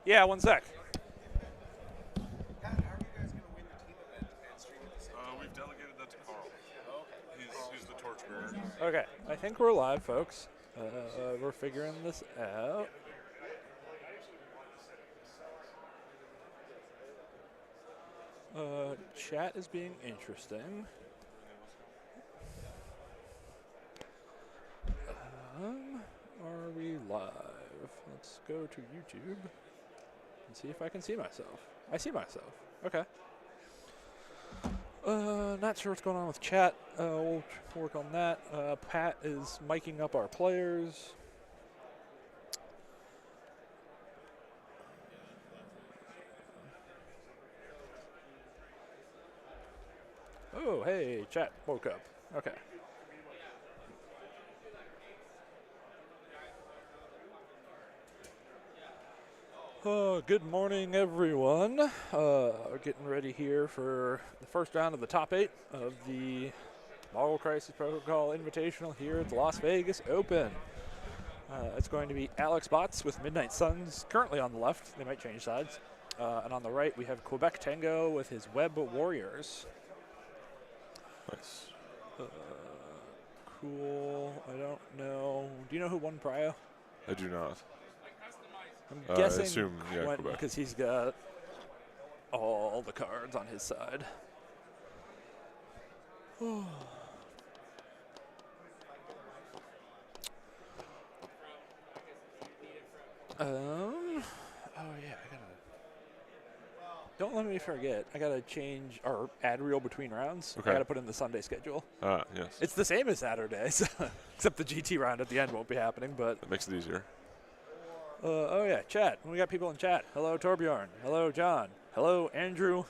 Yeah, 1 sec. How are you guys going to win the team event and stream it the same time? We've delegated that to Carl. Oh, okay. He's the torchbearer. Okay, I think we're live, folks. We're figuring this out. Chat is being interesting. Are we live? Let's go to YouTube and see if I can see myself. I see myself. Okay. Not sure what's going on with chat. We'll work on that. Pat is miking up our players. Oh, hey, chat woke up. Okay. Good morning, everyone. Getting ready here for the first round of the top 8 of the Model Crisis Protocol Invitational here at the Las Vegas Open. It's going to be Alex Bots with Midnight Suns currently on the left. They might change sides. And on the right, we have Quebec Tango with his Web Warriors. Nice. Cool. I don't know. Do you know who won Prio? I do not. I'm guessing I assume, yeah, Quentin, Quebec. because he's got all the cards on his side. Oh yeah, I gotta. Don't let me forget. I gotta change our ad reel between rounds. Okay. I gotta put in the Sunday schedule. Yes. It's the same as Saturday, so except the GT round at the end won't be happening. But That makes it easier. oh yeah, chat. We got people in chat. Hello, Torbjorn. Hello, John. Hello, Andrew.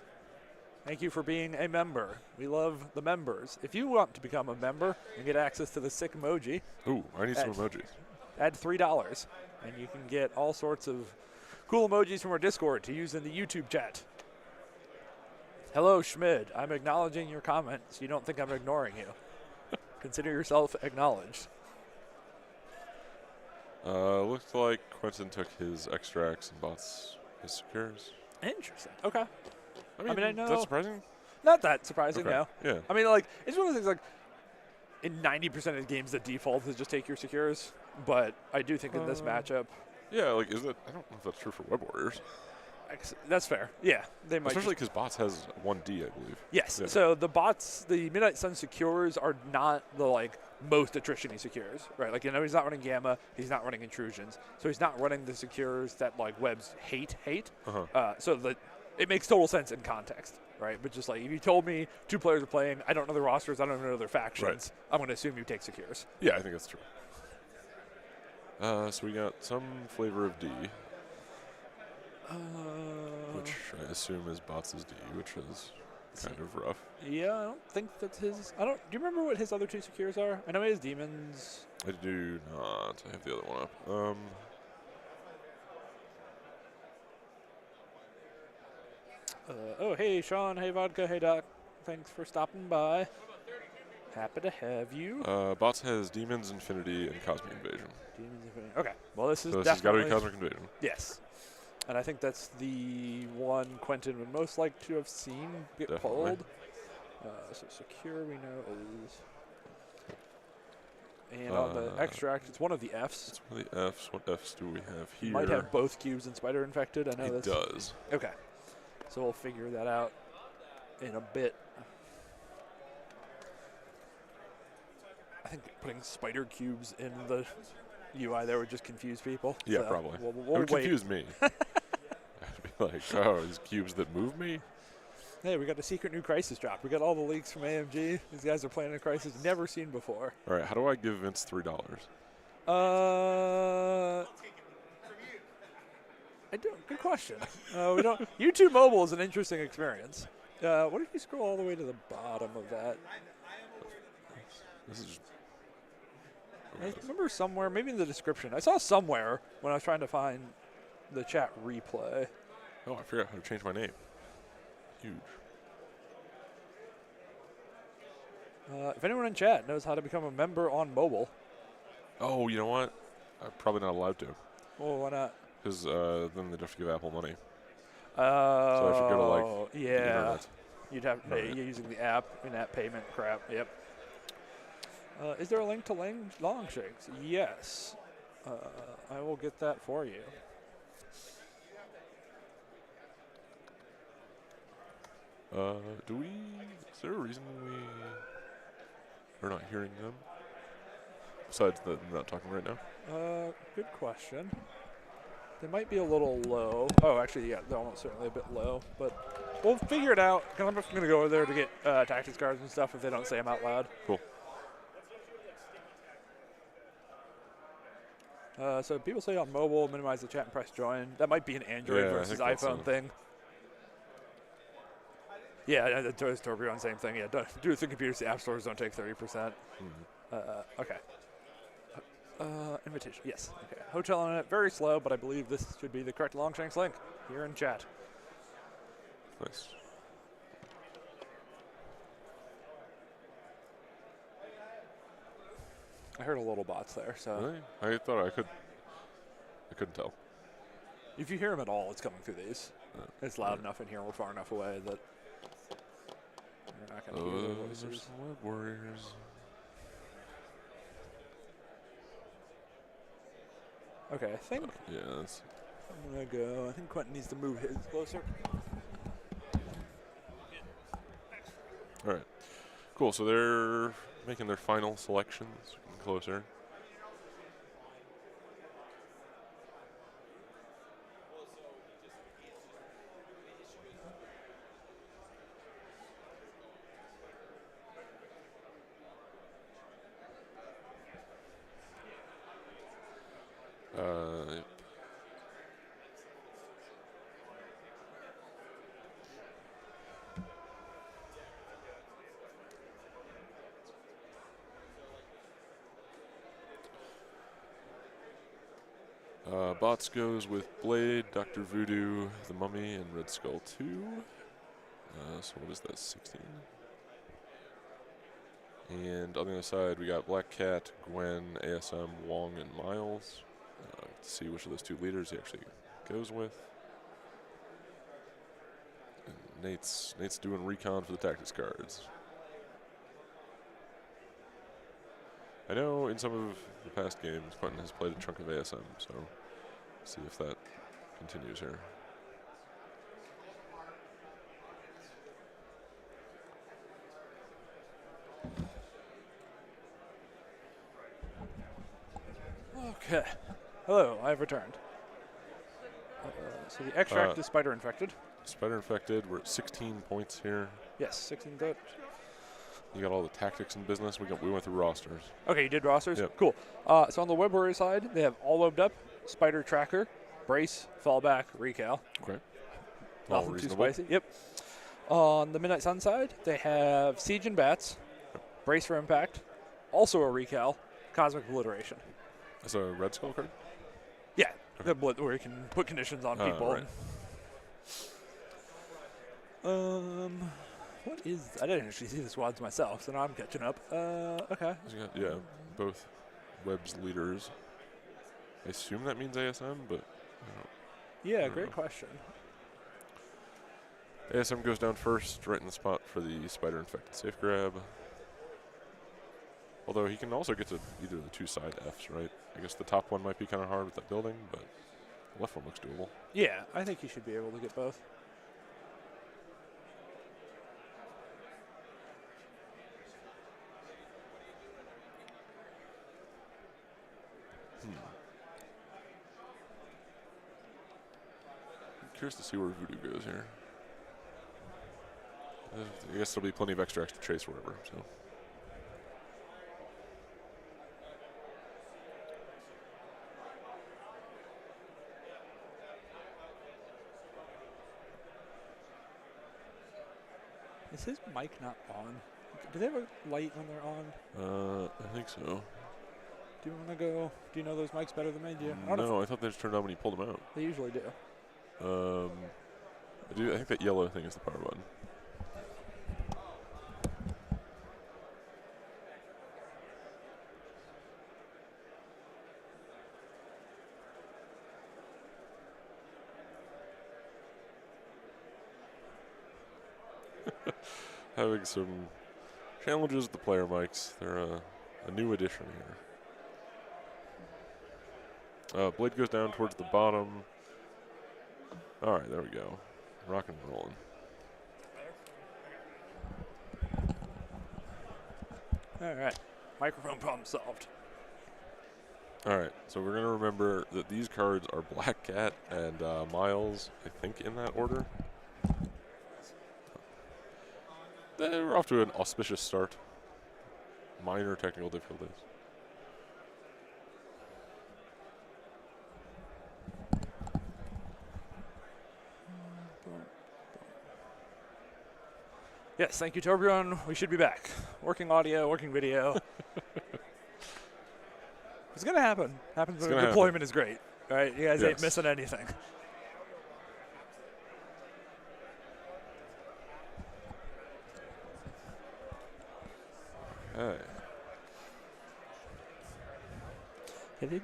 Thank you for being a member. We love the members. If you want to become a member and get access to the sick emoji, Ooh, I need some emojis. add $3, and you can get all sorts of cool emojis from our Discord to use in the YouTube chat. Hello, Schmid. I'm acknowledging your comments. You don't think I'm ignoring you. Consider yourself acknowledged. Looks like Quentin took his extracts and bots his secures. Interesting. Okay. I mean, I know. that's surprising. Not that surprising, Okay. no. Yeah. I mean, like, it's one of the things, like, in 90% of the games, the default is just take your secures. But I do think in this matchup, Yeah, like, is that? I don't know if that's true for Web Warriors. that's fair. Yeah, they might. Especially because bots has 1D, I believe. Yes. Yeah. So the bots, the Midnight Sun secures are not the like most attrition-y secures, right? Like, you know, he's not running Gamma, he's not running intrusions, so he's not running the secures that like webs hate. So it makes total sense in context, right? But just like if you told me 2 players are playing, I don't know their rosters, I don't know their factions, Right. I'm going to assume you take secures. Yeah, I think that's true. So we got some flavor of D, which I assume is bots' D, which is kind of rough. Yeah, I don't think that's his. Do you remember what his other 2 secures are? I know he has demons. I do not. I have the other one up. Oh, hey, Sean. Hey, Vodka. Hey, Doc. Thanks for stopping by. Happy to have you. Bots has Demons, Infinity, and Cosmic Invasion. Demons Infinity. Okay. Well, this is So this has got to definitely be Cosmic Invasion. Yes. And I think that's the one Quentin would most like to have seen get Definitely. pulled. So secure we know is. And on the extract, it's one of the Fs. It's one of the Fs. What Fs do we have here? Might have both cubes and spider infected. I know It that's. does. Okay. So we'll figure that out in a bit. I think putting spider cubes in the UI there would just confuse people. Yeah, so probably. We'll It would wait. confuse me. I'd be like, oh, these cubes that move me? Hey, we got a secret new Crisis drop. We got all the leaks from AMG. These guys are playing a Crisis never seen before. All right, how do I give Vince $3? I don't. Good question. We don't. YouTube mobile is an interesting experience. What if you scroll all the way to the bottom of that? This is. I remember somewhere, maybe in the description. I saw somewhere when I was trying to find the chat replay. Oh, I forgot how to change my name. Huge. If anyone in chat knows how to become a member on mobile, Oh, you know what? I'm probably not allowed to. well, why not? because then they'd have to give Apple money. Oh, So I should go to like the yeah. internet. You'd have Right. you're using the app, in-app payment crap. Yep. Is there a link to long shakes? Yes. I will get that for you. Do we? Is there a reason we are not hearing them? Besides that, I'm not talking right now. Good question. They might be a little low. Oh, actually, yeah, they're almost certainly a bit low. But we'll figure it out. Cause I'm just going to go over there to get tactics cards and stuff if they don't say them out loud. Cool. So people say on mobile, minimize the chat and press join. That might be an Android Yeah, I versus think that's iPhone thing. Yeah, that's Torbjorn, same thing. Yeah, do it through computers. The app stores don't take 30%. Mm-hmm. Okay. Invitation. Yes. Okay. Hotel on it. Very slow, but I believe this should be the correct Longshanks link here in chat. Nice. I heard a little bots there, so Really? I thought I could. I couldn't tell. if you hear them at all, it's coming through these. It's loud enough in here. We're far enough away that you're not going to hear their There's voices. some web warriors. Okay, I think Yeah. That's, I'm going to go. I think Quentin needs to move his closer. all right. Cool. So they're making their final selections. Getting closer. Yep. Bots goes with Blade, Dr. Voodoo, The Mummy, and Red Skull 2. So what is that, 16? And on the other side, we got Black Cat, Gwen, ASM, Wong, and Miles. To see which of those two leaders he actually goes with. And Nate's doing recon for the tactics cards. I know in some of the past games, Quentin has played a chunk of ASM, so see if that continues here. Okay. Hello, I have returned. So the extract is spider infected. Spider infected, we're at 16 points here. Yes, 16 vote. You got all the tactics in business. We went through rosters. Okay, you did rosters? Yep. Cool. So on the web warrior side, they have all webbed up, spider tracker, brace, fallback, recal. Okay. All Nothing too reasonable. spicy. Yep. On the Midnight Sun side, they have siege and bats, brace for impact, also a recal, cosmic obliteration. That's a Red Skull card? Yeah, where you can put conditions on people. Right. What is? I didn't actually see the squads myself, so now I'm catching up. Okay. So you got, yeah, both Web's leaders. I assume that means ASM, but Yeah, great question. ASM goes down first, right in the spot for the spider infected safe grab. Although he can also get to either of the two side Fs, right? I guess the top one might be kind of hard with that building, but the left one looks doable. Yeah, I think he should be able to get both. I'm curious to see where Voodoo goes here. I guess there'll be plenty of extracts to chase wherever, so. Is his mic not on? Do they have a light when they're on? I think so. Do you want to go? Do you know those mics better than me? Do you? I don't know No, I thought they just turned on when you pulled them out. They usually do. I think that yellow thing is the power button. Having some challenges with the player mics. They're a new addition here. Blade goes down towards the bottom. All right, there we go. Rock and rolling. All right. Microphone problem solved. All right, so we're going to remember that these cards are Black Cat and Miles, I think, in that order. We're off to an auspicious start. Minor technical difficulties. Yes, thank you, Torbjorn. We should be back. Working audio, working video. It's going to happen. Happens when deployment is great. All right, you guys ain't missing anything. Hey. Yeah,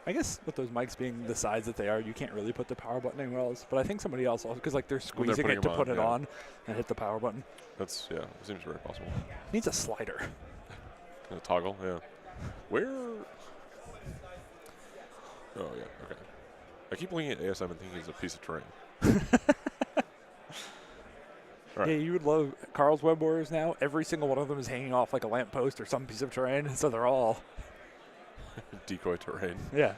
I guess with those mics being the size that they are, you can't really put the power button anywhere else. But I think somebody else also, because like they're squeezing it to put it on and hit the power button. That's, it seems very possible. Needs a slider. A toggle, yeah. Where? Oh, yeah, okay. I keep looking at ASM and thinking it's a piece of terrain. Right. Yeah, you would love Carl's Web Warriors now. Every single one of them is hanging off like a lamppost or some piece of terrain, so they're all decoy terrain. Yeah.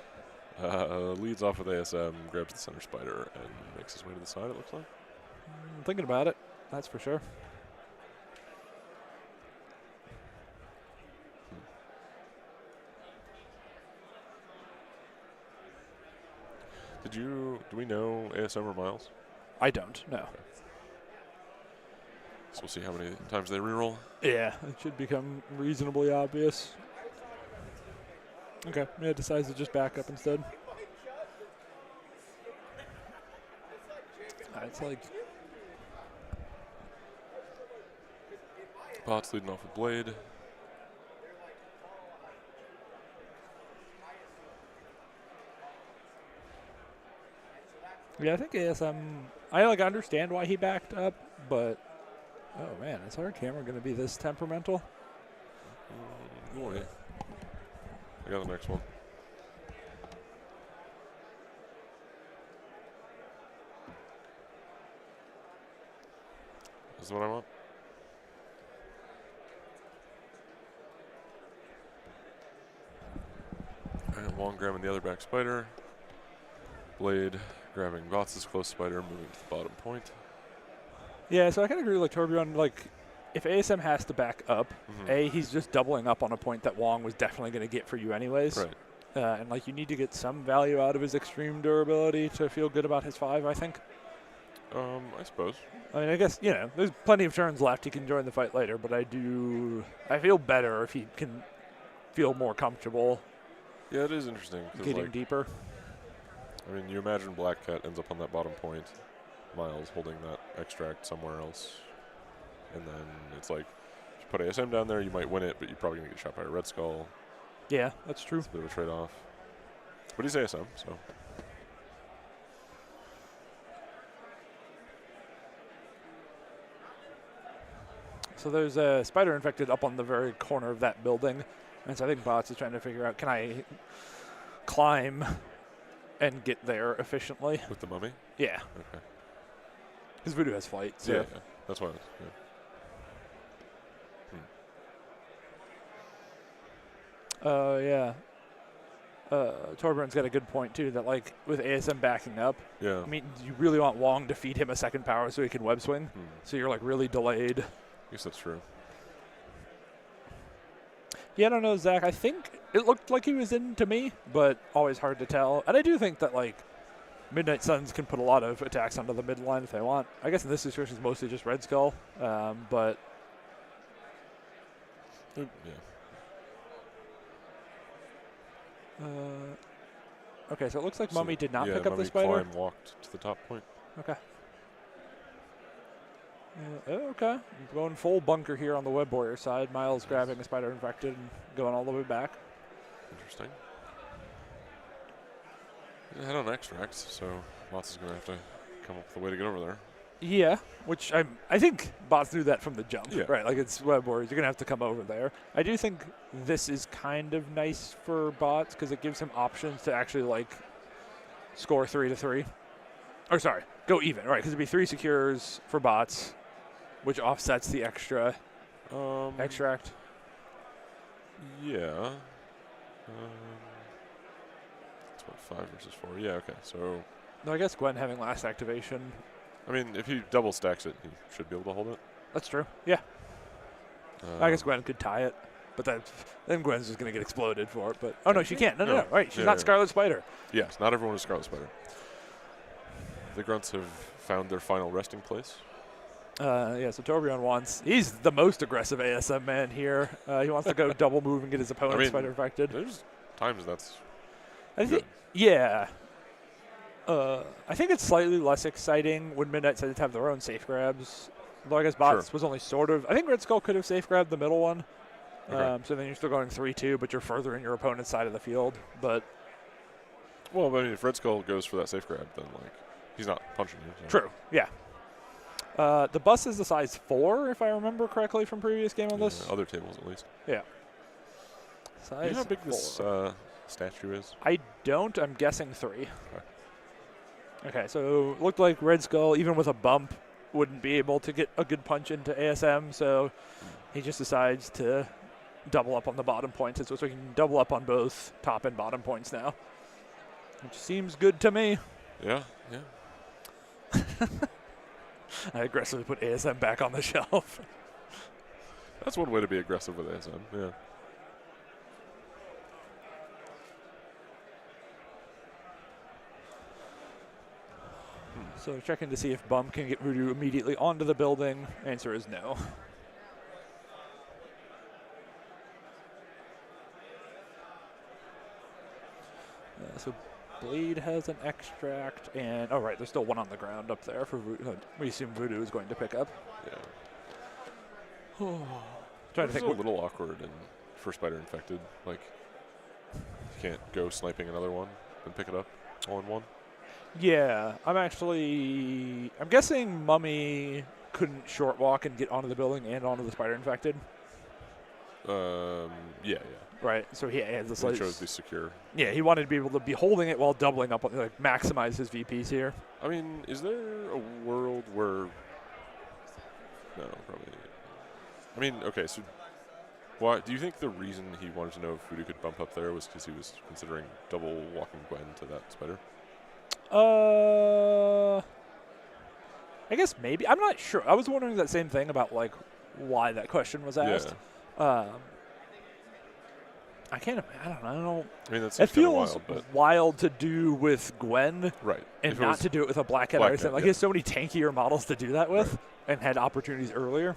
Leads off with ASM, grabs the center spider, and makes his way to the side, it looks like. I'm thinking about it, that's for sure. Do we know ASM or Miles? I don't, no. Okay. So we'll see how many times they reroll. Yeah, it should become reasonably obvious. Okay, yeah, decides to just back up instead. It's like Pot's leading off with Blade. yeah, I think ASM. I understand why he backed up, but oh man, is our camera going to be this temperamental? Oh yeah. I got the next one. This is what I want. And Wong grabbing the other back spider. Blade grabbing Bots' close spider, moving to the bottom point. Yeah, so I kind of agree with Torbjorn. Like, if ASM has to back up, he's just doubling up on a point that Wong was definitely going to get for you anyways. Right. And like, you need to get some value out of his extreme durability to feel good about his 5, I think. I suppose. I mean, I guess, there's plenty of turns left. He can join the fight later, but I feel better if he can feel more comfortable. Yeah, it is interesting. Getting deeper. I mean, you imagine Black Cat ends up on that bottom point, Miles holding that extract somewhere else, and then it's like, if you put ASM down there, you might win it, but you're probably going to get shot by a Red Skull. Yeah, that's true. It's a bit of a trade-off. But he's ASM, so. So there's a spider infected up on the very corner of that building, and so I think Bots is trying to figure out, can I climb and get there efficiently? With the mummy? Yeah. Okay. Because Voodoo has flight. So. Yeah, that's why. Yeah. Torbjorn's got a good point, too, that, like, with ASM backing up, I mean, you really want Wong to feed him a second power so he can web swing. So you're, like, really delayed. I guess that's true. Yeah, I don't know, Zach. I think it looked like he was in to me, but always hard to tell. And I do think that, like, Midnight Suns can put a lot of attacks onto the midline if they want. I guess in this situation it's mostly just Red Skull, but... Yeah. Okay, so it looks like Mummy did not pick up the Mummy spider. walked to the top point. Okay. Okay. Going full bunker here on the Web Warrior side. Miles grabbing a spider infected and going all the way back. Interesting. Head on extracts, so Watts is going to have to come up with a way to get over there. Yeah, which I think bots do that from the jump, Yeah. right? Like it's web warriors. You're gonna have to come over there. I do think this is kind of nice for bots because it gives him options to actually like score 3-3, or sorry, go even, right? Because it'd be 3 secures for bots, which offsets the extra extract. Yeah. It's what, 5 versus 4. Yeah. Okay. So. No, I guess Gwen having last activation. I mean, if he double stacks it, he should be able to hold it. That's true. Yeah. I guess Gwen could tie it, but then Gwen's just gonna get exploded for it. But no, she can't. No. Right, she's not Scarlet Spider. Yes, not everyone is Scarlet Spider. The grunts have found their final resting place. Yeah, so Torbjorn he's the most aggressive ASM man here. He wants to go double move and get his opponent spider infected. There's times that's I think, yeah. I think it's slightly less exciting when Midnight said to have their own safe grabs. Though I guess bots was only sort of. I think Red Skull could have safe grabbed the middle one. Okay. So then you're still going 3-2, but you're further in your opponent's side of the field. But well, I mean, if Red Skull goes for that safe grab, then like he's not punching you. So. True. Yeah. The bus is the size 4, if I remember correctly from previous game on this. Other tables, at least. Yeah. Size you know how big 4. this statue is? I don't. I'm guessing 3. Okay, so it looked like Red Skull, even with a bump, wouldn't be able to get a good punch into ASM, so he just decides to double up on the bottom points. So we can double up on both top and bottom points now, which seems good to me. Yeah. I aggressively put ASM back on the shelf. That's one way to be aggressive with ASM, yeah. So checking to see if Bum can get Voodoo immediately onto the building. Answer is no. So Blade has an extract, and right, there's still one on the ground up there for Voodoo. We assume Voodoo is going to pick up. Yeah. Trying to think. It's a little awkward for Spider Infected. Like, you can't go sniping another one and pick it up all in one. Yeah, I'm guessing Mummy couldn't short walk and get onto the building and onto the Spider Infected. Yeah. Right, so he has this. He chose the secure. Yeah, he wanted to be able to be holding it while doubling up, like maximize his VPs here. I mean, is there a world where? No, probably. I mean, okay, so why do you think the reason he wanted to know if Voodoo could bump up there was because he was considering double walking Gwen to that spider? I guess maybe. I'm not sure. I was wondering that same thing about like why that question was asked. Yeah. I can't. I don't know. I mean, that it seems feels wild to do with Gwen, right? And not to do it with a Black Cat. Like he has so many tankier models to do that with, and had opportunities earlier.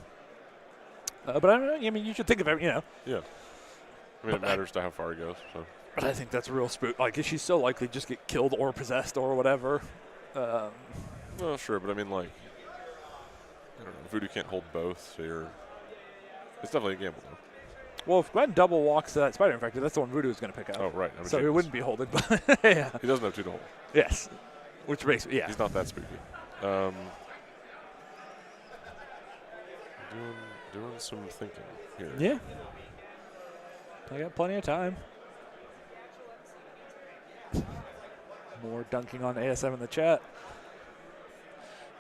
But I don't know. I mean, you should think of it. Yeah. I mean, it matters to how far he goes. So. But I think that's real spook. Like, she's so likely to just get killed or possessed or whatever. Well, sure, but I mean, like, I don't know. Voodoo can't hold both, so it's definitely a gamble, though. Well, if Gwen double walks to that Spider Infected, that's the one Voodoo is going to pick up. Oh, right. So he wouldn't be holding. Yeah. He doesn't have 2 to hold. Yes. Which makes He's not that spooky. Doing some thinking here. Yeah. I got plenty of time. More dunking on ASM in the chat.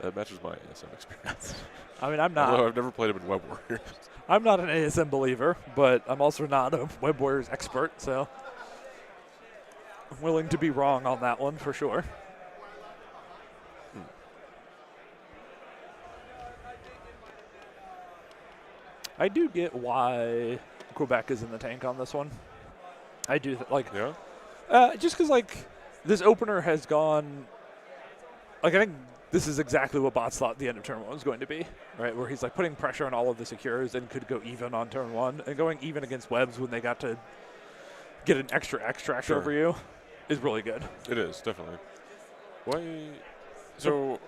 That matches my ASM experience. I mean, I'm not. Although I've never played him in Web Warriors. I'm not an ASM believer, but I'm also not a Web Warriors expert, so I'm willing to be wrong on that one for sure. I do get why Quebec is in the tank on this one. I do just because this opener has gone. I think this is exactly what bots thought the end of turn 1 was going to be, right? Where he's putting pressure on all of the secures and could go even on turn 1, and going even against webs when they got to get an extra extract over you is really good. It is definitely. Why? So.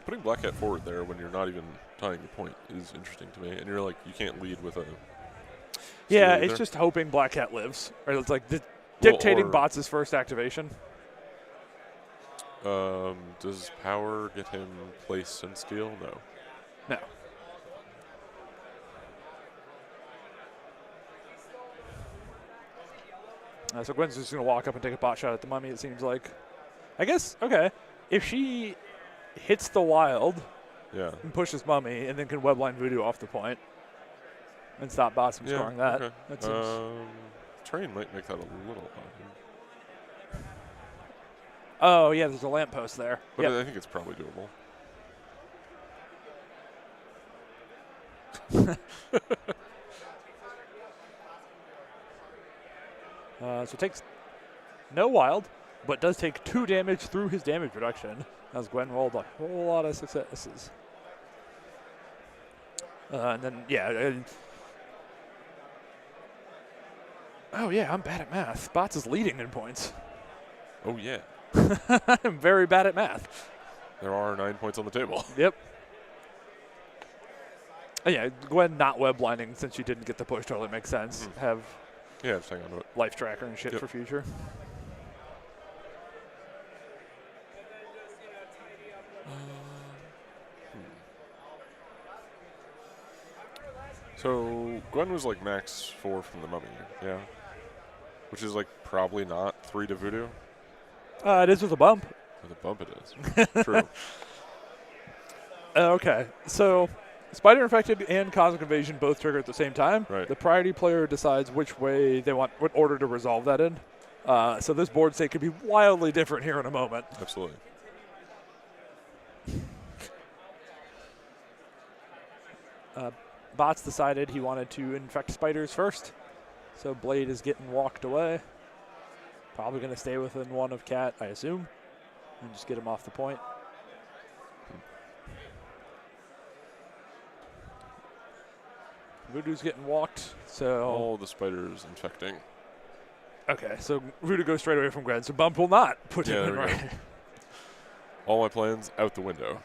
Putting Black Cat forward there when you're not even tying your point is interesting to me, and you're like, you can't lead with a. Yeah, it's just hoping Black Cat lives, right? It's like dictating bots' first activation. Does power get him place and steal? No. No. So Gwen's just going to walk up and take a pot shot at the mummy, it seems like. I guess, okay, if she hits the wild Yeah. and pushes mummy and then can webline voodoo off the point and stop bots from scoring that. Okay. That seems Train might make that a little hard. oh, yeah, there's a lamppost there. But Yep. I think it's probably doable. So takes no wild, but does take 2 damage through his damage reduction as Gwen rolled a whole lot of successes. And then, yeah. Oh, yeah, I'm bad at math. Bots is leading in points. Oh, yeah. I'm very bad at math. There are 9 points on the table. Yep. Yeah, Gwen not weblining since she didn't get the push totally makes sense. Have Yeah, just hang on to it. life tracker and shit Yep. for future. So Gwen was like max 4 from the mummy, yeah? Which is like probably not 3 to voodoo. It is with a bump. With a bump it is. True. Okay, so Spider Infected and Cosmic Invasion both trigger at the same time. Right. The priority player decides which way they want, what order to resolve that in. So this board state could be wildly different here in a moment. Absolutely. Bots decided he wanted to infect spiders first, so Blade is getting walked away. Probably going to stay within 1 of Cat, I assume, and just get him off the point. Voodoo's getting walked, so... All the spiders infecting. Okay, so Voodoo goes straight away from Gwen, so Bump will not put Yeah, him in there we go. right. All my plans out the window.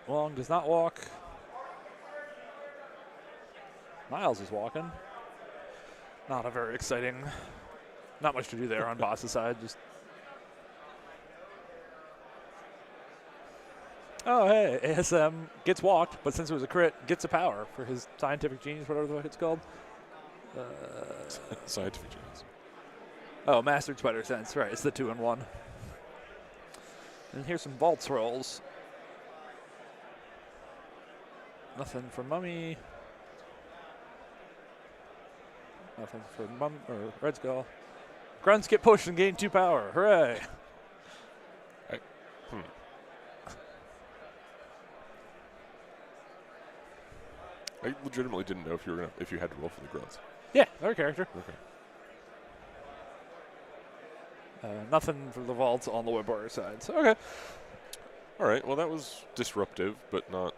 Long does not walk. Miles is walking. Not a very exciting, not much to do there on Boss's side. Just oh hey, ASM gets walked, but since it was a crit, gets a power for his scientific genius, whatever the fuck it's called. Scientific genius. Oh, mastered spider sense. Right, it's the 2-in-1. And here's some vaults rolls. Nothing for Mummy. Nothing for Red Skull. Grunts get pushed and gain 2 power. Hooray! I legitimately didn't know if you had to roll for the grunts. Yeah, their character. Okay. Nothing for the vaults on the web warrior side. So okay. All right. Well, that was disruptive, but not.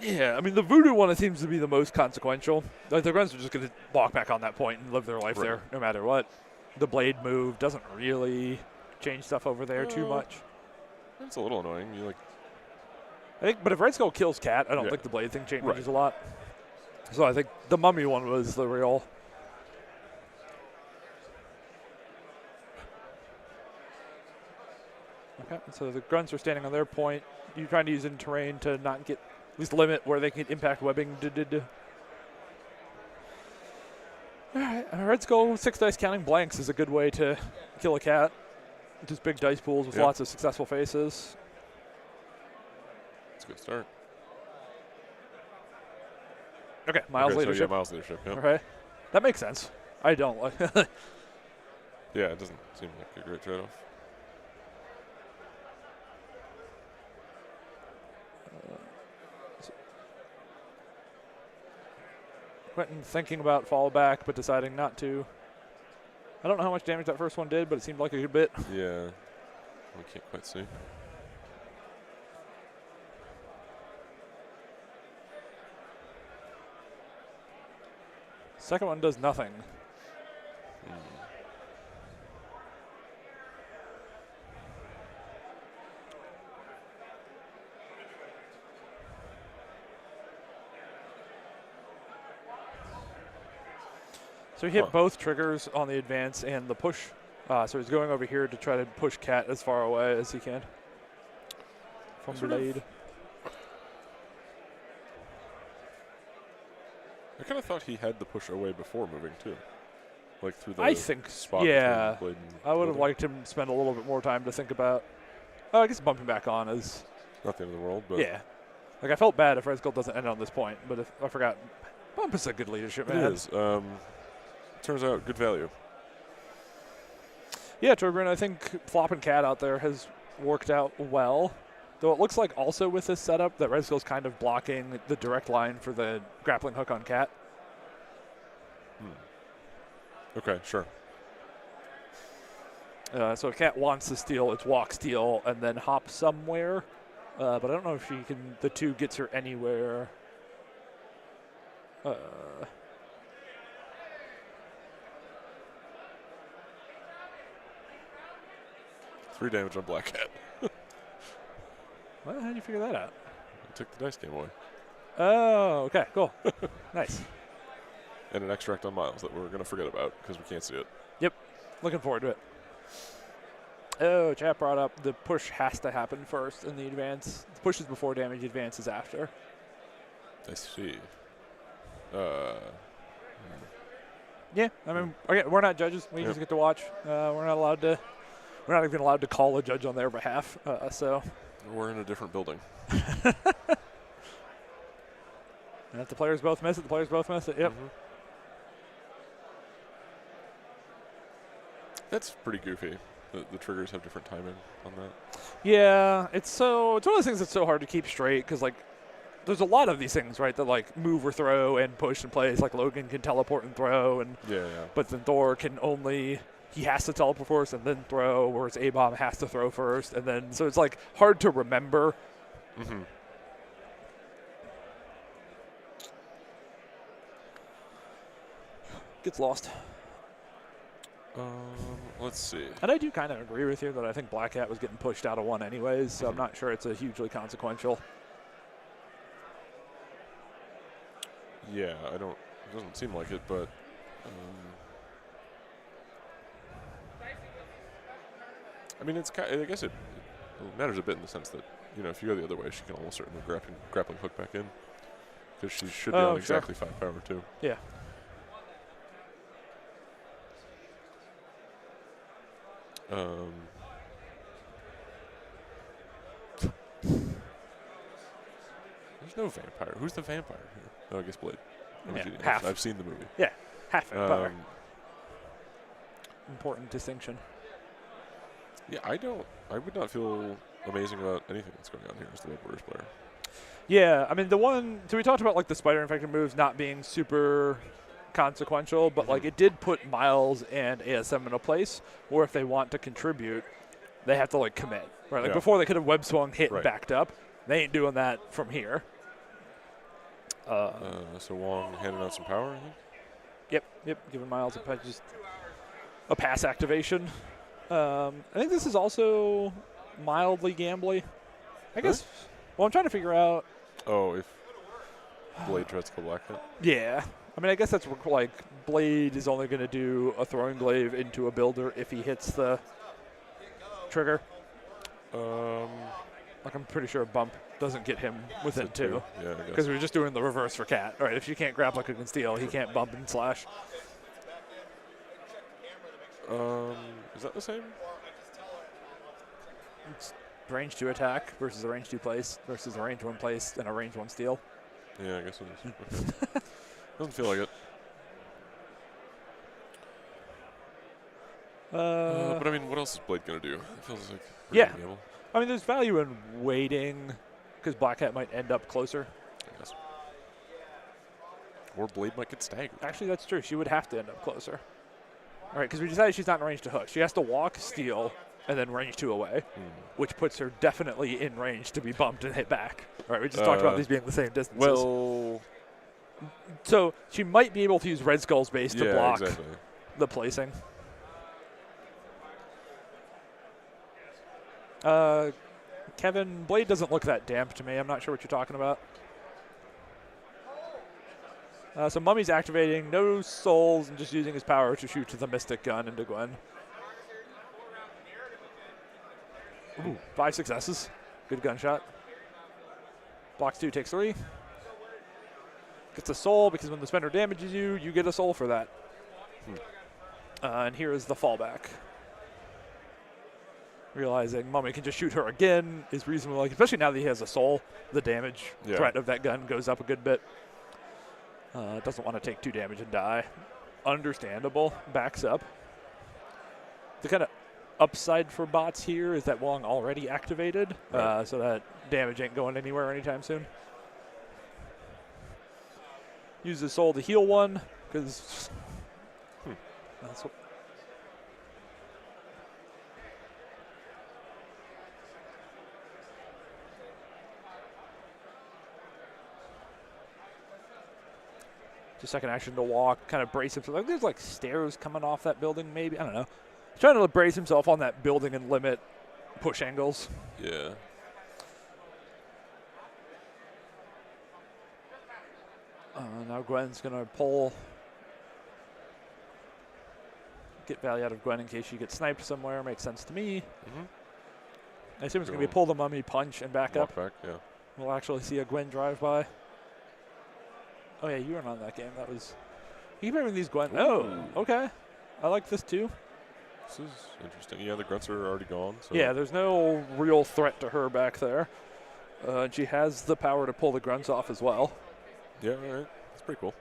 Yeah, I mean the voodoo one it seems to be the most consequential. Like the grunts are just going to walk back on that point and live their life Right. there, no matter what. The blade move doesn't really change stuff over there too much. It's a little annoying. You like. I think, but if Red Skull kills Cat, I don't Yeah. think the blade thing changes Right. a lot. So I think the mummy one was the real. Okay, so the grunts are standing on their point. You're trying to use it in terrain to not get, at least limit where they can impact webbing. All right, Red Skull 6 dice counting blanks is a good way to kill a cat. Just big dice pools with Yep. lots of successful faces. It's a good start. Okay, Miles Okay, leadership. So yeah, Miles leadership. Yep. Okay, that makes sense. I don't like. Yeah, it doesn't seem like a great trade-off. Quentin thinking about fall back, but deciding not to. I don't know how much damage that first one did, but it seemed like a good bit. Yeah. We can't quite see. Second one does nothing. So he hit both triggers on the advance and the push So he's going over here to try to push Cat as far away as he can from Blade. I kind of thought he had the push away before moving too, like through the I think, spot yeah. between Blade and I would have Builder. liked him to spend a little bit more time to think about. I guess bumping back on is. Not the end of the world, but Yeah. Like, I felt bad if Red Skull doesn't end on this point, but if I forgot, bump is a good leadership, man. it is. Turns out good value. Yeah, Torbjorn, I think flopping Cat out there has worked out well. Though it looks like also with this setup that Red Skull's kind of blocking the direct line for the grappling hook on Cat. Okay, sure. So if Cat wants to steal, it's walk, steal, and then hop somewhere. But I don't know if she can. The 2 gets her anywhere. 3 damage on Black Cat. Well, how did you figure that out? I took the dice game away. Oh, okay, cool. Nice. And an extract on Miles that we're going to forget about because we can't see it. Yep, looking forward to it. Oh, chat brought up the push has to happen first in the advance. The push is before damage, the advance is after. I see. Yeah, I mean, again, we're not judges. We just get to watch. We're not allowed to. We're not even allowed to call a judge on their behalf. So. We're in a different building. And if the players both miss it, the players both miss it. Yep. Mm-hmm. That's pretty goofy. The triggers have different timing on that. Yeah, it's one of those things that's so hard to keep straight because like there's a lot of these things, right, that like move or throw and push and plays. Like Logan can teleport and throw, and but then Thor can only he has to teleport first and then throw, whereas A-Bomb has to throw first, and then so it's like hard to remember. Mm-hmm. Gets lost. Let's see. And I do kind of agree with you that I think Black Cat was getting pushed out of 1 anyways, so I'm not sure it's a hugely consequential. Yeah, it doesn't seem like it, but I mean, I guess it matters a bit in the sense that, if you go the other way, she can almost certainly grappling hook back in because she should be on exactly 5 power too. Yeah. There's no vampire. Who's the vampire here? Oh, I guess Blade. Half. I've seen the movie. Yeah, half vampire. Important distinction. Yeah, I would not feel amazing about anything that's going on here as the Web Warriors player. Yeah, I mean so we talked about like the spider infected moves not being super consequential, but like it did put Miles and ASM in a place where if they want to contribute, they have to like commit. Right? Like before they could have web swung, hit, and backed up. They ain't doing that from here. So Wong handing out some power, I think? Yep, giving Miles a pass activation. I think this is also mildly gambly. I guess. Well, I'm trying to figure out. Oh, if Blade tries to go Black Cat? Yeah. I mean, I guess that's like Blade is only going to do a throwing glaive into a builder if he hits the trigger. Like I'm pretty sure a bump doesn't get him within 2. Yeah, I guess. Because we were just doing the reverse for Cat. All right, if she can't grab like and steal, he can't bump and slash. Is that the same? It's range 2 attack versus a range 2 place versus a range 1 place and a range 1 steal. Yeah, I guess it is. Okay. Doesn't feel like it. But I mean, what else is Blade gonna do? It feels like gamble. I mean, there's value in waiting because Black Cat might end up closer. I guess. Or Blade might get staggered. Actually, that's true. She would have to end up closer. All right, because we decided she's not in range to hook. She has to walk, steal, and then range 2 away, which puts her definitely in range to be bumped and hit back. All right, we just talked about these being the same distances. Well, so she might be able to use Red Skull's base to block the placing. Kevin, Blade doesn't look that damp to me. I'm not sure what you're talking about. So Mummy's activating, no souls, and just using his power to shoot the Mystic Gun into Gwen. Ooh, 5 successes. Good gunshot. Blocks 2, takes 3. Gets a soul because when the spender damages you, you get a soul for that. And here is the fallback. Realizing Mummy can just shoot her again is reasonable, like, especially now that he has a soul. The damage threat of that gun goes up a good bit. Doesn't want to take 2 damage and die. Understandable. Backs up. The kind of upside for bots here is that Wong already activated, so that damage ain't going anywhere anytime soon. Use his soul to heal 1, because that's what. Just second action to walk, kind of brace himself. Like there's like stairs coming off that building, maybe. I don't know. He's trying to brace himself on that building and limit push angles. Yeah. Now Gwen's going to pull. Get value out of Gwen in case she gets sniped somewhere. Makes sense to me. I assume it's going to be pull the mummy, punch, and back up. Back, yeah. We'll actually see a Gwen drive by. Oh, yeah, you weren't on that game. That was. You keep having these Gwen. Oh, okay. I like this too. This is interesting. Yeah, the grunts are already gone. So. Yeah, there's no real threat to her back there. She has the power to pull the grunts off as well. Yeah, all right. That's pretty cool.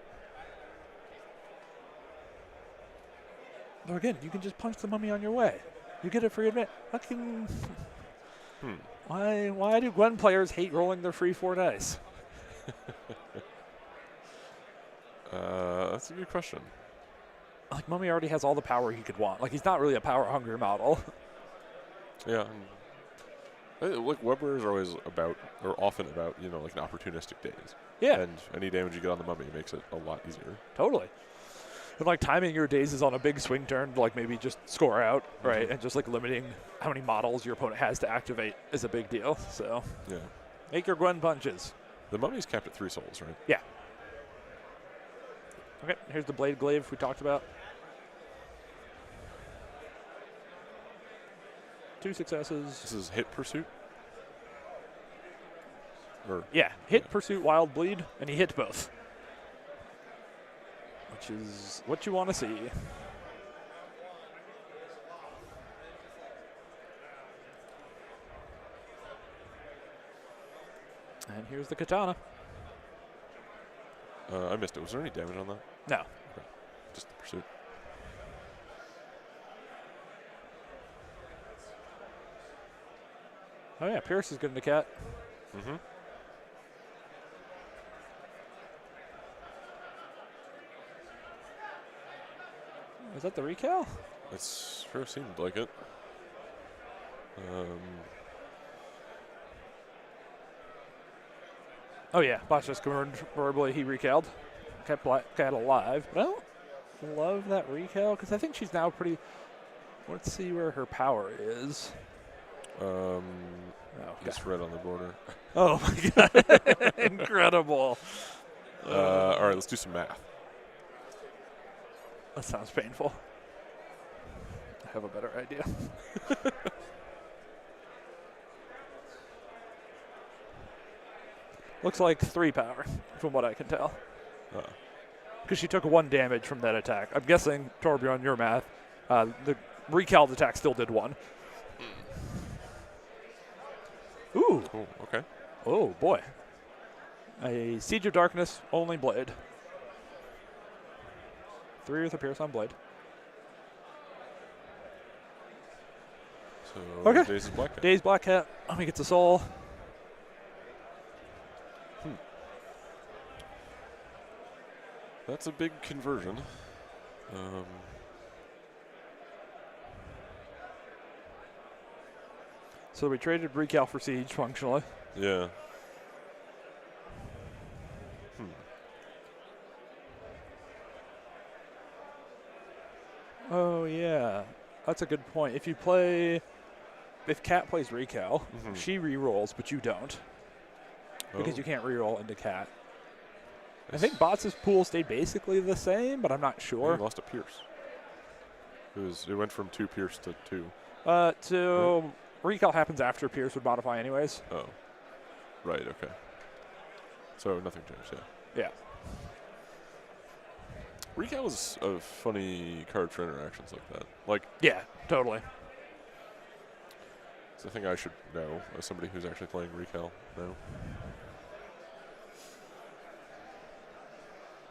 Though again, you can just punch the mummy on your way. You get it free admit. Fucking. Why do Gwen players hate rolling their free 4 dice? That's a good question. Like, Mummy already has all the power he could want. Like, he's not really a power-hungry model. Yeah. Like, Webbers are always about, or often about, you know, like an opportunistic days. Yeah. And any damage you get on the mummy makes it a lot easier. Totally. And, like, timing your dazes on a big swing turn, like maybe just score out, right? And just, like, limiting how many models your opponent has to activate is a big deal. So, yeah. Make your Gwen punches. The mummy's capped at 3 souls, right? Yeah. Okay, here's the blade glaive we talked about. 2 successes. This is hit pursuit? Or yeah, hit, pursuit, wild bleed, and he hit both. Which is what you want to see. And here's the katana. I missed it. Was there any damage on that? No. Okay. Just the pursuit. Oh yeah, Pierce is good in the cat. Is that the recal? It sure seemed like it. Oh yeah, Bosch just confirmed verbally he recaled. Kept Black Cat alive. But I don't love that recal because I think she's now pretty. Let's see where her power is. Just right on the border. Oh my god. Incredible. All right, let's do some math. That sounds painful. I have a better idea. Looks like 3 power, from what I can tell. Because she took 1 damage from that attack. I'm guessing, Torbjorn, your math, the recaled attack still did 1. Ooh. Oh, okay. Oh, boy. A Siege of Darkness only blade. 3 with a Pierce on blade. So, okay. Days of Black Cat. Days Black Cat. Let me get the soul. That's a big conversion. So we traded recal for Siege functionally. Yeah. Oh, yeah. That's a good point. If Cat plays recal, she re-rolls, but you don't. Because you can't re-roll into Cat. I think Bots' pool stayed basically the same, but I'm not sure. He lost a Pierce. It went from 2 Pierce to 2. Recal happens after Pierce would modify anyways. Oh. Right, okay. So nothing changed, yeah. Yeah. Recal is a funny card for interactions like that. Like, Yeah, totally. it's a thing I should know as somebody who's actually playing Recal now.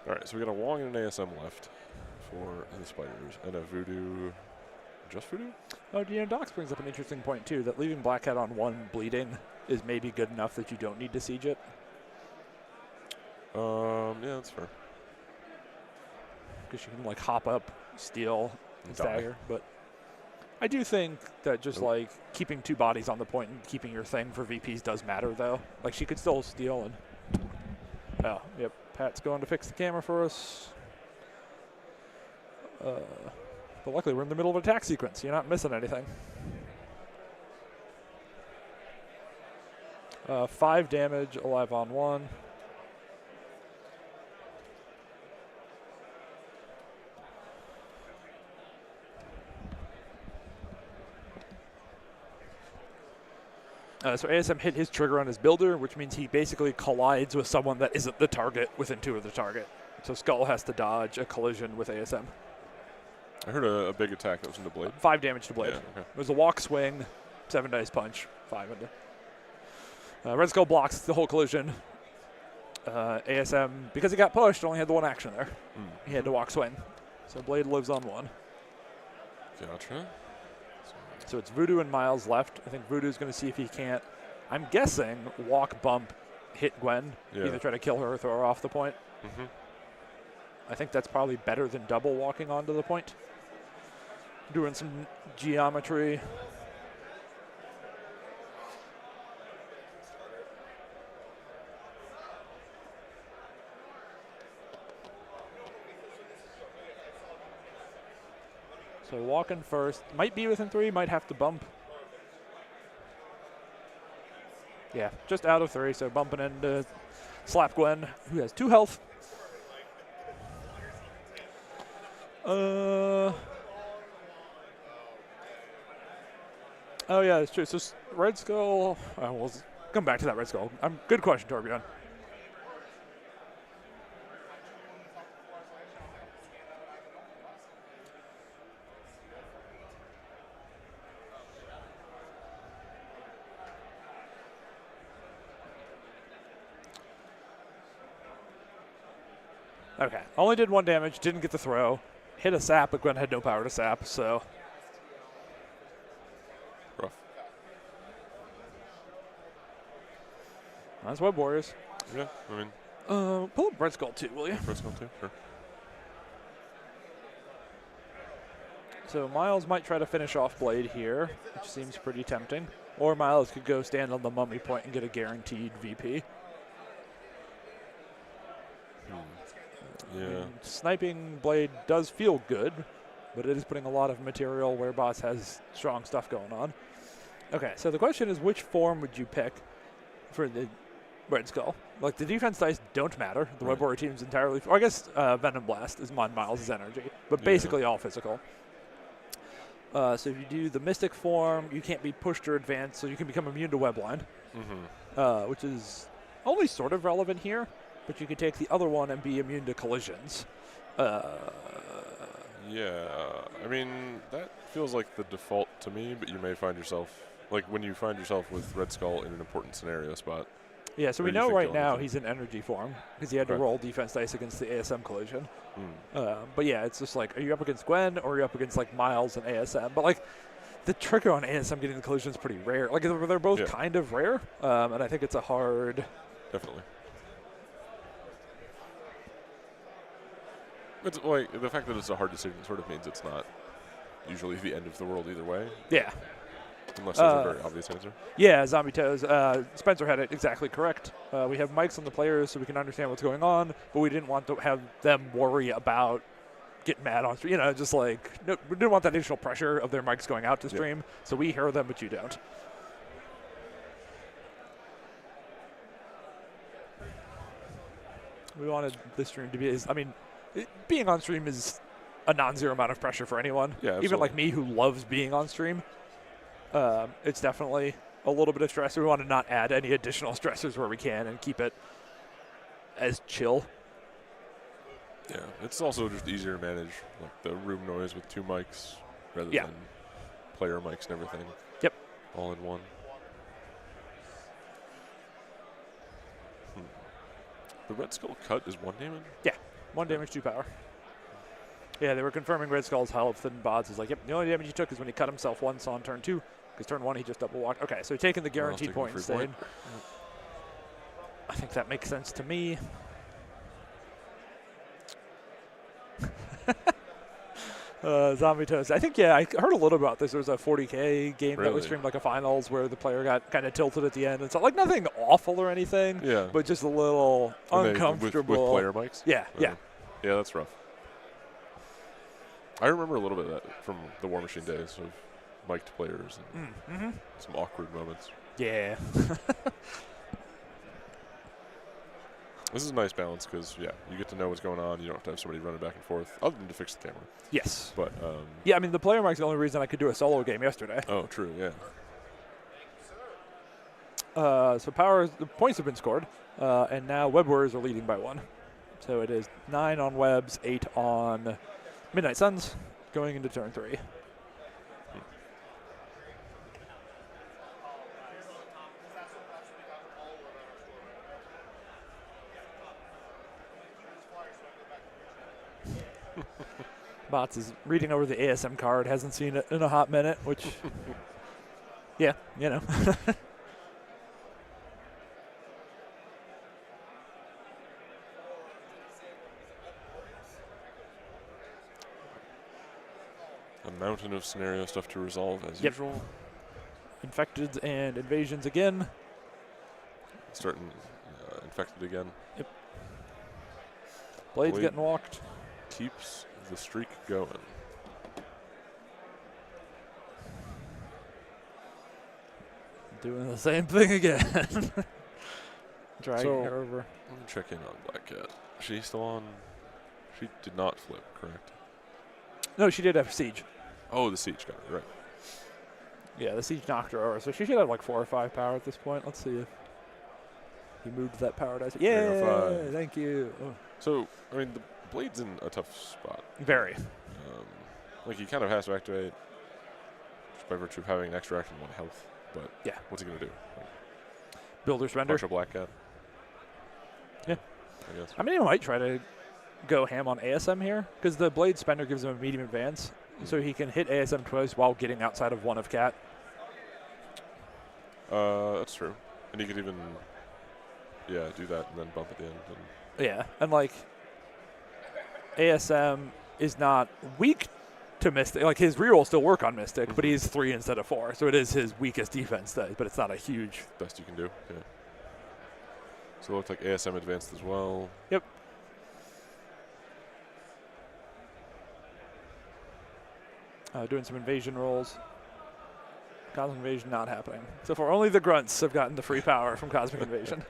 Alright, so we got a Wong and an ASM left for the Spiders, and a Voodoo. Just Voodoo? Oh, Dox brings up an interesting point, too, that leaving Black Cat on 1 bleeding is maybe good enough that you don't need to siege it. Yeah, that's fair. Because you can, like, hop up, steal, and Die. stagger. But I do think that just, Nope. like, keeping 2 bodies on the point and keeping your thing for VPs does matter, though. Like, she could still steal and... Oh, yep. Pat's going to fix the camera for us. But luckily, we're in the middle of an attack sequence. You're not missing anything. 5 damage, alive on 1. So ASM hit his trigger on his builder, which means he basically collides with someone that isn't the target within 2 of the target. So Skull has to dodge a collision with ASM. I heard a big attack that was into Blade. 5 damage to Blade. Yeah, okay. It was a walk swing, 7 dice punch, 5 into. Red Skull blocks the whole collision. ASM, because he got pushed, only had the 1 action there. He had to walk swing. So Blade lives on 1. Gotcha. So it's Voodoo and Miles left. I think Voodoo's going to see if he can't, I'm guessing, walk, bump, hit Gwen. Yeah. Either try to kill her or throw her off the point. Mm-hmm. I think that's probably better than double walking onto the point. Doing some geometry. So walking first. Might be within 3, might have to bump. Yeah, just out of 3, so bumping into Slap Gwen, who has 2 health. Oh yeah, that's true. So Red Skull. We'll come back to that Red Skull. Good question, Torbjorn. Okay, only did 1 damage, didn't get the throw. Hit a sap, but Gwen had no power to sap, so. Rough. That's Web Warriors. Yeah, I mean, Pull up Red Skull too, will you? first one too, sure. So Miles might try to finish off Blade here, which seems pretty tempting. Or Miles could go stand on the mummy point and get a guaranteed VP. Yeah. Sniping Blade does feel good, but it is putting a lot of material where Boss has strong stuff going on. Okay, so the question is, which form would you pick for the Red Skull? Like, the defense dice don't matter. The Web Warrior team's entirely... Or I guess Venom Blast is on Miles' energy, but basically all physical. So if you do the Mystic form, you can't be pushed or advanced, so you can become immune to Webline, which is only sort of relevant here. But you could take the other one and be immune to collisions. Yeah, I mean, that feels like the default to me, but you may find yourself, like when you find yourself with Red Skull in an important scenario spot. Yeah, so we Or you know think right you'll now have he's in energy form because he had to Right. roll defense dice against the ASM collision. But yeah, it's just like, are you up against Gwen or are you up against like Miles and ASM? But like the trigger on ASM getting the collision is pretty rare. Like they're both kind of rare, and I think it's a hard... Definitely. It's like the fact that it's a hard decision sort of means it's not usually the end of the world either way, Yeah. unless there's a very obvious answer. Yeah, Zombie Toes. Spencer had it exactly correct. We have mics on the players so we can understand what's going on, but we didn't want to have them worry about getting mad on stream. You know, just like, no, we didn't want that additional pressure of their mics going out to stream, so we hear them, but you don't. We wanted this stream to be, being on stream is a non-zero amount of pressure for anyone. Yeah, Even like absolutely. me who loves being on stream. It's definitely a little bit of stress. We want to not add any additional stressors where we can and keep it as chill. Yeah, it's also just easier to manage like the room noise with 2 mics rather than player mics and everything. Yep. All in one. The Red Skull cut is 1 damage? Yeah, 1 damage, 2 power. Yeah, they were confirming Red Skull's health, and Bods is like, yep, the only damage he took is when he cut himself once on turn 2, because turn 1 he just double walked. Okay, so taking the guaranteed point instead. I think that makes sense to me. Zombie Toast. I think, yeah, I heard a little about this. There was a 40K game that was streamed like a finals where the player got kind of tilted at the end. It's like nothing awful or anything, but just a little uncomfortable. With player mics? Yeah. Yeah, that's rough. I remember a little bit of that from the War Machine days of mic'd players and some awkward moments. Yeah. This is a nice balance because, you get to know what's going on. You don't have to have somebody running back and forth, other than to fix the camera. Yes. But yeah, I mean, the player mic's the only reason I could do a solo game yesterday. Oh, true, yeah. So the points have been scored, and now Web Warriors are leading by 1. So it is 9 on Webs, 8 on Midnight Suns, going into turn 3. Bots is reading over the ASM card, hasn't seen it in a hot minute, which, yeah, you know. A mountain of scenario stuff to resolve as usual. Infected and invasions again. Starting infected again. Yep. Blade's getting walked. Keeps the streak going. Doing the same thing again. Dragging her over. Let me check in on Black Cat. She's still on. She did not flip, correct? No, she did have siege. Oh, the siege got it, right. Yeah, the siege knocked her over, so she should have like 4 or 5 power at this point. Let's see if he moved that power dice. Yeah, thank you. Oh. So, I mean, the Blade's in a tough spot. Very. Like, he kind of has to activate just by virtue of having an extra action 1 health. But yeah, what's he going to do? Like, Builder's Render. Partial Black Cat. Yeah. I guess. I mean, he might try to go ham on ASM here, because the Blade Spender gives him a medium advance, so he can hit ASM twice while getting outside of 1 of Cat. That's true. And he could even, do that and then bump at the end. Yeah, and like, ASM is not weak to Mystic. Like, his reroll still work on Mystic, but he's 3 instead of 4, so it is his weakest defense day, but it's not a huge. Best you can do, yeah. So it looks like ASM advanced as well. Yep. Doing some invasion rolls. Cosmic Invasion not happening. So far, only the grunts have gotten the free power from Cosmic Invasion.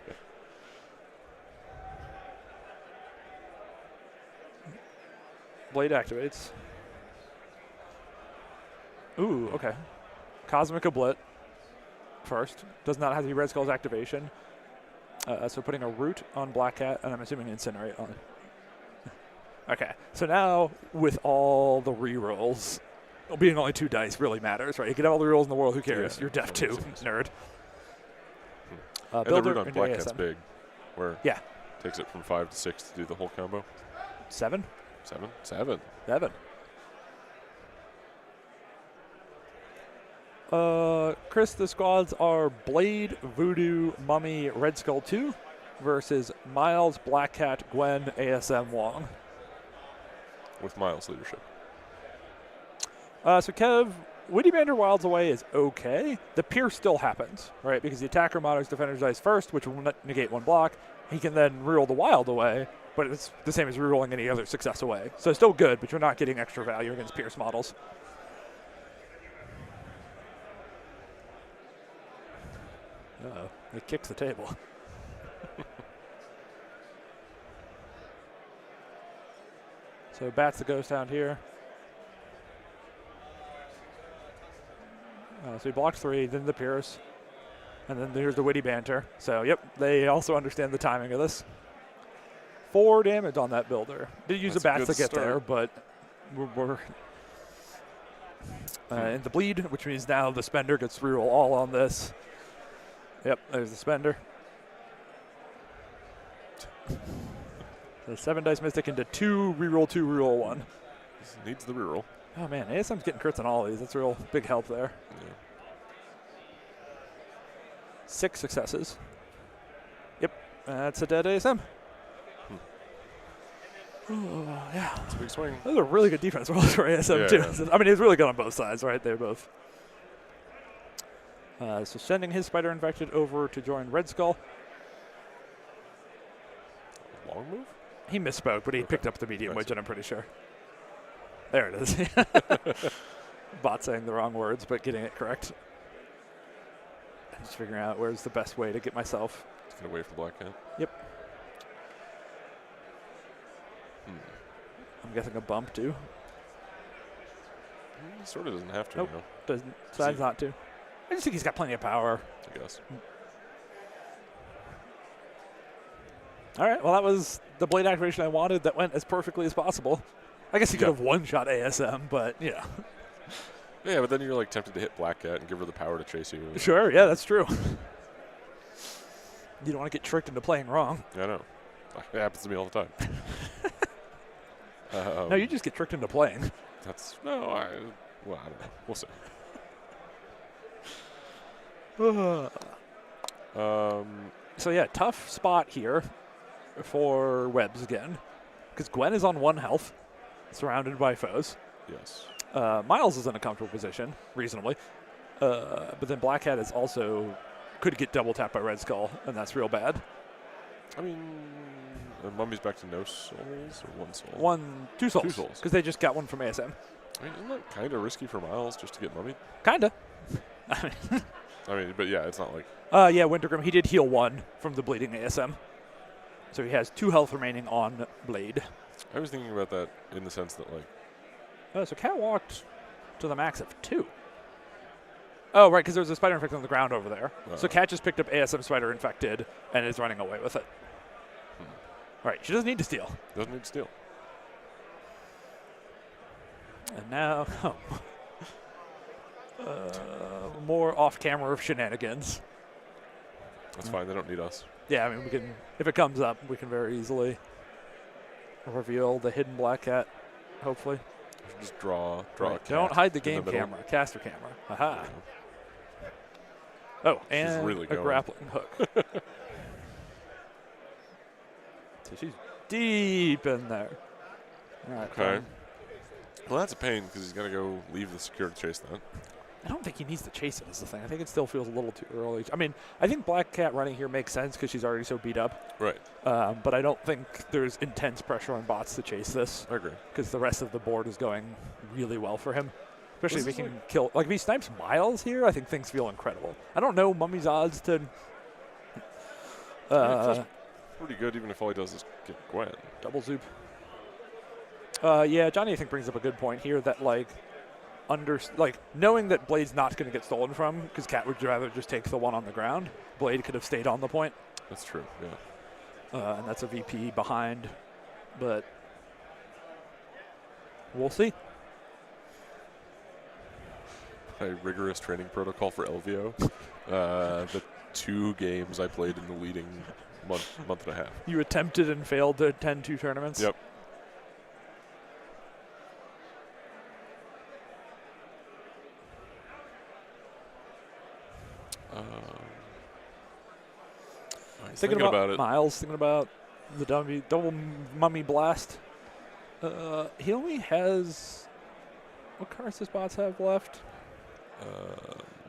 Blade activates. Ooh, okay. Cosmic Oblit first. Does not have the Red Skull's activation. So putting a Root on Black Cat, and I'm assuming Incinerate on. Okay, so now with all the rerolls, being only 2 dice really matters, right? You can have all the rerolls in the world, who cares? You're deaf too, nerd. And the Root on Black Cat's big, where takes it from 5 to 6 to do the whole combo. 7? 7? 7. Chris, the squads are Blade, Voodoo, Mummy, Red Skull 2 versus Miles, Black Cat, Gwen, ASM, Wong. With Miles' leadership. So Kev, Witty Bander Wilds Away is okay. The Pierce still happens, right? Because the attacker monitors Defender's Dice first, which will negate 1 block. He can then reroll the Wild Away, but it's the same as rerolling any other success away. So it's still good, but you're not getting extra value against Pierce models. Uh-oh, it kicks the table. So bats the Ghost Hound here. So he blocked 3, then the Pierce, and then there's the witty banter. So, yep, they also understand the timing of this. 4 damage on that builder. Did use the bats to get there, but we're in the bleed, which means now the spender gets reroll all on this. Yep, there's the spender. So 7 dice mystic into 2, reroll 2, reroll 1. This needs the reroll. Oh man, ASM's getting crits on all these. That's a real big help there. Yeah. 6 successes. Yep, that's a dead ASM. Oh, yeah. It's a big swing. That was a really good defense roll for ASM, too. Yeah. I mean, he was really good on both sides, right? They're both. So sending his Spider Infected over to join Red Skull. Long move? He misspoke, but he picked up the medium widget, I'm pretty sure. There it is. Bot saying the wrong words, but getting it correct. I'm just figuring out where's the best way to get myself. Let's get away from the black cat. Yep. I'm guessing a bump, too. He sort of doesn't have to. Nope. You know? Doesn't. Decides not to. I just think he's got plenty of power. I guess. All right, well, that was the blade activation I wanted that went as perfectly as possible. I guess he could have one-shot ASM, but, yeah. Yeah, but then you're like tempted to hit Black Cat and give her the power to chase you. Sure, yeah, that's true. You don't want to get tricked into playing wrong. Yeah, I know. It happens to me all the time. No, you just get tricked into playing. That's, no, well, I don't know. We'll see. So, yeah, tough spot here for Webbs again. Because Gwen is on 1 health, surrounded by foes. Yes. Miles is in a comfortable position, reasonably. But then Black Hat is also could get double tapped by Red Skull, and that's real bad. I mean, Mummy's back to no souls or 1 soul? 2 souls. 2 souls. Because they just got one from ASM. I mean, isn't that kind of risky for Miles just to get mummied? Kinda. I mean, but yeah, it's not like. Yeah, Wintergrim, he did heal 1 from the bleeding ASM. So he has 2 health remaining on Blade. I was thinking about that in the sense that, like. So Cat walked to the max of 2. Oh, right, because there was a Spider Infected on the ground over there. So Cat just picked up ASM Spider Infected and is running away with it. All right, she doesn't need to steal. Doesn't need to steal. And now, more off-camera shenanigans. That's fine. They don't need us. Yeah, I mean, we can, if it comes up, we can very easily reveal the hidden Black Cat, hopefully. Just draw right. a cat. Don't hide the game camera, caster camera. Aha. Oh, and really a grappling hook. So she's deep in there. All right, okay. fine. Well, that's a pain because he's got to go leave the secure to chase that. I don't think he needs to chase it is the thing. I think it still feels a little too early. I mean, I think Black Cat running here makes sense because she's already so beat up. Right. But I don't think there's intense pressure on bots to chase this. I agree. Because the rest of the board is going really well for him. Especially if he can kill. Like, if he snipes Miles here, I think things feel incredible. I don't know Mummy's odds to. Yeah, it feels pretty good, even if all he does is get Gwen. Double zoop. Yeah, Johnny, I think, brings up a good point here that, like, knowing that Blade's not going to get stolen from, because Cat would rather just take the one on the ground. Blade could have stayed on the point. That's true, yeah. And that's a VP behind. But we'll see. A rigorous training protocol for LVO. The 2 games I played in the leading month and a half. You attempted and failed to attend 2 tournaments? Yep. Thinking about it. Miles, thinking about the double mummy blast. He only has. What cards does bots have left?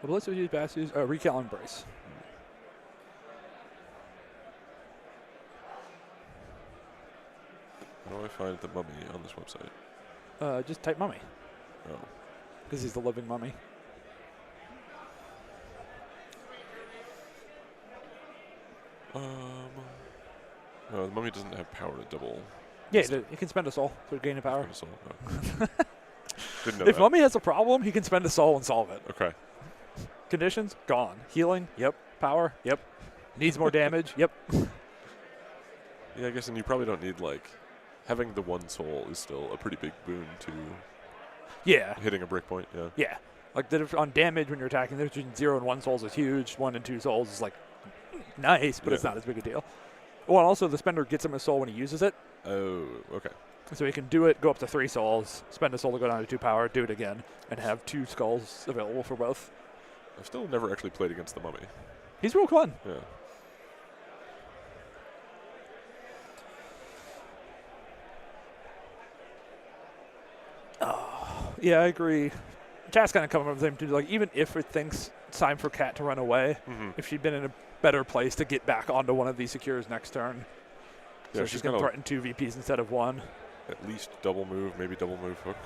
Let's use Bastions. Recal Embrace. How do I find the mummy on this website? Just type mummy. Oh. Because he's the living mummy. No, the mummy doesn't have power to double. Yeah, he can spend a soul to gain a power. Spend a soul. No. Didn't know If that. Mummy has a problem, he can spend a soul and solve it. Okay. Conditions? Gone. Healing? Yep. Power? Yep. Needs more damage? Yep. Yeah, I guess, and you probably don't need, like, having the 1 soul is still a pretty big boon to Yeah. hitting a break point, yeah. Yeah. Like, on damage when you're attacking, there's 0 and 1 souls is huge. 1 and 2 souls is, like, nice, but it's not as big a deal. Well, and also the spender gets him a soul when he uses it. Oh, okay. So he can do it, go up to 3 souls, spend a soul to go down to 2 power, do it again, and have 2 skulls available for both. I've still never actually played against the mummy. He's real fun. Yeah. Yeah, I agree. Cat's kind of coming up with him too. Like, even if it thinks it's time for Cat to run away, if she'd been in a better place to get back onto one of these secures next turn, Yeah, so she's going to threaten 2 VPs instead of 1. At least double move, maybe double move hook.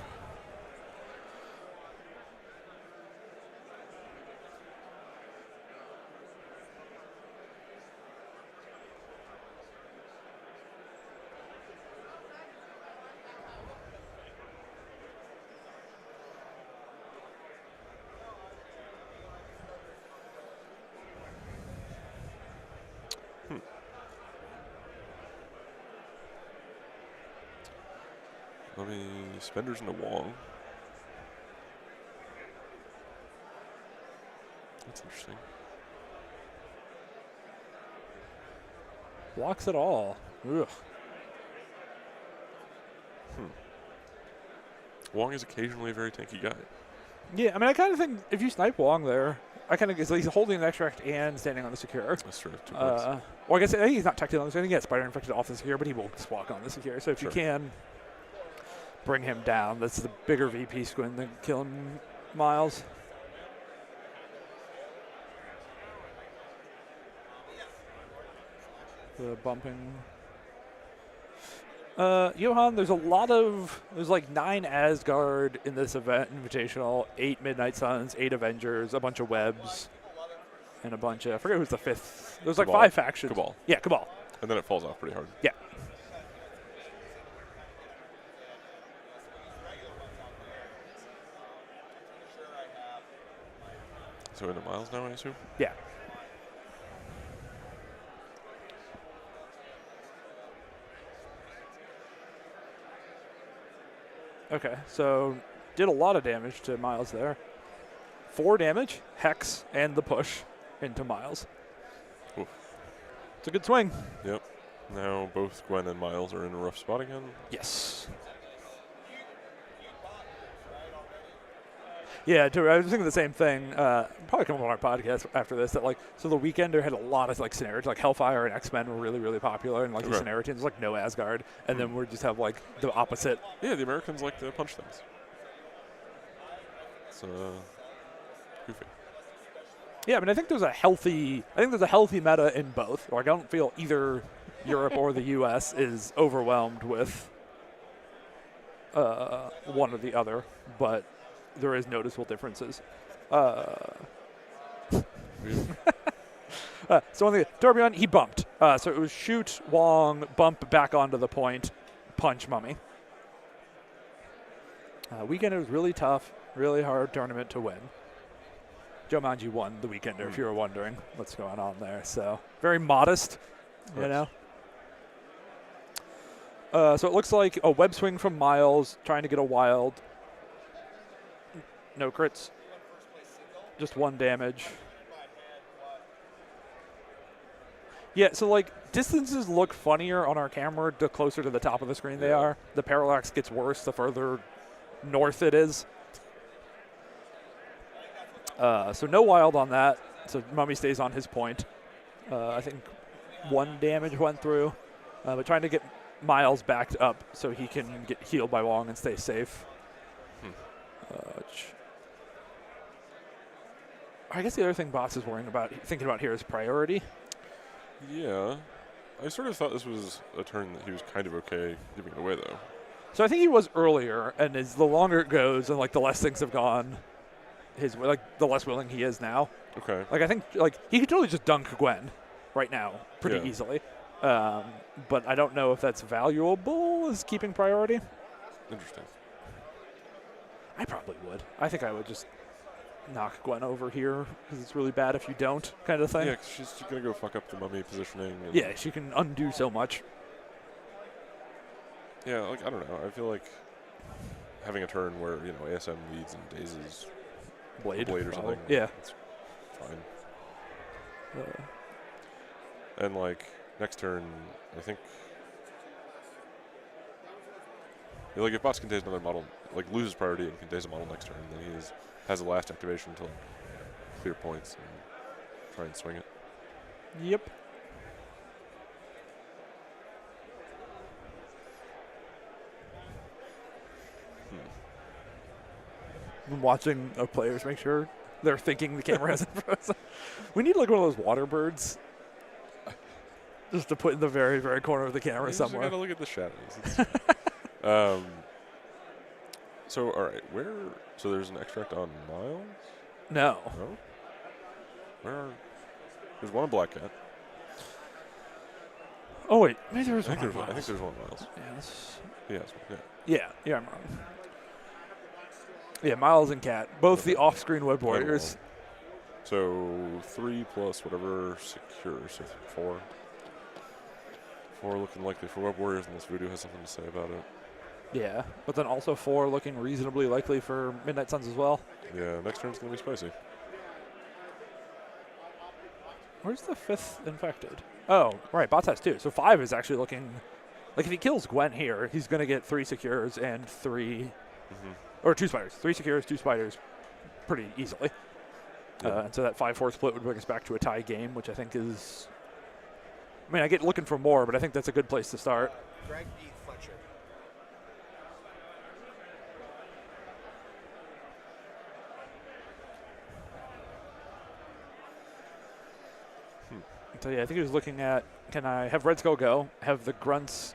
Let me spenders into Wong. That's interesting. Blocks it all. Ugh. Wong is occasionally a very tanky guy. Yeah, I mean, I kind of think if you snipe Wong there, I kind of guess he's holding an extract and standing on the secure. That's true. 2 points. Well, I think he's not technically on the secure. I think he gets spider infected off the secure, but he will just walk on the secure. So if you can bring him down, that's the bigger VP squint than killing Miles. The bumping. Johan, there's like 9 Asgard in this event, Invitational, 8 Midnight Suns, 8 Avengers, a bunch of webs, and a bunch of, I forget who's the 5th. There's like Cabal. 5 factions. Cabal. Yeah, Cabal. And then it falls off pretty hard. Yeah. So into Miles now, I assume? Yeah. Okay, so did a lot of damage to Miles there. 4 damage, Hex, and the push into Miles. Oof. It's a good swing. Yep. Now both Gwen and Miles are in a rough spot again. Yes. Yeah, I was thinking the same thing. Probably come on our podcast after this. That like, so the Weekender had a lot of like scenarios, like Hellfire and X-Men were really, really popular, and like the scenario teams like no Asgard, and then we just have like the opposite. Yeah, the Americans like to punch things. It's goofy. Yeah, I mean, I think there's a healthy meta in both. Like, I don't feel either Europe or the U.S. is overwhelmed with one or the other, but there is noticeable differences. So on the Tourbillon, he bumped. So it was shoot, Wong, bump back onto the point, punch, Mummy. Weekender was really tough, really hard tournament to win. Joe Manji won the Weekender, if you were wondering what's going on there. So very modest, you know. So it looks like a web swing from Miles, trying to get a wild. No crits. Just 1 damage. Yeah, so like distances look funnier on our camera the closer to the top of the screen they are. The parallax gets worse the further north it is. So no wild on that. So Mummy stays on his point. I think 1 damage went through. But trying to get Miles backed up so he can get healed by Wong and stay safe. I guess the other thing Boss is thinking about here is priority. Yeah. I sort of thought this was a turn that he was kind of okay giving it away, though. So I think he was earlier, and the longer it goes and like the less things have gone his way, like the less willing he is now. Okay. Like I think like he could totally just dunk Gwen right now pretty easily. But I don't know if that's valuable as keeping priority. Interesting. I probably would. I think I would just knock Gwen over here because it's really bad if you don't, kind of thing. Yeah, 'cause she's going to go fuck up the mummy positioning. And Yeah, she can undo so much. Yeah, like, I don't know. I feel like having a turn where, ASM leads and dazes Blade or something. Yeah. It's fine. And, like, next turn, I think... Yeah, like, if Bots can daze another model, like, loses priority and can daze a model next turn, then he has the last activation to clear points and try and swing it. Yep. I'm watching our players make sure they're thinking the camera hasn't frozen. We need like one of those water birds just to put in the very, very corner of the camera somewhere. You gotta look at the shadows. So, all right, so there's an extract on Miles? No. No? There's one on Black Cat. Oh, wait. Maybe there was I one think on there's Miles. one on Miles. Yes. He has one, yeah. Yeah, I'm wrong. Yeah, Miles and Cat. Both the off-screen web warriors. So 3 plus whatever secure, so 4. 4 looking likely for web warriors unless Voodoo has something to say about it. Yeah, but then also 4 looking reasonably likely for Midnight Suns as well. Yeah, next turn's going to be spicy. Where's the 5th infected? Oh, right, Bots has 2. So 5 is actually looking... Like, if he kills Gwen here, he's going to get 3 secures and 3... Or 2 spiders. 3 secures, 2 spiders pretty easily. Yeah. And so that 5-4 split would bring us back to a tie game, which I think is... I mean, I get looking for more, but I think that's a good place to start. Greg B. Fletcher. So, yeah, I think he was looking at, can I have Red Skull go, have the grunts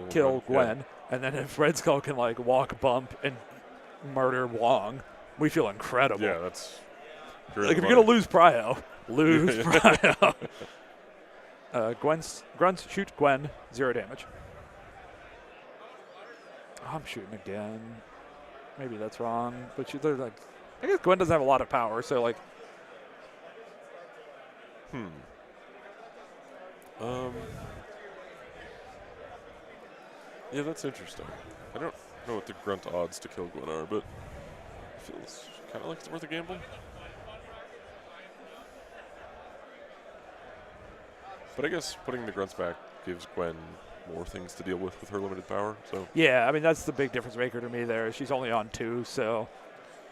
kill Gwen, and then if Red Skull can, like, walk, bump, and murder Wong, we feel incredible. Yeah, that's... Like, if you're going to lose Prio, lose Prio. Grunts shoot Gwen, 0 damage. Oh, I'm shooting again. Maybe that's wrong. But they're like, I guess Gwen doesn't have a lot of power, so like. Yeah, that's interesting. I don't know what the grunt odds to kill Gwen are, but it feels kind of like it's worth a gamble. But I guess putting the grunts back gives Gwen more things to deal with her limited power. So yeah, I mean that's the big difference maker to me there. She's only on 2, so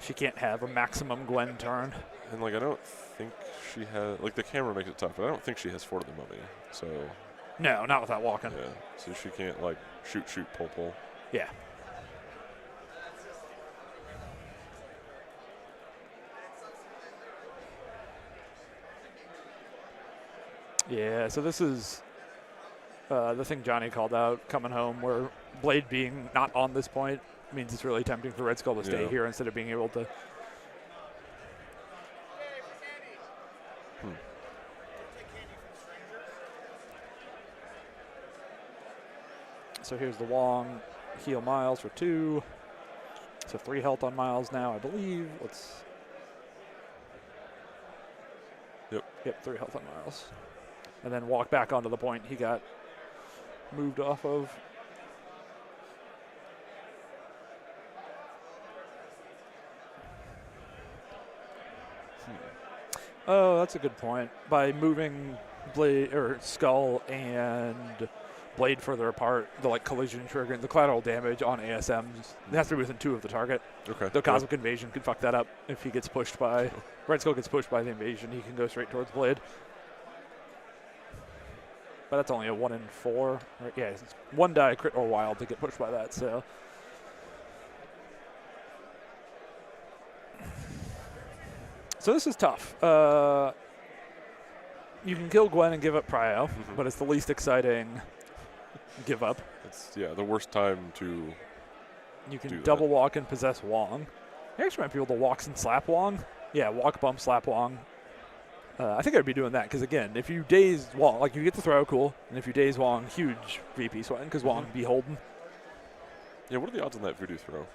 she can't have a maximum Gwen turn. And like I don't think she has like the camera makes it tough, but I don't think she has 4 to the mummy. So no, not without walking. yeah, so she can't like shoot, pull. Yeah. Yeah, so this is the thing Johnny called out coming home, where Blade being not on this point means it's really tempting for Red Skull to stay here instead of being able to. So here's the Wong, heal Miles for 2. So 3 health on Miles now, I believe. Yep, 3 health on Miles. And then walk back onto the point he got moved off of. Oh, that's a good point. By moving Blade or Skull and Blade further apart, the like collision triggering the collateral damage on ASMs, it has to be within 2 of the target. Okay. The Cosmic Invasion could fuck that up if he gets pushed by Red Skull gets pushed by the invasion. He can go straight towards Blade. But that's only a 1 in 4. Right? Yeah, it's 1 die crit or wild to get pushed by that. So this is tough. You can kill Gwen and give up Prio, but it's the least exciting give up. It's the worst time to. You can double walk and possess Wong. You actually might be able to walk and slap Wong. Yeah, walk, bump, slap Wong. I think I'd be doing that because, again, if you daze Wong, like you get the throw, cool. And if you daze Wong, huge VP sweating because Wong be holding. Yeah, what are the odds on that voodoo throw?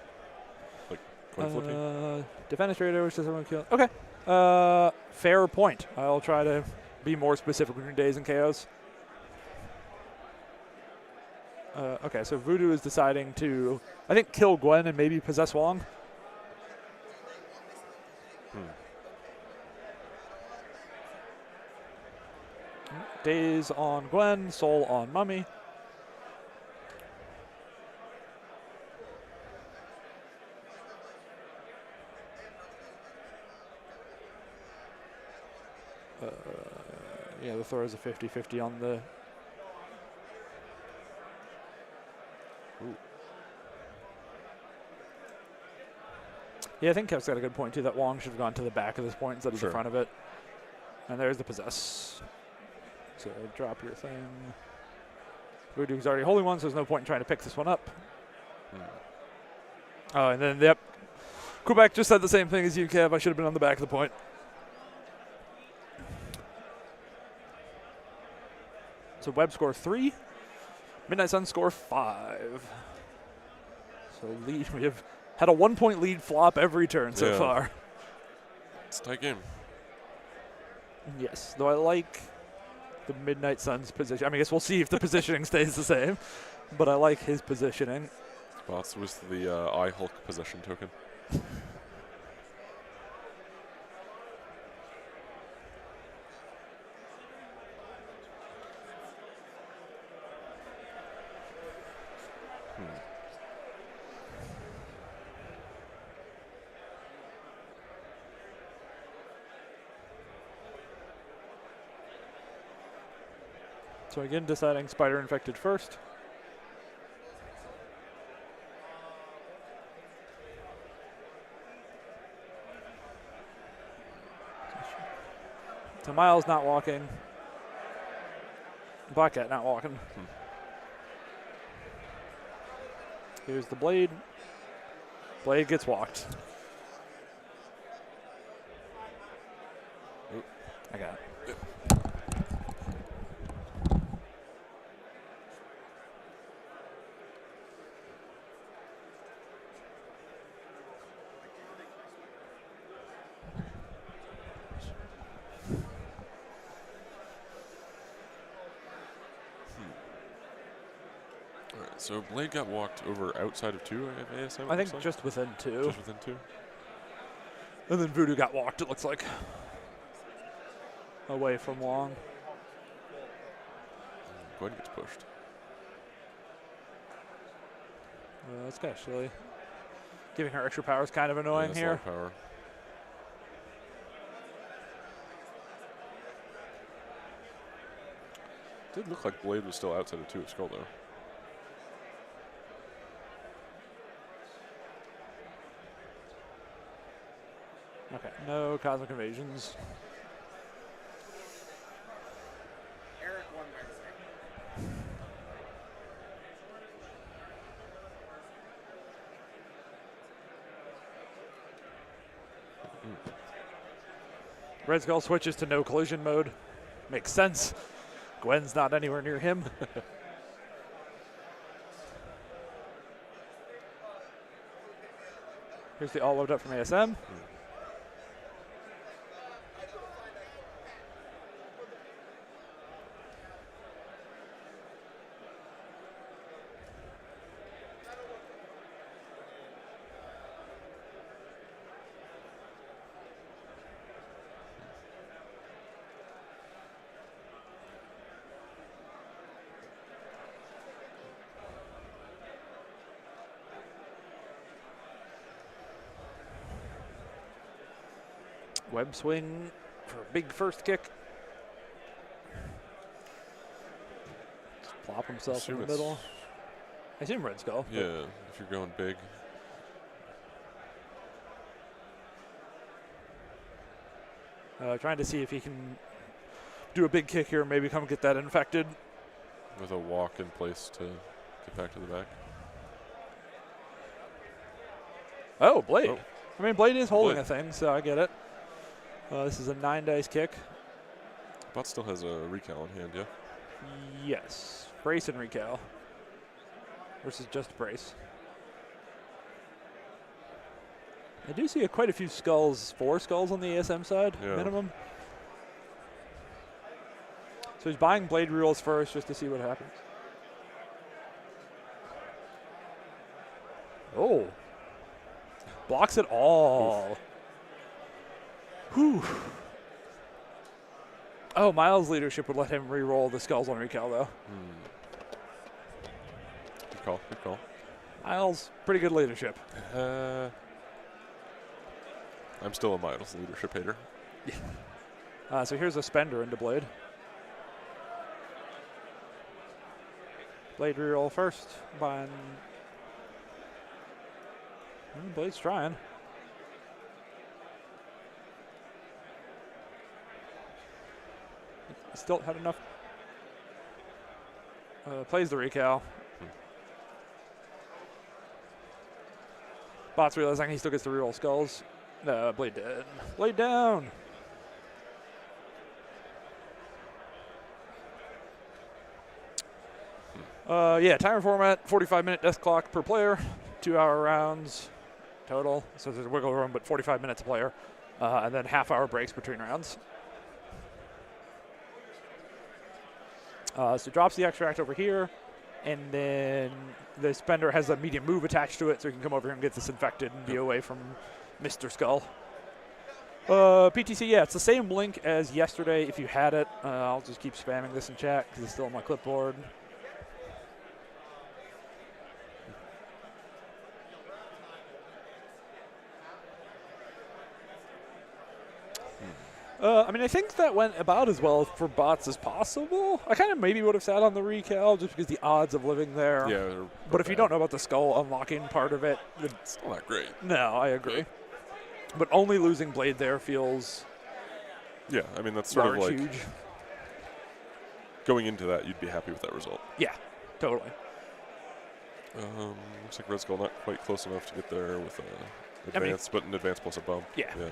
Like Coin flipping. Defenestrator, which does everyone kill. Okay. Fair point. I'll try to be more specific between days and KOs. Okay, so Voodoo is deciding to, I think, kill Gwen and maybe possess Wong. Days on Gwen, Soul on Mummy. Yeah, the throw is a 50-50 on the... Ooh. Yeah, I think Kev's got a good point, too, that Wong should have gone to the back of this point instead of the front of it. And there's the possess. So drop your thing. Voodoo's already holding one, so there's no point in trying to pick this one up. Oh, and then, yep. Quebec just said the same thing as you, Kev. I should have been on the back of the point. So Webb score 3. Midnight Sun score 5. So lead, we have had a 1-point lead flop every turn so far. It's a tight game. Yes, though I like the Midnight Sun's position. I mean, I guess we'll see if the positioning stays the same, but I like his positioning. Well, this was the I Hulk possession token. So again, deciding Spider Infected first. So Miles not walking. Black Cat not walking. Here's the Blade. Blade gets walked. Oop. I got it. So Blade got walked over outside of 2 of ASM? I think just within 2. Just within 2? And then Voodoo got walked, it looks like. Away from Wong. Gwen gets pushed. That's actually giving her extra power is kind of annoying that's here. A lot of power. Did look like Blade was still outside of 2 at Skull, though. Okay, no Cosmic Invasions. Eric won by the Red Skull switches to no collision mode. Makes sense. Gwen's not anywhere near him. Here's the all loaded up from ASM. Web swing for a big first kick. Just plop himself in the middle. I assume Red Skull. Yeah, if you're going big. Trying to see if he can do a big kick here and maybe come get that infected. With a walk in place to get back to the back. Oh, Blade. Oh. I mean, Blade is holding Blade. a thing, so I get it. This is a 9-dice kick. Bot still has a recal in hand, yeah? Yes. Brace and recal. Versus just brace. I do see quite a few skulls, 4 skulls on the ASM side, Yeah. minimum. So he's buying blade rerolls first just to see what happens. Oh. Blocks it all. Whew. Oh, Miles' leadership would let him re-roll the skulls on recal, though. Good call. Good call. Miles, pretty good leadership. I'm still a Miles leadership hater. So here's a spender into blade. Blade reroll first. Buying. Blade's trying. Still had enough. Plays the recal. Bot's realizing he still gets to reroll skulls. No, blade dead. Blade down. Yeah, timer format, 45-minute death clock per player, 2-hour rounds total. So there's a wiggle room, but 45 minutes a player, and then half-hour breaks between rounds. So drops the extract over here, and then the spender has a medium move attached to it, so he can come over here and get this infected and be away from Mr. Skull. PTC, yeah, it's the same link as yesterday if you had it. I'll just keep spamming this in chat because it's still on my clipboard. I mean, I think that went about as well for bots as possible. I kind of maybe would have sat on the recal just because the odds of living there. Yeah. But if you don't know about the skull unlocking part of it, It's not that great. no, I agree. But only losing blade there feels Yeah, I mean, that's sort of like huge. going into that, you'd be happy with that result. Yeah, totally. Looks like Red Skull not quite close enough to get there with advance, but an advance plus a bump. Yeah. Yeah.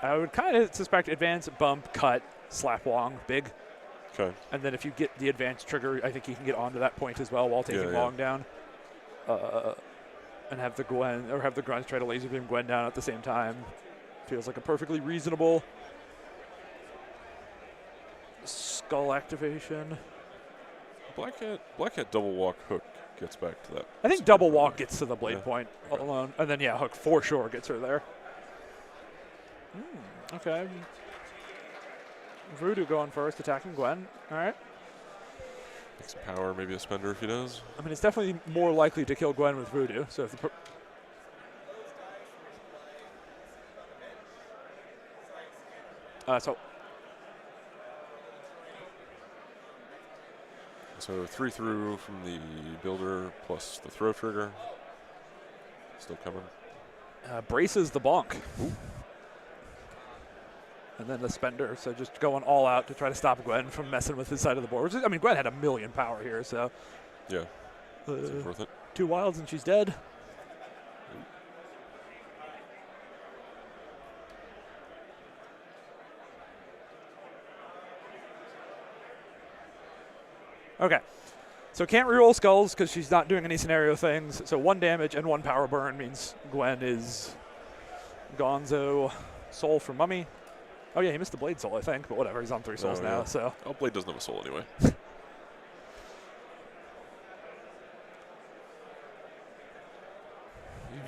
I would kind of suspect advance, bump, cut, slap long, big. Okay. And then if you get the advance trigger, I think you can get onto that point as well while taking long down. And have the Gwen, or have the Grunts try to laser beam Gwen down at the same time. Feels like a perfectly reasonable skull activation. Black Hat double walk hook gets back to that. I think double walk gets to the blade Yeah. point Okay. alone. And then, yeah, hook for sure gets her there. Okay. Voodoo going first, attacking Gwen. All right. Make some power, maybe a spender if he does. I mean, it's definitely more likely to kill Gwen with Voodoo. So if the So 3 through from the builder plus the throw trigger. Still coming. braces the bonk. And then the spender, so just going all out to try to stop Gwen from messing with his side of the board. I mean, Gwen had 1,000,000 power here, so. Yeah. Seems worth it. 2 wilds and she's dead. Okay. So can't reroll skulls because she's not doing any scenario things. So 1 damage and 1 power burn means Gwen is gonzo. Soul from Mummy. Oh, yeah, he missed the blade soul, I think, but whatever. He's on 3 souls now, so. Oh, blade doesn't have a soul anyway.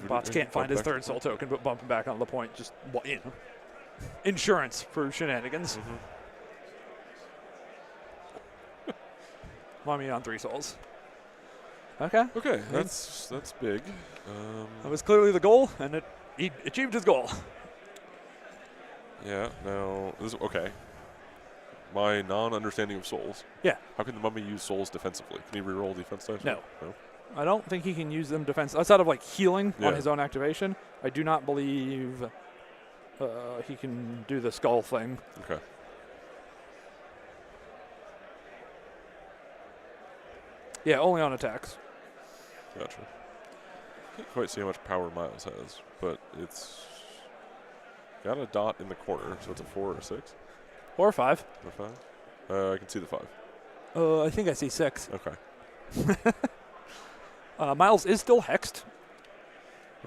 Bots can't find his 3rd soul token, but bump him back on the point. Just, insurance for shenanigans. Mummy on 3 souls. Okay. Okay, that's big. That was clearly the goal, and he achieved his goal. Yeah, now, okay. My non-understanding of souls. Yeah. How can the Mummy use souls defensively? Can he reroll defense dice? No. I don't think he can use them defense outside of like healing Yeah. on his own activation. I do not believe he can do the skull thing. Okay. Yeah, only on attacks. Gotcha. Can't quite see how much power Miles has, but it's got a dot in the corner, so it's a 4 or a 6. 4 or 5. Or 5? I can see the 5. I think I see 6. Okay. Miles is still hexed.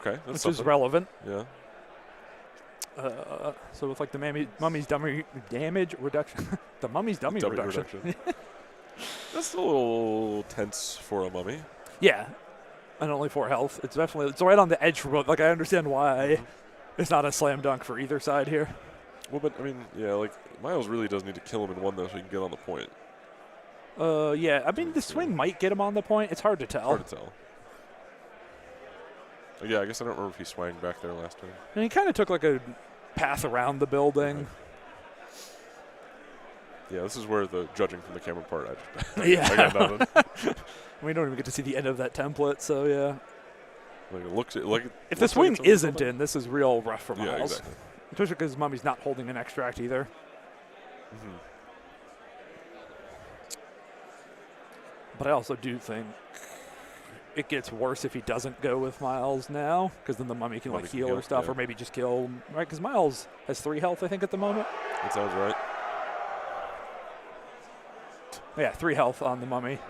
Okay, that's which something. is relevant. Yeah. So with like the mummy's dummy damage reduction, the mummy's dummy reduction. That's a little tense for a mummy. Yeah, and only 4 health. It's right on the edge for both. Like I understand why it's not a slam dunk for either side here. Well, but I mean, yeah, like Miles really does need to kill him in one though, so he can get on the point. Yeah, I mean the swing might get him on the point. It's hard to tell. Hard to tell. Yeah, I guess I don't remember if he swang back there last time. And he kind of took like a path around the building. Okay. Yeah, this is where the judging from the camera part. Yeah. I got nothing. We don't even get to see the end of that template, so yeah. Like it looks like. If the swing isn't in, this is real rough for Miles. Yeah, exactly. Especially because Mummy's not holding an extract either. Mm-hmm. But I also do think it gets worse if he doesn't go with Miles now, because then the Mummy can like heal or stuff, or maybe just kill, right? Because Miles has 3 health, I think, at the moment. That sounds right. Yeah, 3 health on the Mummy.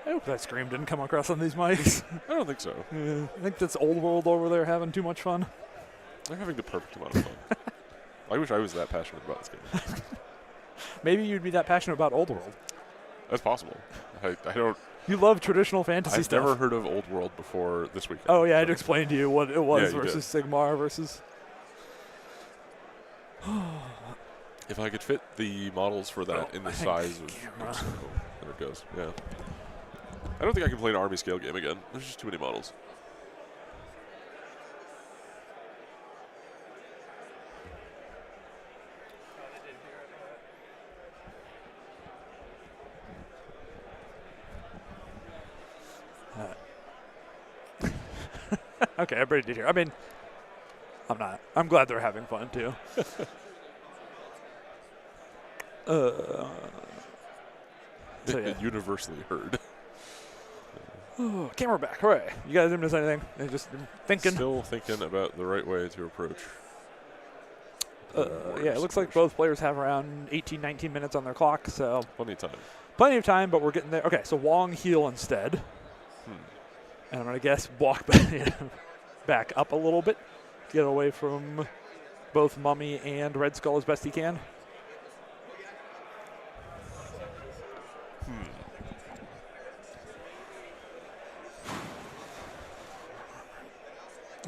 I hope that scream didn't come across on these mics. I don't think so. Yeah, I think that's Old World over there having too much fun. They're having the perfect amount of fun. I wish I was that passionate about this game. Maybe you'd be that passionate about Old World. That's possible. I don't. You love traditional fantasy I've stuff. never heard of Old World before this weekend. Oh, yeah, I had to explain to you what it was Yeah, versus Sigmar versus... If I could fit the models for that in the size of... Oh, there it goes, yeah. I don't think I can play an army scale game again. There's just too many models. Okay, everybody did hear. I mean, I'm not. I'm glad they're having fun, too. So, yeah. Universally heard. Camera back, hooray. You guys didn't miss anything? They're just thinking. Still thinking about the right way to approach. Yeah, it looks like both players have around 18, 19 minutes on their clock, so. Plenty of time. Plenty of time, but we're getting there. Okay, so Wong heal instead. And I'm going to guess walk back up a little bit. Get away from both Mummy and Red Skull as best he can.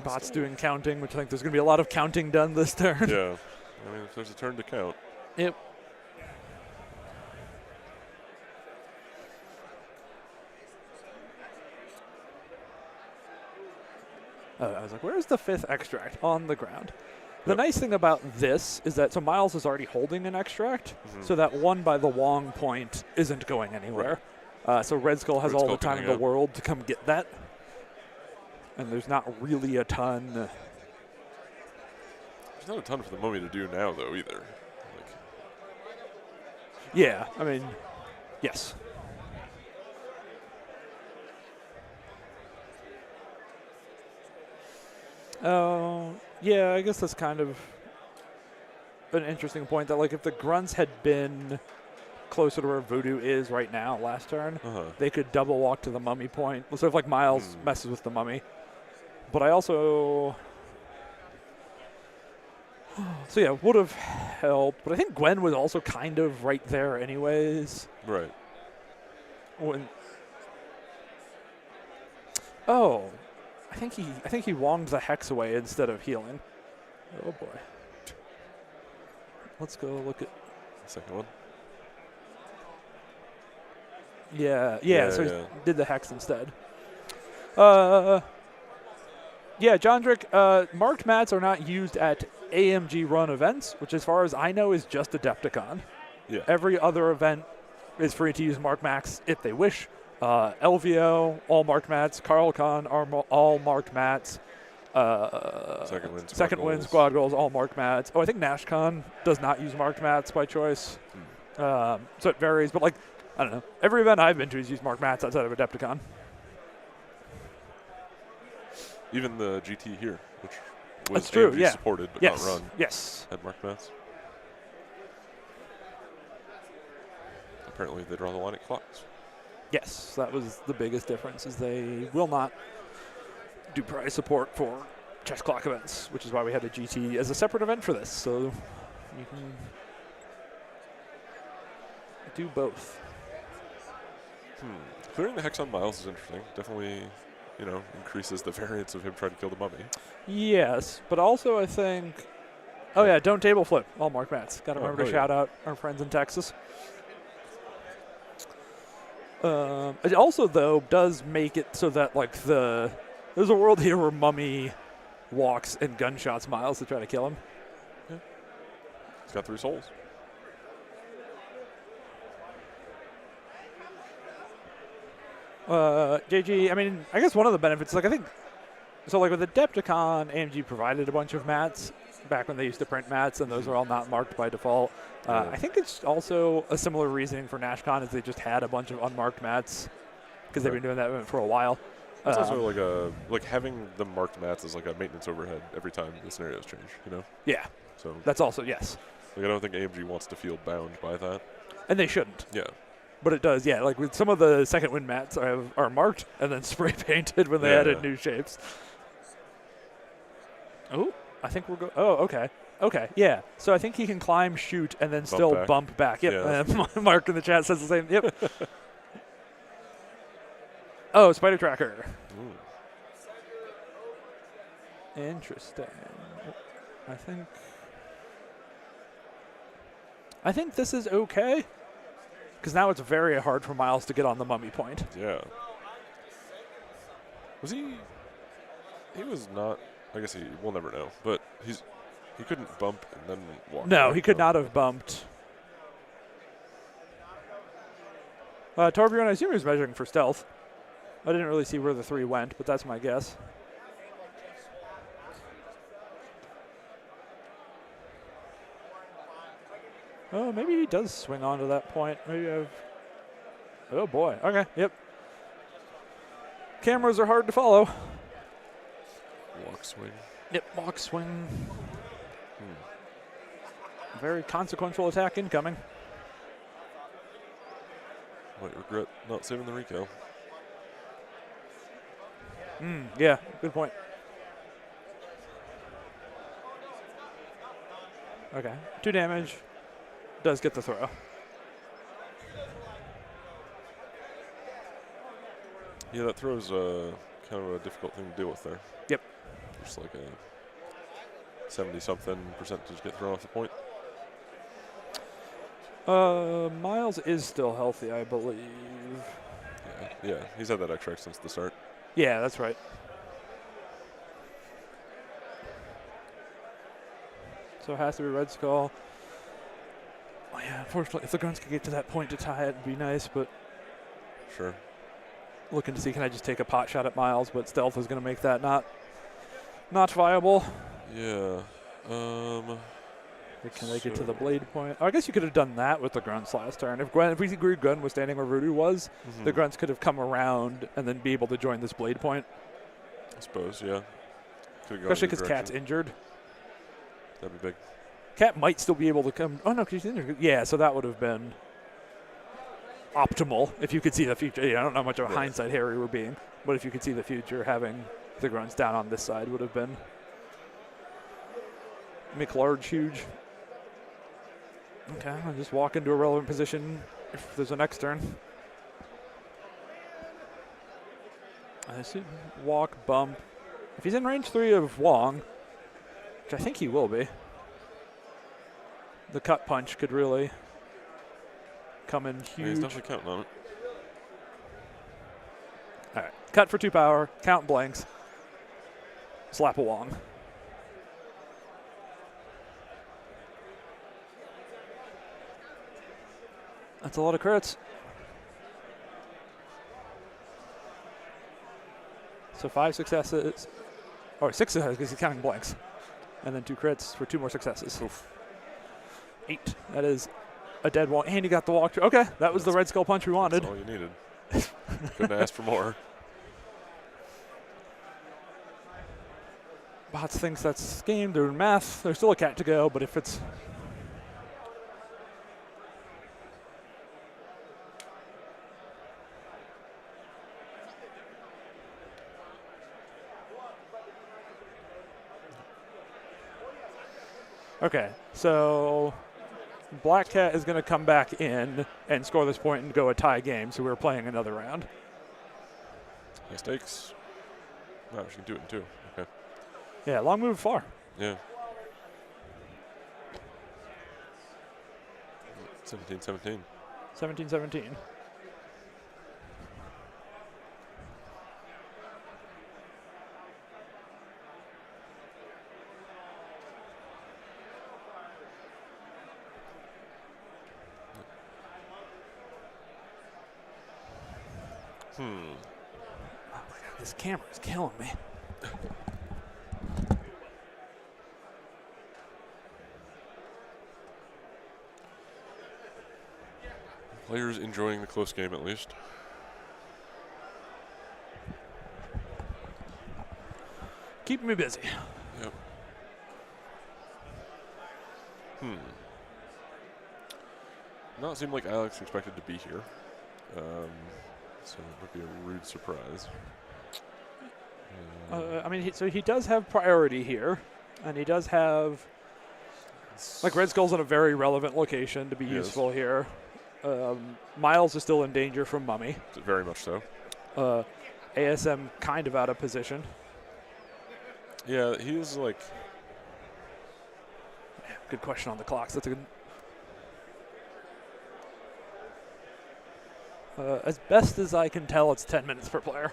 Bot's doing counting, which I think there's going to be a lot of counting done this turn. Yeah. I mean, if there's a turn to count. Yep. I was like, where's the 5th extract? On the ground. The nice thing about this is that, so Miles is already holding an extract, so that one by the Wong point isn't going anywhere. So Red Skull has all the time in the world to come get that. And there's not really a ton. There's not a ton for the Mummy to do now, though, either. Yeah, I mean, yes. Yeah, I guess that's kind of an interesting point that, like, if the Grunts had been closer to where Voodoo is right now last turn, they could double walk to the Mummy point. So if, like, Miles messes with the Mummy. But I also... So, yeah, would have helped. But I think Gwen was also kind of right there anyways. Right. Oh. I think he wonged the Hex away instead of healing. Oh, boy. Let's go look at... The second one? Yeah, so he did the Hex instead. Yeah, John Drick, marked mats are not used at AMG run events, which as far as I know is just Adepticon. Yeah. Every other event is free to use marked mats if they wish. LVO, all marked mats. Carl-Con, all marked mats. Second win, squad goals, all marked mats. Oh, I think NashCon does not use marked mats by choice. So it varies, but, like, I don't know. Every event I've been to has used marked mats outside of Adepticon. Even the GT here, which was supported but not run. Yes. Had marked mats. Apparently they draw the line at clocks. Yes, that was the biggest difference, is they will not do prize support for chess clock events, which is why we had a GT as a separate event for this. So you can do both. Clearing the hex on Miles is interesting. Definitely, increases the variance of him trying to kill the mummy. Yes, but also I think. Oh yeah, don't table flip. All mark mats. Got to remember to shout out our friends in Texas. It also though does make it so that like there's a world here where mummy walks and gunshots Miles to try to kill him. Yeah. He's got 3 souls. JG, I mean, I guess one of the benefits, like I think, so like with Adepticon, AMG provided a bunch of mats back when they used to print mats, and those are all not marked by default. I think it's also a similar reasoning for NashCon is they just had a bunch of unmarked mats because they've been doing that for a while. It's also like having the marked mats is like a maintenance overhead every time the scenarios change, Yeah. So that's also, yes. Like I don't think AMG wants to feel bound by that. And they shouldn't. Yeah. But it does, yeah. Like with some of the second wind mats are marked and then spray painted when they added new shapes. Oh, I think we're going. Oh, okay. Okay, yeah. So I think he can climb, shoot, and then still bump back. Yep. Yeah. Mark in the chat says the same. Yep. Oh, Spider Tracker. Ooh. Interesting. I think this is okay. Because now it's very hard for Miles to get on the mummy point. Yeah. Was he? He was not. I guess we'll never know. But he couldn't bump and then walk. No, he could not have bumped. Torbjorn, I assume he was measuring for stealth. I didn't really see where the 3 went, but that's my guess. Oh, maybe he does swing on to that point. Maybe I've. Oh boy. Okay. Yep. Cameras are hard to follow. Walk swing. Yep. Walk swing. Very consequential attack incoming. Might regret not saving the Rico. Yeah. Good point. Okay. 2 damage. Does get the throw. Yeah, that throw's kind of a difficult thing to deal with there. Yep. Just like a 70-something percentage get thrown off the point. Miles is still healthy, I believe. Yeah, he's had that extra since the start. Yeah, that's right. So it has to be Red Skull. Oh yeah, unfortunately, if the guns could get to that point to tie it, it'd be nice, but... Sure. Looking to see, can I just take a pot shot at Miles, but stealth is going to make that not viable. Yeah. Can they get to the blade point? Oh, I guess you could have done that with the grunts last turn. If we agreed Gun was standing where Voodoo was, the grunts could have come around and then be able to join this blade point. I suppose, yeah. Especially because Cat's injured. That'd be big. Cat might still be able to come. Oh, no, because she's injured. Yeah, so that would have been optimal if you could see the future. Yeah, I don't know how much of a hindsight Harry we're being, but if you could see the future, having the grunts down on this side would have been make large, huge. Okay, I'll just walk into a relevant position if there's a next turn. I see walk, bump. If he's in range 3 of Wong, which I think he will be, the cut punch could really come in huge. Yeah, he's definitely counting on it. All right, cut for 2 power, count blanks, slap a Wong. That's a lot of crits. So 5 successes, or 6 successes because he's counting blanks, and then 2 crits for 2 more successes. Oof. 8. That is a dead one, and he got the walkthrough. Okay, that was the Red Skull punch we wanted. That's all you needed. Couldn't ask for more. Bots thinks that's game. They're doing math. There's still a cat to go, but if it's Okay, so Black Cat is going to come back in and score this point and go a tie game, so we're playing another round. High stakes. No, she can do it in 2. Okay. Yeah, long move far. Yeah. 17-17. 17-17. Oh my God, this camera is killing me. Players enjoying the close game at least. Keeping me busy. Yep. Not seem like Alex expected to be here. So it would be a rude surprise. I mean, so he does have priority here, and he does have, like, Red Skull's in a very relevant location to be useful here. Miles is still in danger from Mummy. Very much so. ASM kind of out of position. Yeah, he's like... Good question on the clocks. That's a good... as best as I can tell, it's 10 minutes per player.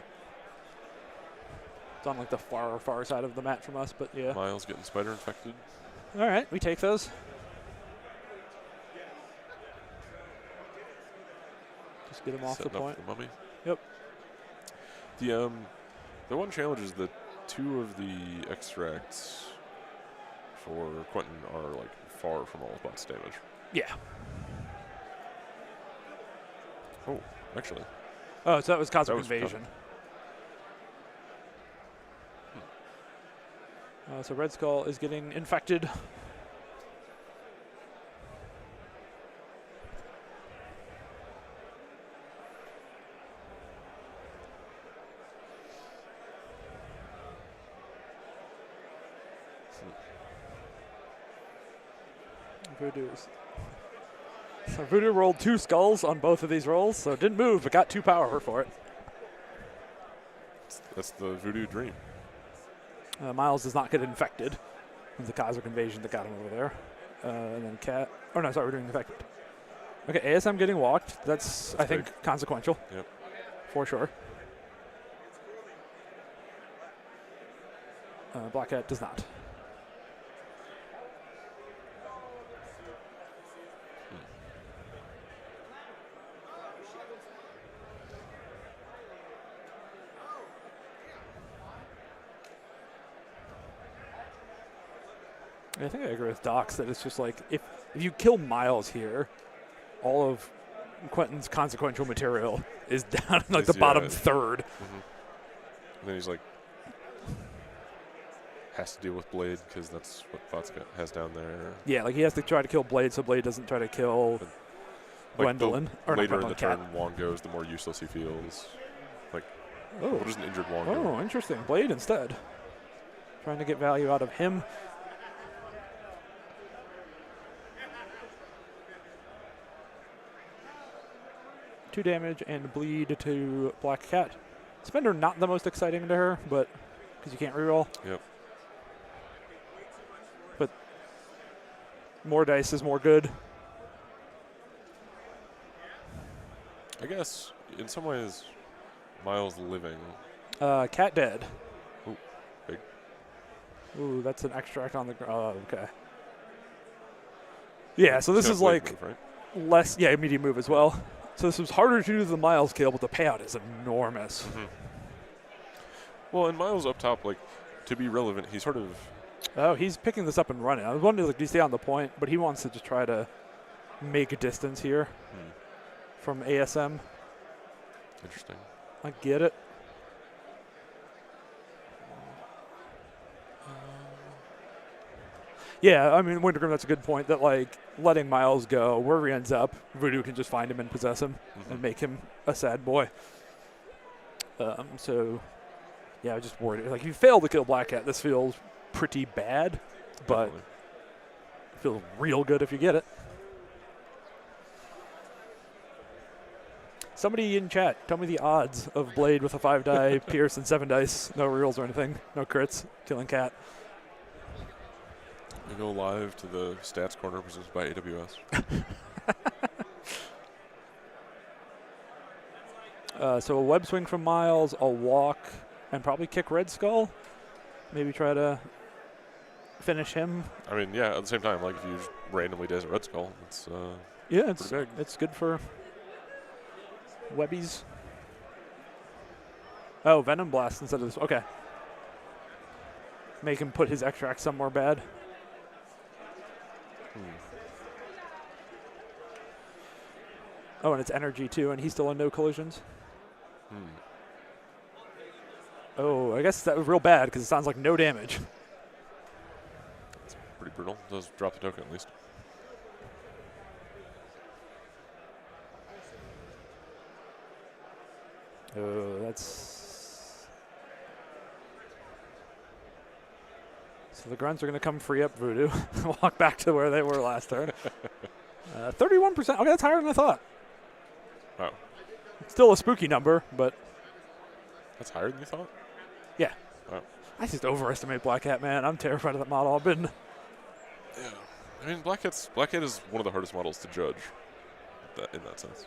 It's on like the far side of the mat from us, but yeah. Miles getting spider infected. All right, we take those. Just get him off the point. Up the Mummy. Yep. The one challenge is that 2 of the extracts for Quentin are like far from all of bots damage. Yeah. Oh, actually. Oh, so that was Cosmic Invasion. So Red Skull is getting infected. So Voodoo rolled 2 skulls on both of these rolls, so it didn't move, but got 2 power for it. That's the Voodoo dream. Miles does not get infected. It's the Cosmic Invasion that got him over there. And then Cat. Oh, no, sorry, we're doing infected. Okay, ASM getting walked. That's I think, consequential. Yep. For sure. Black Cat does not. I think I agree with Docs that it's just like if you kill Miles here, all of Quentin's consequential material is down in like the bottom third. Mm-hmm. And then he's like has to deal with Blade because that's what Bots has down there. Yeah, like he has to try to kill Blade so Blade doesn't try to kill Gwendolyn. Or later in the turn, Wong goes, the more useless he feels. Like, what does an injured Wong do? Oh, interesting. Blade instead. Trying to get value out of him. Two damage and bleed to Black Cat. Spender not the most exciting to her, but because you can't reroll. Yep. But more dice is more good. I guess in some ways, Miles living. Cat dead. Ooh, big. Ooh, that's an extract on the ground. Oh, okay. Yeah, so this is like move, right? less, immediate move as well. So this was harder to do than the Miles kill, but the payout is enormous. Mm-hmm. Well, and Miles up top, like, to be relevant, he's sort of... Oh, he's picking this up and running. I was wondering, like, do you stay on the point? But he wants to just try to make a distance here from ASM. Interesting. I get it. Yeah, I mean, Wintergrim, that's a good point, that, like, letting Miles go, wherever he ends up, Voodoo can just find him and possess him and make him a sad boy. So, yeah, I was just worried. Like, if you fail to kill Black Cat, this feels pretty bad, but Feels real good if you get it. Somebody in chat, tell me the odds of Blade with a 5-die, Pierce, and 7 dice. No reels or anything. No crits. Killing cat. We go live to the stats corner presented by AWS. So a web swing from Miles, a walk, and probably kick Red Skull. Maybe try to finish him. I mean, yeah, at the same time, like if you just randomly daze a Red Skull, it's yeah, it's big. It's good for webbies. Oh, Venom Blast instead of this. Okay. Make him put his extract somewhere bad. Oh, and it's energy too, and he's still on no collisions. Oh, I guess that was real bad because it sounds like no damage. It's pretty brutal. Does drop the token at least. Oh, that's... So the grunts are going to come free up Voodoo. Walk back to where they were last turn. 31%. Okay, that's higher than I thought. Wow. Still a spooky number, but... That's higher than you thought? Yeah. Wow. I just overestimate Black Hat, man. I'm terrified of that model. I've been... Yeah. I mean, Black Hat is one of the hardest models to judge in that sense.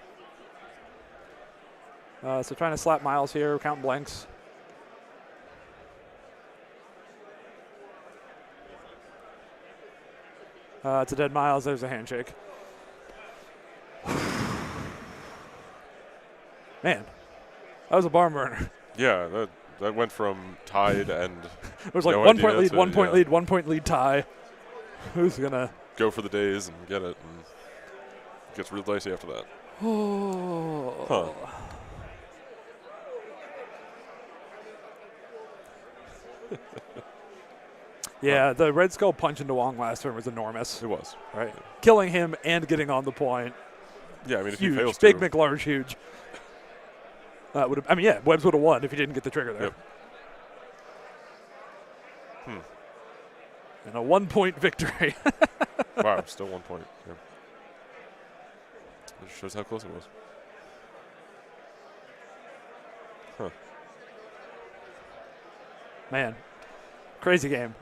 So trying to slap Miles here, counting blanks. It's a dead Miles. There's a handshake. Man, that was a barn burner. Yeah, that went from tied and it was like no 1 point lead, to, 1 point lead, 1 point lead tie. Who's gonna go for the days and get it? And it gets real dicey after that. Oh. Huh. Yeah, the Red Skull punch into Wong last turn was enormous. It was. Right. Killing him and getting on the point. Yeah, I mean, if huge. he fails Big to. McLarge, huge. Would have. I mean, yeah, Webbs would have won if he didn't get the trigger there. Yep. And a 1 point victory. Wow, still 1 point. Yeah. It just shows how close it was. Huh. Man, crazy game.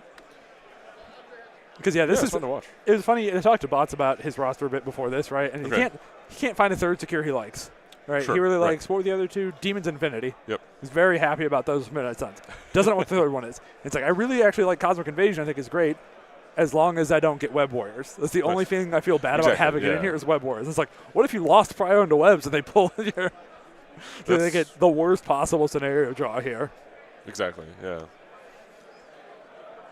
Because yeah, this is fun to watch. It was funny. I talked to Bots about his roster a bit before this, right? And he can't find a third secure he likes. Right, Sure, he really right. likes, what were the other two? Demon's Infinity. Yep. He's very happy about those Midnight Suns. Doesn't know what the third one is. It's like, I really actually like Cosmic Invasion. I think is great, as long as I don't get Web Warriors. That's the only thing I feel bad about having it in here is Web Warriors. It's like, what if you lost Prio into Webs and they pull your... so they get the worst possible scenario draw here. Exactly, yeah.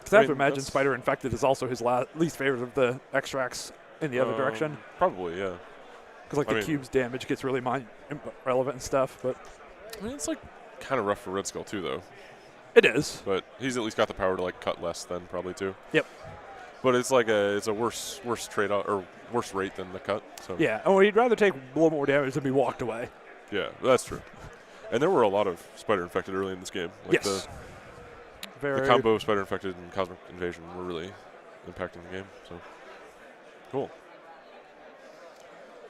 Because I have to imagine Spider Infected is also his least favorite of the extracts in the other direction. Probably, yeah. Because like the cube's damage gets really relevant and stuff, but I mean, it's like kind of rough for Red Skull too, though. It is. But he's at least got the power to like cut less than probably too. Yep. But it's like it's a worse trade off or worse rate than the cut. So yeah. Oh, he'd rather take a little more damage than be walked away. Yeah, that's true. And there were a lot of Spider Infected early in this game. Like yes. The combo of Spider Infected and Cosmic Invasion were really impacting the game. So cool.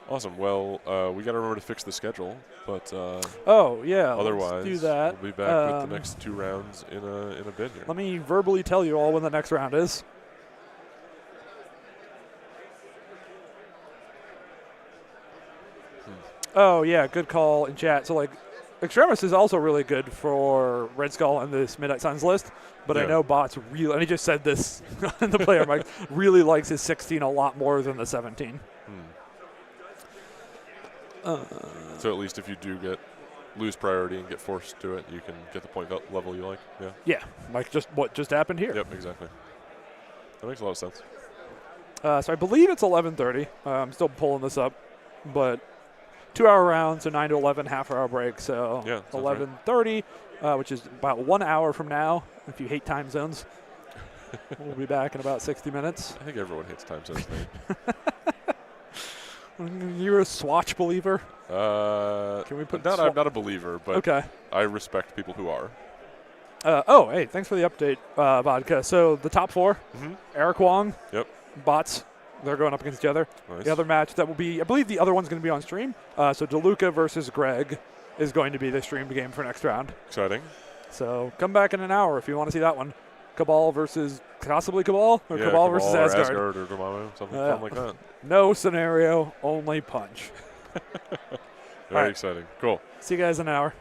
Awesome. Well, we got to remember to fix the schedule, but otherwise, let's do that. We'll be back with the next 2 rounds in a bit here. Let me verbally tell you all when the next round is. Oh yeah, good call in chat. So like, Extremis is also really good for Red Skull on this Midnight Suns list, but I know Bots really, and he just said this in the player mic, really likes his 16 a lot more than the 17. So at least if you do lose priority and get forced to it, you can get the point level you like. Yeah. Yeah, like just what just happened here. Yep, exactly. That makes a lot of sense. So I believe it's 11:30. I'm still pulling this up, but 2-hour round, so 9 to 11, half-hour break. So 11:30, which is about 1 hour from now. If you hate time zones, we'll be back in about 60 minutes. I think everyone hates time zones. You're a Swatch believer? Can we put I'm not a believer, but I respect people who are. Hey, thanks for the update, Vodka. So the top 4, Eric Wong, Yep. Bots, They're going up against each other. Nice. The other match that will be, I believe the other one's going to be on stream. So DeLuca versus Greg is going to be the streamed game for next round. Exciting. So come back in an hour if you want to see that one. Cabal versus possibly Cabal, or Yeah, Cabal versus or Asgard. or Dormammu, something fun like that. No scenario, only punch. Very right. exciting. Cool. See you guys in an hour.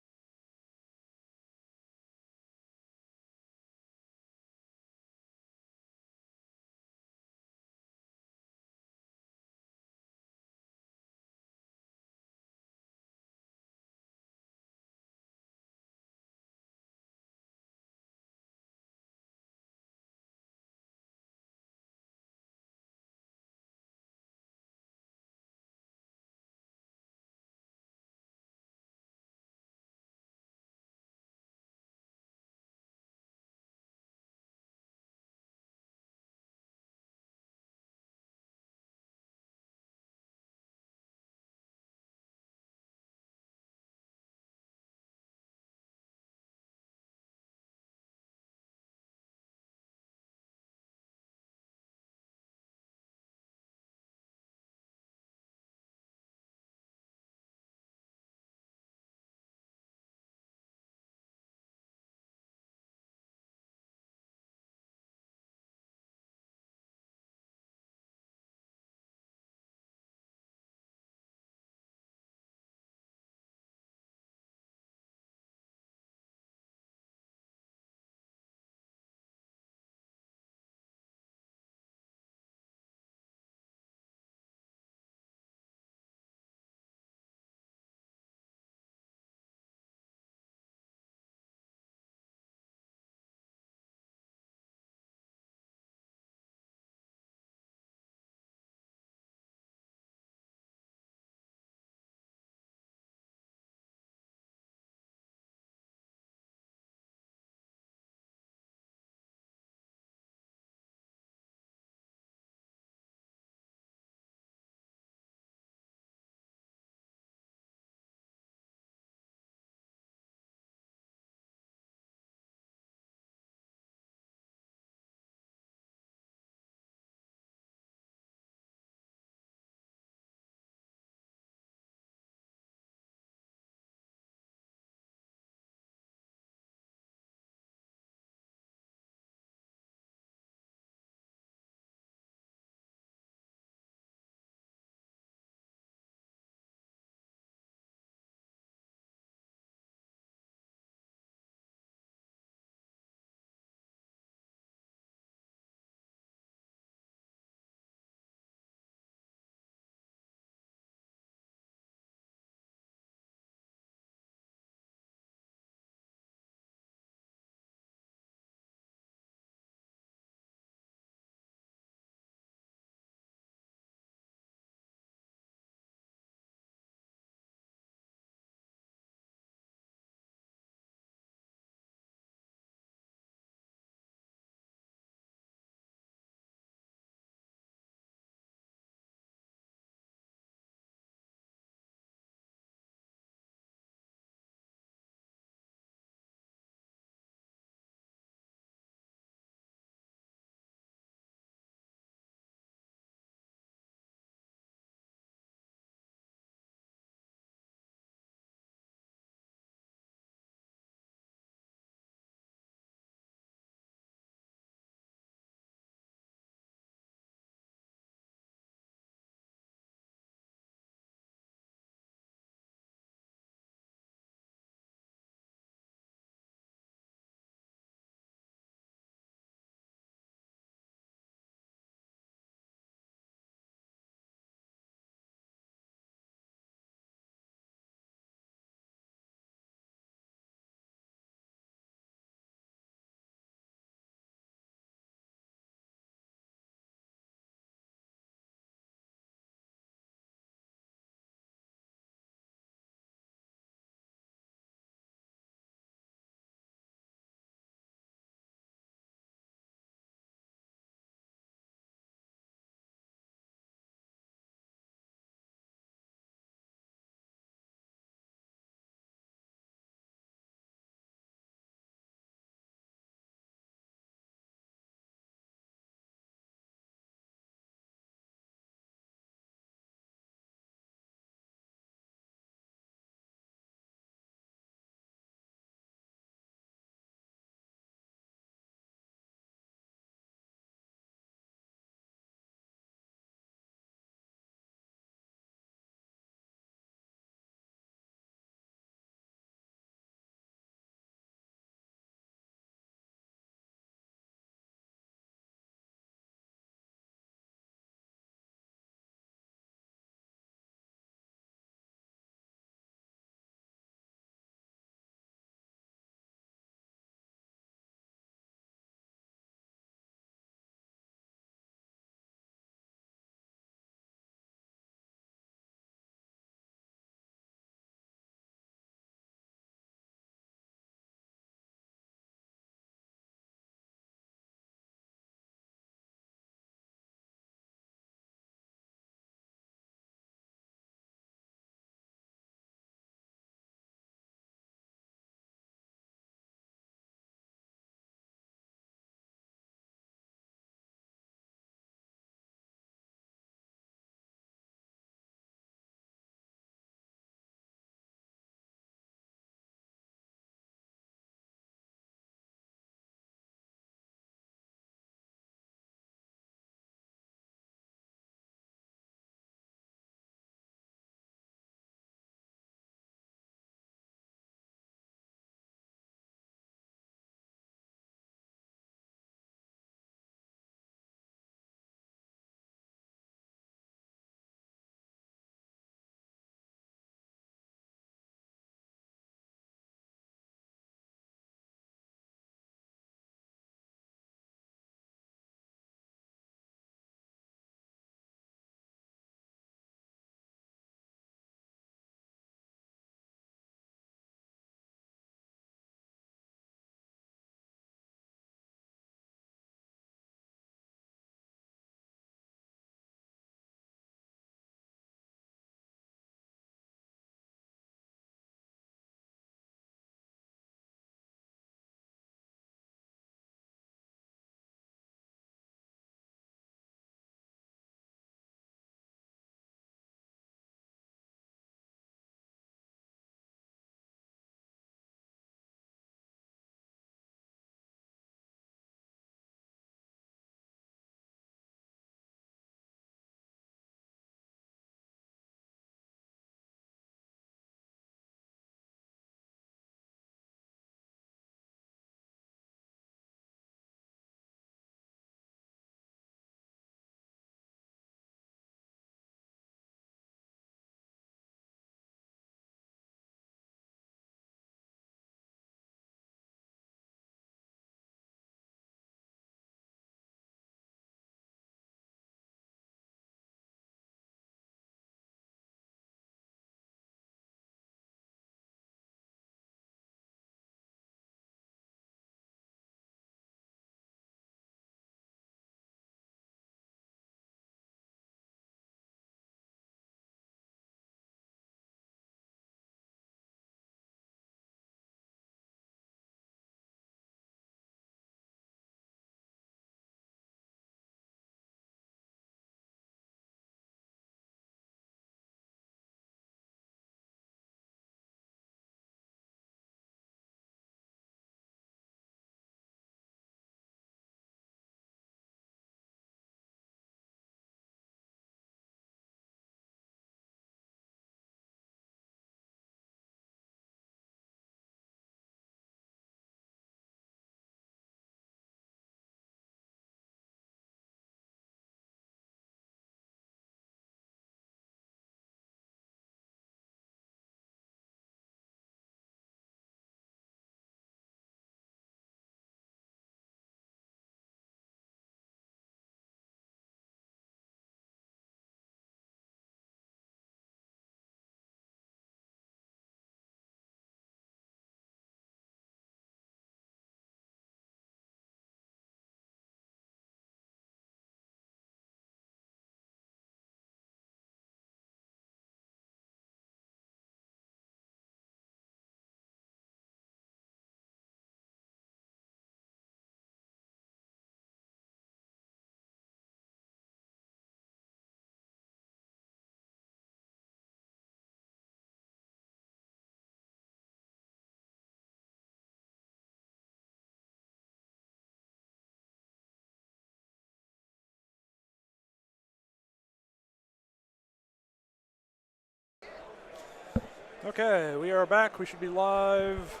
Okay, we are back. We should be live.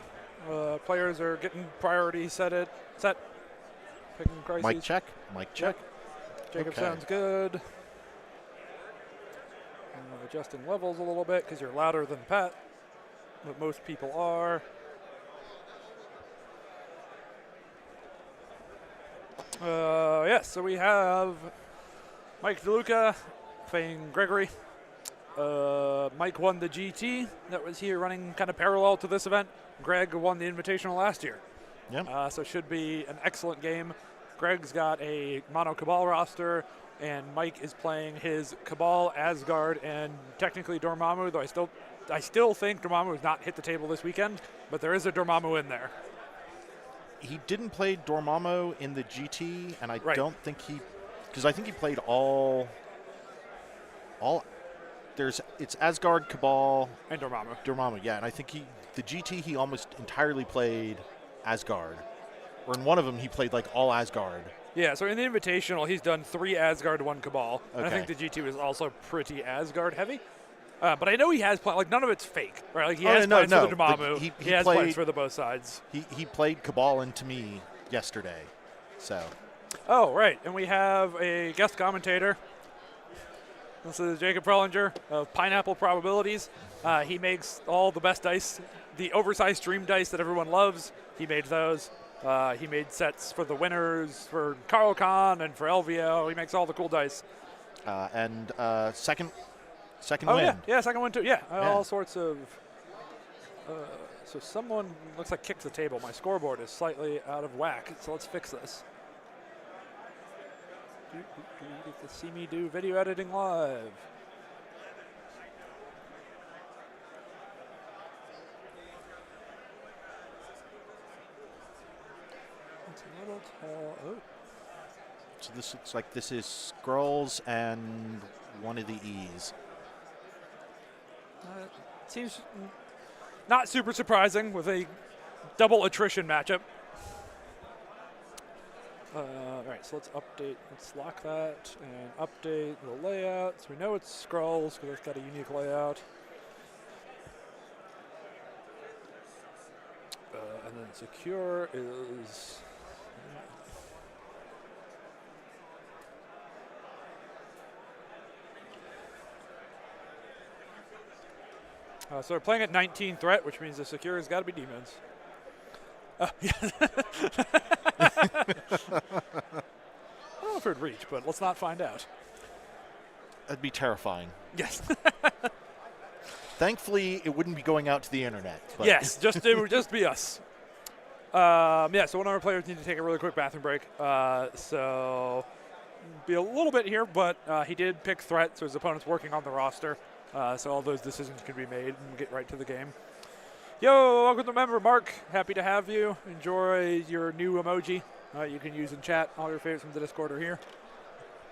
Players are getting priority set. Picking crises. Mic check. Mic check. Jacob Okay. sounds good. Adjusting levels a little bit because you're louder than Pat, but most people are. Yes, so we have Mike DeLuca playing Gregory. Mike won the GT that was here running kind of parallel to this event. Greg won the Invitational last year. Yep. So it should be an excellent game. Greg's got a mono Cabal roster, and Mike is playing his Cabal, Asgard, and technically Dormammu, though I still think Dormammu has not hit the table this weekend, but there is a Dormammu in there. He didn't play Dormammu in the GT, and I Right. don't think because I think he played all. It's Asgard, Cabal, And Dormammu. Yeah, and I think the GT he almost entirely played Asgard, or in one of them he played like all Asgard. Yeah, so in the Invitational, he's done 3 Asgard, 1 Cabal. And I Okay. think the GT was also pretty Asgard heavy. But I know he has plans, like none of it's fake, right? Like he has plans for the but Dormammu. he He has plans played- for the both sides. He played Cabal into me yesterday, so Oh, right. And we have a guest commentator. This is Jacob Prellinger of Pineapple Probabilities. He makes all the best dice, the oversized stream dice that everyone loves. He made those. He made sets for the winners, for Carl Khan, and for LVO. He makes all the cool dice. and second Oh, win. yeah, second one too. Yeah, Yeah. all sorts of. So someone looks like kicked the table. My scoreboard is slightly out of whack, so let's fix this. You get to see me do video editing live. It's a little tall. Oh. So this looks like this is Scrolls and one of the E's. Seems not super surprising with a double attrition matchup. All right, so let's lock that and update the layout. So we know it's scrolls because it's got a unique layout. And then secure is. So we're playing at 19 threat, which means the secure has got to be demons. Yeah. I don't know if it would reach, but let's not find out. That'd be terrifying. Yes. Thankfully, it wouldn't be going out to the internet. But Yes, it would just be us. Yeah, so one of our players need to take a really quick bathroom break. So be a little bit here, but he did pick threat, so his opponent's working on the roster. So all those decisions can be made and get right to the game. Yo, welcome to member Mark. Happy to have you. Enjoy your new emoji you can use in chat. All your favorites from the Discord are here.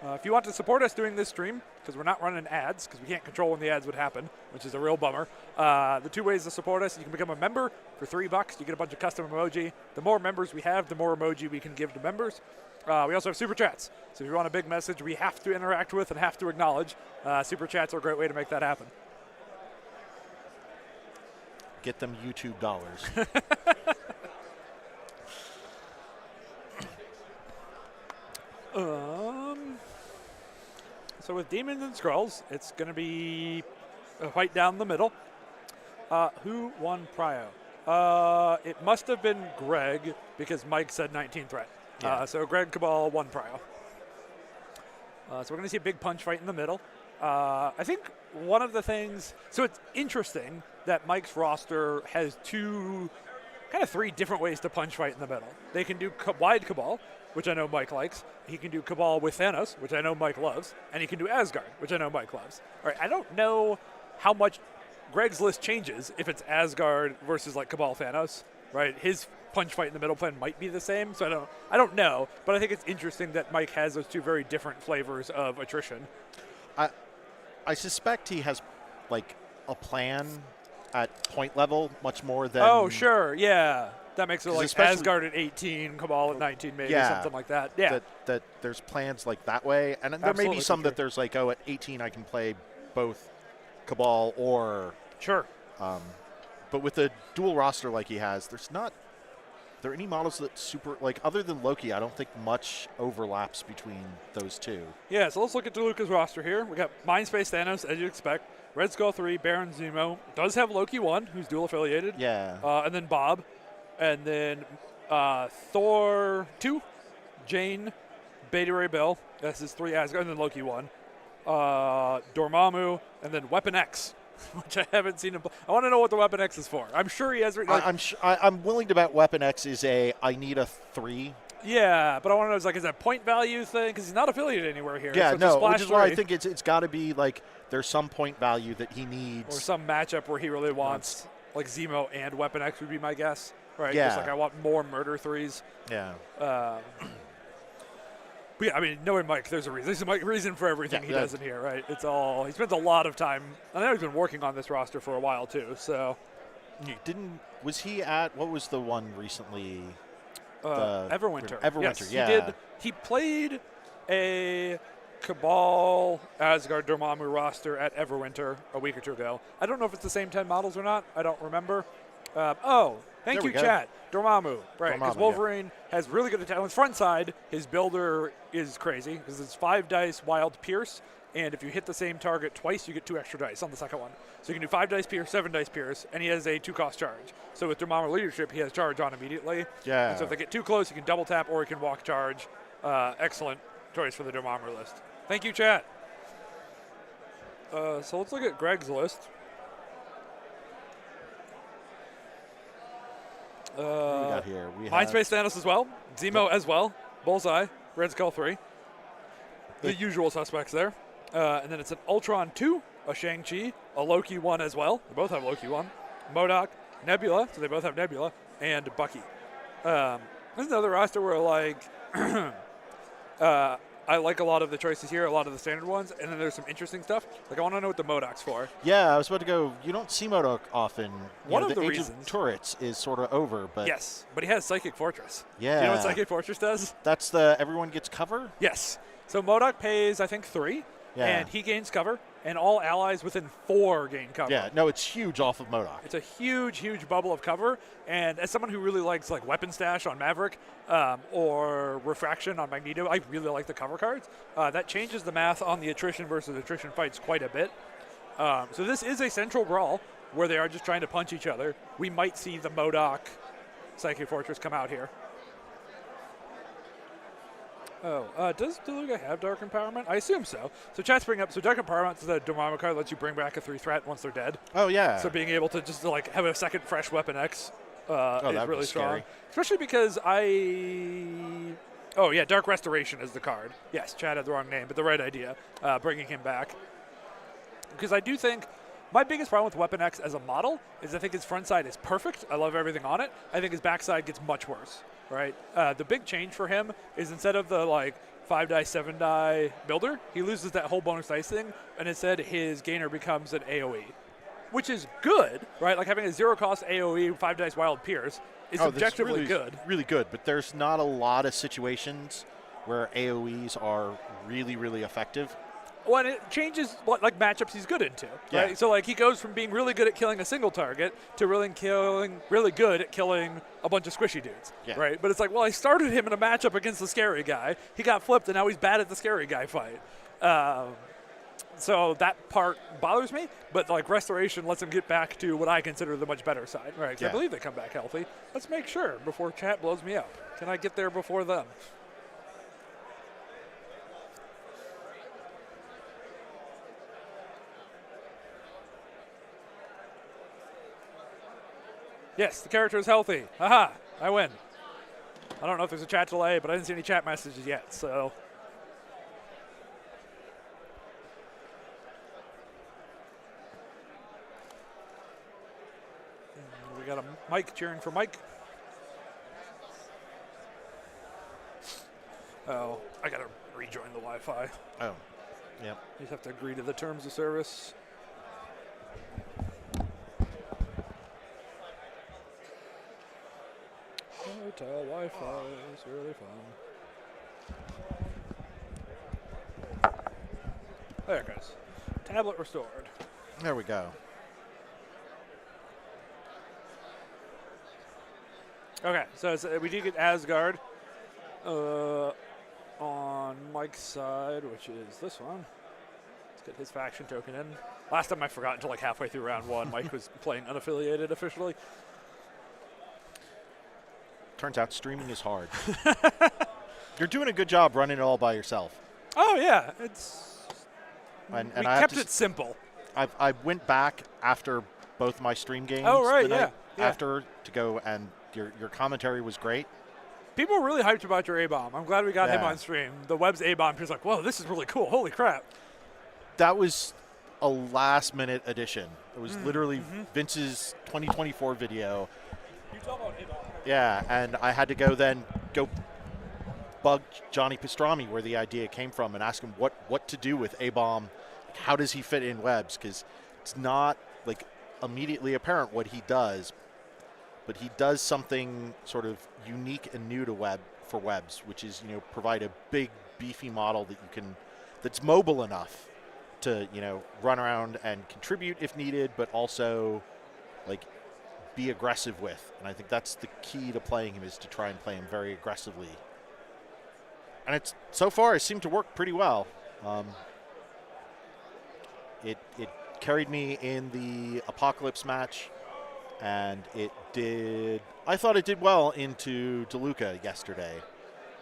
If you want to support us doing this stream, because we're not running ads, because we can't control when the ads would happen, which is a real bummer. The 2 ways to support us, you can become a member for $3. You get a bunch of custom emoji. The more members we have, the more emoji we can give to members. We also have super chats. So if you want a big message we have to interact with and have to acknowledge, super chats are a great way to make that happen. get them YouTube dollars. So with Demons and Skrulls, it's going to be a fight down the middle. Who won Prio? It must have been Greg because Mike said 19 threat. Yeah. So Greg Cabal won Prio. So we're going to see a big punch fight in the middle. I think one of the things, so it's interesting that Mike's roster has three different ways to punch fight in the middle. They can do wide Cabal, which I know Mike likes. He can do Cabal with Thanos, which I know Mike loves. And he can do Asgard, which I know Mike loves. All right, I don't know how much Greg's list changes if it's Asgard versus like Cabal Thanos, right? His punch fight in the middle plan might be the same, so I don't know. But I think it's interesting that Mike has those two very different flavors of attrition. I suspect he has like a plan at point level much more than. Oh, sure, yeah. That makes it like especially- Asgard at 18, Cabal at 19, maybe Yeah. something like that. Yeah, That there's plans like that way, and there may Absolutely, be some for that there's like, oh, at 18 I can play both Cabal or sure. But with a dual roster like he has, are there any models that super, like, other than Loki, I don't think much overlaps between those two. Yeah, so let's look at DeLuca's roster here. We got Mindspace Thanos, as you'd expect. Red Skull 3, Baron Zemo. Does have Loki 1, who's dual affiliated. Yeah. And then Bob. And then Thor 2, Jane, Beta Ray Bill. That's his 3 Asgard. And then Loki 1. Dormammu. And then Weapon X, which I haven't seen him play. I want to know what the Weapon X is for. I'm sure he has. I'm willing to bet Weapon X is I need a 3. Yeah, but I want to know, is that a point value thing? Because he's not affiliated anywhere here. Yeah, so no, which is why I 3. think it's got to be like there's some point value that he needs. Or some matchup where he really wants, like Zemo and Weapon X would be my guess. Right? Yeah. Just like I want more murder 3s. Yeah. But yeah, I mean, knowing Mike, there's a reason. There's a reason for everything he does in here, right? It's all, he spends a lot of time. I know he's been working on this roster for a while too, so. Was he at, what was the one recently? Everwinter. Everwinter, yes, yeah. He did. He played a Cabal Asgard Dormammu roster at Everwinter a week or two ago. I don't know if it's the same 10 models or not. I don't remember. Thank you, chat. Dormammu, right? Because Wolverine has really good attack. On his front side, his builder is crazy because it's 5 dice Wild Pierce, and if you hit the same target twice, you get 2 extra dice on the second one. So you can do 5 dice Pierce, 7 dice Pierce, and he has a 2-cost charge. So with Dormammu leadership, he has charge on immediately. Yeah. And so if they get too close, you can double tap or you can walk charge. Excellent choice for the Dormammu list. Thank you, chat. So let's look at Greg's list. What do we got here? Mindspace Thanos as well. Zemo as well. Bullseye. Red Skull 3. The usual suspects there. And then it's an Ultron 2, a Shang-Chi, a Loki 1 as well. They both have Loki 1. MODOK, Nebula, so they both have Nebula, and Bucky. This is another roster where, like, I like a lot of the choices here, a lot of the standard ones, and then there's some interesting stuff. Like, I want to know what the MODOK's for. Yeah, I was about to go, you don't see MODOK often. One of the Age reasons. of Turrets is sort of over, but... Yes, but he has Psychic Fortress. Yeah. Do you know what Psychic Fortress does? That's the everyone gets cover? Yes. So MODOK pays, I think, 3, and he gains cover, and all allies within 4 gain cover. Yeah, no, it's huge off of MODOK. It's a huge, huge bubble of cover, and as someone who really likes like Weapon Stash on Maverick or Refraction on Magneto, I really like the cover cards. That changes the math on the attrition versus attrition fights quite a bit. So this is a central brawl where they are just trying to punch each other. We might see the MODOK Psychic Fortress come out here. Does DeLuca have Dark Empowerment? I assume so. So chat's bring up, so Dark Empowerment is the Dormammu card lets you bring back a 3 threat once they're dead. Oh, yeah. So being able to just like have a second fresh Weapon X is really strong. Scary. Especially because oh yeah, Dark Restoration is the card. Yes, Chad had the wrong name, but the right idea, bringing him back. Because I do think my biggest problem with Weapon X as a model is I think his front side is perfect. I love everything on it. I think his backside gets much worse. Right. The big change for him is instead of the like 5 die, 7 die builder, he loses that whole bonus dice thing, and instead his gainer becomes an AOE, which is good, right? Like having a 0-cost AOE 5 dice Wild Pierce is objectively good. Really good, but there's not a lot of situations where AOEs are really, really effective. Well, and it changes what like matchups he's good into. Right? Yeah. So like he goes from being really good at killing a single target to really good at killing a bunch of squishy dudes. Yeah. Right? But it's like, well, I started him in a matchup against the scary guy. He got flipped, and now he's bad at the scary guy fight. So that part bothers me. But like Restoration lets him get back to what I consider the much better side. Right? 'Cause I believe they come back healthy. Let's make sure before chat blows me up. Can I get there before them? Yes, the character is healthy. Haha, I win. I don't know if there's a chat delay, but I didn't see any chat messages yet, so. We got a Mike cheering for Mike. Oh, I gotta rejoin the Wi-Fi. Oh, yeah. You just have to agree to the terms of service. Hotel Wi-Fi is really fun. There it goes. Tablet restored. There we go. Okay, so we did get Asgard on Mike's side, which is this one. Let's get his faction token in. Last time I forgot until like halfway through round one. Mike was playing unaffiliated officially. Turns out streaming is hard. You're doing a good job running it all by yourself. Oh yeah, we I kept it simple. I went back after both my stream games. Oh right, the night yeah. After to go, and your commentary was great. People were really hyped about your A-bomb. I'm glad we got him Yeah. on stream. The Web's A-bomb, he was like, whoa, this is really cool. Holy crap. That was a last-minute addition. It was literally Vince's 2024 video. You talk about A-bomb. Yeah, and I had to go bug Johnny Pastrami where the idea came from and ask him what to do with A-bomb. How does he fit in Webs? Because it's not like immediately apparent what he does, but he does something sort of unique and new to Webs, which is, provide a big beefy model that's mobile enough to, run around and contribute if needed, but also like be aggressive with. And I think that's the key to playing him, is to try and play him very aggressively. And so far it seemed to work pretty well. It carried me in the Apocalypse match, and I thought it did well into DeLuca yesterday.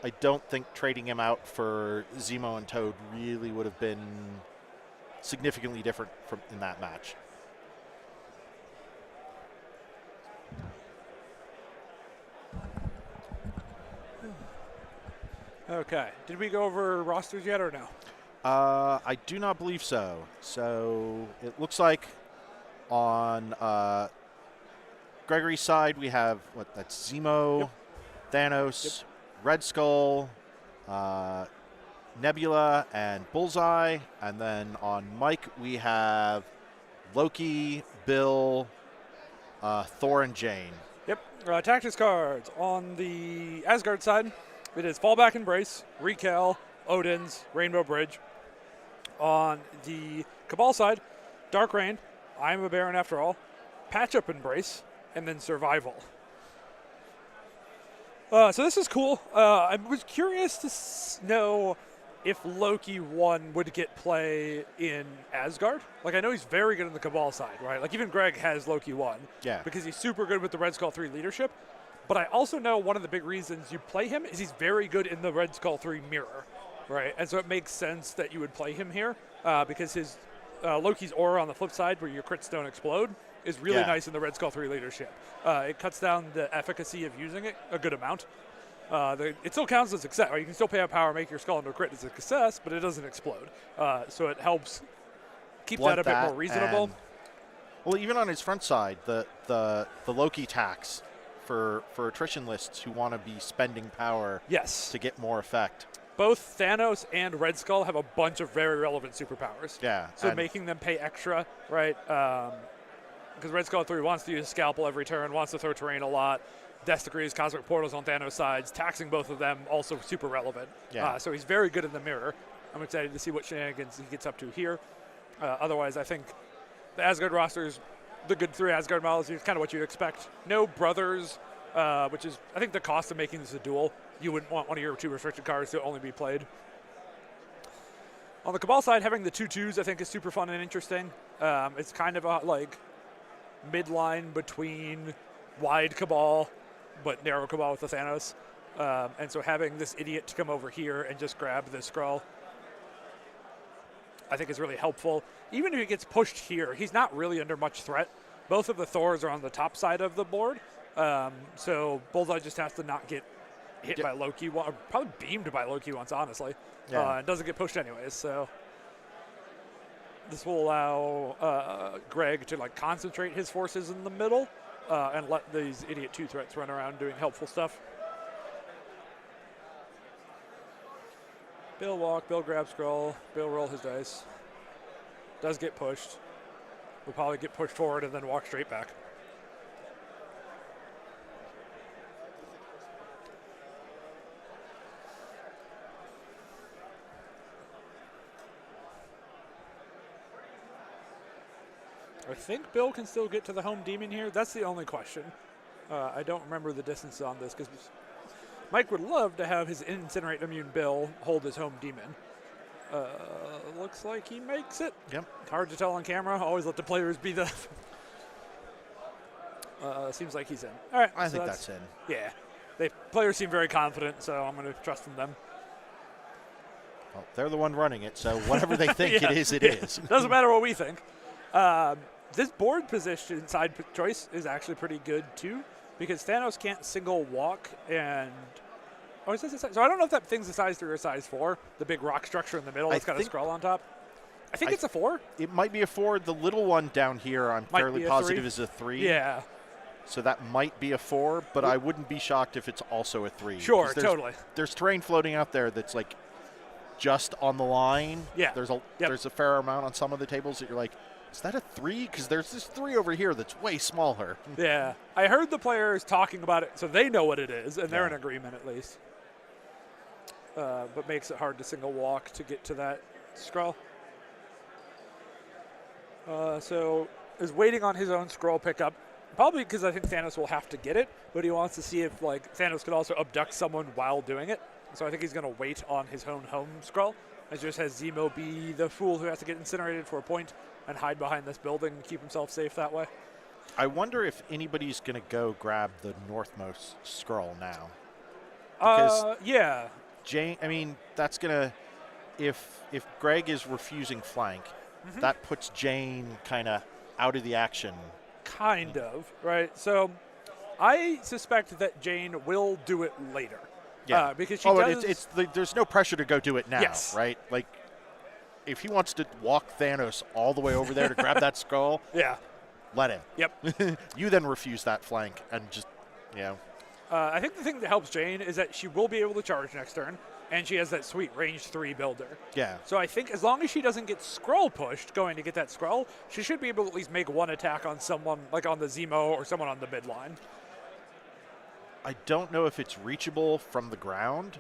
I don't think trading him out for Zemo and Toad really would have been significantly different in that match. Okay. Did we go over rosters yet or no? I do not believe so. So it looks like on Gregory's side we have that's Zemo, Thanos, Red Skull, Nebula, and Bullseye. And then on Mike we have Loki, Bill, Thor, and Jane. Yep. Tactics cards. On the Asgard side, it is Fallback Embrace, Recal, Odin's, Rainbow Bridge. On the Cabal side, Dark Reign, I Am a Baron After All, Patch Up Embrace, and then Survival. So this is cool. I was curious to know if Loki 1 would get play in Asgard. Like, I know he's very good on the Cabal side, right? Like, even Greg has Loki 1. Yeah. Because he's super good with the Red Skull 3 leadership. But I also know one of the big reasons you play him is he's very good in the Red Skull 3 mirror, right? And so it makes sense that you would play him here because his Loki's aura on the flip side, where your crits don't explode, is really nice in the Red Skull 3 leadership. It cuts down the efficacy of using it a good amount. It still counts as a success. Right? You can still pay out power, make your skull into a crit as a success, but it doesn't explode. So it helps keep that a bit more reasonable. Well, even on his front side, the Loki tax for attrition lists who want to be spending power to get more effect. Both Thanos and Red Skull have a bunch of very relevant superpowers. Yeah. So making them pay extra, right? Because Red Skull 3 wants to use Scalpel every turn, wants to throw terrain a lot. Death Decrees, Cosmic Portals on Thanos' sides, taxing both of them, also super relevant. Yeah. So he's very good in the mirror. I'm excited to see what shenanigans he gets up to here. Otherwise, I think the Asgard rosters, the good 3 Asgard models, is kind of what you'd expect. No brothers, which is, I think, the cost of making this a duel. You wouldn't want one of your 2 restricted cards to only be played. On the Cabal side, having the 2/2s, I think, is super fun and interesting. It's kind of a, midline between wide Cabal but narrow Cabal with the Thanos. And so having this idiot to come over here and just grab this Skrull, I think is really helpful. Even if he gets pushed here, he's not really under much threat. Both of the Thors are on the top side of the board. So Bullseye just has to not get hit by Loki, or probably beamed by Loki once, honestly. And doesn't get pushed anyways, so this will allow Greg to concentrate his forces in the middle and let these idiot 2 threats run around doing helpful stuff. Bill walk, Bill grab Skrull, Bill roll his dice. Does get pushed. Will probably get pushed forward and then walk straight back. I think Bill can still get to the home demon here. That's the only question. I don't remember the distance on this because Mike would love to have his Incinerate immune Bill hold his home demon. Looks like he makes it. Yep. Hard to tell on camera. Always let the players be the. Seems like he's in. All right. I think that's in. Yeah. Players seem very confident, so I'm going to trust in them. Well, they're the one running it, so whatever they think it is, it is. Doesn't matter what we think. This board position side choice is actually pretty good too, because Thanos can't single walk and. Oh, is this so I don't know if that thing's a size 3 or a size 4. The big rock structure in the middle that's got a scroll on top. I think it's a 4. It might be a 4. The little one down here, I'm fairly positive, is a 3. Yeah. So that might be a 4, but I wouldn't be shocked if it's also a 3. Sure, totally. There's terrain floating out there that's like just on the line. Yeah. There's a fair amount on some of the tables that you're like, is that a 3? Because there's this 3 over here that's way smaller. Yeah. I heard the players talking about it, so they know what it is, and they're in agreement at least. But makes it hard to single walk to get to that scroll. So is waiting on his own scroll pickup. Probably because I think Thanos will have to get it, but he wants to see if Thanos could also abduct someone while doing it. So I think he's going to wait on his own home scroll. And just has Zemo be the fool who has to get incinerated for a point and hide behind this building and keep himself safe that way. I wonder if anybody's going to go grab the northmost scroll now. Yeah. Jane, I mean, that's going to, if Greg is refusing flank, that puts Jane kind of out of the action. Kind of, right? So I suspect that Jane will do it later. Yeah. Because she does. There's no pressure to go do it now, yes. Right? Like, if he wants to walk Thanos all the way over there to grab that skull, yeah, let him. Yep. You then refuse that flank and just, I think the thing that helps Jane is that she will be able to charge next turn, and she has that sweet range 3 builder. Yeah. So I think as long as she doesn't get scroll pushed going to get that scroll, she should be able to at least make one attack on someone, like on the Zemo or someone on the midline. I don't know if it's reachable from the ground,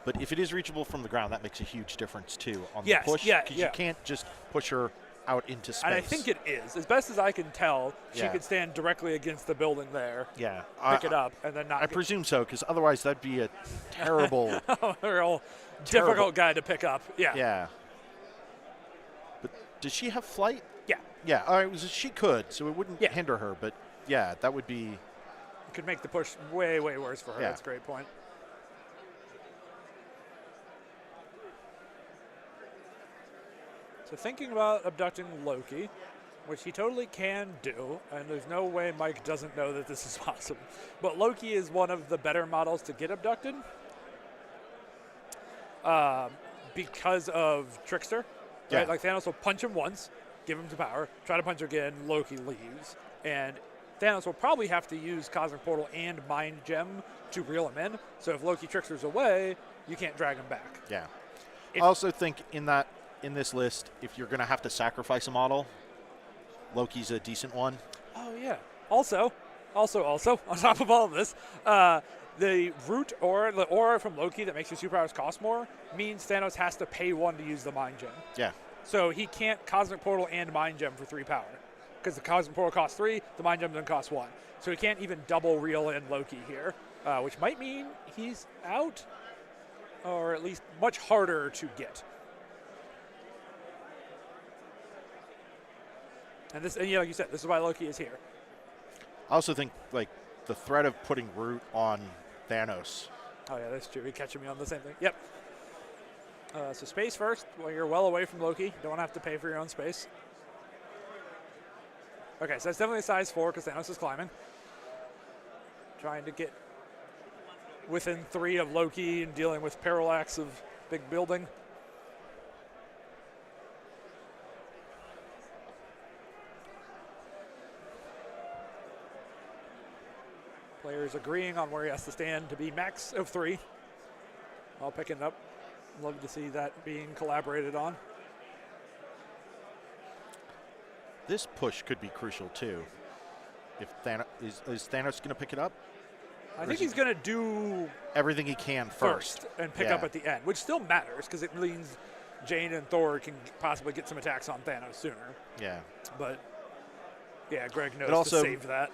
but if it is reachable from the ground, that makes a huge difference too on the push. Because you can't just push her out into space. And I think it is. As best as I can tell, she could stand directly against the building there. Yeah. Pick it up and then not. I presume so, because otherwise that'd be a terrible, real difficult guy to pick up. Yeah. Yeah. But does she have flight? Yeah. Yeah. She could, so it wouldn't hinder her. But yeah, that would be. Could make the push way, way worse for her. Yeah. That's a great point. So thinking about abducting Loki, which he totally can do, and there's no way Mike doesn't know that this is possible. But Loki is one of the better models to get abducted because of Trickster. Yeah. Right? Like Thanos will punch him once, give him to power, try to punch again, Loki leaves. And Thanos will probably have to use Cosmic Portal and Mind Gem to reel him in. So if Loki Trickster's away, you can't drag him back. Yeah. I also think in this list, if you're going to have to sacrifice a model, Loki's a decent one. Oh, yeah. Also, on top of all of this, the root or the aura from Loki that makes your superpowers cost more means Thanos has to pay 1 to use the Mind Gem. Yeah. So he can't Cosmic Portal and Mind Gem for 3 power. Because the Cosmic Portal costs 3, the Mind Gem then costs 1. So he can't even double reel in Loki here, which might mean he's out, or at least much harder to get. And like you said, this is why Loki is here. I also think the threat of putting root on Thanos. Oh yeah, that's true. You're catching me on the same thing. Yep. So space first. Well, you're well away from Loki. Don't have to pay for your own space. Okay, so that's definitely a size 4 because Thanos is climbing. Trying to get within 3 of Loki and dealing with parallax of big building. Players agreeing on where he has to stand to be max of 3. All picking up. Love to see that being collaborated on. This push could be crucial too. If Thanos is Thanos going to pick it up? I think he's going to do everything he can first and pick up at the end, which still matters because it means Jane and Thor can possibly get some attacks on Thanos sooner. Yeah. But yeah, Greg knows also, to save that.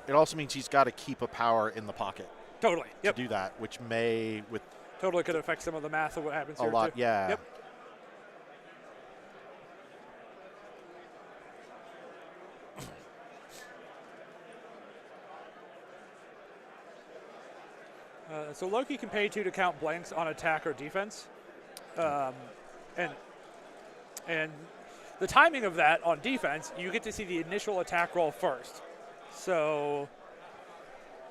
it also means he's got to keep a power in the pocket Totally. to do that, which may, with Totally could affect some of the math of what happens a here lot, too. yeah. Yep. So Loki can pay 2 to count blanks on attack or defense, and the timing of that on defense, you get to see the initial attack roll first. So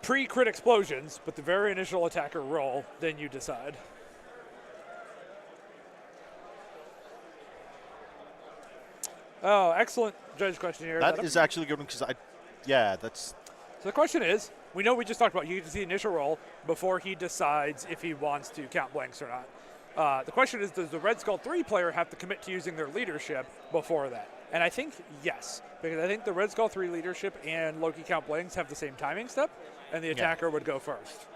pre-crit explosions, but the very initial attacker roll, then you decide. Oh, excellent judge question here. That is actually good because that's. So the question is, we know we just talked about you get to see the initial roll before he decides if he wants to count blanks or not. The question is, does the Red Skull 3 player have to commit to using their leadership before that? And I think yes, because I think the Red Skull 3 leadership and Loki count blanks have the same timing step, and the attacker would go first.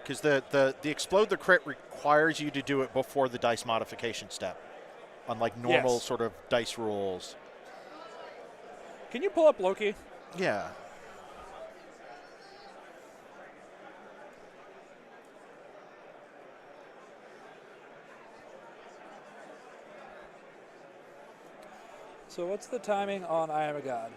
Because the explode the crit requires you to do it before the dice modification step, unlike normal sort of dice rules. Can you pull up Loki? Yeah. So what's the timing on I Am a God?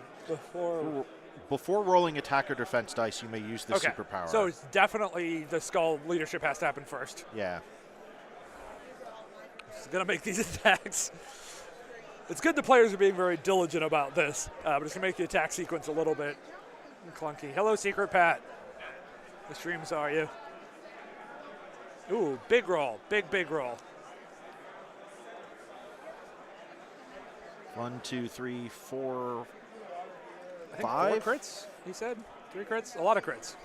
Before rolling attack or defense dice, you may use the superpower. So it's definitely the skull leadership has to happen first. Yeah. It's going to make these attacks. It's good the players are being very diligent about this, but it's going to make the attack sequence a little bit clunky. Hello, Secret Pat. The stream saw you. Ooh, big roll. Big roll. 1, 2, 3, 4, I think 5 4 crits, he said. 3 crits? A lot of crits.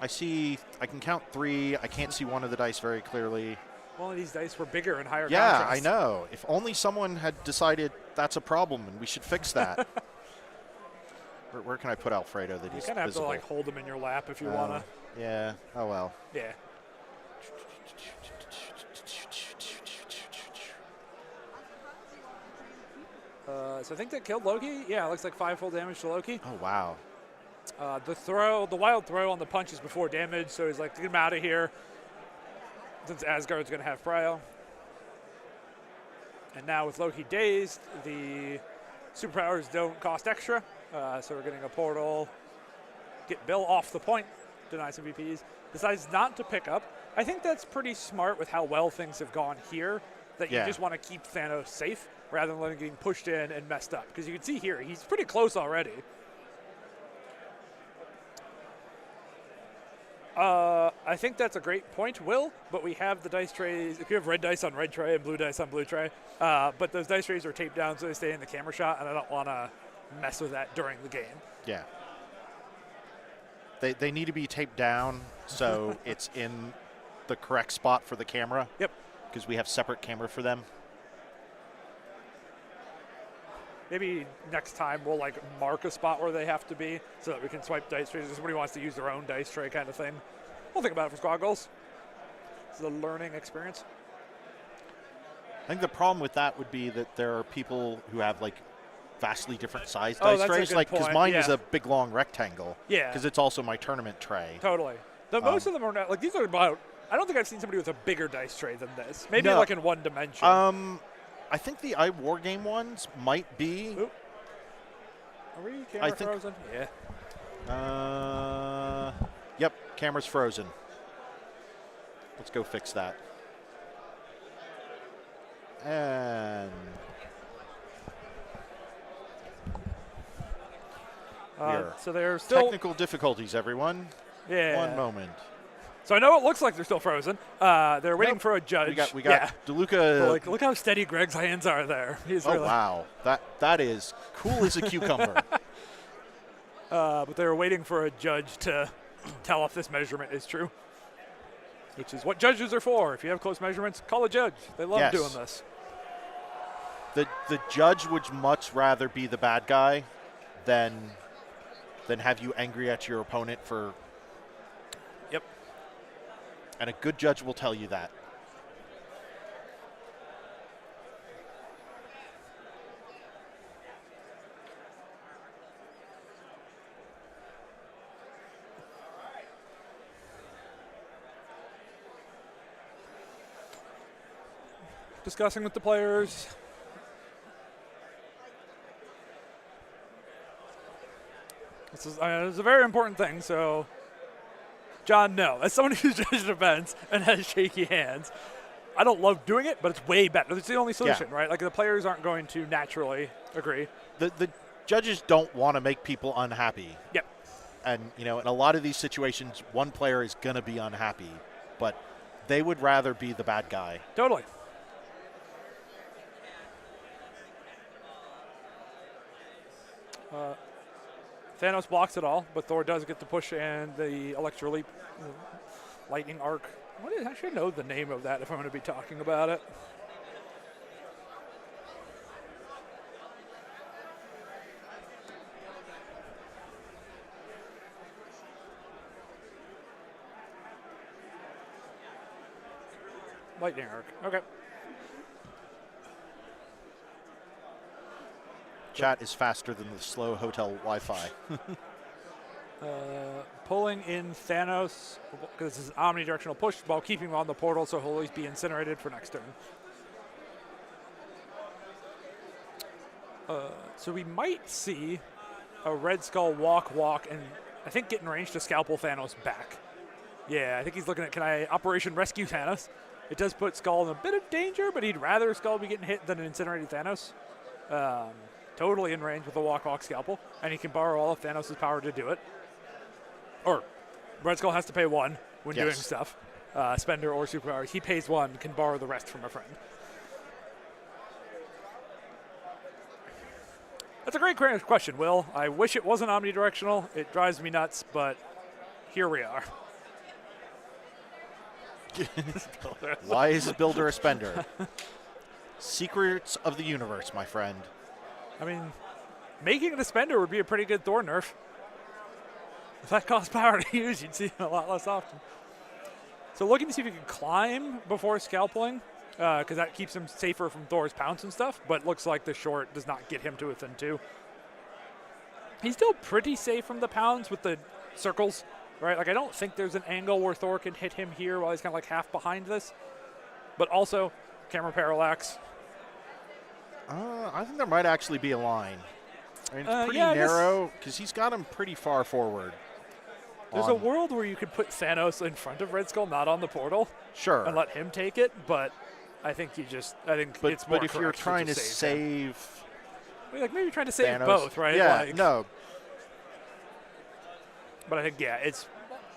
I can count 3. I can't see one of the dice very clearly. One of these dice were bigger and higher Yeah, contrast. I know. If only someone had decided that's a problem and we should fix that. Where can I put Alfredo that he's You kind of have visible? to like hold him in your lap if you want to. Yeah. Oh, well. Yeah. So I think that killed Loki. Yeah, it looks like 5 full damage to Loki. Oh, wow. The wild throw on the punch is before damage, so he's like, get him out of here. Since Asgard's going to have Prio. And now with Loki dazed, the superpowers don't cost extra. So we're getting a portal. Get Bill off the point. Deny some VPs. Decides not to pick up. I think that's pretty smart with how well things have gone here. That you just want to keep Thanos safe rather than letting him getting pushed in and messed up. Because you can see here, he's pretty close already. I think that's a great point, Will, but we have the dice trays. If you have red dice on red tray and blue dice on blue tray, but those dice trays are taped down so they stay in the camera shot, and I don't want to mess with that during the game. Yeah. They need to be taped down so it's in the correct spot for the camera. Yep. Because we have separate camera for them. Maybe next time we'll like mark a spot where they have to be so that we can swipe dice trays if somebody wants to use their own dice tray kind of thing. We'll think about it for squad goals. It's a learning experience. I think the problem with that would be that there are people who have like vastly different sized dice trays. Like, because mine is a big long rectangle. Yeah. Because it's also my tournament tray. Totally. Most of them are not, like these are about, I don't think I've seen somebody with a bigger dice tray than this. Maybe like in one dimension. I think the iWargame ones might be. Oop. Are we camera frozen? Yeah. Yep, camera's frozen. Let's go fix that. And so they're still technical difficulties, everyone. Yeah. One moment. So I know it looks like they're still frozen. They're waiting for a judge. We got DeLuca. Like, look how steady Greg's hands are there. He's really, wow, that is cool as a cucumber. But they're waiting for a judge to tell if this measurement is true, which is what judges are for. If you have close measurements, call a judge. They love doing this. The judge would much rather be the bad guy than have you angry at your opponent for. Yep. And a good judge will tell you that. discussing with the players. This is a very important thing, so John, no. As someone who's judged events and has shaky hands, I don't love doing it, but it's way better. It's the only solution, right? Like the players aren't going to naturally agree. The judges don't want to make people unhappy. Yep. And, in a lot of these situations, one player is going to be unhappy, but they would rather be the bad guy. Totally. Thanos blocks it all, but Thor does get the push and the Electro Leap, Lightning Arc. I should know the name of that if I'm going to be talking about it. Lightning Arc. Okay. Chat is faster than the slow hotel Wi-Fi. Pulling in Thanos, because this is an omnidirectional push, while keeping him on the portal, so he'll always be incinerated for next turn. So we might see a Red Skull walk, and I think get in range to scalpel Thanos back. Yeah, I think he's looking at, can I Operation Rescue Thanos? It does put Skull in a bit of danger, but he'd rather Skull be getting hit than an incinerated Thanos. Totally in range with a walk scalpel, and he can borrow all of Thanos' power to do it. Or Red Skull has to pay one when doing stuff. Spender or superpower. He pays one, can borrow the rest from a friend. That's a great question, Will. I wish it wasn't omnidirectional. It drives me nuts, but here we are. Why is a builder a spender? Secrets of the universe, my friend. I mean, making it a spender would be a pretty good Thor nerf. If that costs power to use, you'd see it a lot less often. So looking to see if he can climb before scalpeling, because that keeps him safer from Thor's pounce and stuff, but looks like the short does not get him to within 2. He's still pretty safe from the pounce with the circles, right? Like, I don't think there's an angle where Thor can hit him here while he's kind of like half behind this. But also, camera parallax. I think there might actually be a line. I mean, it's pretty narrow because he's got him pretty far forward. There's a world where you could put Thanos in front of Red Skull, not on the portal. Sure. And let him take it, but I think it's more But if you're trying to save like maybe trying to save Thanos, both, right? Yeah, no. But I think, it's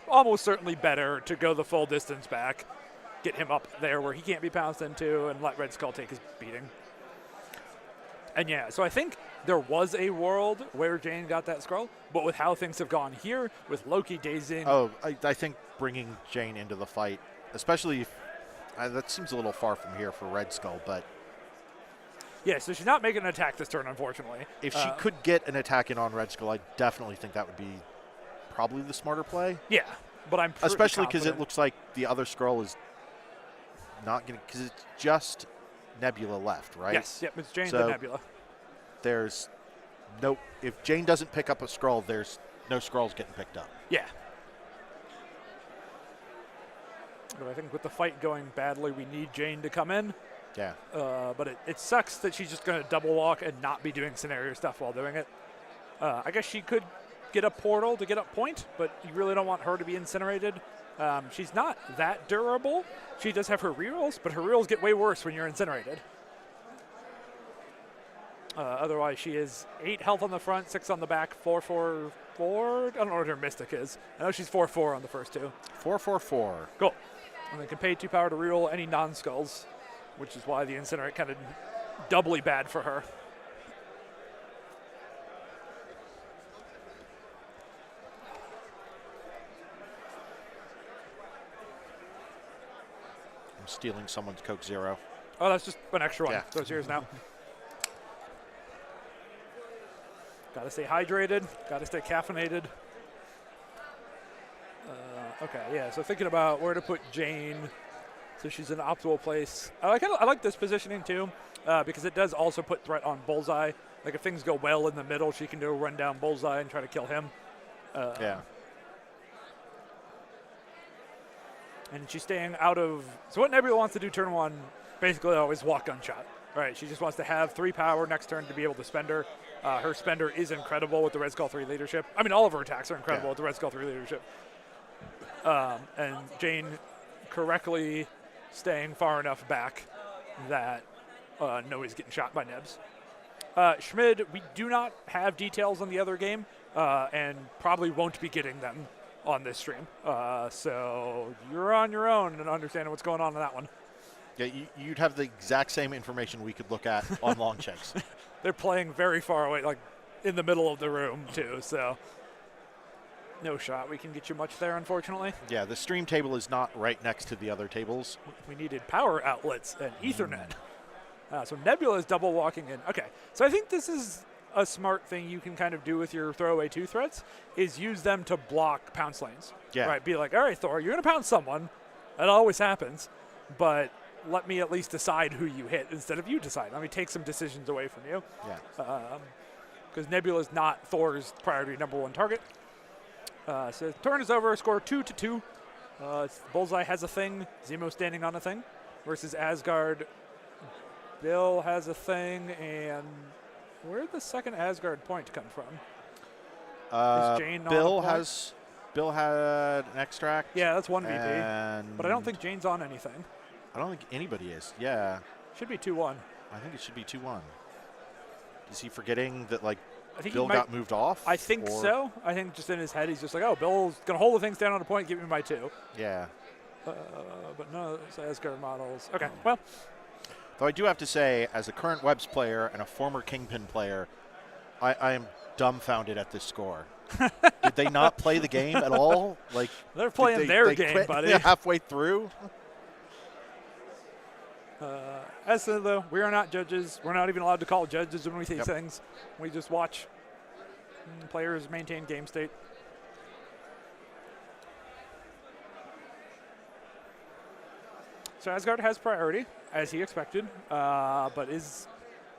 almost certainly better to go the full distance back, get him up there where he can't be pounced into, and let Red Skull take his beating. And so I think there was a world where Jane got that scroll, but with how things have gone here, with Loki dazing. Oh, I think bringing Jane into the fight, especially if, that seems a little far from here for Red Skull, but. Yeah, so she's not making an attack this turn, unfortunately. If she could get an attack in on Red Skull, I definitely think that would be probably the smarter play. Yeah, but I'm pretty especially because confident. it looks like the other scroll is not going to, because it's just Nebula left, right? Yes, yep, it's Jane the Nebula. There's no, if Jane doesn't pick up a scroll, there's no scrolls getting picked up. Yeah. But I think with the fight going badly, we need Jane to come in. Yeah. But it sucks that she's just going to double walk and not be doing scenario stuff while doing it. I guess she could get a portal to get up point, but you really don't want her to be incinerated. She's not that durable. She does have her rerolls, but her rerolls get way worse when you're incinerated. Otherwise, she is 8 health on the front, 6 on the back, 4-4-4. I don't know what her Mystic is. I know she's 4-4 on the first 2. 4-4-4. Cool. And then can pay 2 power to reroll any non-skulls, which is why the Incinerate kind of doubly bad for her. I'm stealing someone's Coke Zero. Oh, that's just an extra one. Yeah. Those yours now. Got to stay hydrated. Got to stay caffeinated. Okay, yeah. So thinking about where to put Jane, so she's in an optimal place. I like this positioning too, because it does also put threat on Bullseye. Like if things go well in the middle, she can do a run down Bullseye and try to kill him. Yeah. And she's staying out of. So what Nebula wants to do turn one, basically always walk gunshot. Right, she just wants to have 3 power next turn to be able to spend her. Her spender is incredible with the Red Skull 3 leadership. I mean, all of her attacks are incredible with the Red Skull 3 leadership. And Jane correctly staying far enough back that nobody's getting shot by Nebs. Schmid, we do not have details on the other game and probably won't be getting them on this stream. So you're on your own and understanding what's going on in that one. Yeah, you'd have the exact same information we could look at on long checks. They're playing very far away, like in the middle of the room, too. So no shot we can get you much there, unfortunately. Yeah, the stream table is not right next to the other tables. We needed power outlets and Ethernet. So Nebula is double walking in. Okay, so I think this is a smart thing you can kind of do with your throwaway 2 threats, is use them to block pounce lanes. Yeah. Right, be like, all right, Thor, you're going to pounce someone. That always happens. But let me at least decide who you hit instead of you decide. Let me take some decisions away from you. Yeah. Because Nebula is not Thor's priority #1 target. So turn is over, score 2-2. Bullseye has a thing, Zemo standing on a thing, versus Asgard. Bill has a thing, and where'd the second Asgard point come from? Is Jane Bill on a point? Bill had an extract. Yeah, that's 1VP. But I don't think Jane's on anything. I don't think anybody is. Yeah. Should be 2-1. I think it should be 2-1. Is he forgetting that, like, I think Bill got moved off? I think so. I think just in his head, he's just like, oh, Bill's going to hold the things down on a point, give me my 2. Yeah. But no, it's Asgard models. Okay, well. Though I do have to say, as a current Webs player and a former Kingpin player, I am dumbfounded at this score. Did they not play the game at all? Like, they're playing their game, quit buddy. Halfway through. As said, though, we are not judges. We're not even allowed to call judges when we see things. We just watch players maintain game state. So Asgard has priority, as he expected, but is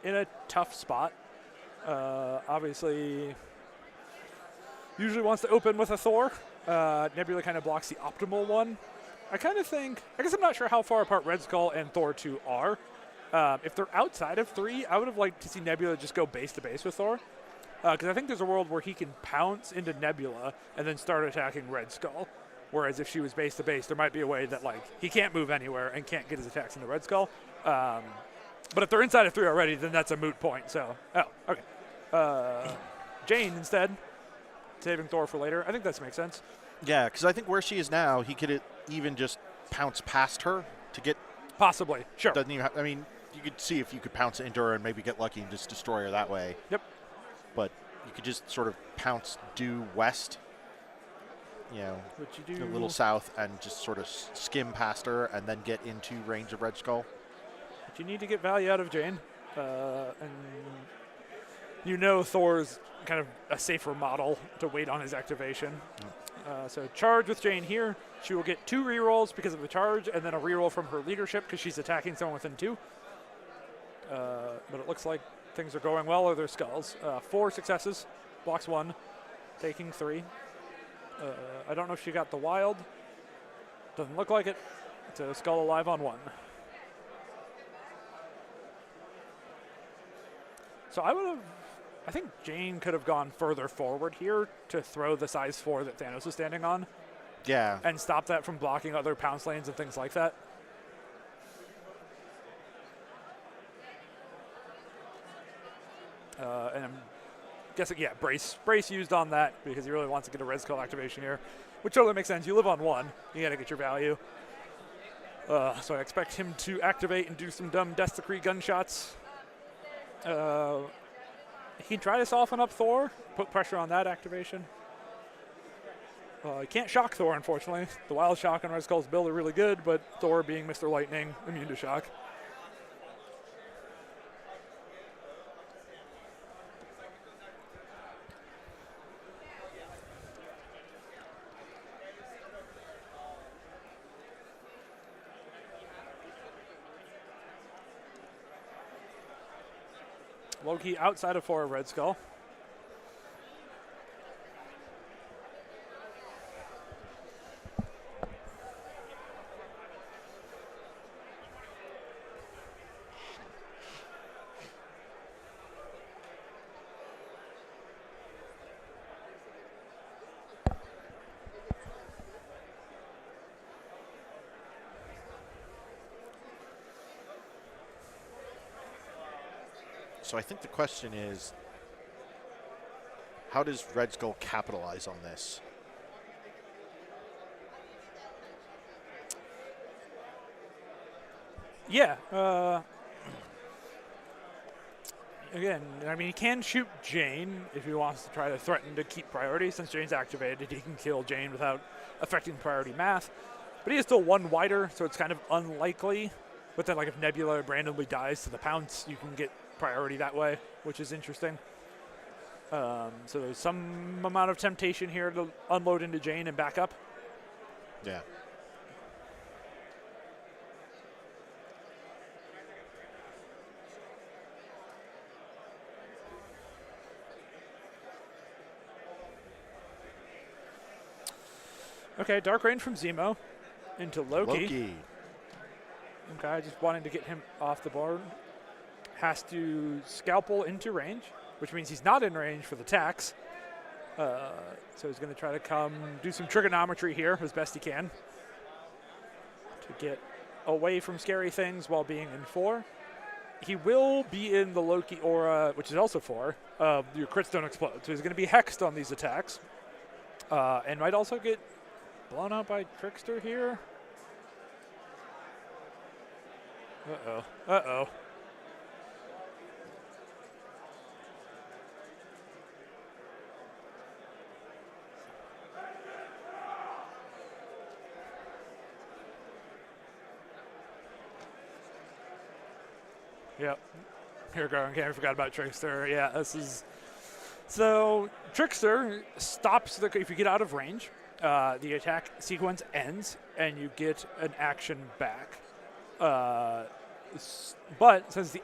in a tough spot. Obviously, usually wants to open with a Thor. Nebula kind of blocks the optimal one. I kind of think, I guess I'm not sure how far apart Red Skull and Thor 2 are. If they're outside of 3, I would have liked to see Nebula just go base to base with Thor. Because I think there's a world where he can pounce into Nebula and then start attacking Red Skull. Whereas if she was base to base, there might be a way that, like, he can't move anywhere and can't get his attacks into Red Skull. But if they're inside of 3 already, then that's a moot point. So, okay. Jane instead, saving Thor for later. I think that makes sense. Yeah, because I think where she is now, he could even just pounce past her to get. Possibly, sure. Doesn't even. I mean, you could see if you could pounce into her and maybe get lucky and just destroy her that way. Yep. But you could just sort of pounce due west. You know, a little south and just sort of skim past her and then get into range of Red Skull. But you need to get value out of Jane. And you know Thor's kind of a safer model to wait on his activation. So charge with Jane here. She will get 2 rerolls because of the charge and then a reroll from her leadership because she's attacking someone within 2. But it looks like things are going well or their skulls. 4 successes, blocks 1, taking 3. I don't know if she got the wild. Doesn't look like it. It's a skull alive on 1. So I think Jane could have gone further forward here to throw the size 4 that Thanos was standing on. Yeah. And stop that from blocking other pounce lanes and things like that. And I'm guessing, yeah, brace used on that because he really wants to get a Red Skull activation here, which totally makes sense. You live on 1. You got to get your value. So I expect him to activate and do some dumb Death Decree gunshots. He can try to soften up Thor, put pressure on that activation. He can't shock Thor, unfortunately. The Wild Shock and Red Skull's build are really good, but Thor, being Mr. Lightning, immune to shock. Loki outside of 4 of Red Skull. So I think the question is, how does Red Skull capitalize on this? Yeah. Again, I mean, he can shoot Jane if he wants to try to threaten to keep priority. Since Jane's activated, he can kill Jane without affecting priority math. But he is still one wider, so it's kind of unlikely. But then, like, if Nebula randomly dies to the pounce, you can get priority that way, which is interesting. So there's some amount of temptation here to unload into Jane and back up. Yeah. Okay, Dark Rain from Zemo into Loki. Loki. Okay, just wanting to get him off the board. Has to scalpel into range, which means he's not in range for the tax. So he's going to try to come do some trigonometry here as best he can to get away from scary things while being in 4. He will be in the Loki aura, which is also 4. Your crits don't explode, so he's going to be hexed on these attacks. And might also get blown out by Trickster here. Uh-oh. Uh-oh. Yep. Here we go. Okay, I forgot about Trickster. Yeah, this is... So, Trickster stops the... If you get out of range, the attack sequence ends, and you get an action back. But since the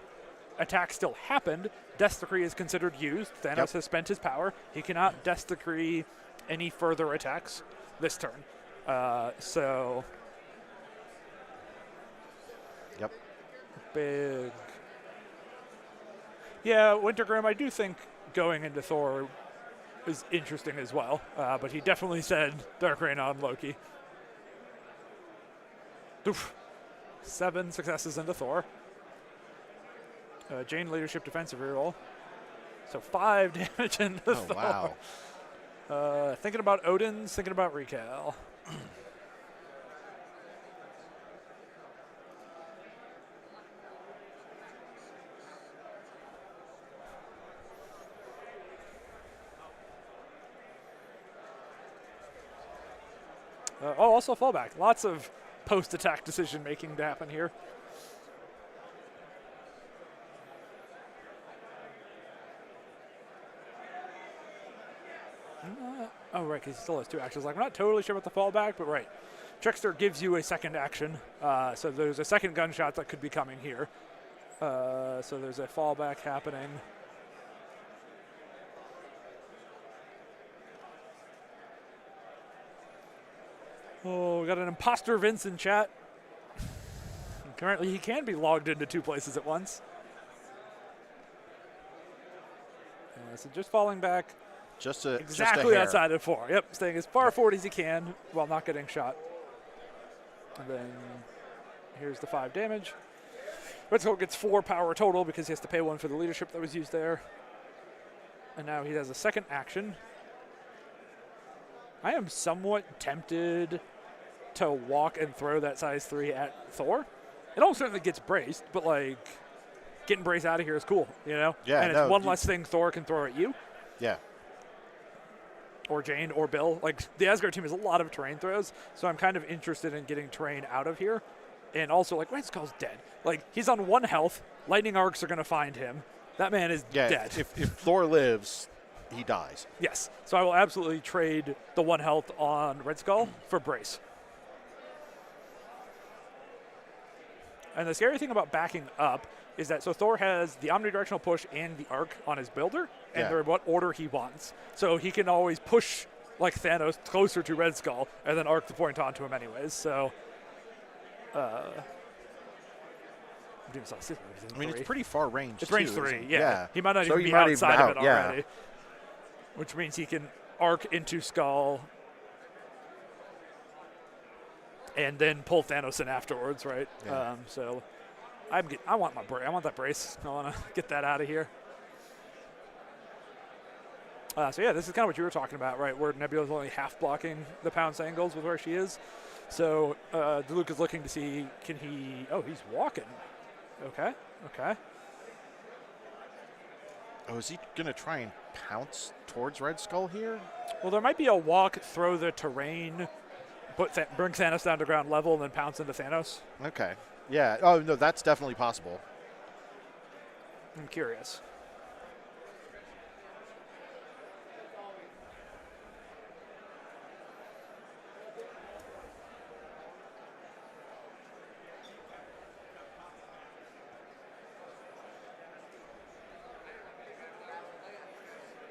attack still happened, Death Decree is considered used. Thanos has spent his power. He cannot Death Decree any further attacks this turn. So... Yep. Big... Yeah, Wintergrim, I do think going into Thor is interesting as well. But he definitely said Dark Rain on Loki. Oof. 7 successes into Thor. Jane leadership defensive reroll. So 5 damage into Thor. Wow. Thinking about Odin's, thinking about Recal. Also fallback. Lots of post-attack decision-making to happen here. Oh, right, because he still has 2 actions. Like, I'm not totally sure about the fallback, but right. Trickster gives you a second action, so there's a second gunshot that could be coming here. So there's a fallback happening. Oh, we got an imposter Vincent chat. Currently, he can be logged into 2 places at once. So just falling back exactly outside of 4. Yep, staying as far forward as he can while not getting shot. And then here's the 5 damage. Red Skull gets 4 power total because he has to pay 1 for the leadership that was used there. And now he has a second action. I am somewhat tempted to walk and throw that size 3 at Thor. It almost certainly gets braced, but, like, getting braced out of here is cool, you know? Yeah, and it's one less thing Thor can throw at you. Yeah. Or Jane or Bill. Like, the Asgard team has a lot of terrain throws, so I'm kind of interested in getting terrain out of here. And also, like, Red Skull's dead. Like, he's on 1 health. Lightning arcs are going to find him. That man is dead. If Thor lives, he dies. Yes. So I will absolutely trade the 1 health on Red Skull for brace. And the scary thing about backing up is that Thor has the omnidirectional push and the arc on his builder, and they're in what order he wants. So he can always push, like Thanos, closer to Red Skull, and then arc the point onto him anyways. So, I mean, it's pretty far range. It's range 3, yeah. Yeah. He might not even be outside of it already. Which means he can arc into Skull and then pull Thanos in afterwards, right? Yeah. I want my I want that brace. I want to get that out of here. So yeah, this is kind of what you were talking about, right? Where Nebula's only half blocking the pounce angles with where she is. So DeLuke is looking to see, can he? Oh, he's walking. Okay. Oh, is he gonna try and pounce towards Red Skull here? Well, there might be a walk, throw the terrain, bring Thanos down to ground level, and then pounce into Thanos. Okay. Yeah. Oh no, that's definitely possible. I'm curious.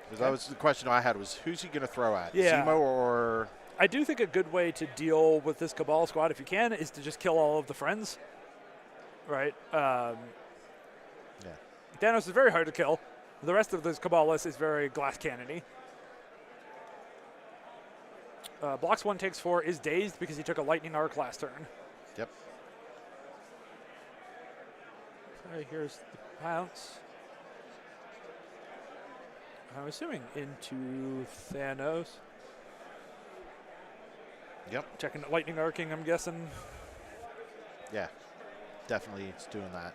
Because that was the question I had, was who's he going to throw at? Yeah. Zemo or... I do think a good way to deal with this Cabal squad, if you can, is to just kill all of the friends. Right? Yeah. Thanos is very hard to kill. The rest of this Cabal list is very glass cannon-y. Blocks 1, takes 4, is dazed because he took a lightning arc last turn. Yep. So here's the pounce. I'm assuming into Thanos. Yep. Checking the lightning arcing, I'm guessing. Yeah. Definitely it's doing that.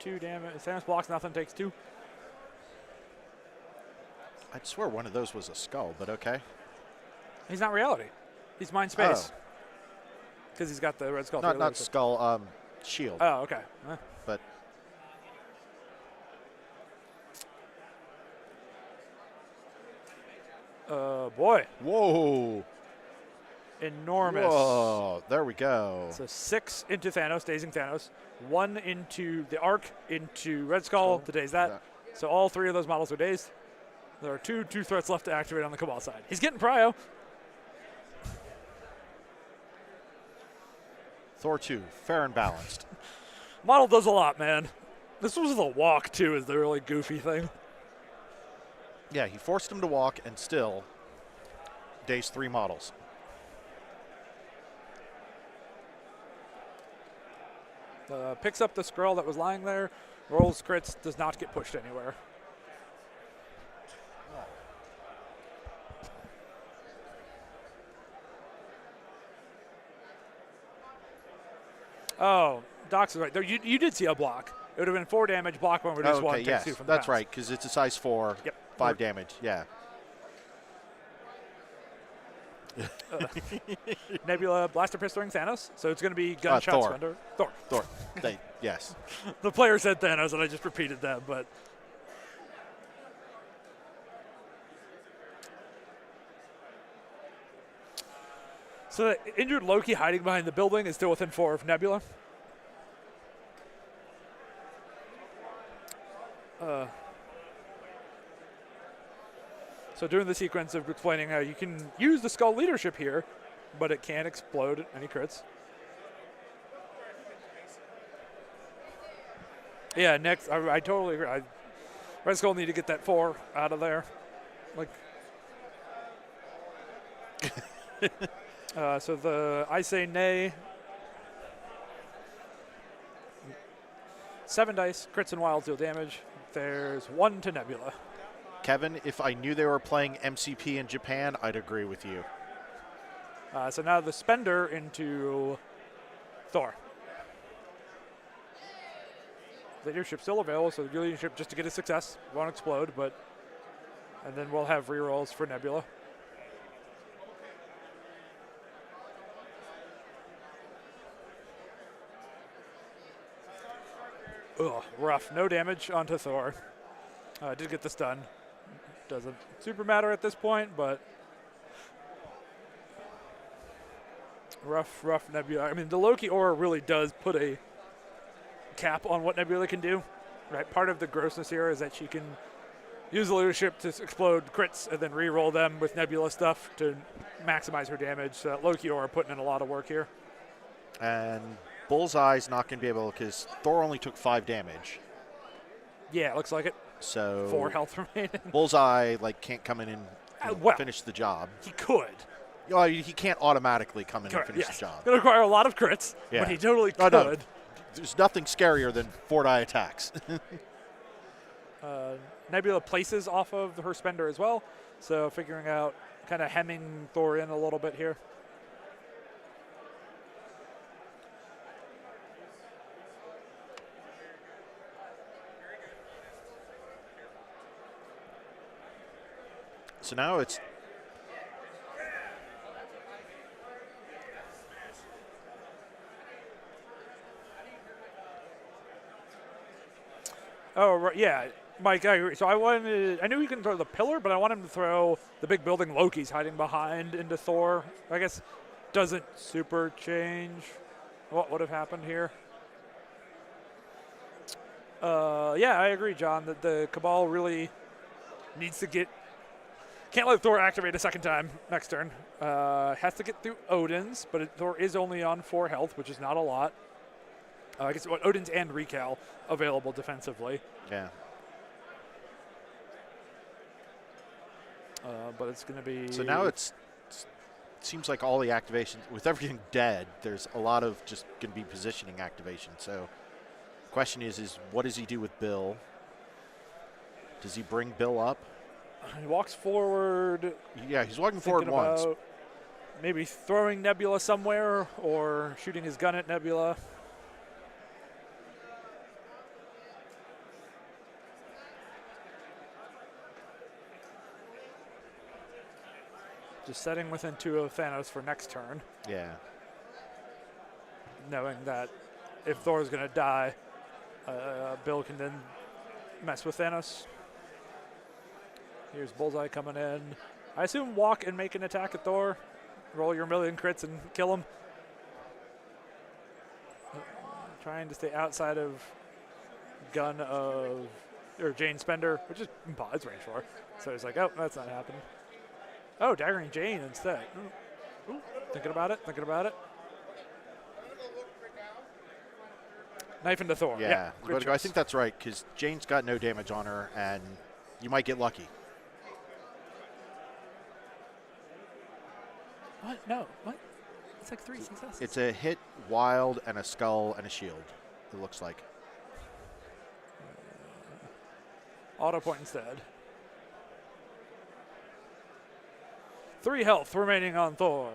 Two damage. Thanos blocks nothing, takes 2. I'd swear one of those was a skull, but okay. He's not reality. He's mind space. Because he's got the red skull. Not skull, shield. Oh, okay. But boy. whoa. Enormous. Whoa. There we go. So 6 into Thanos, dazing Thanos. 1 into the arc, into Red Skull to daze that. Yeah. So all 3 of those models are dazed. There are two threats left to activate on the Cabal side. He's getting prio. Thor 2, fair and balanced. Model does a lot, man. This was the walk, too, is the really goofy thing. Yeah, he forced him to walk and still dazed 3 models. Picks up the scroll that was lying there, rolls crits, does not get pushed anywhere. Oh, Doc's is right. There, you did see a block. It would have been 4 damage, block 1, reduce 1, takes yes, 2 from the that's pounce. right, because it's a size 4, Yep. 5 damage, yeah. Nebula blaster pistoling Thanos, so it's going to be gunshot Thor. spender. Thor, yes. The player said Thanos, and I just repeated that, but... So the injured Loki hiding behind the building is still within 4 of Nebula. So doing the sequence of explaining how you can use the skull leadership here, but it can't explode any crits. Yeah, next, I totally agree. Red Skull need to get that 4 out of there. Like, so I say nay. 7 dice, crits and wilds deal damage. There's 1 to Nebula. Kevin, if I knew they were playing MCP in Japan, I'd agree with you. So now the spender into Thor. The leadership still available, so the leadership just to get a success. Won't explode, but... And then we'll have rerolls for Nebula. Ugh, rough. No damage onto Thor. Did get the stun. Doesn't super matter at this point, but... Rough Nebula. I mean, the Loki aura really does put a cap on what Nebula can do. Right? Part of the grossness here is that she can use the leadership to explode crits and then re-roll them with Nebula stuff to maximize her damage. So Loki aura putting in a lot of work here. And Bullseye's not going to be able, because Thor only took 5 damage. Yeah, it looks like it. So 4 health remaining. Bullseye can't come in and well, finish the job. He could. Well, he can't automatically come in Correct, and finish yes. the job. It's going to require a lot of crits, Yeah. but he totally No, could. no. There's nothing scarier than 4-die attacks. Nebula places off of her spender as well, so figuring out kind of hemming Thor in a little bit here. So now it's Oh, right, yeah. Mike, I agree. So I knew he couldn't throw the pillar, but I want him to throw the big building Loki's hiding behind into Thor. I guess doesn't super change what would have happened here. Yeah, I agree, John, that the Cabal really needs to can't let Thor activate a second time next turn. Has to get through Odin's, but Thor is only on 4 health, which is not a lot. I guess Odin's and Recal available defensively. yeah. But it's going to be... So now it seems like all the activations, with everything dead, there's a lot of just going to be positioning activation. So the question is what does he do with Bill? Does he bring Bill up? He walks forward. Yeah, he's walking forward once. Maybe throwing Nebula somewhere or shooting his gun at Nebula. Just setting within 2 of Thanos for next turn. Yeah. Knowing that if Thor's going to die, Bill can then mess with Thanos. Here's Bullseye coming in. I assume walk and make an attack at Thor. Roll your million crits and kill him. Trying to stay outside of gun of or Jane Spender, which is it's range 4. So he's like, oh, that's not happening. Oh, daggering Jane instead. Ooh. Thinking about it. Knife into Thor. Yeah, Good but I choice. think that's right, because Jane's got no damage on her, and you might get lucky. What? No. What? It's like 3 successes. It's a hit, wild, and a skull, and a shield, it looks like. Auto point instead. 3 health remaining on Thor.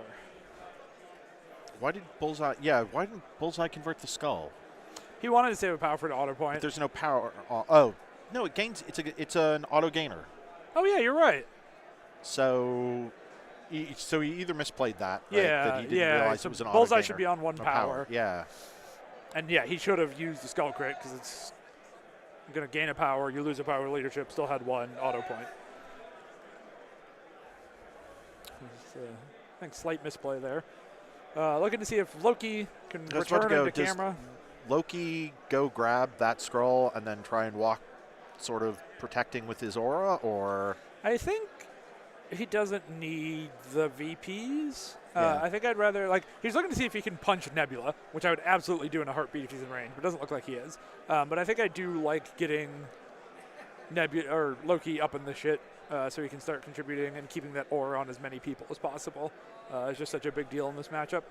Why didn't Bullseye convert the skull? He wanted to save a power for the auto point. But there's no power. Oh, no, it gains. It's an auto gainer. Oh yeah, you're right. So he either misplayed that. Right? Yeah, That he didn't yeah. realize So it was an Bullseye auto should gainer. be on 1 No power. Yeah. And yeah, he should have used the skull crit because it's going to gain a power. You lose a power leadership. Still had 1 auto point. I think slight misplay there. Looking to see if Loki can return into Does camera. Loki go grab that scroll and then try and walk, sort of protecting with his aura, or? I think he doesn't need the VPs. Yeah. I think I'd rather, he's looking to see if he can punch Nebula, which I would absolutely do in a heartbeat if he's in range, but it doesn't look like he is. But I think I do like getting Nebula or Loki up in the shit so he can start contributing and keeping that aura on as many people as possible. It's just such a big deal in this matchup.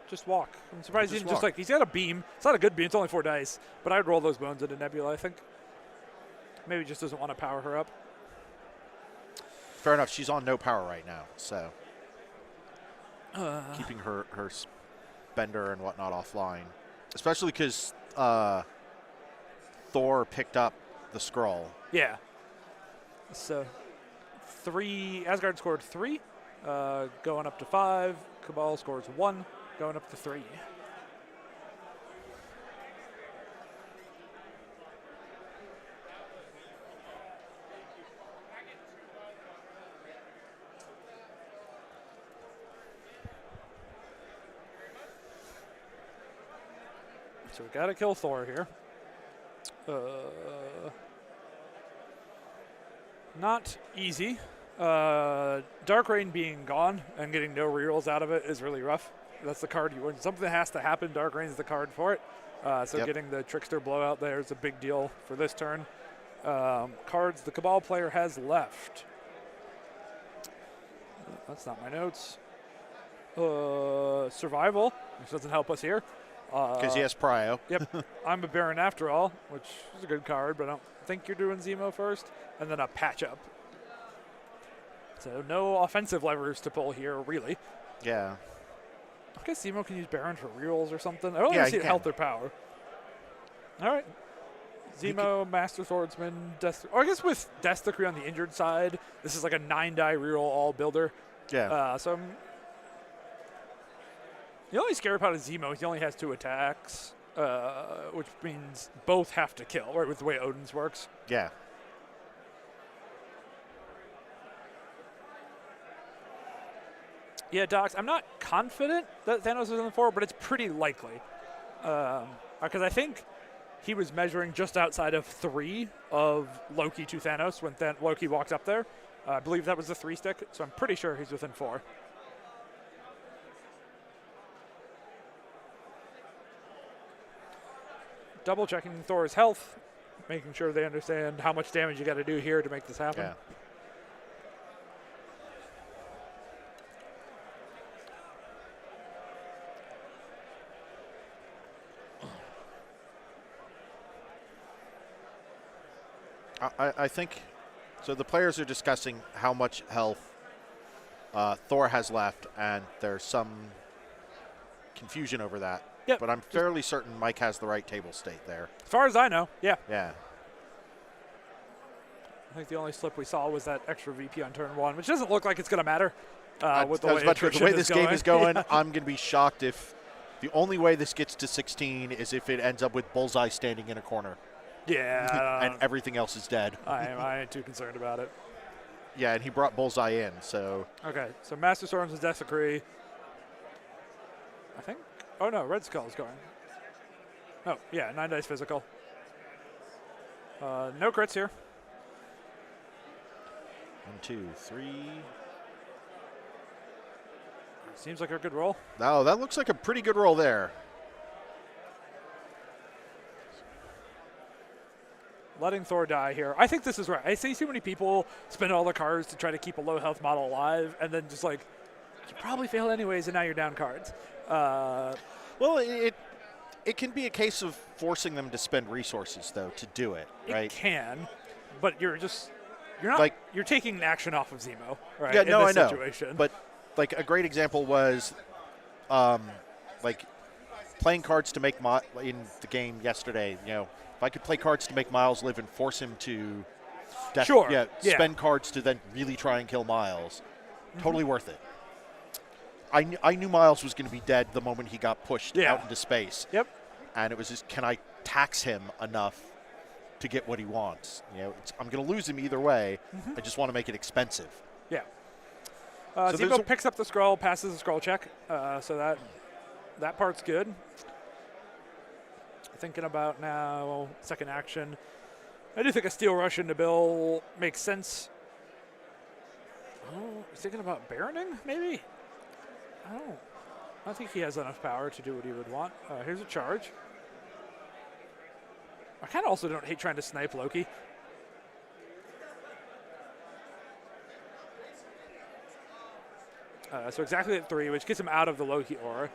Just walk. I'm surprised he didn't just he's got a beam. It's not a good beam. It's only 4 dice. But I would roll those bones into Nebula, I think. Maybe he just doesn't want to power her up. Fair enough. She's on no power right now, so keeping her spender and whatnot offline, especially because Thor picked up the scroll. Yeah. So Asgard scored 3, going up to 5. Cabal scores 1, going up to 3. So we got to kill Thor here. Not easy. Dark Rain being gone and getting no rerolls out of it is really rough. That's the card you win. Something has to happen. Dark Rain's the card for it. So getting the Trickster blowout there is a big deal for this turn. Cards the Cabal player has left. That's not my notes. Survival, which doesn't help us here. Because he has Prio. Yep. I'm a Baron after all, which is a good card, but I don't think you're doing Zemo first. And then a patch up. So no offensive levers to pull here, really. Yeah. I guess Zemo can use Baron for rerolls or something. I don't see health or power. All right. Zemo, Master Swordsman, or I guess with Death Decree on the injured side, this is like a 9-die reroll all builder. Yeah. So the only scary part of Zemo is he only has 2 attacks, which means both have to kill, right, with the way Odin's works. Yeah. Yeah, Docs, I'm not confident that Thanos is in the 4, but it's pretty likely. Because I think he was measuring just outside of 3 of Loki to Thanos when Loki walked up there. I believe that was the 3-stick, so I'm pretty sure he's within 4. Double checking Thor's health, making sure they understand how much damage you got to do here to make this happen. Yeah. I think, so the players are discussing how much health Thor has left, and there's some confusion over that. Yep. But I'm fairly certain Mike has the right table state there. As far as I know, yeah. Yeah. I think the only slip we saw was that extra VP on turn 1, which doesn't look like it's going to matter with the way this game is going. I'm going to be shocked if the only way this gets to 16 is if it ends up with Bullseye standing in a corner. Yeah. And everything else is dead. I ain't too concerned about it. Yeah, and he brought Bullseye in, so. Okay, so Master Storms and Death Decree. I think. Oh, no, Red Skull is going. Oh, yeah, 9 dice physical. No crits here. 1, 2, 3. Seems like a good roll. No, that looks like a pretty good roll there. Letting Thor die here. I think this is right. I see too many people spend all their cards to try to keep a low health model alive, and then just like, you probably fail anyways, and now you're down cards. Well, it can be a case of forcing them to spend resources, though, to do it, right? It can, but you're not like, you're taking action off of Zemo, right? Yeah, no, I know. Situation. But like a great example was, like playing cards to make in the game yesterday. You know, if I could play cards to make Miles live and force him to, spend cards to then really try and kill Miles, totally worth it. I knew Miles was going to be dead the moment he got pushed out into space. Yep. And it was just, can I tax him enough to get what he wants? You know, I'm going to lose him either way. I just want to make it expensive. Yeah. So Zemo picks up the scroll, passes the scroll check, so that part's good. Thinking about now second action. I do think a Steel Rush into Bill makes sense. Oh, he's thinking about Baroning, maybe? I think he has enough power to do what he would want. Here's a charge. I kind of also don't hate trying to snipe Loki. So exactly at 3, which gets him out of the Loki aura.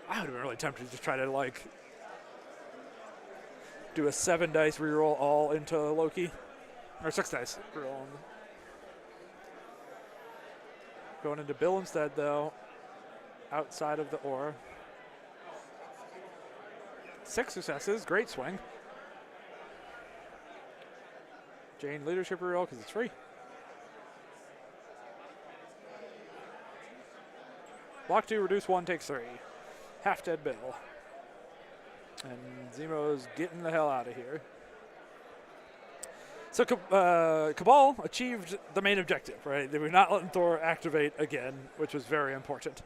I would have been really tempted to just try to, like, do a 7 dice reroll all into Loki. Or 6 dice reroll. Going into Bill instead, though. Outside of the aura. 6 successes. Great swing. Jane leadership reroll because it's free. Block 2, reduce 1, takes 3. Half dead Bill. And Zemo's getting the hell out of here. So Cabal achieved the main objective, right? They were not letting Thor activate again, which was very important.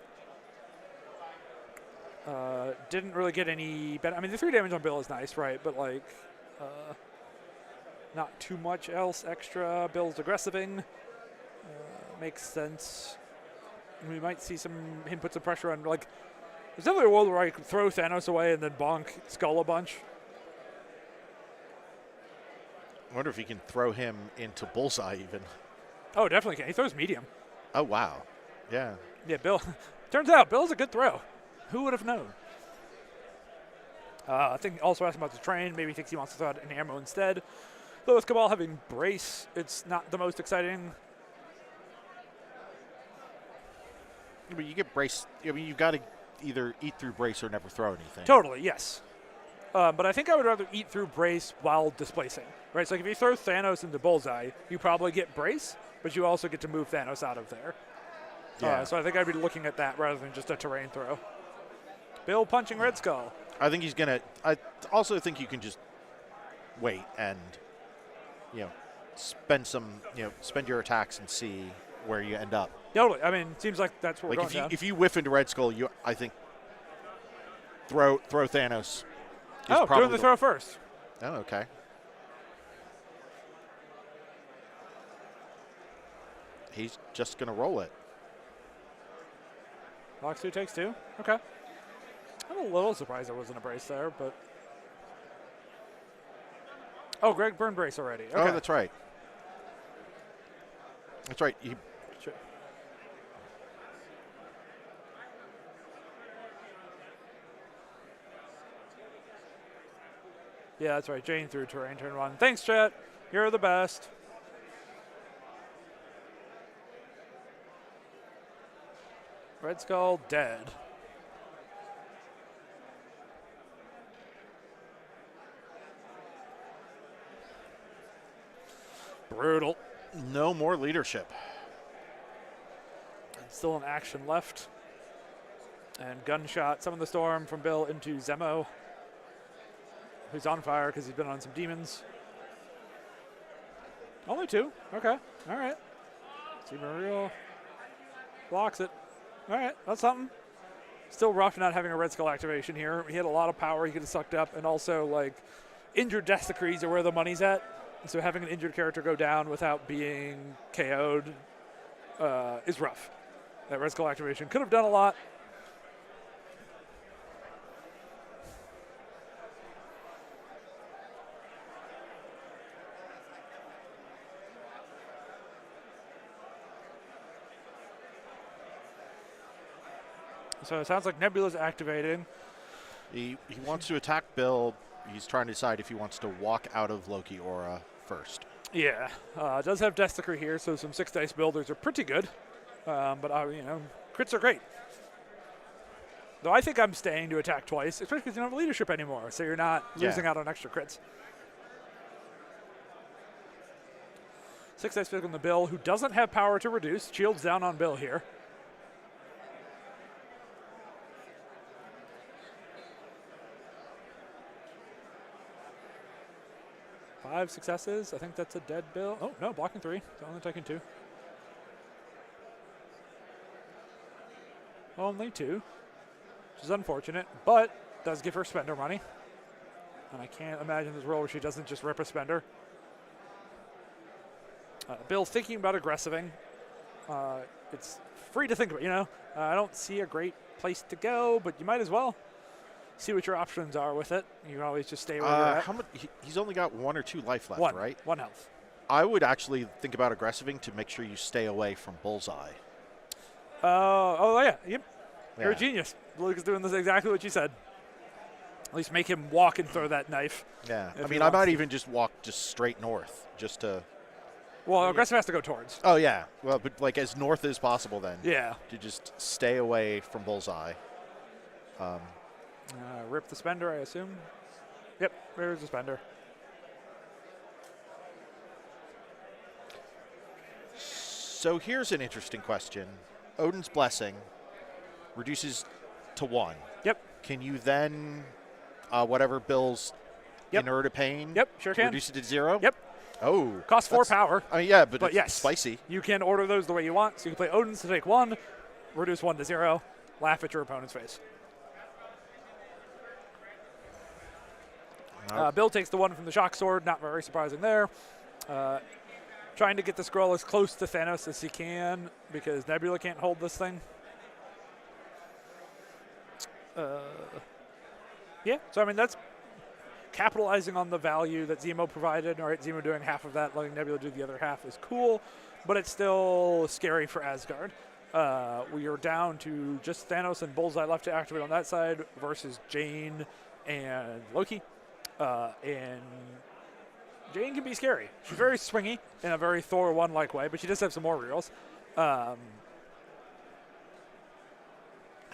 Didn't really get any better. I mean, the 3 damage on Bill is nice, right? But, like, Not too much else extra. Bill's aggressiving. Makes sense. We might see him put some pressure on. Like, there's definitely a world where I could throw Thanos away and then bonk Skull a bunch. I wonder if he can throw him into Bullseye even. Oh, definitely can. He throws medium. Oh, wow. Yeah. Yeah, Bill. Turns out Bill's a good throw. Who would have known? I think also asked about the train. Maybe he thinks he wants to throw out an ammo instead. Though with Cabal having brace, it's not the most exciting. But you get brace. I mean, you've got to either eat through brace or never throw anything. Totally, yes. But I think I would rather eat through brace while displacing. Right? So like if you throw Thanos into Bullseye, you probably get brace, but you also get to move Thanos out of there. Yeah. So I think I'd be looking at that rather than just a terrain throw. Bill punching Red Skull. I think he's going to. I also think you can just wait and, spend your attacks and see where you end up. Totally. I mean, it seems like that's what we're going down. If you whiff into Red Skull, I think throw Thanos. Doing the throw first. Oh, okay. He's just going to roll it. Box 2 takes 2. Okay. I'm a little surprised there wasn't a brace there, but. Oh, Greg burned brace already. Okay. Oh, that's right. That's right. Sure. Yeah, that's right. Jane threw terrain turn 1. Thanks, chat. You're the best. Red Skull dead. Brutal. No more leadership. Still an action left. And gunshot, summon the storm from Bill into Zemo, who's on fire because he's been on some demons. Only 2. Okay. All right. Team Real blocks it. All right. That's something. Still rough not having a Red Skull activation here. He had a lot of power he could have sucked up, and also, like, injured Death Decrees are where the money's at. So having an injured character go down without being KO'd is rough. That Red Skull activation could have done a lot. So it sounds like Nebula's activating. He wants to attack Bill. He's trying to decide if he wants to walk out of Loki Aura first. Yeah, does have Death Decree here, so some 6 dice builders are pretty good. But crits are great. Though I think I'm staying to attack twice, especially because you don't have leadership anymore, so you're not losing out on extra crits. 6 dice pick on the Bill, who doesn't have power to reduce. Shields down on Bill here. Five successes. I think that's a dead Bill. Oh, no, blocking 3. It's only taking 2. Only 2, which is unfortunate, but does give her spender money. And I can't imagine this role where she doesn't just rip a spender. Bill thinking about aggressiving. It's free to think about, I don't see a great place to go, but you might as well see what your options are with it. You can always just stay where you're at. How much? He's only got 1 or 2 life left, right? 1 health. I would actually think about aggressiving to make sure you stay away from Bullseye. Yeah. Yep. You're a genius. Luke is doing this exactly what you said. At least make him walk and throw that knife. Yeah. I mean, I might even just walk straight north just to. Well, aggressive has to go towards. Oh, yeah. Well, but like as north as possible then. Yeah. To just stay away from Bullseye. Rip the spender, I assume. Yep, there's the spender. So here's an interesting question. Odin's Blessing reduces to 1. Yep. Can you then, whatever Bill's inert to pain, sure can. reduce it to 0? Yep. Oh. Costs 4 power. I mean, yeah, but it's yes, spicy. You can order those the way you want. So you can play Odin's to take 1, reduce 1 to 0, laugh at your opponent's face. Nope. Bill takes the one from the shock sword, not very surprising there. Trying to get the scroll as close to Thanos as he can because Nebula can't hold this thing. Yeah, so I mean that's capitalizing on the value that Zemo provided. All right, Zemo doing half of that, letting Nebula do the other half is cool, but it's still scary for Asgard. We are down to just Thanos and Bullseye left to activate on that side versus Jane and Loki. And Jane can be scary. She's very swingy in a very Thor 1-like way, but she does have some more rerolls. I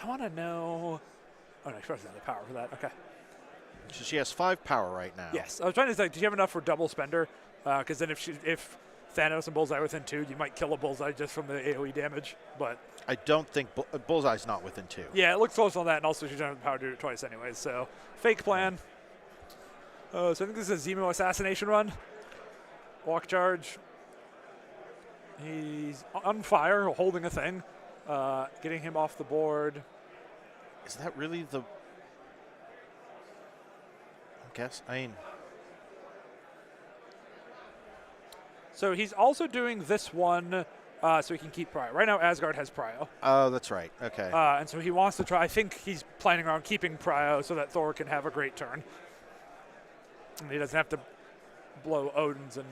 want to know... Oh, no, she doesn't have the power for that. Okay. So she has 5 power right now. Yes. I was trying to say, do you have enough for double spender? Because then if Thanos and Bullseye are within 2, you might kill a Bullseye just from the AoE damage. But I don't think Bullseye's not within 2. yeah, it looks close on that, and also she doesn't have the power to do it twice anyways. So fake plan. So I think this is a Zemo assassination run. Walk charge. He's on fire, holding a thing. Getting him off the board. Is that really the... I guess, I mean... So he's also doing this one so he can keep Prio. Right now Asgard has Prio. Oh, that's right. Okay. And so he wants to try, I think he's planning on keeping Prio so that Thor can have a great turn. And he doesn't have to blow Odin's and...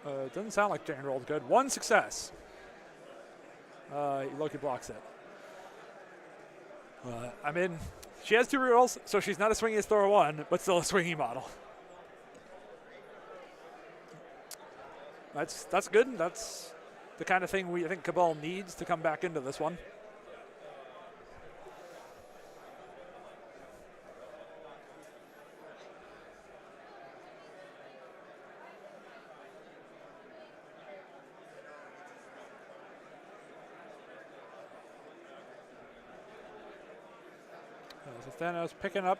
it doesn't sound like Jane rolled good. 1 success. Loki blocks it. I mean, she has 2 rerolls, so she's not as swingy as Thor 1, but still a swingy model. That's good. That's the kind of thing I think Cabal needs to come back into this one. So Thanos picking up.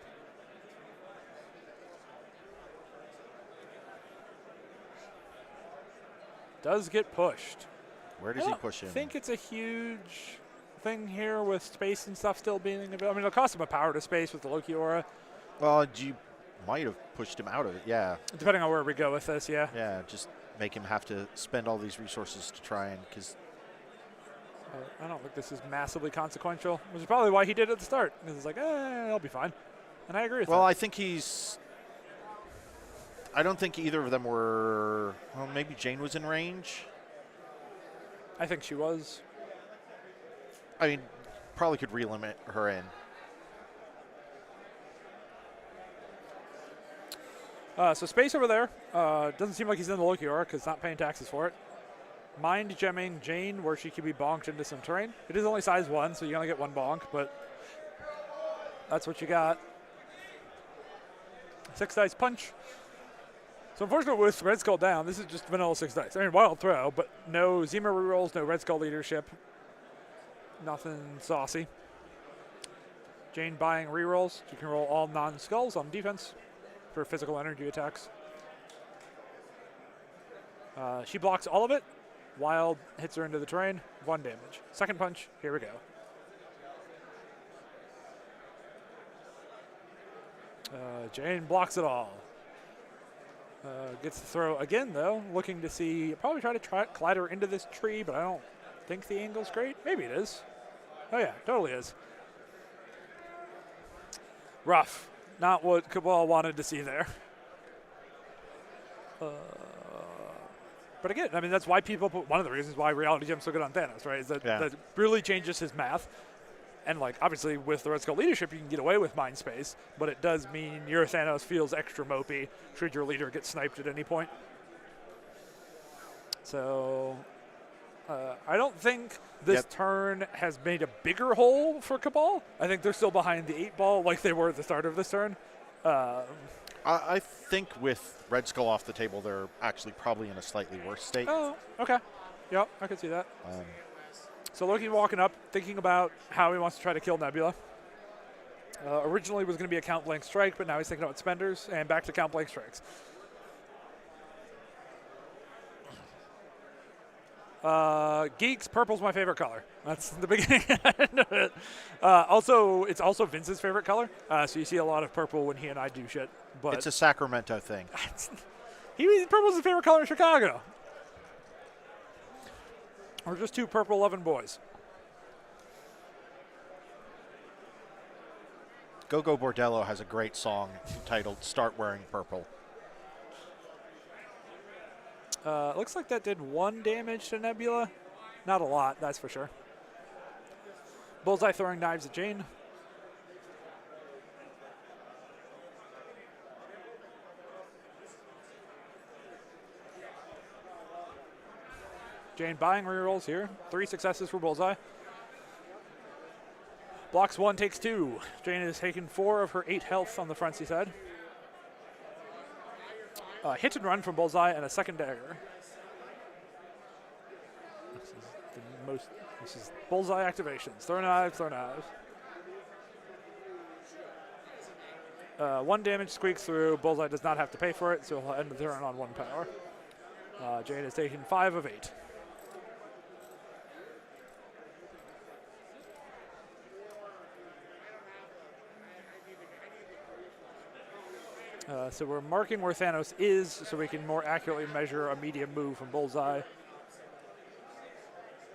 Does get pushed. Where does he push him? I think it's a huge thing here with space and stuff still being available. I mean, it'll cost him a power to space with the Loki aura. Well, you might have pushed him out of it, yeah. Depending on where we go with this, yeah. Yeah, just make him have to spend all these resources to try and... because I don't think this is massively consequential, which is probably why he did it at the start. Because it's like, I'll be fine. And I agree with that. Well, I think he's... I don't think either of them were... Well, maybe Jane was in range. I think she was. I mean, probably could relimit her in. So space over there. Doesn't seem like he's in the Loki aura because not paying taxes for it. Mind gemming Jane where she could be bonked into some terrain. It is only size 1, so you only get 1 bonk, but that's what you got. 6 dice punch. So unfortunately with Red Skull down, this is just vanilla 6 dice. I mean, wild throw, but no Zemo rerolls, no Red Skull leadership. Nothing saucy. Jane buying rerolls. You can roll all non-skulls on defense for physical energy attacks. She blocks all of it. Wild hits her into the terrain. 1 damage. Second punch. Here we go. Jane blocks it all. Gets the throw again, though. Looking to see, probably try to collide her into this tree, but I don't think the angle's great. Maybe it is. Oh, yeah, totally is. Rough. Not what Cabal wanted to see there. But again, I mean, that's why people put, one of the reasons why Reality Gem's so good on Thanos, right? Is that that really changes his math. And, like, obviously with the Red Skull leadership, you can get away with mind space, but it does mean your Thanos feels extra mopey should your leader get sniped at any point. So, I don't think this turn has made a bigger hole for Cabal. I think they're still behind the 8 ball like they were at the start of this turn. I think with Red Skull off the table, they're actually probably in a slightly worse state. Oh, okay. Yep, I can see that. So Loki walking up, thinking about how he wants to try to kill Nebula. Originally was going to be a count blank strike, but now he's thinking about spenders and back to count blank strikes. Geeks, purple's my favorite color. That's the beginning end of it. Also, it's also Vince's favorite color. So you see a lot of purple when he and I do shit. But It's a Sacramento thing. purple's his favorite color in Chicago. We're just two purple-loving boys. Go-Go Bordello has a great song titled "Start Wearing Purple." Looks like that did 1 damage to Nebula. Not a lot, that's for sure. Bullseye throwing knives at Jane. Jane buying rerolls here. 3 successes for Bullseye. Blocks 1, takes 2. Jane has taken 4 of her 8 health on the frontsy side. Hit and run from Bullseye and a second dagger. This is Bullseye activations. Throw knives, throw knives. 1 damage squeaks through. Bullseye does not have to pay for it, so he'll end the turn on 1 power. Jane has taken 5 of 8. So we're marking where Thanos is so we can more accurately measure a medium move from Bullseye,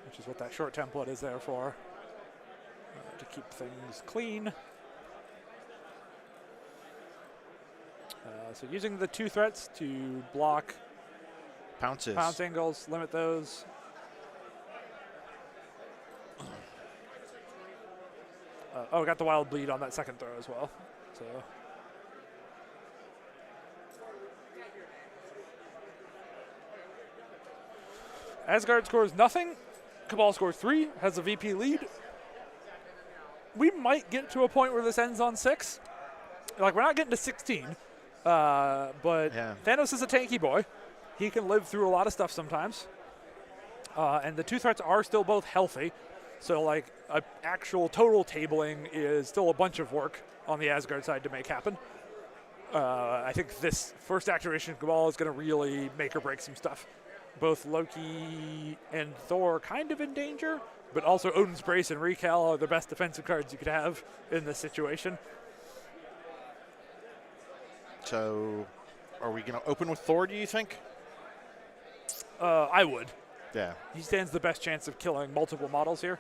which is what that short template is there for, to keep things clean. So using the 2 threats to block Pounces. pounce angles, limit those. Got the wild bleed on that second throw as well. So. Asgard scores nothing. Cabal scores 3, has a VP lead. We might get to a point where this ends on 6. Like, we're not getting to 16. But Yeah. Thanos is a tanky boy. He can live through a lot of stuff sometimes. And the 2 threats are still both healthy. So, like, actual total tabling is still a bunch of work on the Asgard side to make happen. I think this first activation of Cabal is going to really make or break some stuff. Both Loki and Thor are kind of in danger, but also Odin's Brace and Recal are the best defensive cards you could have in this situation. So, are we going to open with Thor, do you think? I would. Yeah. He stands the best chance of killing multiple models here.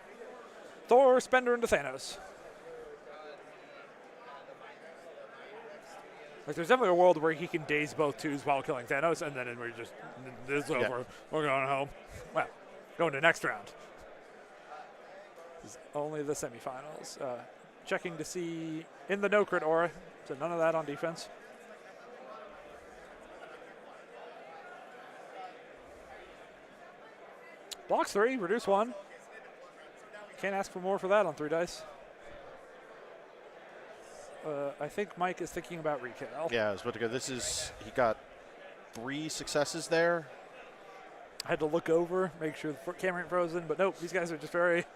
Thor, Spender into Thanos. Like, there's definitely a world where he can daze both 2s while killing Thanos, and then we're just, this is over. We're going home. Well, going to next round. This is only the semifinals. Checking to see in the no-crit aura, so none of that on defense. Blocks 3, reduce 1. Can't ask for more for that on 3 dice. I think Mike is thinking about Recal. Yeah, I was about to go. He got 3 successes there. I had to look over, make sure the camera ain't frozen, but nope, these guys are just very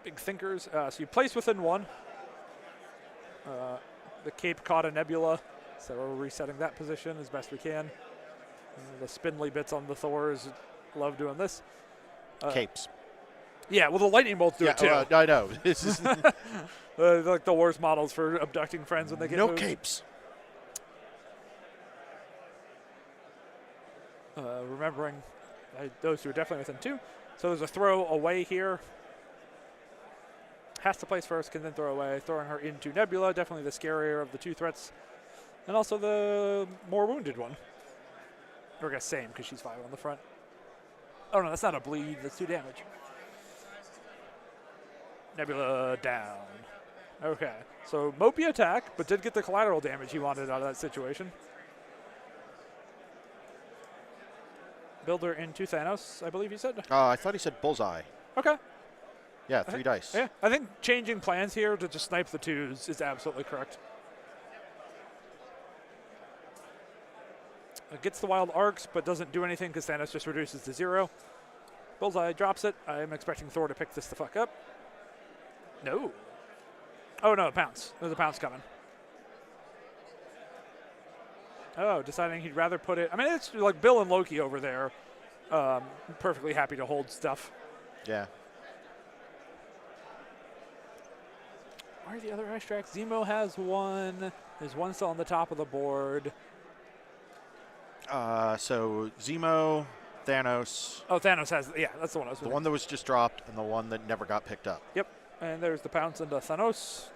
big thinkers. So you place within 1. The cape caught a nebula, so we're resetting that position as best we can. The spindly bits on the Thors love doing this. Capes. Yeah, well, the lightning bolts do it too. I know. This is Like the worst models for abducting friends when they get no moved. capes. Remembering those 2 are definitely within 2. So there's a throw away here. Has to place first, can then throw away. Throwing her into Nebula, definitely the scarier of the 2 threats. And also the more wounded one. Or I guess same, because she's 5 on the front. Oh no, that's not a bleed, that's 2 damage. Nebula down. Okay, so Mopey attack, but did get the collateral damage he wanted out of that situation. Builder into Thanos, I believe he said. I thought he said Bullseye. Okay. Yeah, 3 dice. Yeah, I think changing plans here to just snipe the 2s is absolutely correct. Gets the wild arcs, but doesn't do anything because Thanos just reduces to 0. Bullseye drops it. I'm expecting Thor to pick this the fuck up. No. Oh, no, pounce. There's a pounce coming. Oh, deciding he'd rather put it. I mean, it's like Bill and Loki over there perfectly happy to hold stuff. Yeah. Where are the other extracts? Zemo has one. There's one still on the top of the board. So Zemo, Thanos, Oh, Thanos has, yeah, that's the one I was the with. one that was just dropped, and the one that never got picked up. Yep, and there's the pounce into Thanos.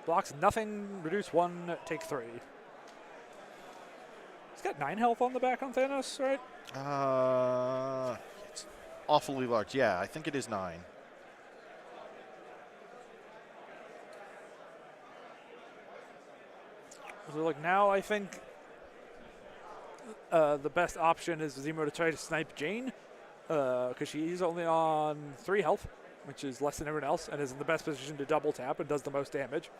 Blocks nothing, reduce 1, take 3. He's got 9 health on the back on Thanos, right? It's awfully large. Yeah, I think it is 9. So like now I think the best option is Zemo to try to snipe Jane because she's only on 3 health, which is less than everyone else, and is in the best position to double tap and does the most damage.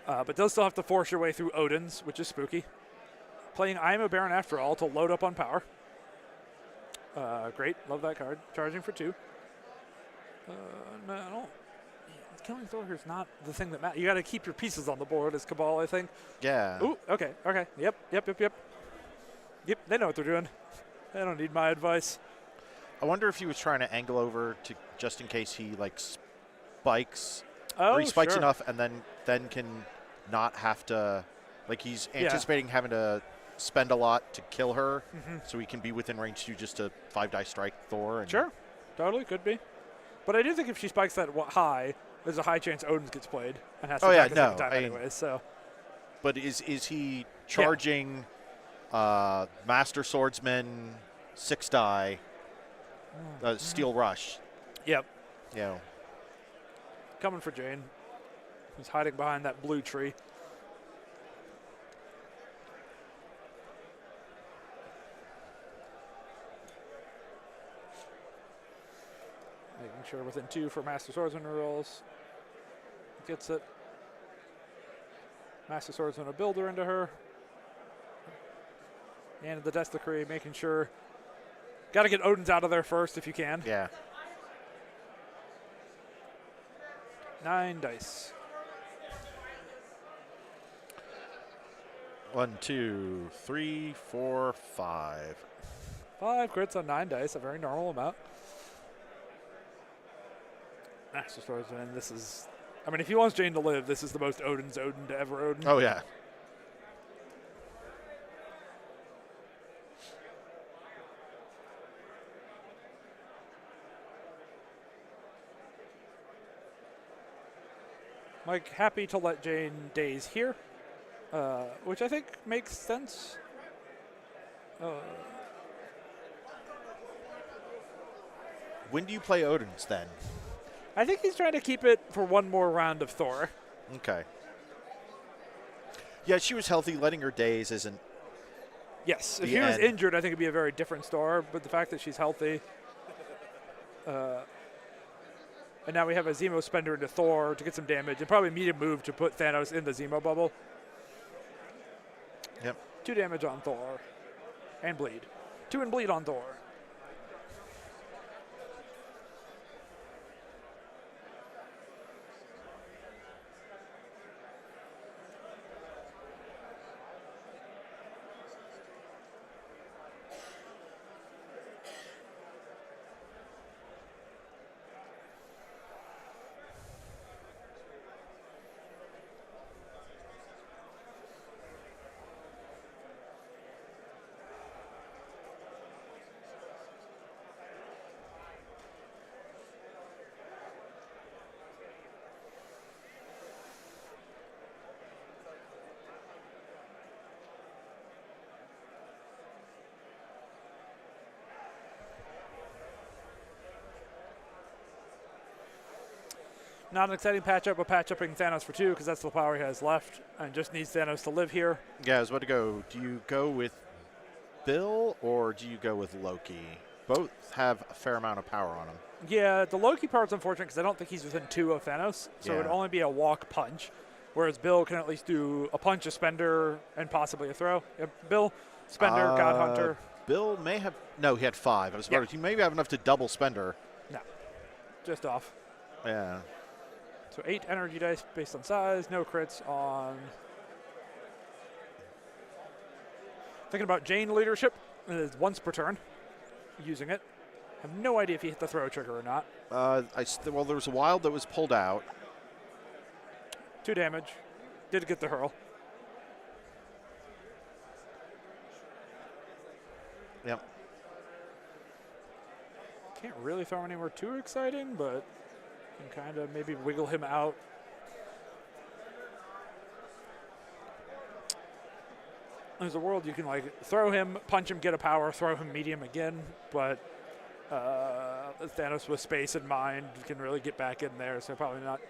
But does still have to force your way through Odin's, which is spooky. Playing I Am a Baron After All to load up on power. Great, love that card. Charging for 2. No, killing Thor is not the thing that matters. You got to keep your pieces on the board as Cabal, I think. Yeah. Ooh, okay. Yep. Yep, they know what they're doing. They don't need my advice. I wonder if he was trying to angle over to just in case he like spikes, Oh, or he spikes sure. enough and then can not have to, like he's anticipating having to spend a lot to kill her, so he can be within range to just a 5-die strike Thor. And Sure, totally could be. But I do think if she spikes that high, there's a high chance Odin gets played and has to attack a second time anyways. So, but is he charging Master Swordsman 6-die Steel Rush? yep, You know, coming for Jane. He's hiding behind that blue tree. Making sure within 2 for Master Swordsman rolls. Gets it. Master Swordsman a builder into her. And the Death Decree, making sure. Got to get Odin's out of there first if you can. yeah. 9 dice. 1, 2, 3, 4, 5. 5 crits on 9 dice, a very normal amount. Master Swordsman, this is. I mean, if he wants Jane to live, this is the most Odin to ever Odin. Oh yeah. Mike, happy to let Jane daze here, which I think makes sense. When do you play Odin's then? I think he's trying to keep it for one more round of Thor. Okay. Yeah, she was healthy. Letting her daze isn't. Yes, if The she was end. injured, I think it'd be a very different story. But the fact that she's healthy, and now we have a Zemo spender into Thor to get some damage, and probably need a move to put Thanos in the Zemo bubble. Yep. 2 damage on Thor, and bleed. 2 and bleed on Thor. Not an exciting patchup, but patchupping Thanos for 2 because that's the power he has left and just needs Thanos to live here. Yeah, I was about to go. Do you go with Bill or do you go with Loki? Both have a fair amount of power on them. Yeah, the Loki part's unfortunate because I don't think he's within 2 of Thanos, so it would Yeah. only be a walk punch, whereas Bill can at least do a punch, a spender, and possibly a throw. Yep, Bill, spender, God Hunter. Bill may have. No, he had 5. I was about to. He maybe have enough to double spender. No, just off. Yeah. So 8 energy dice based on size, no crits on Thinking about Jane leadership, once per turn, using it. Have no idea if he hit the throw trigger or not. Well, there was a wild that was pulled out. 2 damage. Did get the hurl. Yep. Can't really throw anywhere too exciting, but can kind of maybe wiggle him out. There's a world you can like throw him, punch him, get a power, throw him medium again, but Thanos with space in mind can really get back in there, so probably not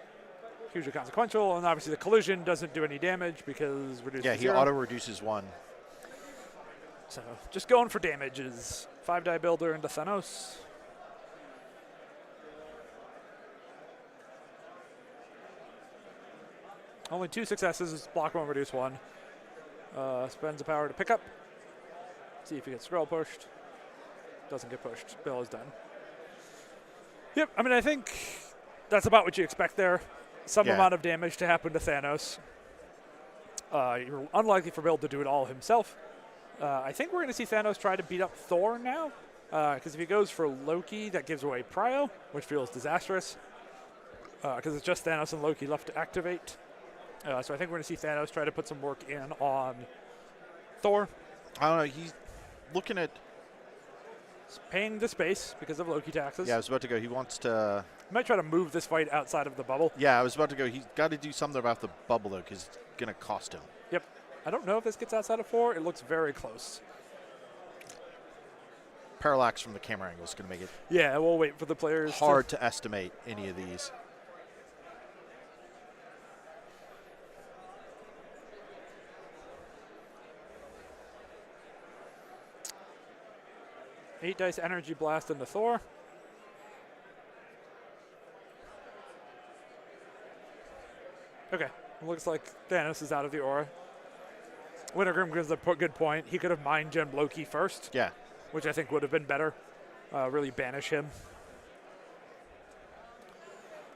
hugely consequential. And obviously the collision doesn't do any damage because reduces Yeah, he 0. auto reduces 1. So just going for damages. 5-die builder into Thanos. Only 2 successes. Block 1, reduce 1. Spends a power to pick up. See if he gets scroll pushed. Doesn't get pushed. Bill is done. Yep, I mean, I think that's about what you expect there. Some amount of damage to happen to Thanos. You're unlikely for Bill to do it all himself. I think we're going to see Thanos try to beat up Thor now. Because if he goes for Loki, that gives away Prio, which feels disastrous. Because it's just Thanos and Loki left to activate. So I think we're going to see Thanos try to put some work in on Thor. I don't know. He's looking at. He's paying the space because of Loki taxes. Yeah, I was about to go. He wants to. He might try to move this fight outside of the bubble. Yeah, I was about to go. He's got to do something about the bubble, though, because it's going to cost him. Yep. I don't know if this gets outside of 4. It looks very close. Parallax from the camera angle is going to make it Yeah, we'll wait for the players. hard to estimate any of these. Eight dice energy blast into Thor. Okay, looks like Thanos is out of the aura. Wintergrim gives a good point. He could have mind gemmed Loki first. Yeah. Which I think would have been better. Really banish him.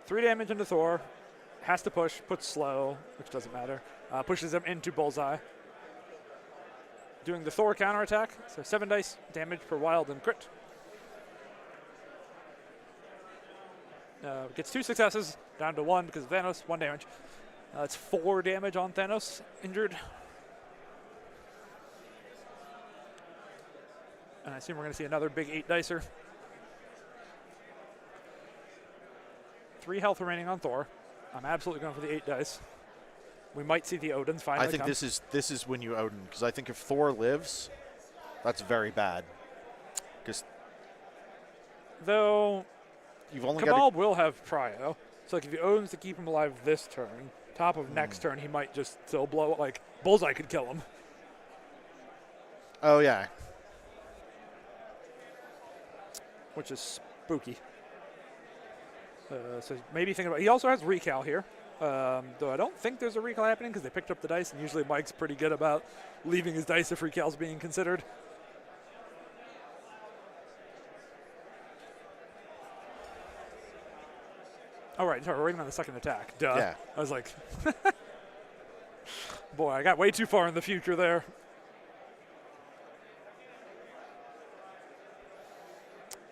3 damage into Thor. Has to push, puts slow, which doesn't matter. Pushes him into Bullseye. Doing the Thor counterattack. So 7 dice damage per wild and crit. Gets 2 successes, down to 1 because of Thanos, 1 damage. That's 4 damage on Thanos, injured. And I assume we're going to see another big 8-dicer. 3 health remaining on Thor. I'm absolutely going for the 8 dice. We might see the Odins finally I think come. this is when you Odin, because I think if Thor lives, that's very bad. Because though you've only Kamal got will have Prio. So like if he Odins to keep him alive this turn, top of next turn he might just still blow it. Like Bullseye could kill him. Oh yeah. Which is spooky. So maybe think about. He also has recal here, though I don't think there's a recal happening because they picked up the dice, and usually Mike's pretty good about leaving his dice if recal's being considered. Oh right, sorry, we're waiting on the second attack. Duh. Yeah. I was like, boy, I got way too far in the future there.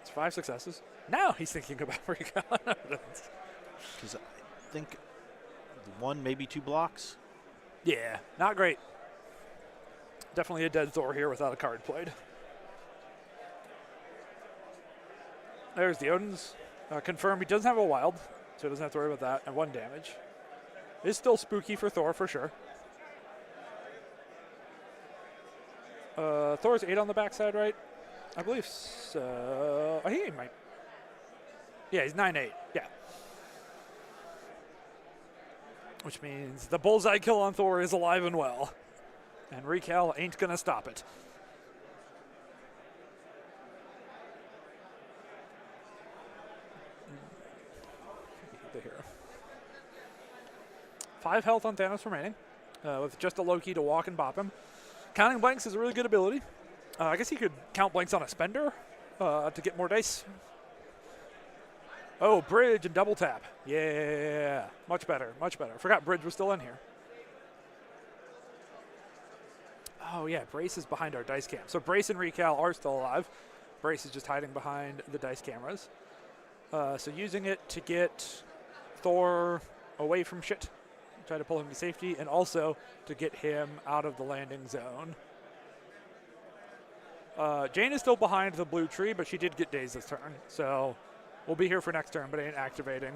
It's 5 successes. Now he's thinking about recal evidence. Because I think 1, maybe 2 blocks. Yeah, not great. Definitely a dead Thor here without a card played. There's the Odins. Confirm he doesn't have a wild, so he doesn't have to worry about that. And 1 damage. It's still spooky for Thor for sure. Thor's 8 on the backside, right? I believe so. I think he might. Yeah, he's 9-8. Yeah. Which means the Bullseye kill on Thor is alive and well. And recal ain't going to stop it. The hero. 5 health on Thanos remaining. With just a Loki to walk and bop him. Counting blanks is a really good ability. I guess he could count blanks on a spender to get more dice. Oh, bridge and double tap. Yeah, much better, much better. Forgot bridge was still in here. Oh, yeah, Brace is behind our dice cam. So Brace and Recal are still alive. Brace is just hiding behind the dice cameras. So using it to get Thor away from shit, try to pull him to safety, and also to get him out of the landing zone. Jane is still behind the blue tree, but she did get dazed this turn. So we'll be here for next turn, but ain't activating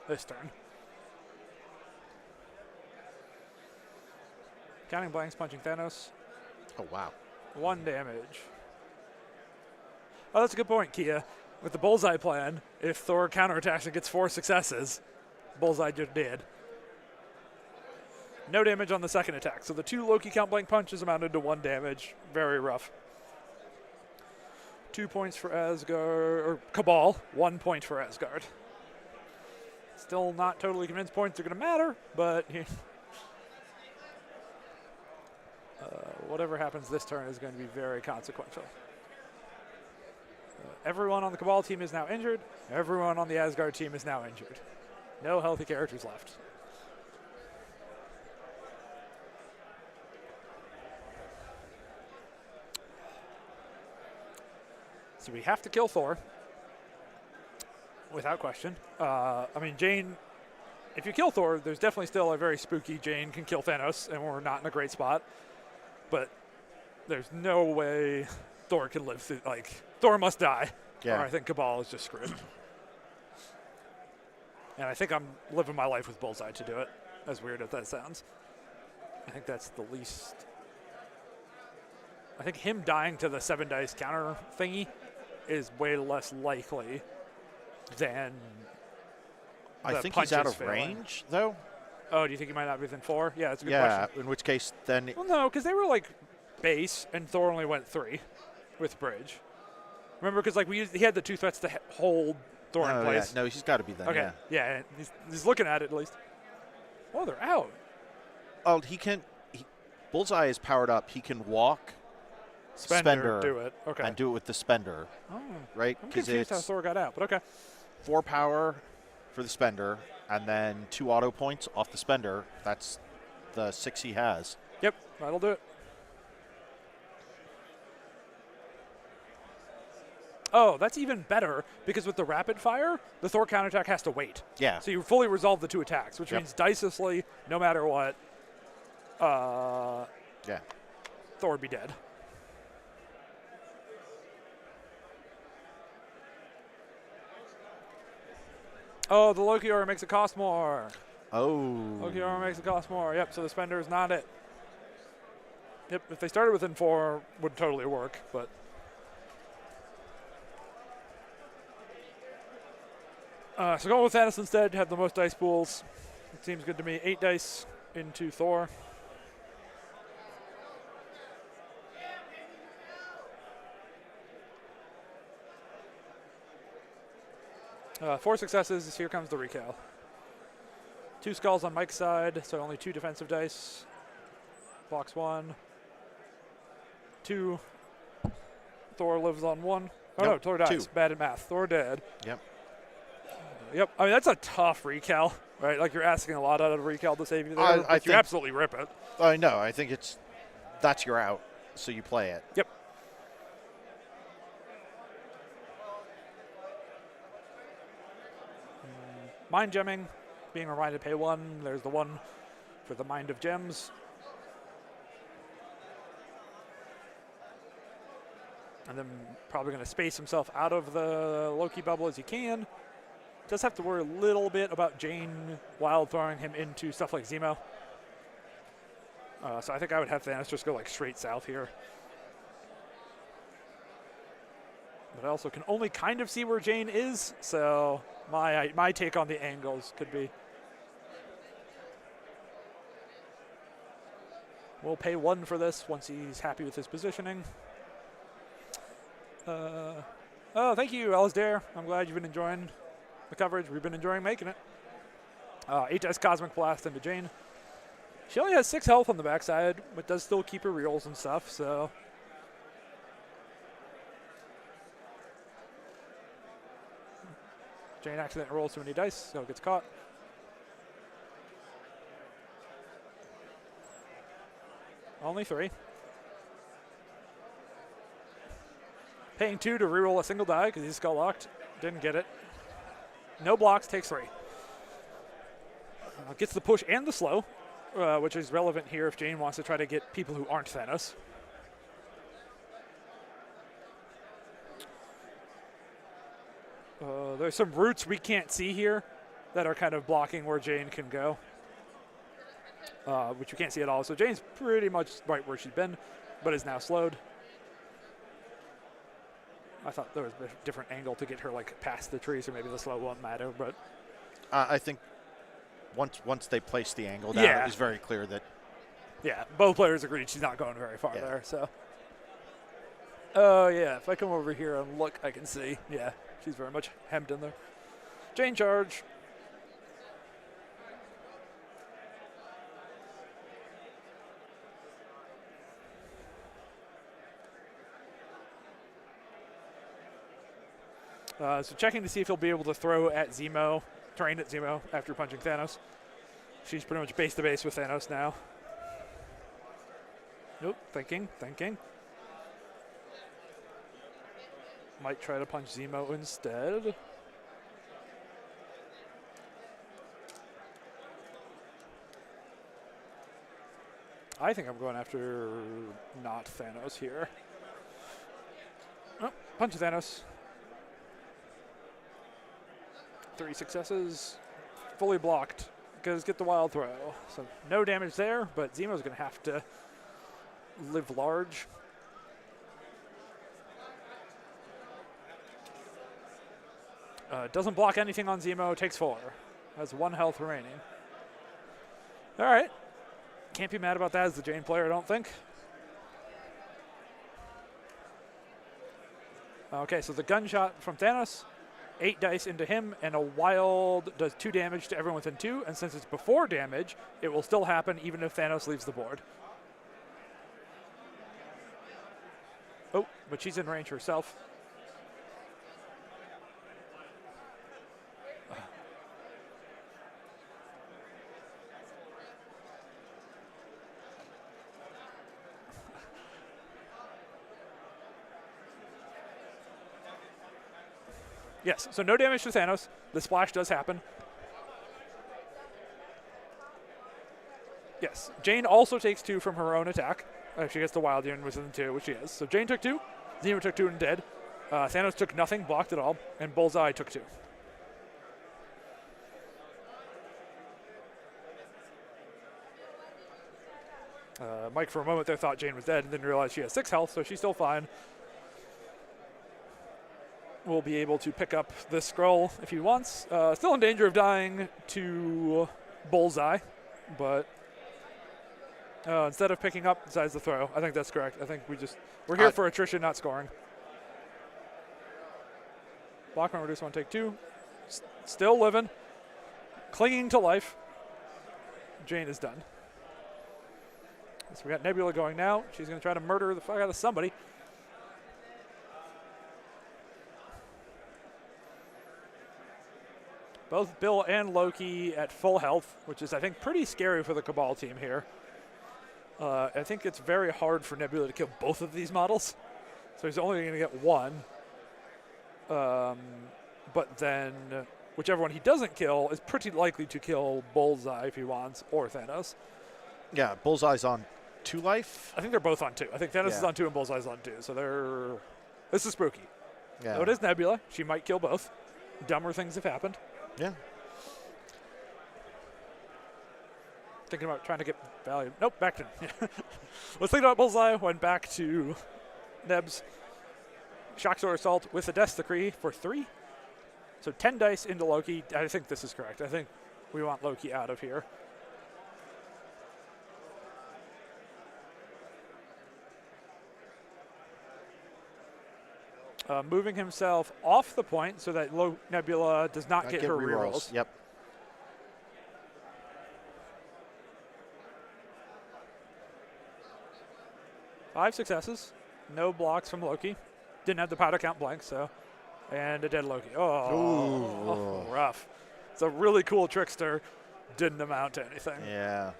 this turn. Counting blanks, punching Thanos. Oh, wow. 1 damage. Oh, that's a good point, Kia. With the Bullseye plan, if Thor counterattacks and gets 4 successes, Bullseye just did. No damage on the second attack. So the 2 Loki count blank punches amounted to 1 damage. Very rough. 2 points for Asgard, or Cabal. 1 point for Asgard. Still not totally convinced points are going to matter, but whatever happens this turn is going to be very consequential. Everyone on the Cabal team is now injured. Everyone on the Asgard team is now injured. No healthy characters left. So we have to kill Thor, without question. I mean, Jane, if you kill Thor, there's definitely still a very spooky Jane can kill Thanos, and we're not in a great spot. But there's no way Thor can live through, like, Thor must die, Yeah. or I think Cabal is just screwed. And I think I'm living my life with Bullseye to do it, as weird as that sounds. I think that's the least. I think him dying to the 7 dice counter thingy is way less likely than. I think he's out of range, though. Oh, do you think he might not be within 4? Yeah, that's a good Yeah, question. in which case then. Well, no, because they were like base, and Thor only went 3 with Bridge. Remember, because like he had the 2 threats to hold Thor in place. Yeah. No, he's got to be then. Okay, Yeah. he's looking at it at least. Oh, they're out. Oh, he can. Bullseye is powered up. He can walk. Spender, do it. Okay. And do it with the spender. Oh, right? I'm Because confused how it's Thor got out, but okay. 4 power for the spender, and then 2 auto points off the spender. That's the 6 he has. Yep, that'll do it. Oh, that's even better, because with the rapid fire, the Thor counterattack has to wait. Yeah. So you fully resolve the 2 attacks, which Yep. means dicelessly, no matter what, Yeah. Thor would be dead. Oh, the Loki aura makes it cost more. Oh. Loki aura makes it cost more. Yep, so the spender is not it. Yep, if they started within 4, would totally work, but. So going with Thanos instead, have the most dice pools. It seems good to me. 8 dice into Thor. Four successes. Here comes the recal. 2 skulls on Mike's side, so only 2 defensive dice. Box 1. 2. Thor lives on 1. Oh, Nope, no, Thor dies. 2. Bad at math. Thor dead. Yep. Yep. I mean, that's a tough recal, right? Like, you're asking a lot out of recal to save you there. I but you think- absolutely rip it. I know. I think that's your out, so you play it. Yep. Mind gemming, being reminded to pay 1. There's the 1 for the Mind of Gems. And then probably going to space himself out of the Loki bubble as he can. Does have to worry a little bit about Jane wild throwing him into stuff like Zemo. So I think I would have Thanos just go like straight south here. But I also can only kind of see where Jane is, so my take on the angles could be. We'll pay 1 for this once he's happy with his positioning. Oh, thank you, Alistair. I'm glad you've been enjoying the coverage. We've been enjoying making it. 8 dice Cosmic Blast into Jane. She only has 6 health on the backside, but does still keep her reels and stuff, so. Jane accidentally rolls too many dice, so gets caught. Only 3. Paying 2 to reroll a single die because he's skull locked. Didn't get it. No blocks, takes 3. Gets the push and the slow, which is relevant here if Jane wants to try to get people who aren't Thanos. There's some routes we can't see here that are kind of blocking where Jane can go, which you can't see at all. So Jane's pretty much right where she's been, but is now slowed. I thought there was a different angle to get her like past the tree, so maybe the slow won't matter. But I think once they place the angle down, Yeah. it was very clear that yeah, both players agreed she's not going very far Yeah. there. So, oh yeah, if I come over here and look, I can see. Yeah, she's very much hemmed in there. Jane charge. So checking to see if he'll be able to throw at Zemo, train at Zemo after punching Thanos. She's pretty much base to base with Thanos now. Nope, thinking. Might try to punch Zemo instead. I think I'm going after not Thanos here. Oh, punch Thanos. 3 successes, fully blocked, because get the wild throw. So no damage there, but Zemo's going to have to live large. Doesn't block anything on Zemo, takes 4. Has 1 health remaining. All right. Can't be mad about that as the Jane player, I don't think. Okay, so the gunshot from Thanos. 8 dice into him, and a wild does 2 damage to everyone within 2, and since it's before damage, it will still happen even if Thanos leaves the board. Oh, but she's in range herself. Yes, so no damage to Thanos. The splash does happen. Yes, Jane also takes 2 from her own attack. If she gets the wild unit within 2, which she is. So Jane took 2, Zemo took 2 and dead. Thanos took nothing, blocked it all, and Bullseye took 2. Mike, for a moment there, thought Jane was dead and didn't realize she has 6 health, so she's still fine. Will be able to pick up this scroll if he wants. Still in danger of dying to Bullseye, but instead of picking up, decides to throw. I think that's correct. I think we're here for attrition, not scoring. Blockman reduce 1, take 2. Still living, clinging to life. Jane is done. So we got Nebula going now. She's going to try to murder the fuck out of somebody. Both Bill and Loki at full health, which is, I think, pretty scary for the Cabal team here. I think it's very hard for Nebula to kill both of these models. So he's only going to get 1. But then whichever one he doesn't kill is pretty likely to kill Bullseye if he wants, or Thanos. Yeah, Bullseye's on 2 life. I think they're both on 2. I think Thanos is on 2 and Bullseye's on 2. So this is spooky. Yeah. So it is Nebula. She might kill both. Dumber things have happened. Yeah. Thinking about trying to get value. Nope, back to Let's think about Bullseye. Went back to Nebs. Shock Sword Assault with a Death Decree for 3. So 10 dice into Loki. I think this is correct. I think we want Loki out of here. Moving himself off the point so that Nebula does not get her rerolls. Yep. Five successes. No blocks from Loki. Didn't have the powder count blank, so. And a dead Loki. Oh, rough. It's a really cool trickster. Didn't amount to anything. Yeah.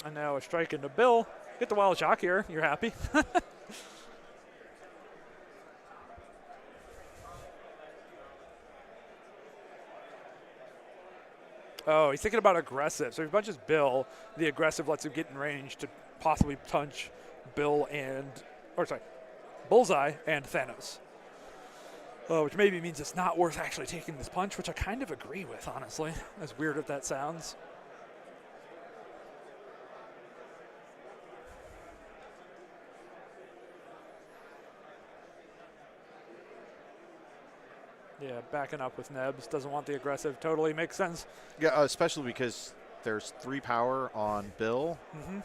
And now a strike into Bill. Get the wild shock here. You're happy. Oh, he's thinking about aggressive. So if he punches Bill, the aggressive lets him get in range to possibly punch Bill and, or sorry, Bullseye and Thanos. Which maybe means it's not worth actually taking this punch, which I kind of agree with, honestly. As weird as that sounds. Yeah, backing up with Nebs. Doesn't want the aggressive. Totally makes sense. Yeah, especially because there's 3 power on Bill. Mm-hmm.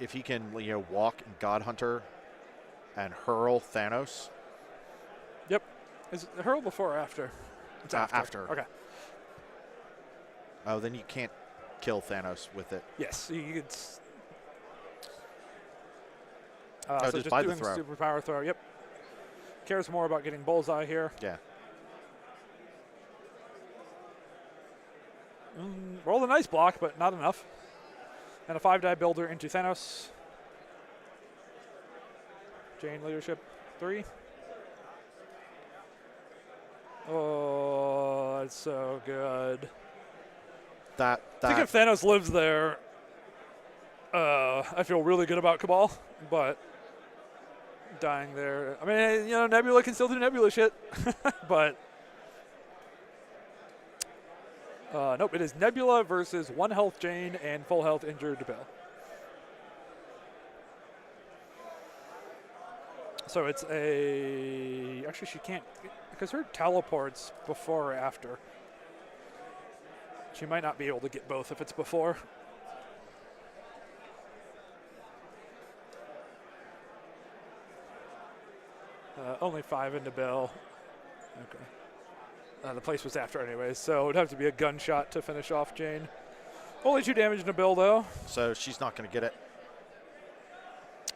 If he can, walk and God Hunter and hurl Thanos. Yep. Is it hurl before or after? It's after. Okay. Oh, then you can't kill Thanos with it. Yes, you could. So just by the doing throw. Superpower throw. Yep. Cares more about getting Bullseye here. Yeah. Rolled a nice block, but not enough. And a 5-die builder into Thanos. Jane leadership 3. Oh, that's so good. That I think if Thanos lives there, I feel really good about Cabal, but dying there. I mean, Nebula can still do Nebula shit, but nope. It is Nebula versus 1 health Jane and full health injured Bill. So it's actually she can't, because her teleports before or after. She might not be able to get both if it's before. Only 5 into Bill. Okay. The place was after anyways, so it would have to be a gunshot to finish off Jane. Only 2 damage into Bill, though. So she's not going to get it.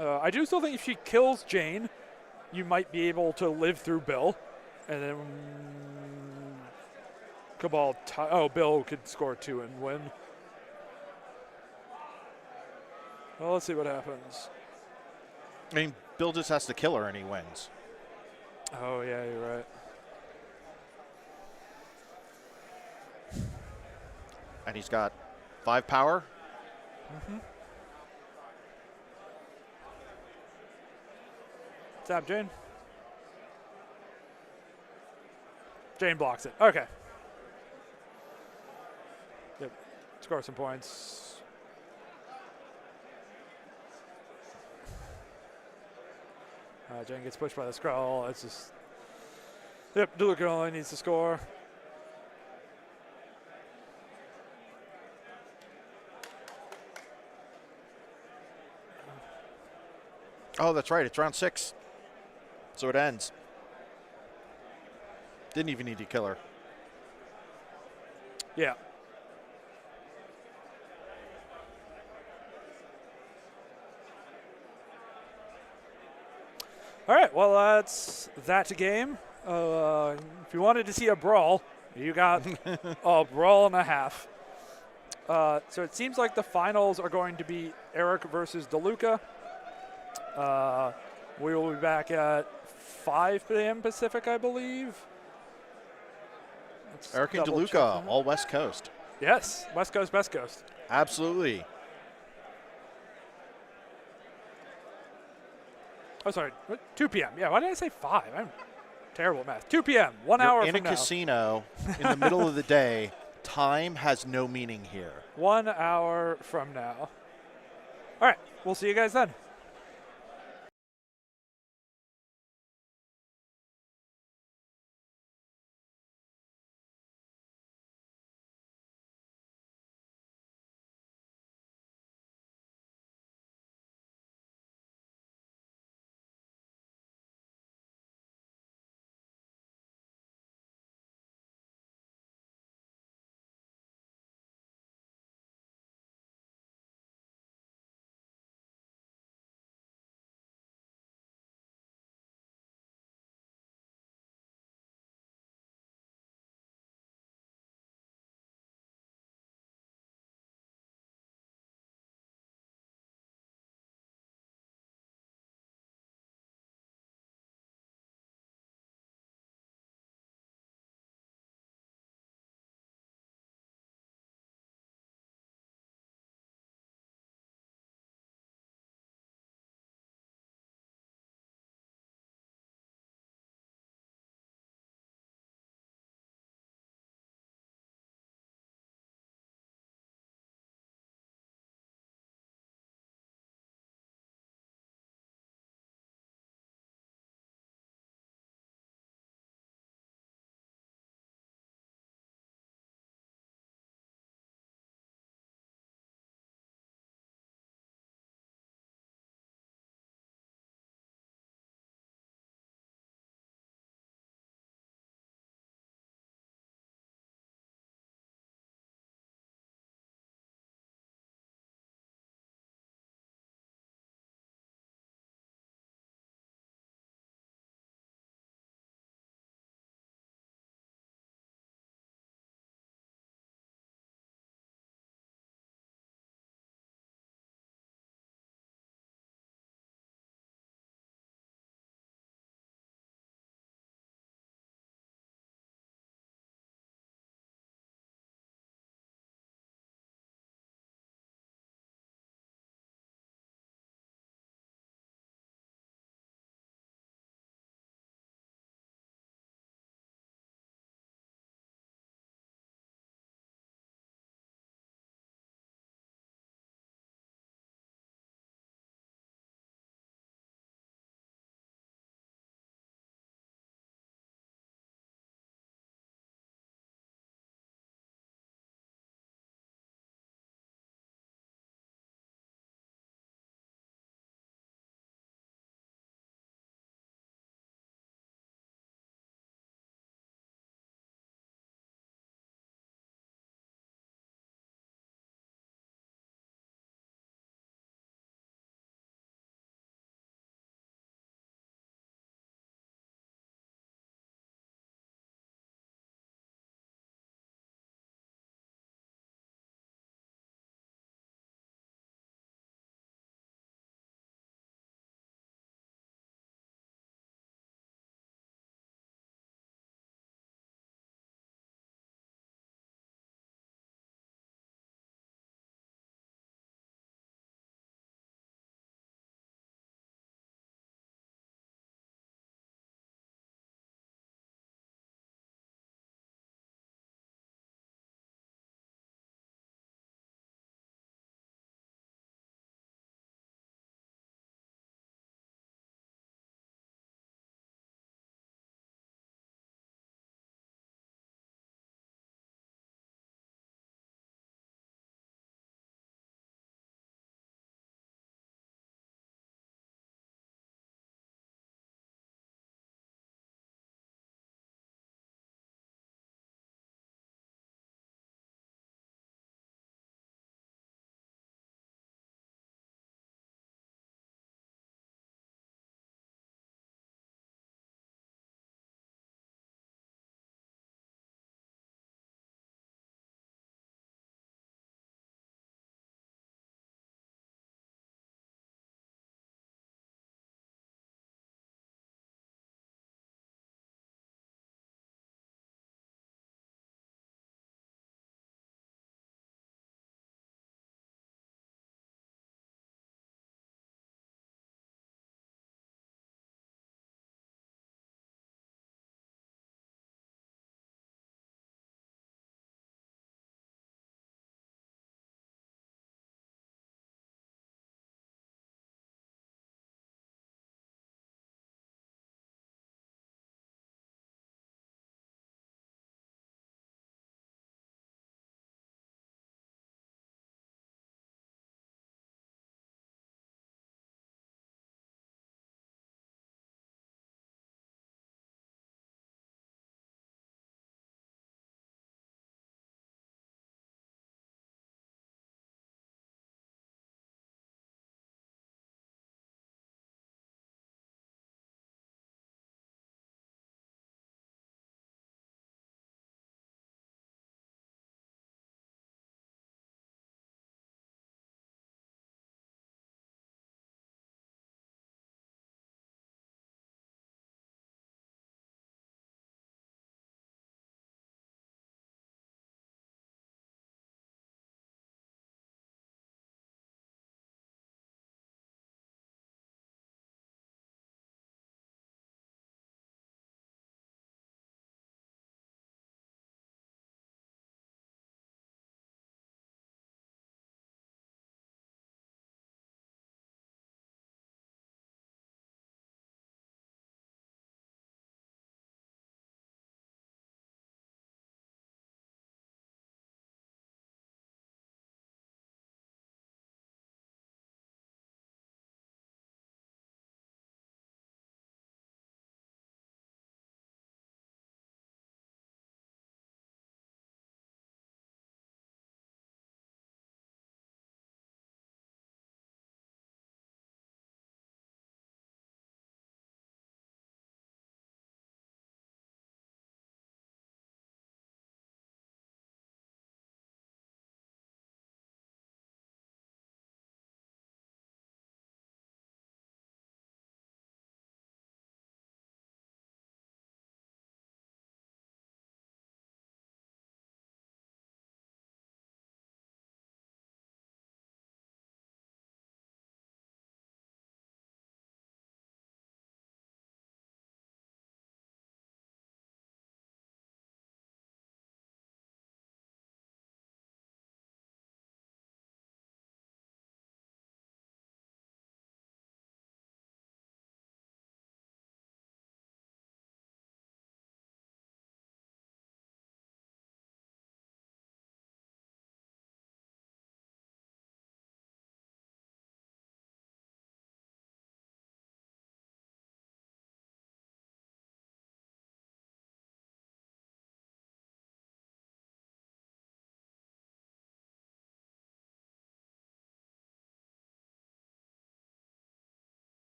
I do still think if she kills Jane, you might be able to live through Bill. And then Cabal, Bill could score 2 and win. Well, let's see what happens. I mean, Bill just has to kill her and he wins. Oh, yeah, you're right. And he's got 5 power. Mm-hmm. Tap Jane. Jane blocks it. Okay. Yep. Score some points. Jane gets pushed by the Skrull. It's just. Yep, DeLuca only needs to score. Oh, that's right. It's round 6. So it ends. Didn't even need to kill her. Yeah. All right, well, that's that game. If you wanted to see a brawl, you got a brawl and a half. So it seems like the finals are going to be Eric versus DeLuca. We will be back at 5 p.m. Pacific, I believe. Let's Eric and double check DeLuca, that. all West Coast. Yes, West Coast, best coast. Absolutely. Oh, sorry, what? 2 p.m. Yeah, why did I say 5? I'm terrible at math. 2 p.m., 1 You're hour in from a now. casino in the middle of the day. Time has no meaning here. 1 hour from now. All right, we'll see you guys then.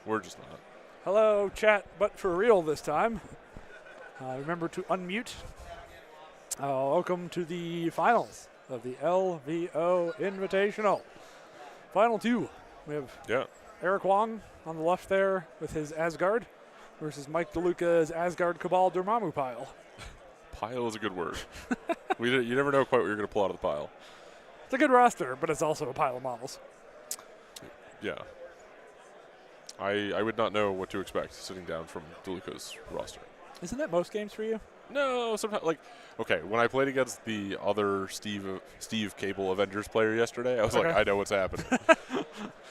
We're just not. Hello, chat, but for real this time. Remember to unmute. Welcome to the finals of the LVO Invitational. Final 2. We have Eric Wong on the left there with his Asgard versus Mike DeLuca's Asgard Cabal Dormammu pile. Pile is a good word. You never know quite what you're going to pull out of the pile. It's a good roster, but it's also a pile of models. Yeah. I would not know what to expect sitting down from DeLuca's roster. Isn't that most games for you? No, sometimes when I played against the other Steve Cable Avengers player yesterday, I was like, I know what's happening.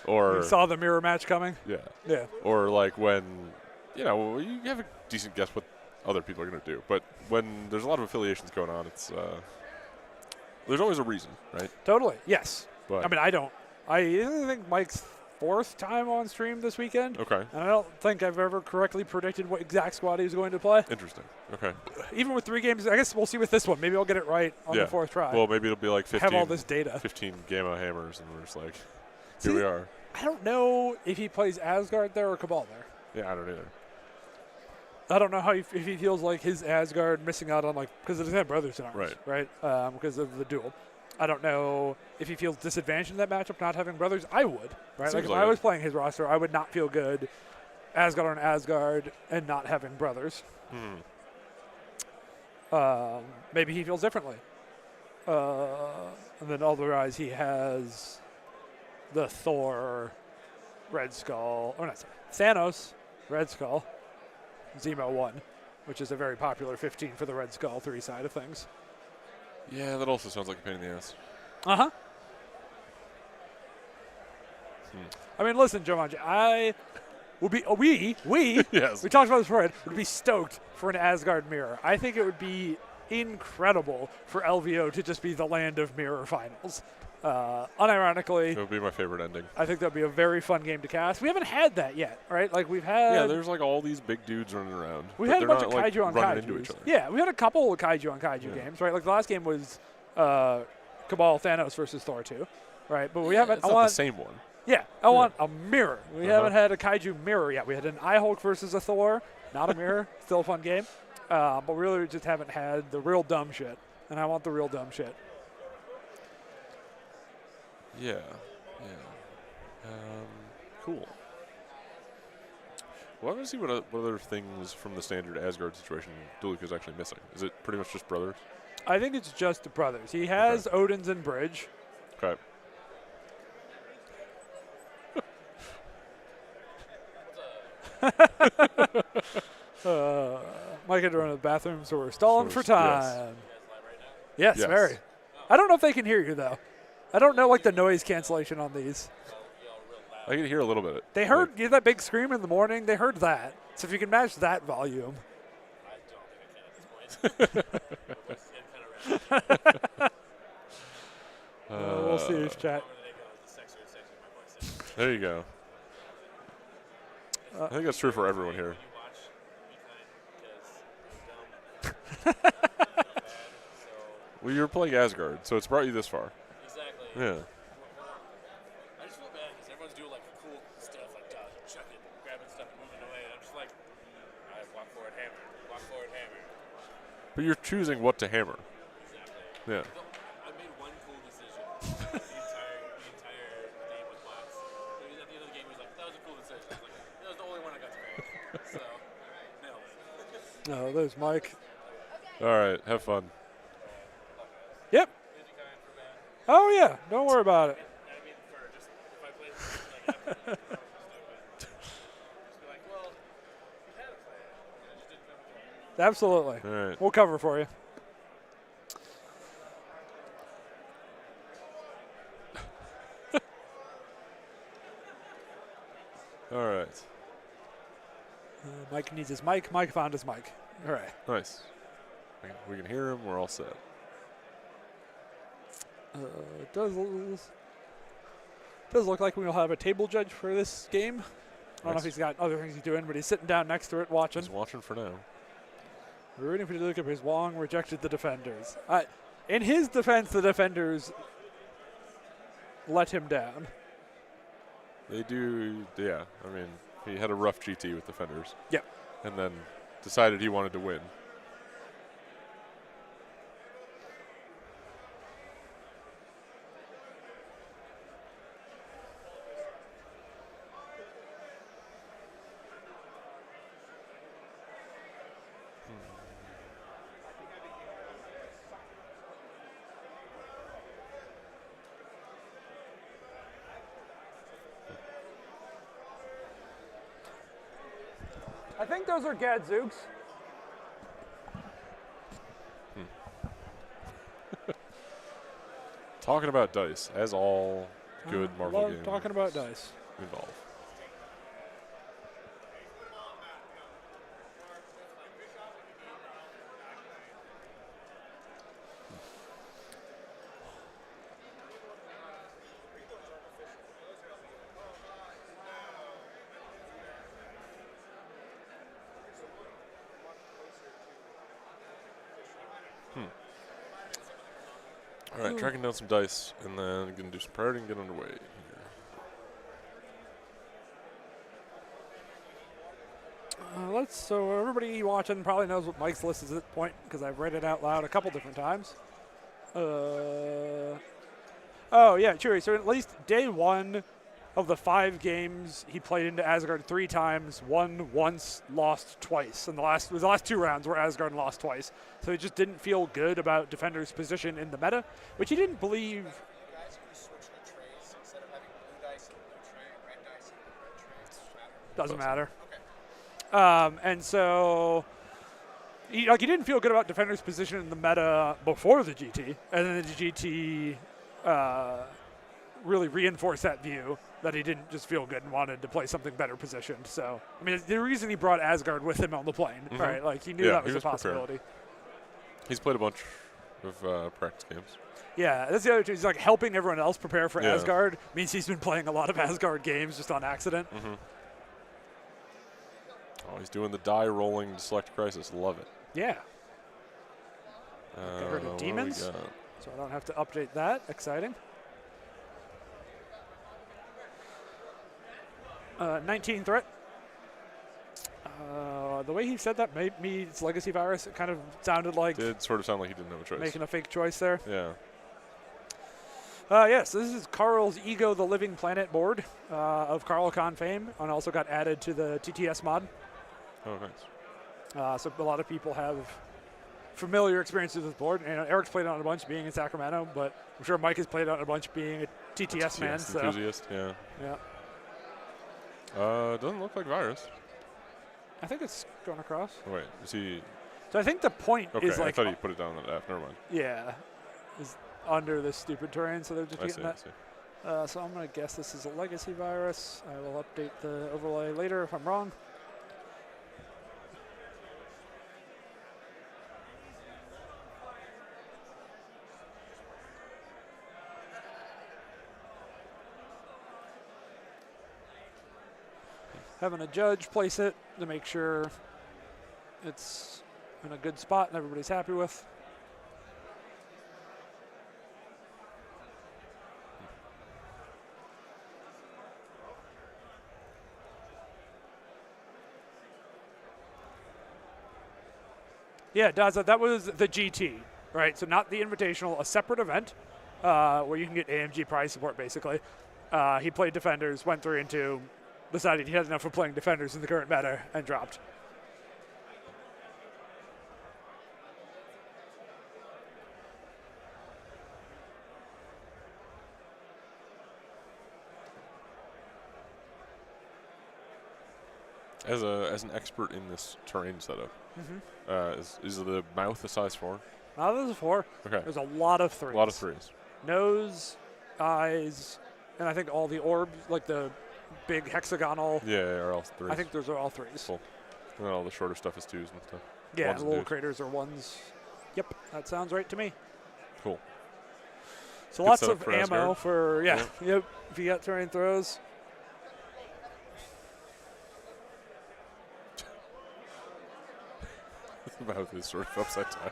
Or you saw the mirror match coming? Yeah. Yeah. Or like when, you have a decent guess what other people are going to do. But when there's a lot of affiliations going on, it's there's always a reason, right? Totally, yes. But I mean, I think Mike's 4th time on stream this weekend. Okay. And I don't think I've ever correctly predicted what exact squad he was going to play. Interesting. Okay. Even with 3 games, I guess we'll see with this one. Maybe I'll get it right on the 4th try. Well, maybe it'll be like 15. Have all this data. 15 Gamma Hammers, and we're just like, here we are. I don't know if he plays Asgard there or Cabal there. Yeah, I don't either. I don't know if he feels like his Asgard missing out on, because it doesn't have brothers in arms, right? Because of the duel. I don't know if he feels disadvantaged in that matchup not having brothers. I would, right? Like if I was playing his roster, I would not feel good Asgard on Asgard and not having brothers. Maybe he feels differently. And then otherwise he has the Thor, Red Skull, Thanos, Red Skull, Zemo 1, which is a very popular 15 for the Red Skull 3 side of things. Yeah, that also sounds like a pain in the ass. Uh-huh. I mean, listen, Jumanji, I would be, yes. we talked about this before, would be stoked for an Asgard mirror. I think it would be incredible for LVO to just be the land of mirror finals. Unironically, it would be my favorite ending. I think that would be a very fun game to cast. We haven't had that yet, right? Like we've had. Yeah, there's like all these big dudes running around. We had a bunch of like kaiju on running kaiju. Into each other. Yeah, we had a couple of kaiju on kaiju games, right? Like the last game was Cabal Thanos versus Thor 2, right? But we haven't. It's not the same one. Yeah, I want a mirror. We haven't had a kaiju mirror yet. We had an Eye-Hulk versus a Thor, not a mirror. Still a fun game, but we really just haven't had the real dumb shit, and I want the real dumb shit. Yeah. Cool. Well, I'm going to see what other things from the standard Asgard situation DeLuca is actually missing. Is it pretty much just brothers? I think it's just the brothers. He has Odin's and Bridge. Okay. Mike had to run to the bathroom, so we're stalling for time. Yes, very. I don't know if they can hear you, though. I don't know, the noise cancellation on these. I can hear a little bit. They heard that big scream in the morning. They heard that. So if you can match that volume. We'll see his chat. There you go. I think that's true for everyone here. Well, you're playing Asgard, so it's brought you this far. Exactly. Yeah. I just feel bad because everyone's doing cool stuff, chucking, grabbing stuff, and moving away. And I'm just like, all right, walk forward, hammer. Walk forward, hammer. But you're choosing what to hammer. Exactly. Yeah. I made one cool decision the entire game with bots. At the end of the game, he was like, that was a cool decision. I was like, that was the only one I got to make. So, nailed it. Oh, there's Mike. All right, have fun. Yep. Oh, yeah. Don't worry about it. I mean, just if I played this, just be like, well, you had a plan. I just didn't come to it. Absolutely. All right. We'll cover for you. All right. Mike needs his mic. Mike found his mic. All right. Nice. We can hear him. We're all set. It does look like we'll have a table judge for this game. I don't know if he's got other things he's doing, but he's sitting down next to it watching. He's watching for now. We're rooting for DeLuca because Wong rejected the defenders. In his defense, the defenders let him down. They do, yeah. I mean, He had a rough GT with defenders. Yeah. And then decided he wanted to win. I think those are Gadzooks. Talking about dice, as all good Marvel Love games talking about dice. involve. All right, tracking down some dice, and then gonna do some priority and get underway here. So everybody watching probably knows what Mike's list is at this point because I've read it out loud a couple different times. Oh yeah, true. So at least day one of the 5 games, he played into Asgard 3 times, won once, lost twice. And it was the last 2 rounds where Asgard lost twice. So he just didn't feel good about Defender's position in the meta, which he didn't believe. You guys can switch the trays instead of having blue dice and blue tray, red dice and red tray. Doesn't matter. Okay. And so he didn't feel good about Defender's position in the meta before the GT. And then the GT really reinforced that view that he didn't just feel good and wanted to play something better positioned. So, I mean, the reason he brought Asgard with him on the plane, right? Like, he knew that was a possibility. He's played a bunch of practice games. Yeah, that's the other thing. He's like helping everyone else prepare for Asgard. Means he's been playing a lot of Asgard games just on accident. Oh, he's doing the die rolling to select crisis. Love it. Yeah. Get rid of what do we demons, got? so I don't have to update that. Exciting. 19 threat. The way he said that made me it's Legacy Virus. It kind of sounded like Did sort of sound like he didn't have a choice. making a fake choice there. Yeah. Yes, this is Carl's Ego the Living Planet board of CarlCon fame, and also got added to the TTS mod. Oh, nice. So a lot of people have familiar experiences with the board. And Eric's played on a bunch being in Sacramento, but I'm sure Mike has played on a bunch being a TTS man. So. Enthusiast, yeah. Yeah. Doesn't look like Virus. I think it's going across. Oh, wait, is he? So I think the point Okay, is like, I thought he put it down on the F. Never mind. yeah, is under this stupid terrain, so they're just I getting see, I that. see. So I'm going to guess this is a Legacy Virus. I will update the overlay later if I'm wrong. Having a judge place it to make sure it's in a good spot and everybody's happy with. Yeah, Daza, that was the GT, right? So not the Invitational, a separate event where you can get AMG prize support, basically. He played Defenders, went 3-2, decided he had enough of playing Defenders in the current meta, and dropped. As an expert in this terrain setup, is the mouth a size 4? Now this is 4. Okay. There's a lot of 3s. A lot of 3s. Nose, eyes, and I think all the orbs, like the big hexagonal. Yeah, are all 3s. I think those are all 3s. Cool. And then all the shorter stuff is 2s and stuff. Yeah, Ones the and little 2s. craters are 1s. Yep, that sounds right to me. Cool. So Good lots setup of for ammo Asgard. for, yep, if you got terrain throws. The mouth is sort of upside down.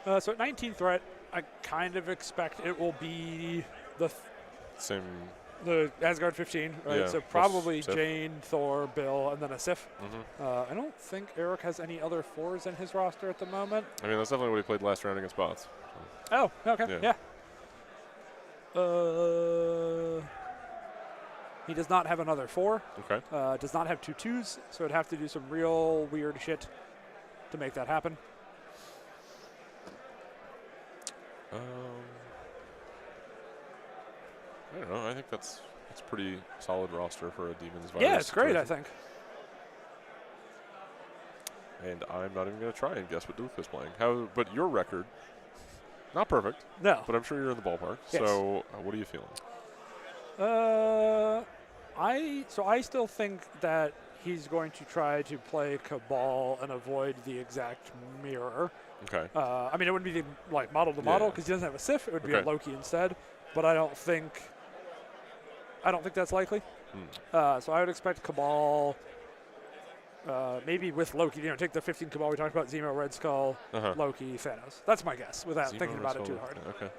So at 19 threat, I kind of expect it will be the Same. the Asgard 15, right? Yeah, so plus probably Sif. Jane, Thor, Bill, and then a Sif. Mm-hmm. I don't think Eric has any other 4s in his roster at the moment. I mean, that's definitely what he played last round against bots. Oh, okay, Yeah. He does not have another 4. Okay. Does not have 2 2s, so it'd have to do some real weird shit to make that happen. I don't know. I think that's pretty solid roster for a Demons Virus. Yeah, it's great, I situation. think. And I'm not even going to try and guess what Duke is playing. But your record, not perfect, No. but I'm sure you're in the ballpark. Yes. So what are you feeling? I still think that he's going to try to play Cabal and avoid the exact mirror. Okay. I mean, it wouldn't be the, like model to model Yeah. because he doesn't have a Sif. It would be a Okay. Loki instead. But I don't think that's likely. So I would expect Cabal, maybe with Loki. Take the 15 Cabal we talked about: Zemo, Red Skull, Uh-huh. Loki, Thanos. That's my guess, without Zemo, thinking about it Russell, too hard. Okay.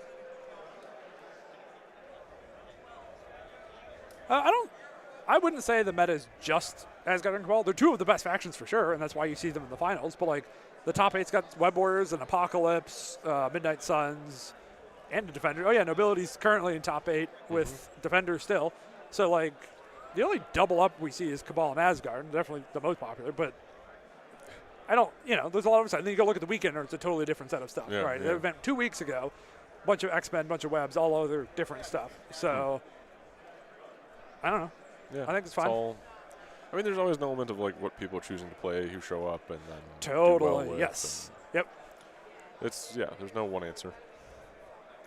I wouldn't say the meta is just Asgard and Cabal. They're two of the best factions for sure, and that's why you see them in the finals. But like the top 8's got Web Warriors and Apocalypse, Midnight Suns, and a Defender. Oh yeah, Nobility's currently in top 8 with Defender still. So like the only double up we see is Cabal and Asgard, definitely the most popular. But I don't, there's a lot of stuff. Then you go look at the weekend, or it's a totally different set of stuff, Yeah, right? yeah. The event 2 weeks ago, bunch of X-Men, bunch of Webs, all other different stuff. So I don't know. Yeah. I think it's fine. I mean, there's always an element of like what people are choosing to play, who show up, and then do Totally, well with, yes. Yep. and there's no one answer.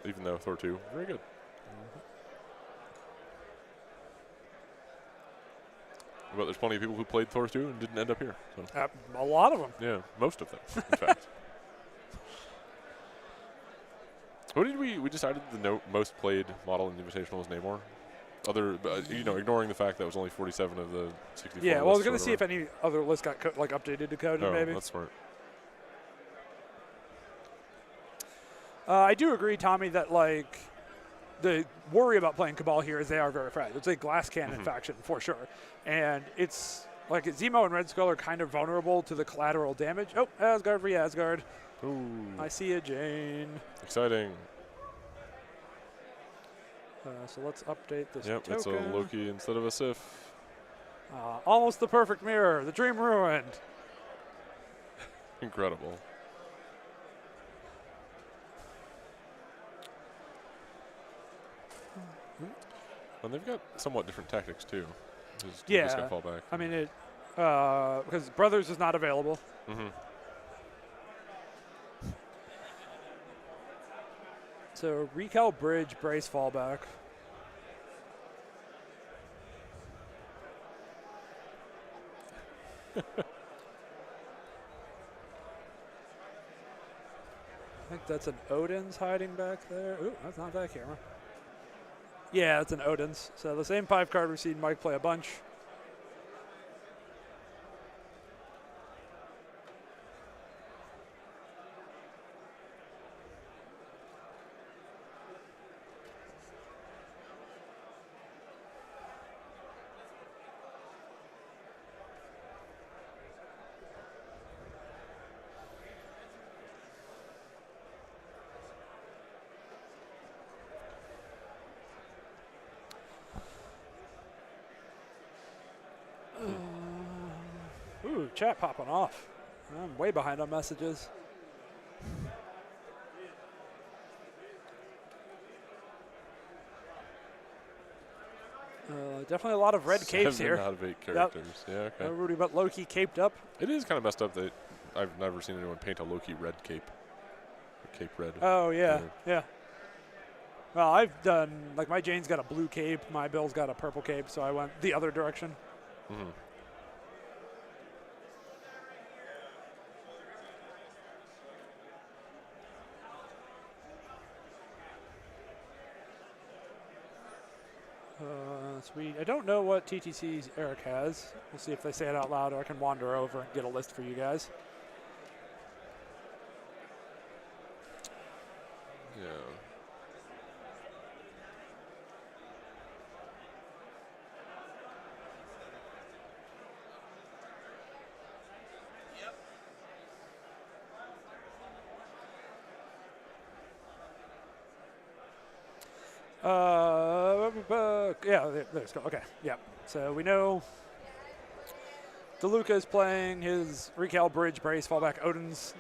Even though Thor 2, very good. But there's plenty of people who played Thor 2 and didn't end up here. So. A lot of them. Yeah, most of them, in fact. What did we decided the most played model in Invitational was Namor? Ignoring the fact that it was only 47 of the 64. Yeah, well, I was going to lists see or if any other list got updated to code, whatever. maybe. That's smart. I do agree, Tommy, that like the worry about playing Cabal here is they are very fragile. It's a glass cannon faction for sure, and it's like Zemo and Red Skull are kind of vulnerable to the collateral damage. Oh, Asgard v Asgard. Ooh, I see a Jane. exciting. So let's update this Yep, token. it's a Loki instead of a Sif. Almost the perfect mirror. The dream ruined. Incredible. And they've got somewhat different tactics too. Just got fall back. I mean because Brothers is not available. So Recal Bridge, Brace, fallback. I think that's an Odin's hiding back there. Ooh, that's not that camera. Yeah, it's an Odin's. So the same 5-card we've seen Mike play a bunch. Ooh, chat popping off. I'm way behind on messages. Definitely a lot of red capes 7 here. out of 8 characters. Yeah, okay. Everybody but Loki caped up. It is kind of messed up that I've never seen anyone paint a Loki red cape. Cape red. Oh, yeah, yeah. Well, I've done, like my Jane's got a blue cape, my Bill's got a purple cape, so I went the other direction. Sweet. I don't know what TTC's Eric has. We'll see if they say it out loud, or I can wander over and get a list for you guys. Yeah, there's go. Okay, yeah. So we know DeLuca is playing his Recal Bridge Brace fallback. Odin's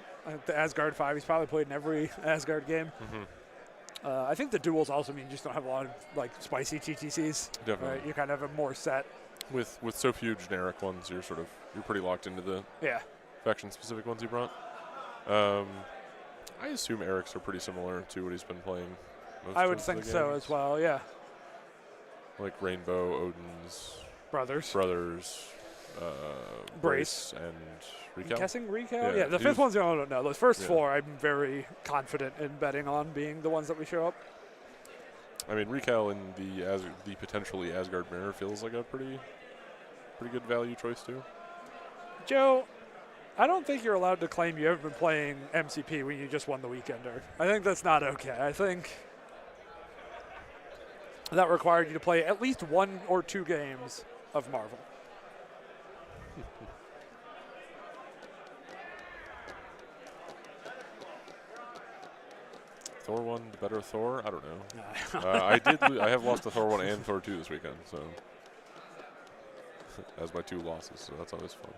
the Asgard 5. He's probably played in every Asgard game. I think the duels also mean you just don't have a lot of like spicy TTCs. Definitely. Right? You kind of have a more set. With so few generic ones, you're pretty locked into the faction specific ones you brought. I assume Eric's are pretty similar to what he's been playing. I would think so as well. Yeah. Like Rainbow, Odin's Brothers, Brace, and I'm Recal. guessing Recal. Yeah, Yeah, the he fifth was- one's the only one I don't know. Those first Yeah. 4, I'm very confident in betting on being the ones that we show up. I mean, Recal in the potentially Asgard mirror feels like a pretty good value choice too. Joe, I don't think you're allowed to claim you haven't been playing MCP when you just won the Weekender. I think that's not okay. I think that required you to play at least 1 or 2 games of Marvel. Thor 1, the better Thor? I don't know. I have lost to Thor 1 and Thor 2 this weekend, so as my 2 losses, so that's always fun.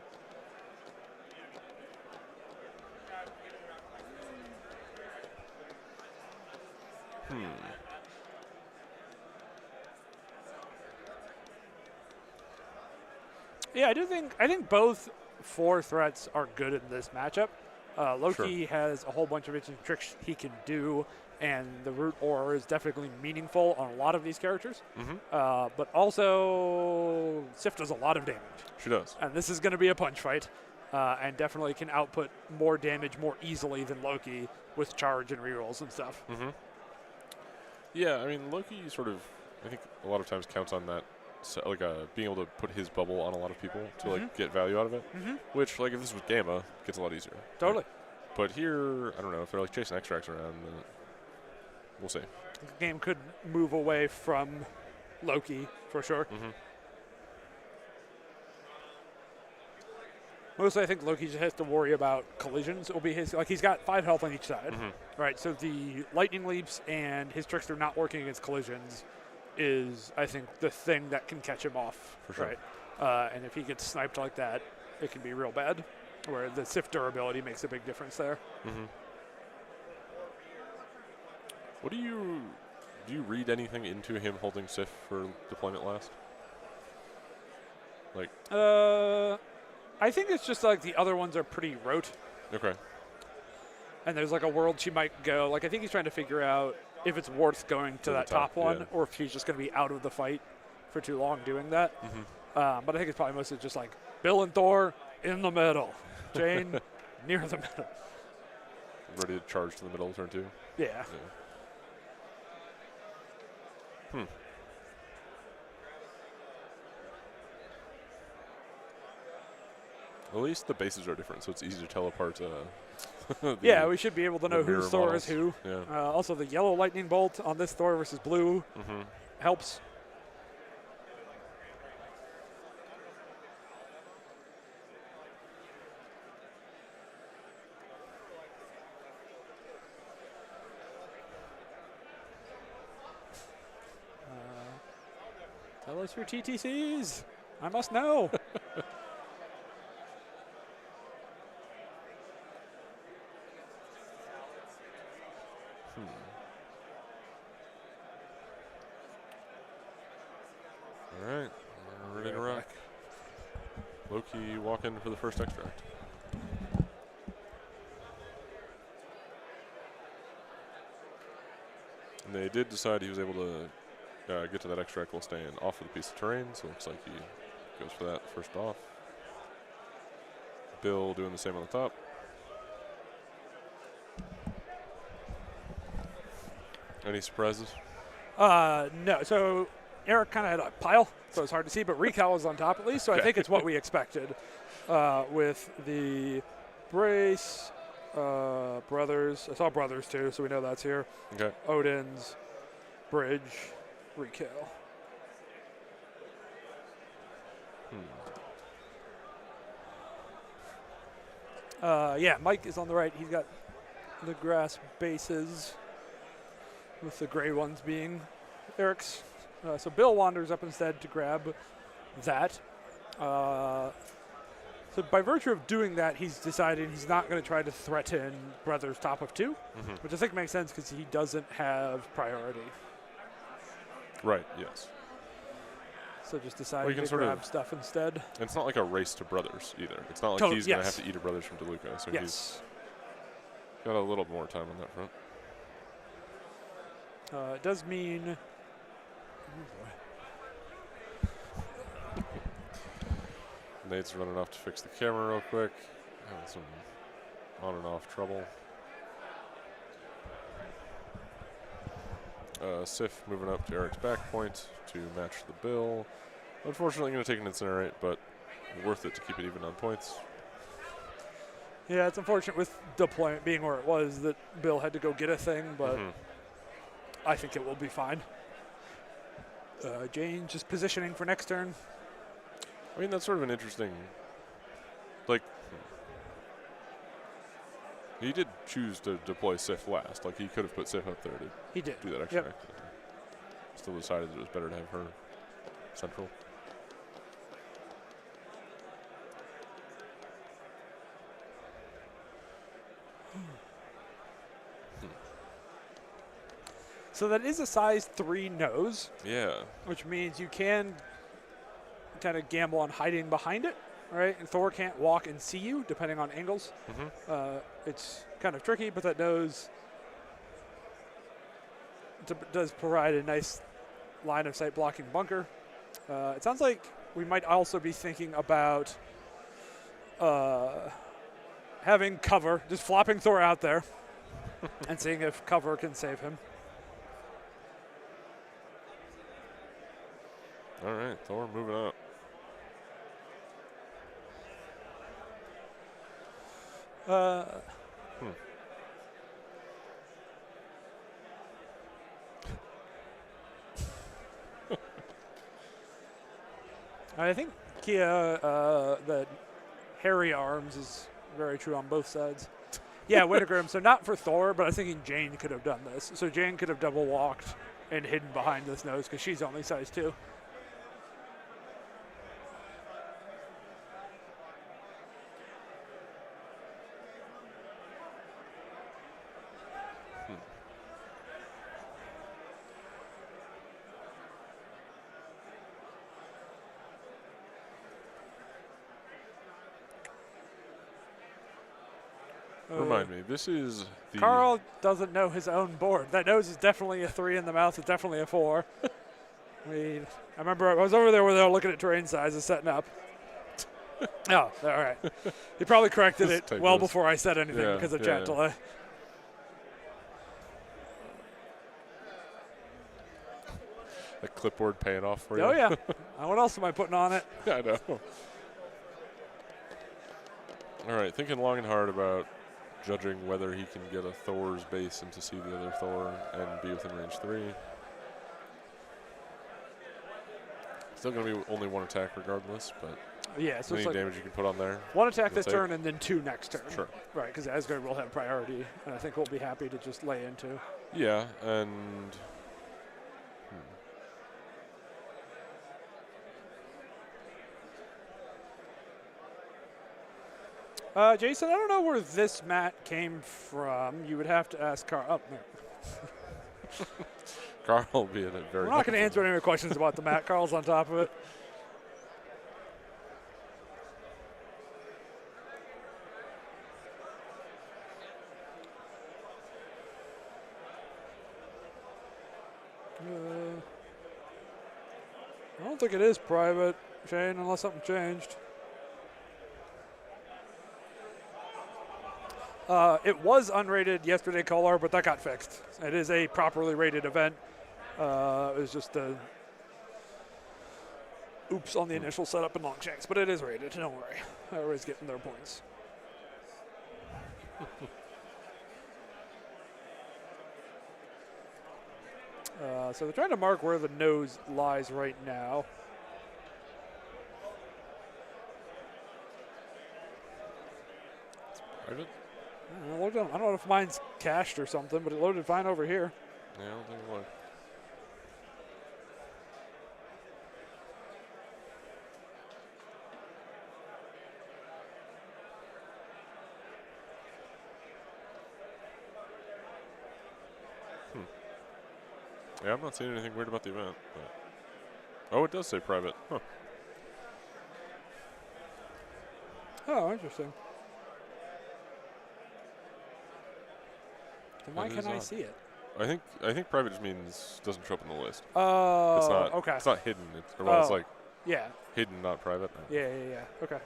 Yeah, I think both 4 threats are good in this matchup. Loki has a whole bunch of interesting tricks he can do, and the root aura is definitely meaningful on a lot of these characters. But also, Sif does a lot of damage. She does. And this is going to be a punch fight, and definitely can output more damage more easily than Loki with charge and rerolls and stuff. Yeah, I mean, Loki sort of, I think a lot of times counts on that, so, like being able to put his bubble on a lot of people to like get value out of it. Which, like, if this was Gamma, gets a lot easier. Totally. But here, I don't know if they're like chasing extracts around. Then we'll see. The game could move away from Loki for sure. Mostly, I think Loki just has to worry about collisions. It'll be his, like, he's got 5 health on each side, right? So the lightning leaps and his tricks are not working against collisions is, I think, the thing that can catch him off, For sure. right? And if he gets sniped like that, it can be real bad. Where the Sif durability makes a big difference there. What do you read anything into him holding Sif for deployment last? Like, I think it's just like the other ones are pretty rote. okay. And there's like a world she might go. Like, I think he's trying to figure out if it's worth going to that top one, yeah. or if he's just going to be out of the fight for too long doing that. But I think it's probably mostly just like Bill and Thor in the middle, Jane near the middle. Ready to charge to the middle of turn 2? Yeah. At least the bases are different, so it's easy to tell apart. Yeah, we should be able to know mirror whose Thor is models. who. Yeah. Also, the yellow lightning bolt on this Thor versus blue helps. Tell us your TTCs. I must know. All right, we're ready to rock. Loki walking for the first extract. And they did decide he was able to get to that extract while staying off of the piece of terrain, so it looks like he goes for that first off. Bill doing the same on the top. Any surprises? No. So Eric kind of had a pile, so it's hard to see, but Recal was on top at least, so I think it's what we expected with the brace, brothers. I saw brothers too, so we know that's here. Okay. Odin's, bridge, Recal. Yeah, Mike is on the right. He's got the grass bases with the gray ones being Eric's. So Bill wanders up instead to grab that. So by virtue of doing that, he's decided he's not going to try to threaten Brother's top of 2, which I think makes sense because he doesn't have priority. Right, yes. So just decided to grab stuff instead. And it's not like a race to Brothers either. It's not like Totally, he's going to have to eat a Brothers from DeLuca. So he's got a little more time on that front. It does mean... Nate's running off to fix the camera real quick. Having some on and off trouble. Sif moving up to Eric's back point to match the bill. Unfortunately, going to take an incinerate, but worth it to keep it even on points. Yeah, it's unfortunate with deployment being where it was that Bill had to go get a thing, but I think it will be fine. Jane just positioning for next turn. I mean, that's sort of an interesting, like, he did choose to deploy Sif last. Like, he could have put Sif up there to do that extra. Yep. Still decided it was better to have her central. So that is a size 3 nose. Yeah. Which means you can kind of gamble on hiding behind it, right? And Thor can't walk and see you, depending on angles. It's kind of tricky, but that nose does provide a nice line of sight blocking bunker. It sounds like we might also be thinking about having cover, just flopping Thor out there and seeing if cover can save him. All right, Thor moving up. I think Kia, the hairy arms is very true on both sides. Yeah, Wintergrim. So not for Thor, but I was thinking Jane could have done this. So Jane could have double walked and hidden behind this nose because she's only size 2. Remind me, this is the... Carl doesn't know his own board. That nose is definitely a 3 in the mouth. It's definitely a 4. I remember I was over there where they were looking at terrain sizes setting up. Oh, all right. He probably corrected it well before I said anything because of chat delay. The clipboard paying off for you. Oh, yeah. What else am I putting on it? Yeah, I know. All right, thinking long and hard about judging whether he can get a Thor's base and to see the other Thor and be within range 3. Still going to be only 1 attack regardless, but yeah, so any it's like damage you can put on there. 1 attack this turn and then 2 next turn. Sure. Right, because Asgard will have priority, and I think we'll be happy to just lay into. Yeah, and... Jason, I don't know where this mat came from. You would have to ask Carl. Oh, no. Carl will be in it very We're not going to answer any more questions about the mat. Carl's on top of it. I don't think it is private, Shane, unless something changed. It was unrated yesterday, Color, but that got fixed. It is a properly rated event. It was just a oops on the initial setup in Longshanks, but it is rated. Don't worry. Everybody's getting their points. So they're trying to mark where the nose lies right now. Private? I don't know if mine's cached or something, but it loaded fine over here. Yeah, I don't think it Yeah, I'm not seeing anything weird about the event. But. Oh, it does say private. Huh. Oh, interesting. Then why That can't is I odd. see it? I think private just means doesn't show up in the list. Oh, It's not. okay. It's not hidden. It's Oh. like Yeah, hidden, not private. yeah. Okay.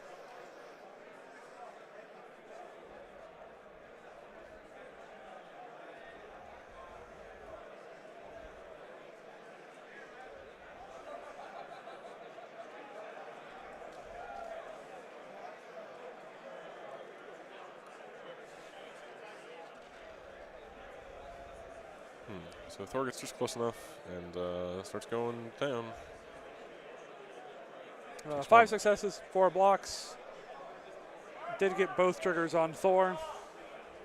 So Thor gets just close enough and starts going down. 5 successes, 4 blocks. Did get both triggers on Thor.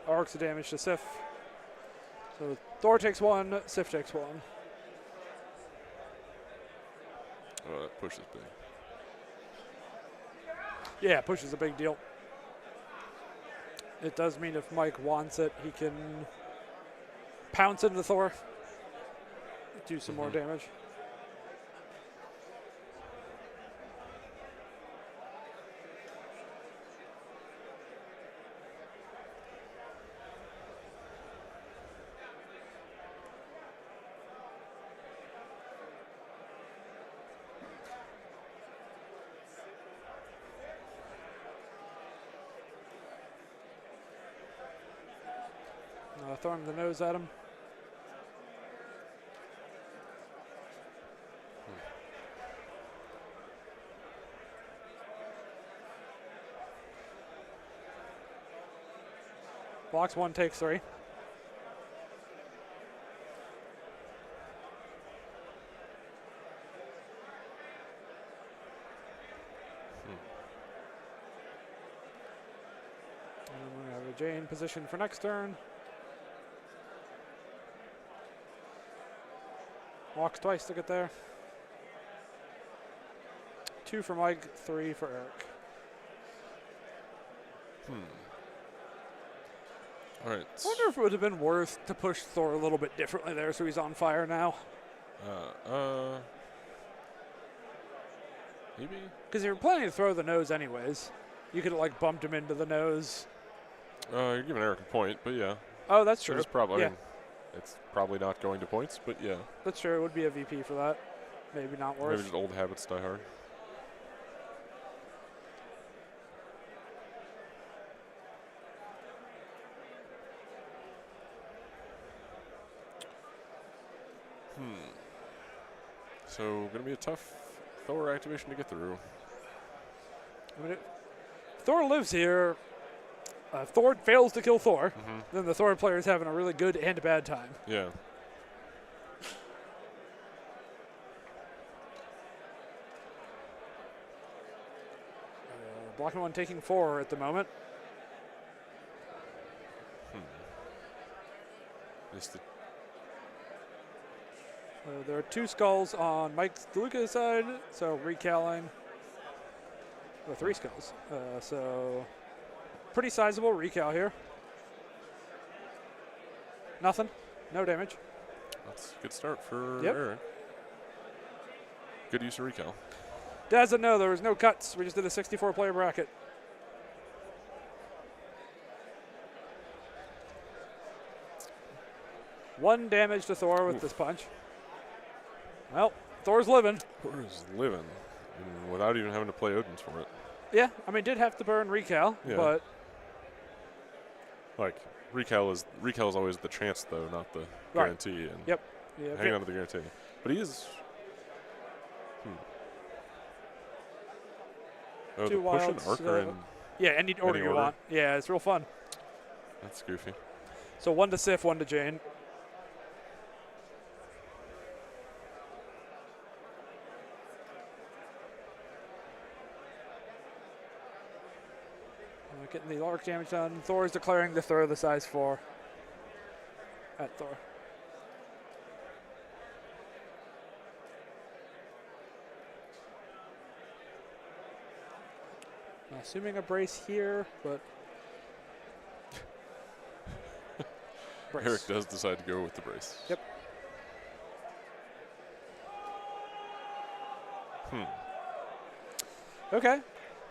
Arcs of damage to Sif. So Thor takes 1, Sif takes 1. Oh, that push is big. Yeah, push is a big deal. It does mean if Mike wants it, he can pounce into Thor, do some more damage. Throwing the nose at him. Blocks 1, takes 3. And we have a Jane position for next turn. Walks twice to get there. 2 for Mike, 3 for Eric. All right. I wonder if it would have been worth to push Thor a little bit differently there so he's on fire now. Maybe. Because you were planning to throw the nose anyways. You could have like bumped him into the nose. You're giving Eric a point, but yeah. Oh, that's true. It's probably. Yeah. I mean, it's probably not going to points, but yeah. That's true. It would be a VP for that. Maybe not worth. Maybe just old habits die hard. So, going to be a tough Thor activation to get through. I mean, Thor lives here. Thor fails to kill Thor. Then the Thor player is having a really good and a bad time. Yeah. Blocking 1, taking 4 at the moment. Just the There are 2 skulls on Mike's DeLuca's side, so recalling. Or 3 skulls. So pretty sizable recal here. Nothing. No damage. That's a good start for Yep. Eric. Good use of recal. Doesn't know there was no cuts. We just did a 64-player bracket. One damage to Thor with this punch. Well, Thor's living. Thor is living without even having to play Odin's for it. Yeah, I mean, did have to burn recal, Yeah. but Like, recal is always the chance, though, not the guarantee. And yep. Yeah, hanging on to the guarantee. But he is. Oh, 2 the push and wilds, arc are in. yeah, any order you order. want. Yeah, it's real fun. That's goofy. So 1 to Sif, 1 to Jane. Getting the arc damage done. Thor is declaring the throw the size 4 at Thor. Assuming a brace here, but brace. Eric does decide to go with the brace. Yep. Okay.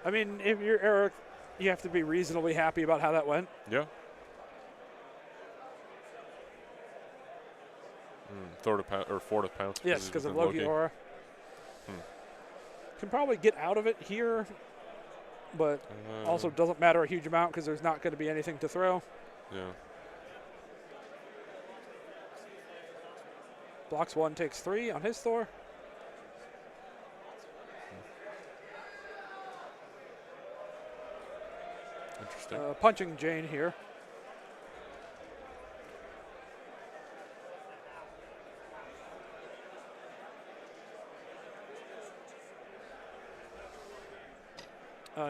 I mean, if you're Eric, you have to be reasonably happy about how that went. Yeah. Thor to pound, or 4 to pound. Yes, because of Loki aura. Can probably get out of it here, but also doesn't matter a huge amount because there's not going to be anything to throw. Yeah. Blocks 1, takes 3 on his Thor. Interesting. Punching Jane here.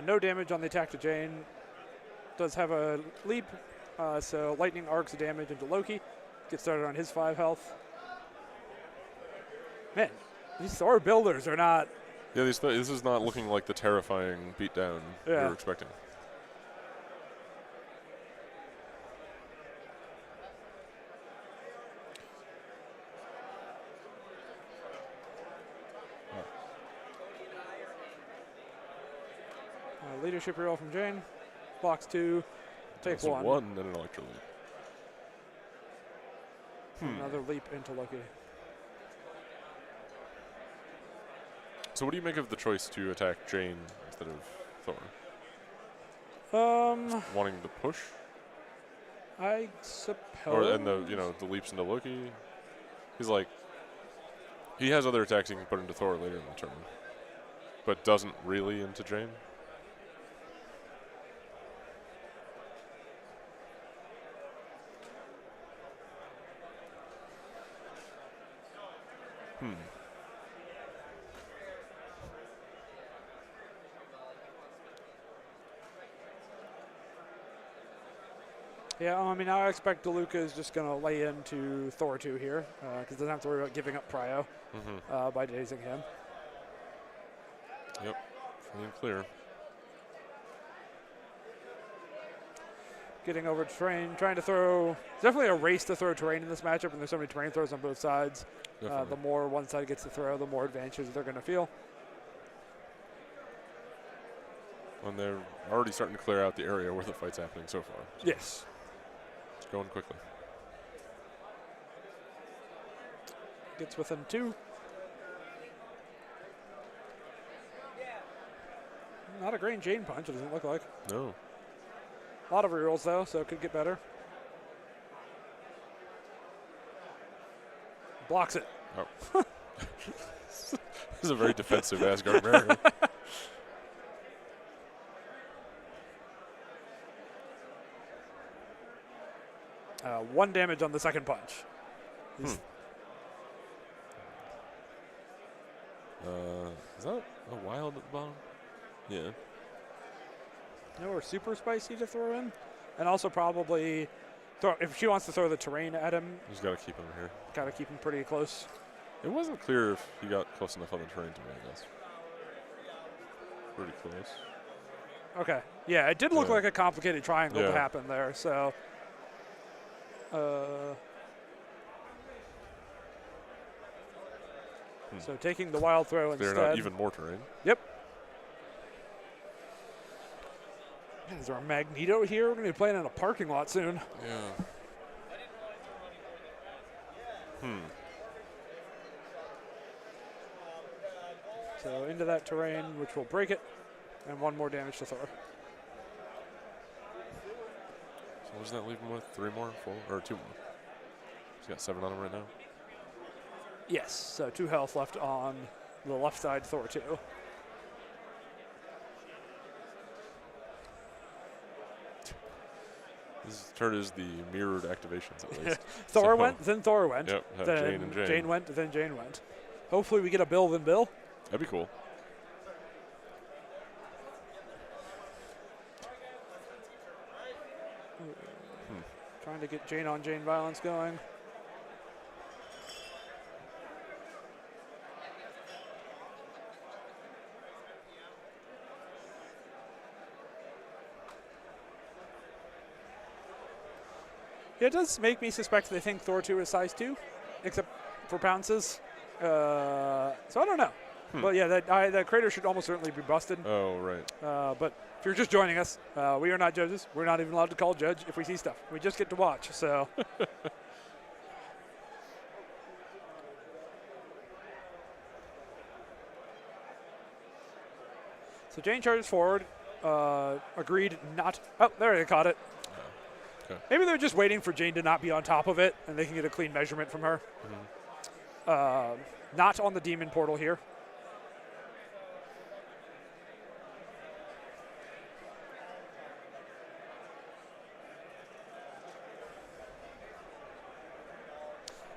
No damage on the attack to Jane. Does have a leap, so lightning arcs damage into Loki. Gets started on his 5 health. Man, these Thor builders are not. Yeah, this is not looking like the terrifying beatdown we were expecting. Leadership roll from Jane. Blocks 2, takes So 1. 1 and an electro leap. Another leap into Loki. So what do you make of the choice to attack Jane instead of Thor? Wanting to push? I suppose. Or and the leaps into Loki. He's like, he has other attacks he can put into Thor later in the turn, but doesn't really into Jane. Yeah, I mean, I expect DeLuca is just going to lay into Thor 2 here, because doesn't have to worry about giving up Prio by dazing him. Yep, free and clear. Getting over to terrain, trying to throw. It's definitely a race to throw terrain in this matchup, and there's so many terrain throws on both sides. The more one side gets to throw, the more advantages they're going to feel. When they're already starting to clear out the area where the fight's happening so far. So Yes. it's going quickly. Gets within 2. Not a great Jane punch, it doesn't look like. No. A lot of rerolls, though, so it could get better. Blocks it. Oh. This is a very defensive Asgard barrier. 1 damage on the second punch. Is that a wild at the bottom? Yeah. Or super spicy to throw in. And also probably, if she wants to throw the terrain at him, Just got to keep him here. got to keep him pretty close. It wasn't clear if he got close enough on the terrain to me, I guess. Pretty close. Okay. Yeah, it did look Yeah. like a complicated triangle to Yeah. happen there, so. So taking the wild throw They're instead. not even more terrain. Yep. Is there a Magneto here? We're going to be playing in a parking lot soon. Yeah. So into that terrain, which will break it, and 1 more damage to Thor. So what does that leave him with? 3 more? 4? Or 2 more? He's got 7 on him right now. Yes, so 2 health left on the left side, Thor 2. This turn is the mirrored activations at least. Thor So- went, then Thor went. Yep, have then Jane and Jane. went, then Jane went. Hopefully we get a Bill then Bill. That'd be cool. Trying to get Jane on Jane violence going. Yeah, it does make me suspect they think Thor 2 is size 2, except for pounces. So I don't know. But yeah, that crater should almost certainly be busted. Oh, right. But if you're just joining us, we are not judges. We're not even allowed to call judge if we see stuff. We just get to watch. So. So Jane charges forward. Agreed not. Oh, there they caught it. Okay. Maybe they're just waiting for Jane to not be on top of it, and they can get a clean measurement from her. Not on the demon portal here.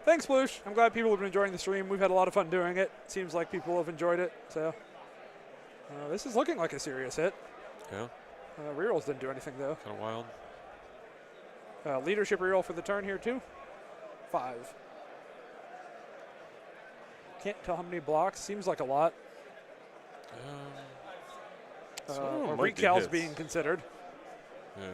Thanks, Bloosh. I'm glad people have been enjoying the stream. We've had a lot of fun doing it. Seems like people have enjoyed it. So this is looking like a serious hit. Yeah. Rerolls didn't do anything, though. Kind of wild. Leadership reroll for the turn here, too. 5. Can't tell how many blocks. Seems like a lot. Or recal's being considered. Yeah.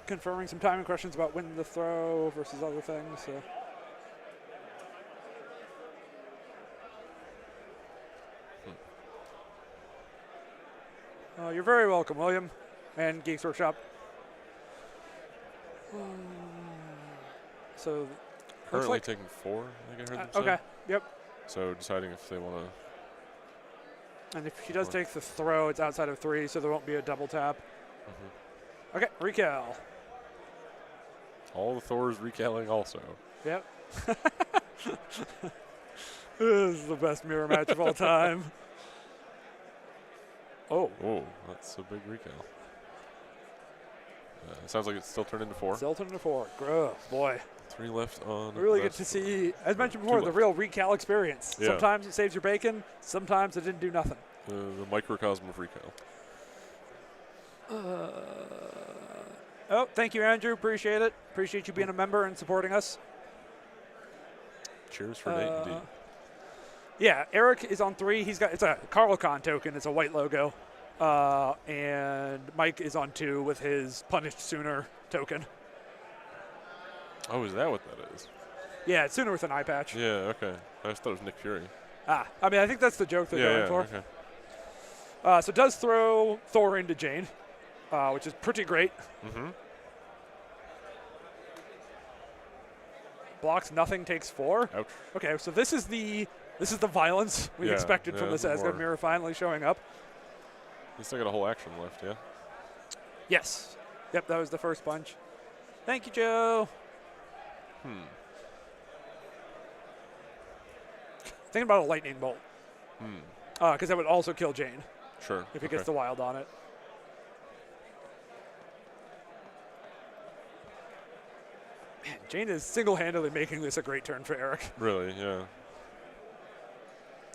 Confirming some timing questions about when the throw versus other things. So. You're very welcome, William, and Geeks Workshop. So, Currently like, taking 4, I think I heard them okay, say. yep. So deciding if they want to. And if she does take the throw, it's outside of 3, so there won't be a double tap. Okay, recal. All the Thors recalling also. Yep. This is the best mirror match of all time. Oh. Oh, that's a big recal. It sounds like it's still turned into 4. Still turned into 4. Oh, boy. 3 left on. We really get to see, as mentioned before, the real recal experience. Yeah. Sometimes it saves your bacon. Sometimes it didn't do nothing. The microcosm of recal. Oh, thank you, Andrew. Appreciate it. Appreciate you being a member and supporting us. Cheers for Nate, indeed. Yeah, Eric is on 3. It's a Carlocon token. It's a white logo. And Mike is on 2 with his Punished Sooner token. Oh, is that what that is? Yeah, it's Sooner with an eye patch. Yeah, okay. I just thought it was Nick Fury. I mean, I think that's the joke they're going for. Okay. So it does throw Thor into Jane, which is pretty great. Blocks nothing, takes 4. Ouch. Okay, so this is the violence we expected from this Asgard mirror finally showing up. He's still got a whole action left, yeah? Yes. Yep, that was the first punch. Thank you, Joe. Thinking about a lightning bolt. Because that would also kill Jane. Sure. If it gets the wild on it. Man, Jane is single-handedly making this a great turn for Eric. Really, yeah.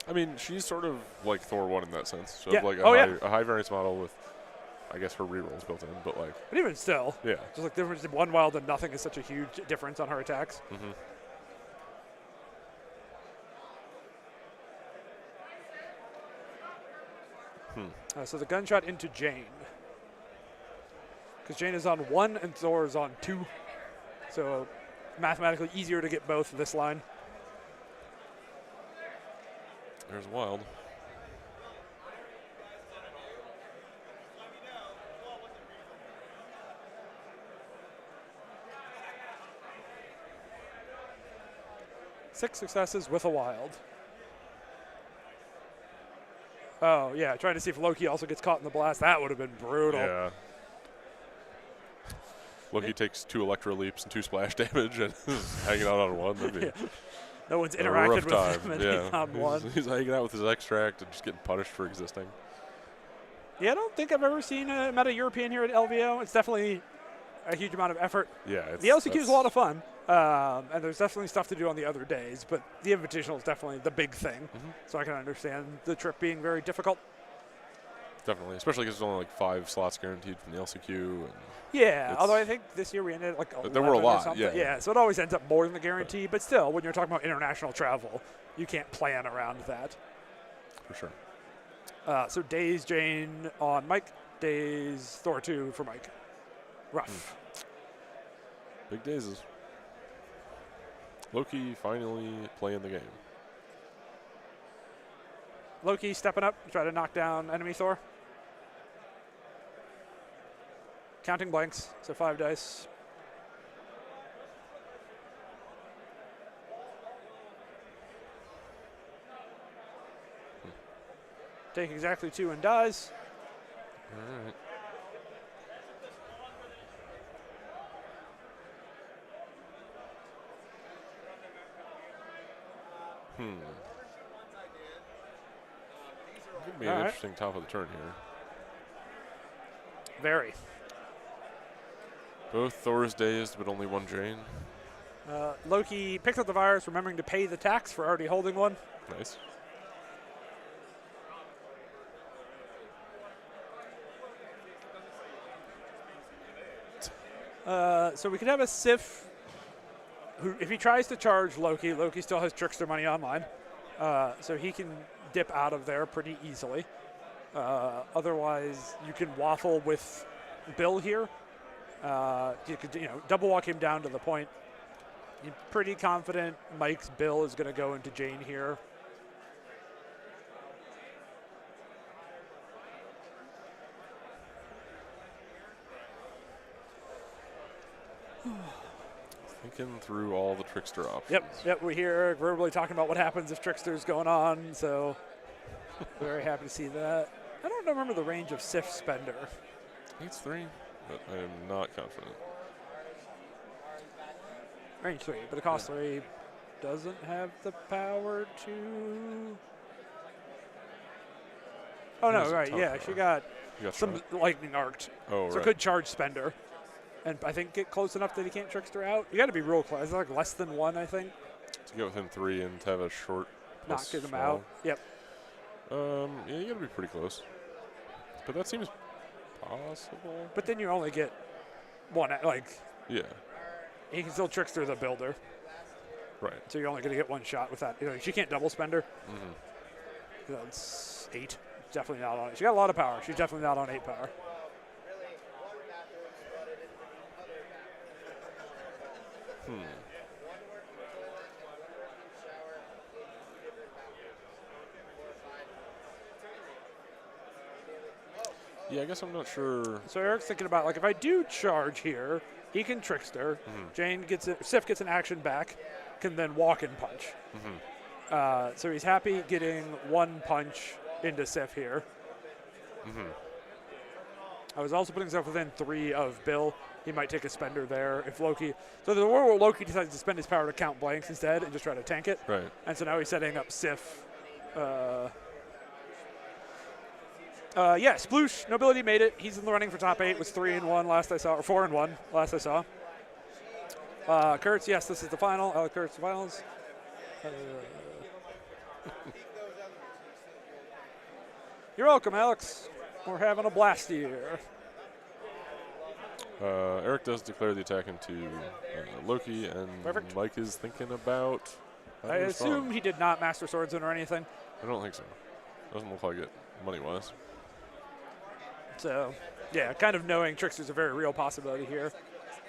I mean, she's sort of like Thor 1 in that sense. So Yeah. like a high variance model with, I guess, her rerolls built in, but like. But even still. Yeah. Just like the difference in 1 wild and nothing is such a huge difference on her attacks. So the gunshot into Jane. Because Jane is on 1 and Thor is on 2. So mathematically easier to get both this line. There's wild. Six successes with a wild. Oh, yeah, trying to see if Loki also gets caught in the blast. That would have been brutal. Yeah. Loki takes 2 electro leaps and 2 splash damage and is hanging out on 1. That'd be No one's a interacted rough with time. him and he's on 1. He's hanging out with his extract and just getting punished for existing. Yeah, I don't think I've ever seen a meta European here at LVO. It's definitely a huge amount of effort. Yeah. The LCQ is a lot of fun, and there's definitely stuff to do on the other days, but the Invitational is definitely the big thing. So I can understand the trip being very difficult. Definitely, especially because there's only like 5 slots guaranteed from the LCQ. And Yeah, although I It's- think this year we ended at like 11 there were a or lot, something. yeah. So it always ends up more than the guarantee. But still, when you're talking about international travel, you can't plan around that. for sure. So Days Jane on Mike, Days Thor 2 for Mike. Rough. Big days. Loki finally playing the game. Loki stepping up to try to knock down enemy Thor. Counting blanks, so 5 dice. Take exactly 2 and dies. All right. Could be an All right. interesting top of the turn here. Very. Both Thor's dazed, but only one Jane. Loki picks up the virus, remembering to pay the tax for already holding one. Nice. So we could have a Sif who, if he tries to charge Loki, Loki still has Trickster money online. So he can dip out of there pretty easily. Otherwise, you can waffle with Bill here. You could, double walk him down to the point. You're pretty confident Mike's Bill is going to go into Jane here. Thinking through all the trickster options. Yep. We hear verbally talking about what happens if Trickster's going on. So very happy to see that. I don't remember the range of Sif Spender. I think it's 3, but I am not confident. Range 3, but it costs 3. Doesn't have the power to. Oh, no, Has a right. ton Yeah, of she power. got You got some shot? lightning arced. Oh, So right. could charge Spender. And I think get close enough that he can't Trickster out. You got to be real close. It's like less than 1, I think. To get within 3 and to have a short plus Knocking him fall. out. Yep. Yeah, you gotta be pretty close. But that seems possible. But then you only get 1. Like, Yeah, he can still Trickster the builder. right. So you're only going to get 1 shot with that. She can't double Spender. Mm-hmm. That's 8. Definitely not on it. She got a lot of power. She's definitely not on 8 power. Yeah, I guess I'm not sure. So Eric's thinking about, like, if I do charge here, he can Trickster. Jane gets it. Sif gets an action back, can then walk and punch. So he's happy getting 1 punch into Sif here. I was also putting stuff within 3 of Bill. He might take a Spender there if Loki. So there's a world where Loki decides to spend his power to count blanks instead and just try to tank it. Right. And so now he's setting up Sif. Sploosh, Nobility made it. He's in the running for top 8. Was 3-1 last I saw, or 4-1 last I saw. Kurtz, yes, this is the final. Kurtz, the finals. You're welcome, Alex. We're having a blast here. Eric does declare the attack into Loki, and Perfect. Mike is thinking about. how to I respond. assume he did not Master Swordsman or anything. I don't think so. Doesn't look like it, money-wise. So, yeah, kind of knowing Trickster's a very real possibility here.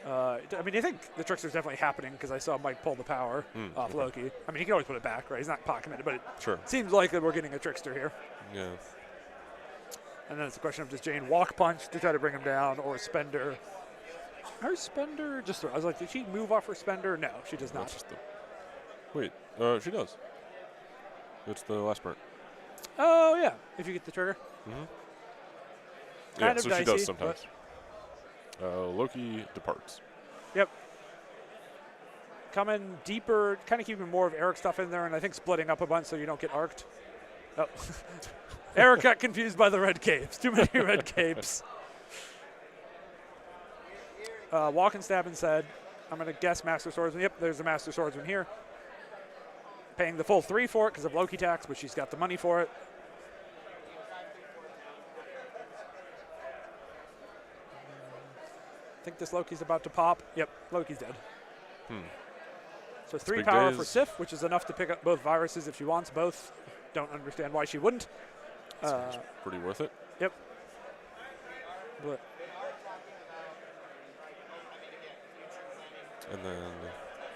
I think the Trickster's definitely happening because I saw Mike pull the power off Loki. I mean, he can always put it back, right? He's not pot committed, but it Sure. seems likely we're getting a Trickster here. Yeah. And then it's a question of does Jane walk punch to try to bring him down or Spender? Her Spender just, I was like, did she move off her Spender? No, she does not. That's just the. Wait, she does. It's the last burn. Oh, yeah, if you get the trigger. Yeah, Kind of so she dicey, does sometimes. Loki departs. Yep. Coming deeper, kind of keeping more of Eric's stuff in there, and I think splitting up a bunch so you don't get arced. Oh. Eric got confused by the red capes. Too many red capes. Walk and stab and said, I'm going to guess Master Swordsman. Yep, there's a Master Swordsman here. Paying the full 3 for it because of Loki tax, but she's got the money for it. I think this Loki's about to pop. Yep, Loki's dead. So 3 big power days. for Sif, which is enough to pick up both viruses if she wants both. Don't understand why she wouldn't. Sounds pretty worth it. Yep. But And then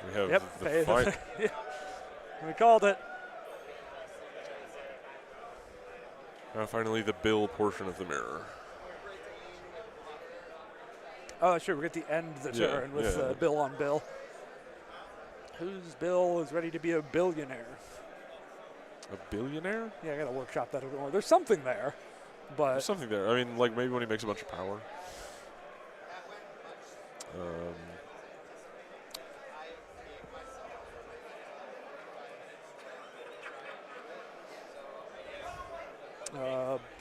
we have yep, the fight. we called it. Now finally the Bill portion of the mirror. Oh, sure. We get the end of the Yeah, turn with yeah. Bill on Bill. Whose Bill is ready to be a billionaire? A billionaire? Yeah, I got to workshop that a bit more. There's something there, but There's something there. I mean, like maybe when he makes a bunch of power.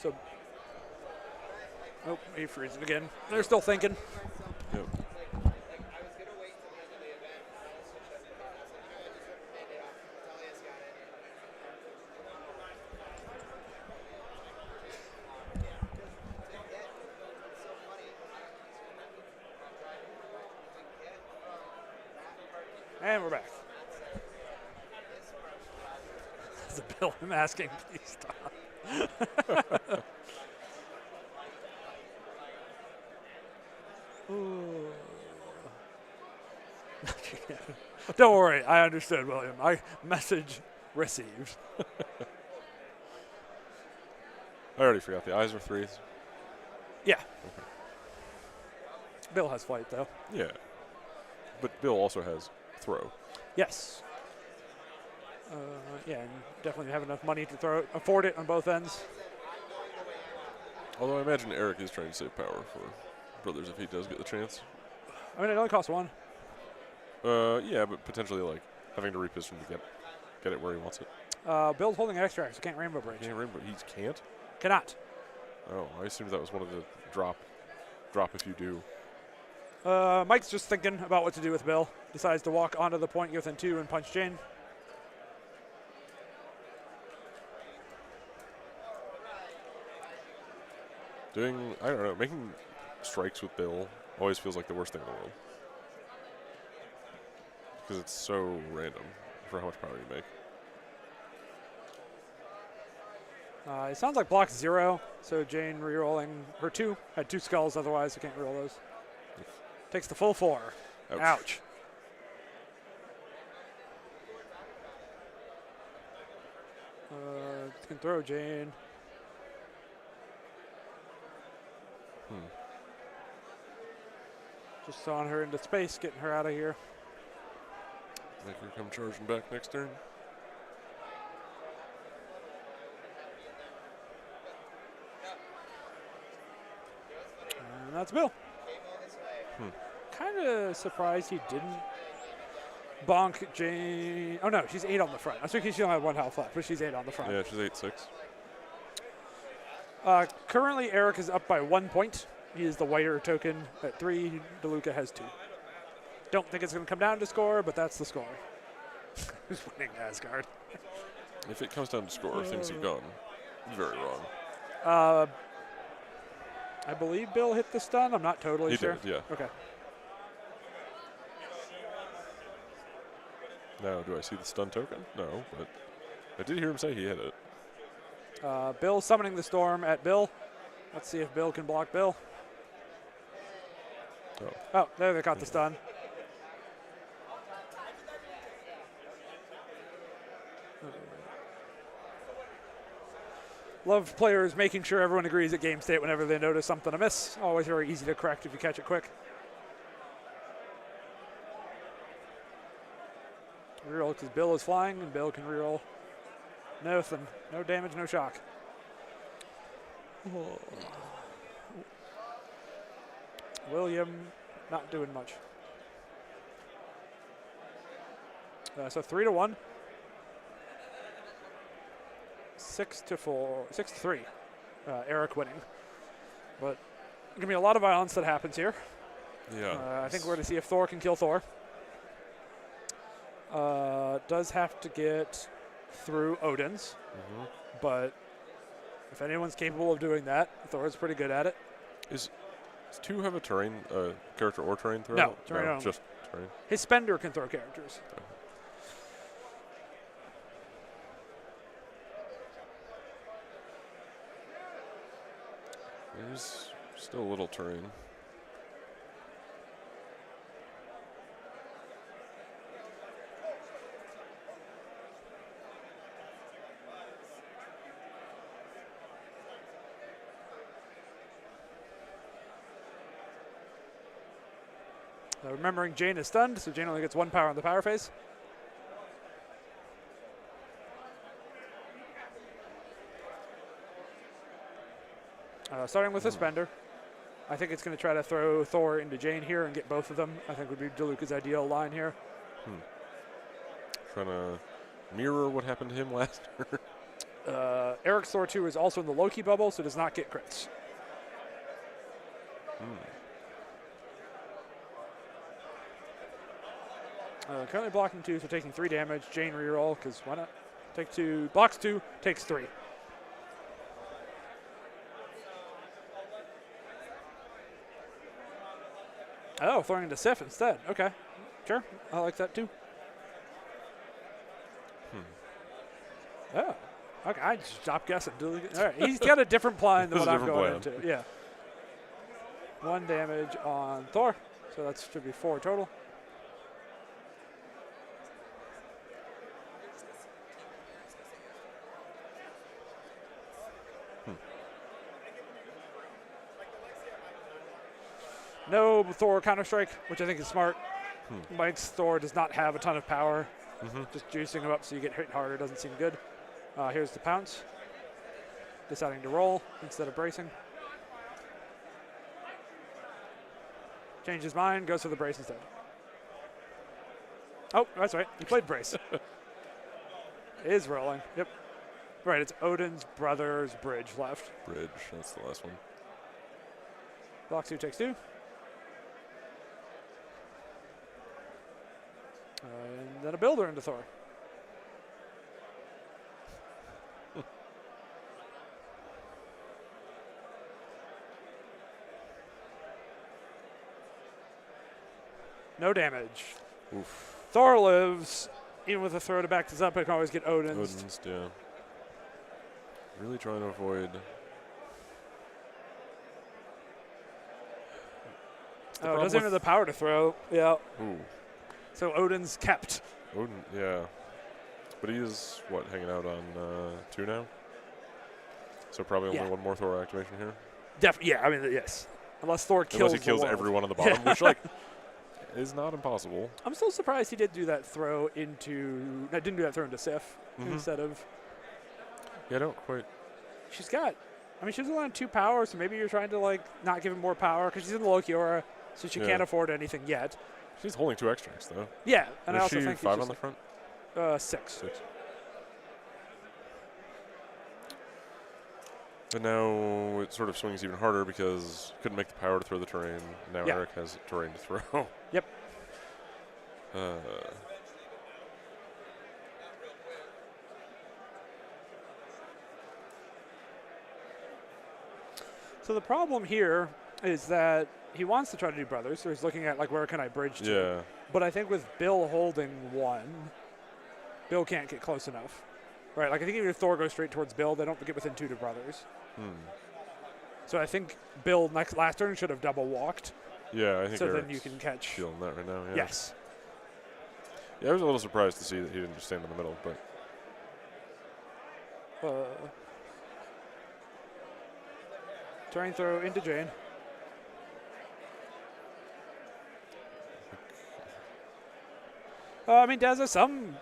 so. Oh, he freezes again. They're still thinking. Yep. And we're back. That's a bill I'm asking. Please stop. Ooh. Don't worry, I understood, William. Message received. I already forgot the eyes are 3s. Yeah. Bill has flight, though. Yeah. But Bill also has throw. Yes. Yeah, and definitely have enough money to afford it on both ends. Although I imagine Eric is trying to save power for Brothers if he does get the chance. I mean, it only costs 1. Yeah, but potentially like having to reposition to get it where he wants it. Bill's holding extracts, so can't Rainbow Bridge. Can't remember. He can't. Cannot. Oh, I assumed that was one of the drop if you do. Mike's just thinking about what to do with Bill. Decides to walk onto the point, get within 2, and punch Jane. I don't know, making strikes with Bill always feels like the worst thing in the world. Because it's so random for how much power you make. It sounds like block 0, so Jane rerolling her 2. Had 2 skulls, otherwise I can't reroll those. Takes the full 4. Ouch. Ouch. Can throw Jane. Just sawing her into space, getting her out of here. Make her come charging back next turn. And that's Bill. Kind of surprised he didn't bonk Jane. Oh, no, she's 8 on the front. I was thinking she only had 1 health left, but she's 8 on the front. Yeah, she's 8-6. Currently, Eric is up by 1 point. He is the whiter token at 3. DeLuca has 2. Don't think it's going to come down to score, but that's the score. Who's winning Asgard? If it comes down to score, things have gone very wrong. I believe Bill hit the stun. I'm not totally He sure. did, yeah. Okay. Now, do I see the stun token? No, but I did hear him say he hit it. Bill summoning the storm at Bill. Let's see if Bill can block Bill. Oh, there they caught the stun. Love players making sure everyone agrees at game state whenever they notice something amiss. Always very easy to correct if you catch it quick. Reroll because Bill is flying and Bill can reroll. Nothing. No damage, no shock. Oh. William not doing much. So 3-1. 6-4. 6-3. Eric winning. But gonna be a lot of violence that happens here. Yeah. I think we're going to see if Thor can kill Thor. Does have to get through Odin's, but if anyone's capable of doing that, Thor's pretty good at it. Does 2 have a terrain character or terrain throw? No, terrain only. Just terrain. His spender can throw characters. There's still a little terrain. Remembering Jane is stunned, so Jane only gets 1 power on the power phase. Starting with a spender. I think it's going to try to throw Thor into Jane here and get both of them. I think would be DeLuca's ideal line here. Trying to mirror what happened to him last turn. Eric's Thor 2 is also in the Loki bubble, so does not get crits. Currently blocking 2, so taking 3 damage. Jane reroll, because why not? Take 2, blocks 2, takes 3. Oh, throwing into Sif instead. Okay, sure, I like that too. Oh, okay, I just stopped guessing. All right, he's got a different plan than This what is a I'm different going into. Yeah. 1 damage on Thor, so that should be 4 total. No Thor Counter-Strike, which I think is smart. Mike's Thor does not have a ton of power. Just juicing him up so you get hit harder doesn't seem good. Here's the pounce. Deciding to roll instead of bracing. Changes his mind, goes for the brace instead. Oh, that's right. He played brace. Is rolling. Yep. Right, it's Odin's brother's bridge left. Bridge, that's the last one. Block 2 takes 2. And then a builder into Thor. No damage. Oof. Thor lives. Even with a throw to back this up, I can always get Odin's. Odin's, yeah. Really trying to avoid. Oh, doesn't have the power to throw. Yeah. Ooh. So Odin's kept. Odin, yeah. But he is, what, hanging out on 2 now? So probably only 1 more Thor activation here? Yeah, I mean, yes. Unless Thor kills Unless he kills the world. everyone on the bottom, which, like, is not impossible. I'm still surprised he did do that throw into... No, didn't do that throw into Sif instead of... Yeah, I don't quite... She's got... I mean, she's only on 2 power, so maybe you're trying to, like, not give him more power because she's in the Loki aura, so she can't afford anything yet. She's holding 2 extracts, though. Yeah, and is I also she think 5 on the front? 6. 6. But now it sort of swings even harder because couldn't make the power to throw the terrain. Now Eric has terrain to throw. Yep. So the problem here is that he wants to try to do brothers, so he's looking at, like, where can I bridge to? Yeah. But I think with Bill holding 1, Bill can't get close enough. Right, like I think even if Thor goes straight towards Bill, they don't get within 2 to brothers. So I think Bill last turn should have double walked. Yeah, I think so Eric's then you can catch. feeling that right now. Yeah. Yes. Yeah, I was a little surprised to see that he didn't just stand in the middle, but Terrain throw into Jane. I mean, Dazza, some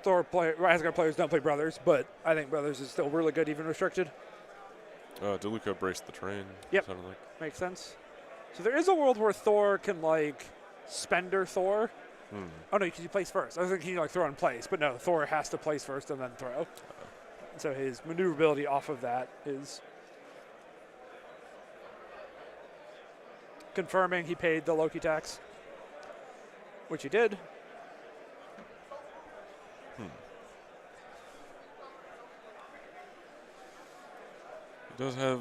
Asgard players don't play brothers, but I think brothers is still really good, even restricted. DeLuca braced the terrain. Yep. Sounded like. Makes sense. So there is a world where Thor can, like, spender Thor. Oh, no, because he plays first. I was thinking he, like, throw in place, but no, Thor has to place first and then throw. So his maneuverability off of that is confirming he paid the Loki tax, which he did. He does have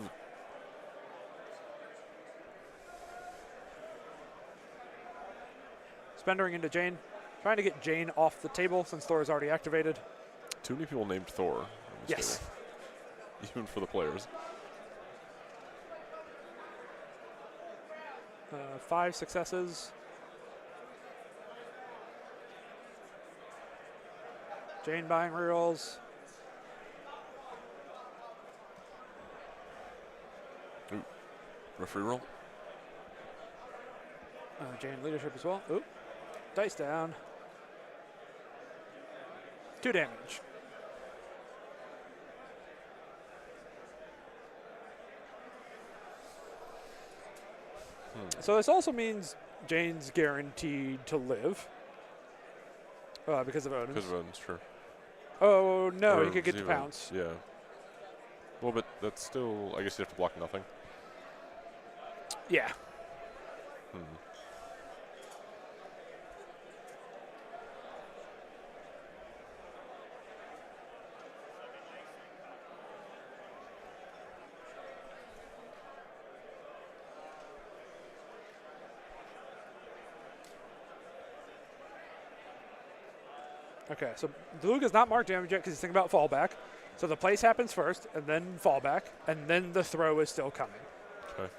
Spendering into Jane. Trying to get Jane off the table since Thor is already activated. Too many people named Thor on this Yes. table. Even for the players. 5 successes. Jane buying rerolls. Ooh. Referee roll. Jane leadership as well. Oop. Dice down. 2 damage. So this also means Jane's guaranteed to live. Because of Odin's. Because of Odin's, sure. Oh, no, Or he could get to Ziva, pounce. Yeah. Well, but that's still, I guess you have to block nothing. Yeah. Hmm. Okay, so Deluga's not marked damage yet because he's thinking about fallback. So the place happens first, and then fallback, and then the throw is still coming. Okay.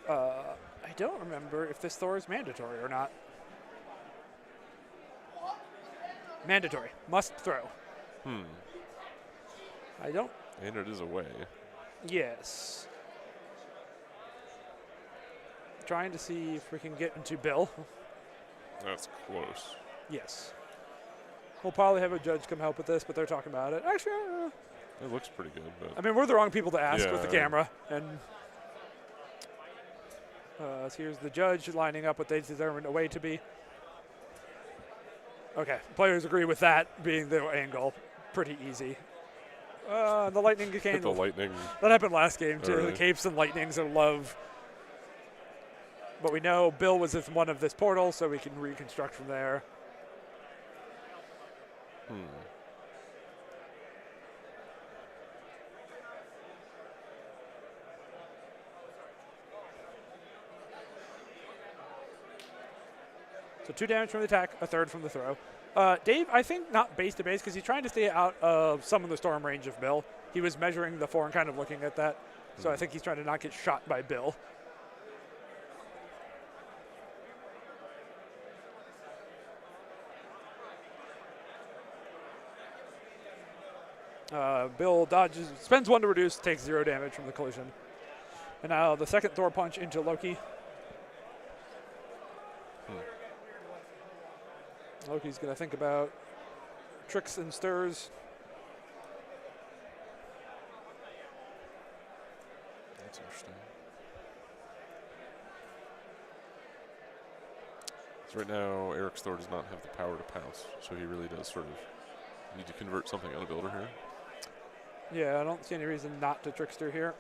I don't remember if this Thor is mandatory or not. Mandatory. Must throw. Hmm. I don't. And it is away. Yes. Trying to see if we can get into Bill. That's close. Yes. We'll probably have a judge come help with this, but they're talking about it. Actually, It looks pretty good, but I mean, we're the wrong people to ask with the Yeah. camera. And so here's the judge lining up what they determined a way to be. Okay, players agree with that being the angle. Pretty easy. The lightning hit came. the lightning. That happened last game too. Really? The capes and lightnings are love. But we know Bill was in one of this portal, so we can reconstruct from there. Hmm. So 2 damage from the attack, a 3rd from the throw. Dave, I think not base to base because he's trying to stay out of some of the storm range of Bill. He was measuring the 4 and kind of looking at that. So I think he's trying to not get shot by Bill. Bill dodges, spends 1 to reduce, takes 0 damage from the collision. And now the second Thor punch into Loki. Loki's going to think about tricks and stirs. That's interesting. So right now, Eric's Thor does not have the power to pounce, so he really does sort of need to convert something on a builder here. Yeah, I don't see any reason not to trickster here.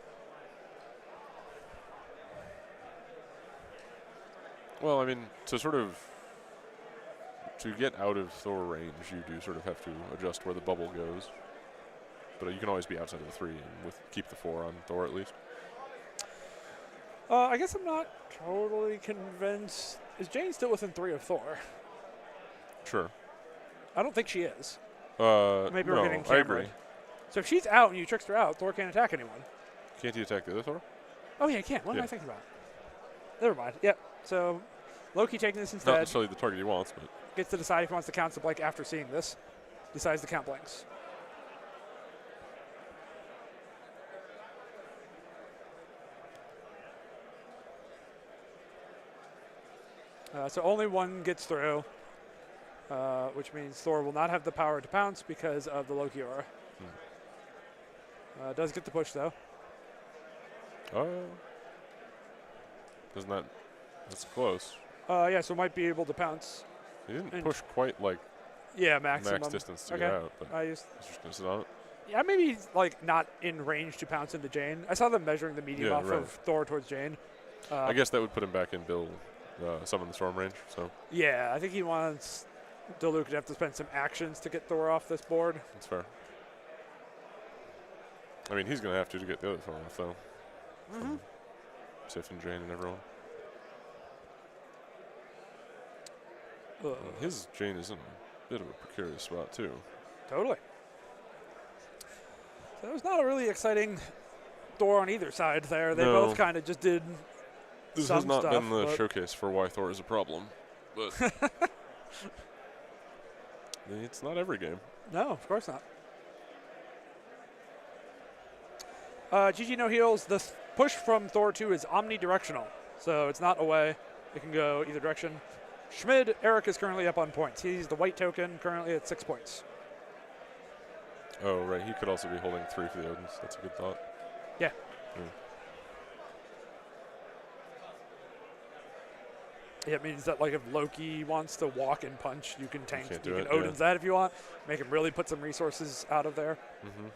Well, I mean, to get out of Thor range, you do sort of have to adjust where the bubble goes. But you can always be outside of the 3 and keep the 4 on Thor at least. I guess I'm not totally convinced. Is Jane still within 3 of Thor? Sure. I don't think she is. Maybe no, we're getting I camera. agree. So if she's out and you trickster out, Thor can't attack anyone. Can't he attack the other Thor? Oh, yeah, he can. What am Yeah. I thinking about? Never mind. Yep. So Loki taking this Not instead. necessarily the target he wants, but Gets to decide if he wants to count the blank after seeing this. Decides to count blanks. So only 1 gets through, which means Thor will not have the power to pounce because of the Loki aura. Does get the push though. doesn't that? That's close. Yeah, so might be able to pounce. He didn't And- push quite like Yeah, maximum. max distance to Okay. get out, but I used. he's just gonna sit on it. Yeah, maybe he's like not in range to pounce into Jane. I saw them measuring the medium Yeah, off right. of Thor towards Jane. I guess that would put him back in Bill, summon the storm range. So Yeah, I think he wants Diluc to have to spend some actions to get Thor off this board. that's fair. I mean, he's gonna have to get the other Thor off though. Sif and Jane and everyone. And his Jane is in a bit of a precarious spot, too. Totally. So it was not a really exciting Thor on either side there. They No. both kind of just did This some has not stuff, been the but- showcase for why Thor is a problem, but it's not every game. No, of course not. GG no heals. The push from Thor 2 is omnidirectional, so it's not away. It can go either direction. Schmid, Eric is currently up on points. He's the white token, currently at 6 points. Oh, right. He could also be holding 3 for the Odins. That's a good thought. Yeah. Yeah, it means that like if Loki wants to walk and punch, you can tank. can't You do can it, Odin's yeah. that if you want. Make him really put some resources out of there. Mm-hmm.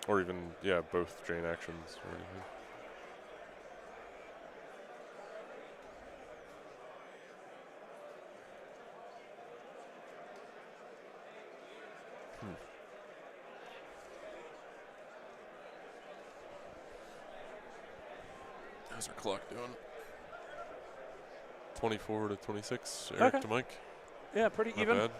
Or even, yeah, both Jane actions or anything. How's our clock doing? 24 to 26. Eric Okay. to Mike. Yeah, pretty Not even. bad.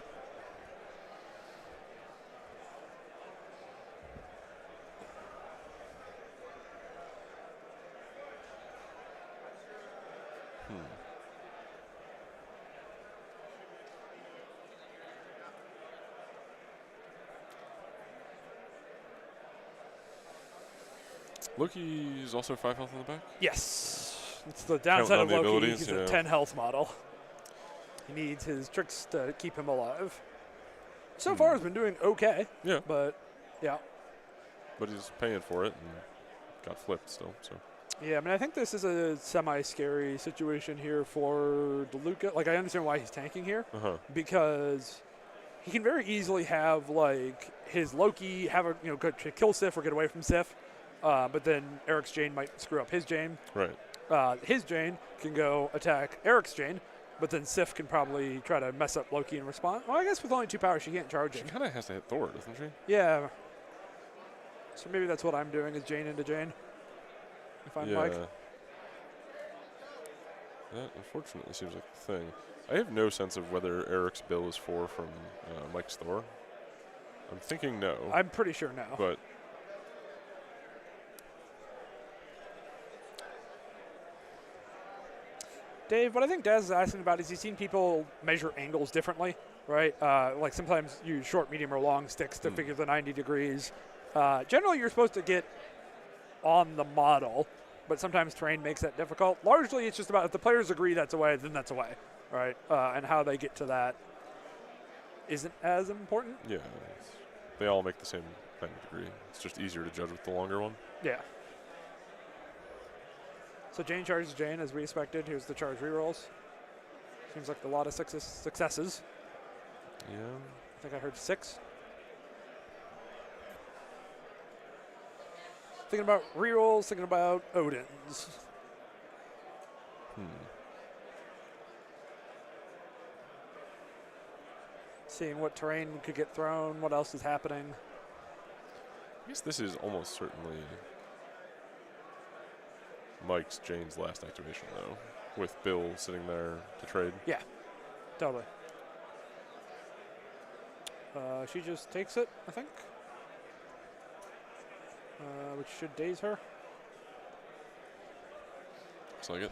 Loki's also 5 health on the back. Yes. It's the downside Counting of on the Loki. abilities, He's a yeah. 10 health model. He needs his tricks to keep him alive. So far, has been doing okay, Yeah, but yeah. but he's paying for it and got flipped still. So Yeah, I mean, I think this is a semi-scary situation here for DeLuca. Like, I understand why he's tanking here, because he can very easily have, like, his Loki have a, go to kill Sif or get away from Sif, but then Eric's Jane might screw up his Jane. right. His Jane can go attack Eric's Jane, but then Sif can probably try to mess up Loki in response. Well, I guess with only 2 powers, she can't charge She him. kind of has to hit Thor, doesn't she? Yeah. So maybe that's what I'm doing is Jane into Jane. If I'm Mike. That unfortunately seems like the thing. I have no sense of whether Eric's bill is 4 from Mike's Thor. I'm thinking no, I'm pretty sure no. but Dave, what I think Daz is asking about is he's seen people measure angles differently, right? Like sometimes you use short, medium, or long sticks to figure the 90 degrees. Generally, you're supposed to get on the model, but sometimes terrain makes that difficult. Largely, it's just about if the players agree that's away, then that's away, right? And how they get to that isn't as important. yeah, they all make the same 90 degree. It's just easier to judge with the longer one. Yeah. So Jane charges Jane as we expected. Here's the charge rerolls. Seems like a lot of successes. Yeah. I think I heard 6. Thinking about rerolls, thinking about Odins. Seeing what terrain could get thrown, what else is happening. I guess this is almost certainly Mike's Jane's last activation, though, with Bill sitting there to trade. Yeah, totally. She just takes it, I think. Which should daze her. Looks like it.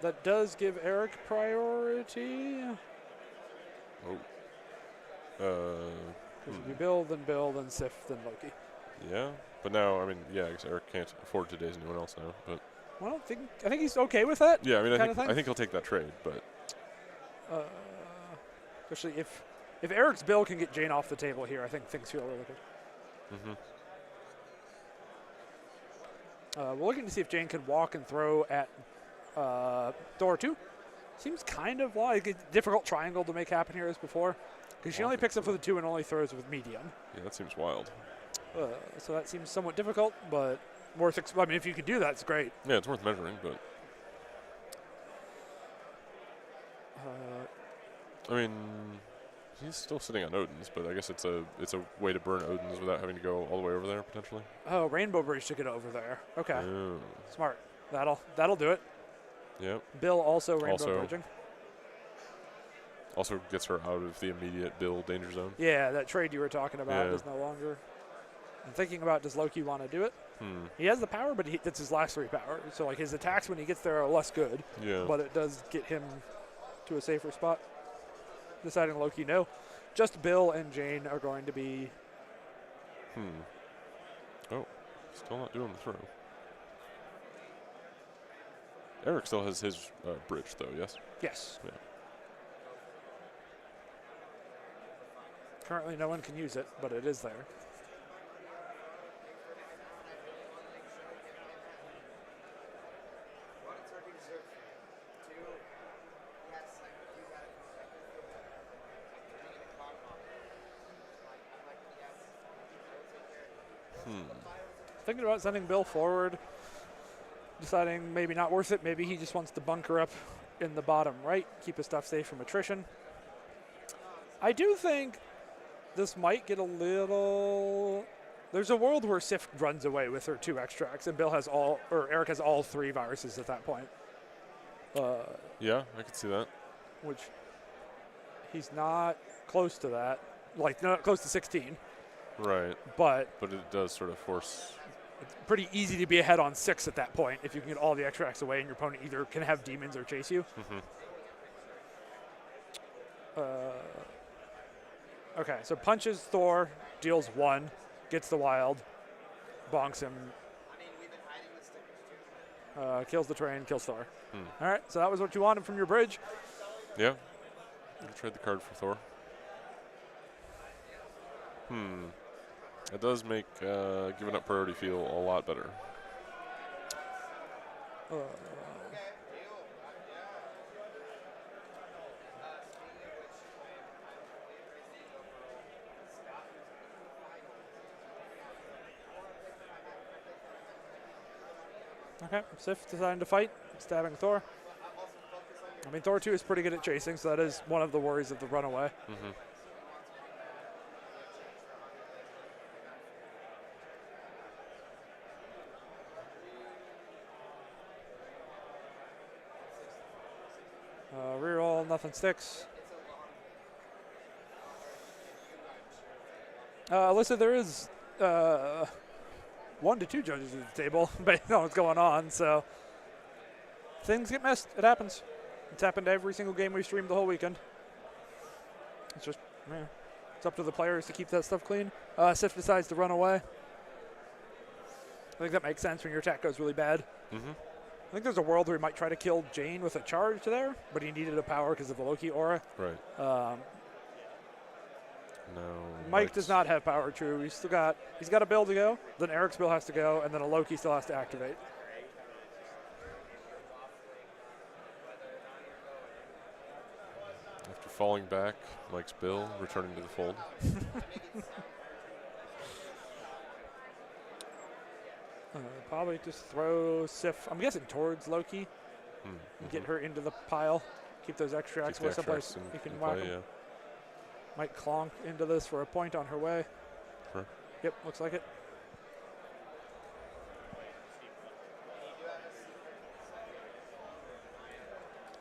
That does give Eric priority. Oh. Because if you Bill, then Sif, then Loki. Yeah, but now, I mean, yeah, I guess Eric can't afford to daze anyone else now. But Well, I think he's okay with that. yeah, I mean, kind of thing. I think he'll take that trade. But Especially if Eric's Bill can get Jane off the table here, I think things feel really good. We're looking to see if Jane can walk and throw at Thor 2. Seems kind of like a difficult triangle to make happen here as before. Because she only picks up with a 2 and only throws with medium. yeah, that seems wild. So that seems somewhat difficult, but worth. I mean, if you could do that, it's great. Yeah, it's worth measuring, but I mean, he's still sitting on Odins, but I guess it's a way to burn Odins without having to go all the way over there potentially. Oh, Rainbow Bridge to get over there. Okay, Oh. smart. That'll do it. Yep. Bill also rainbow Also- bridging. Also gets her out of the immediate Bill danger zone. Yeah, that trade you were talking about Yeah. is no longer. I'm thinking about, does Loki want to do it? Hmm. He has the power, but that's his last 3 power. So like his attacks when he gets there are less good, Yeah. but it does get him to a safer spot. Deciding Loki, no. Just Bill and Jane are going to be. Oh, still not doing the throw. Eric still has his bridge, though, yes? Yes. Yeah. Currently, no one can use it, but it is there. Thinking about sending Bill forward, deciding maybe not worth it. Maybe he just wants to bunker up in the bottom right, keep his stuff safe from attrition. I do think this might get a little. There's a world where Sif runs away with her 2 extracts, and Eric has all 3 viruses at that point. Yeah, I could see that. Which he's not close to that, like not close to 16, Right. but But it does sort of force. it's pretty easy to be ahead on 6 at that point if you can get all the extracts away and your opponent either can have demons or chase you. Okay, so punches Thor, deals 1, gets the wild, bonks him, kills the train, kills Thor. All right, so that was what you wanted from your bridge. Yeah. I'll trade the card for Thor. It does make giving up priority feel a lot better. Okay, Sif deciding to fight, stabbing Thor. I mean, Thor 2 is pretty good at chasing, so that is one of the worries of the runaway. Reroll, nothing sticks. Alyssa, there is 1 to 2 judges at the table based on what's going on, so things get missed. It happens. It's happened to every single game we've streamed the whole weekend. It's just, it's up to the players to keep that stuff clean. Sif decides to run away. I think that makes sense when your attack goes really bad. I think there's a world where he might try to kill Jane with a charge there, but he needed a power because of the Loki aura. Right. No. Mike does not have power, true. He's got a bill to go, then Eric's bill has to go, and then a Loki still has to activate. After falling back, Mike's bill returning to the fold. Probably just throw Sif, I'm guessing, towards Loki. And get her into the pile. Keep those extracts Keep the where someplace extracts you can in whack play, them. Might clonk into this for a point on her way. Sure. Yep, looks like it.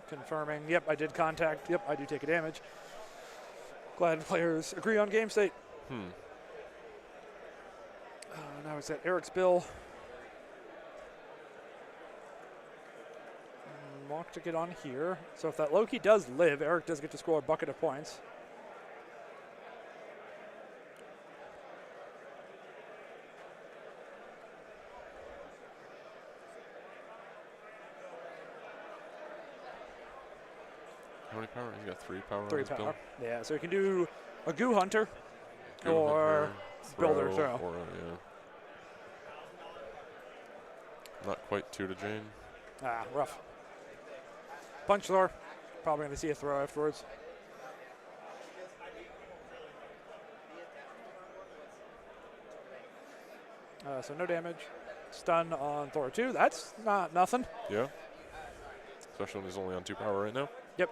Confirming. Yep, I did contact. Yep, I do take a damage. Glad players agree on game state. Now it's at Eric's bill. Walk to get on here. So if that Loki does live, Eric does get to score a bucket of points. How many power? He's got 3 power. 3 on his power. bill. Yeah, so he can do a Goo Hunter Go or Hunter, Builder throw. Or yeah. Not quite 2 to Jane. Rough. Punch Thor. Probably going to see a throw afterwards. So no damage. Stun on Thor 2. That's not nothing. Yeah. Especially when he's only on 2 power right now. Yep.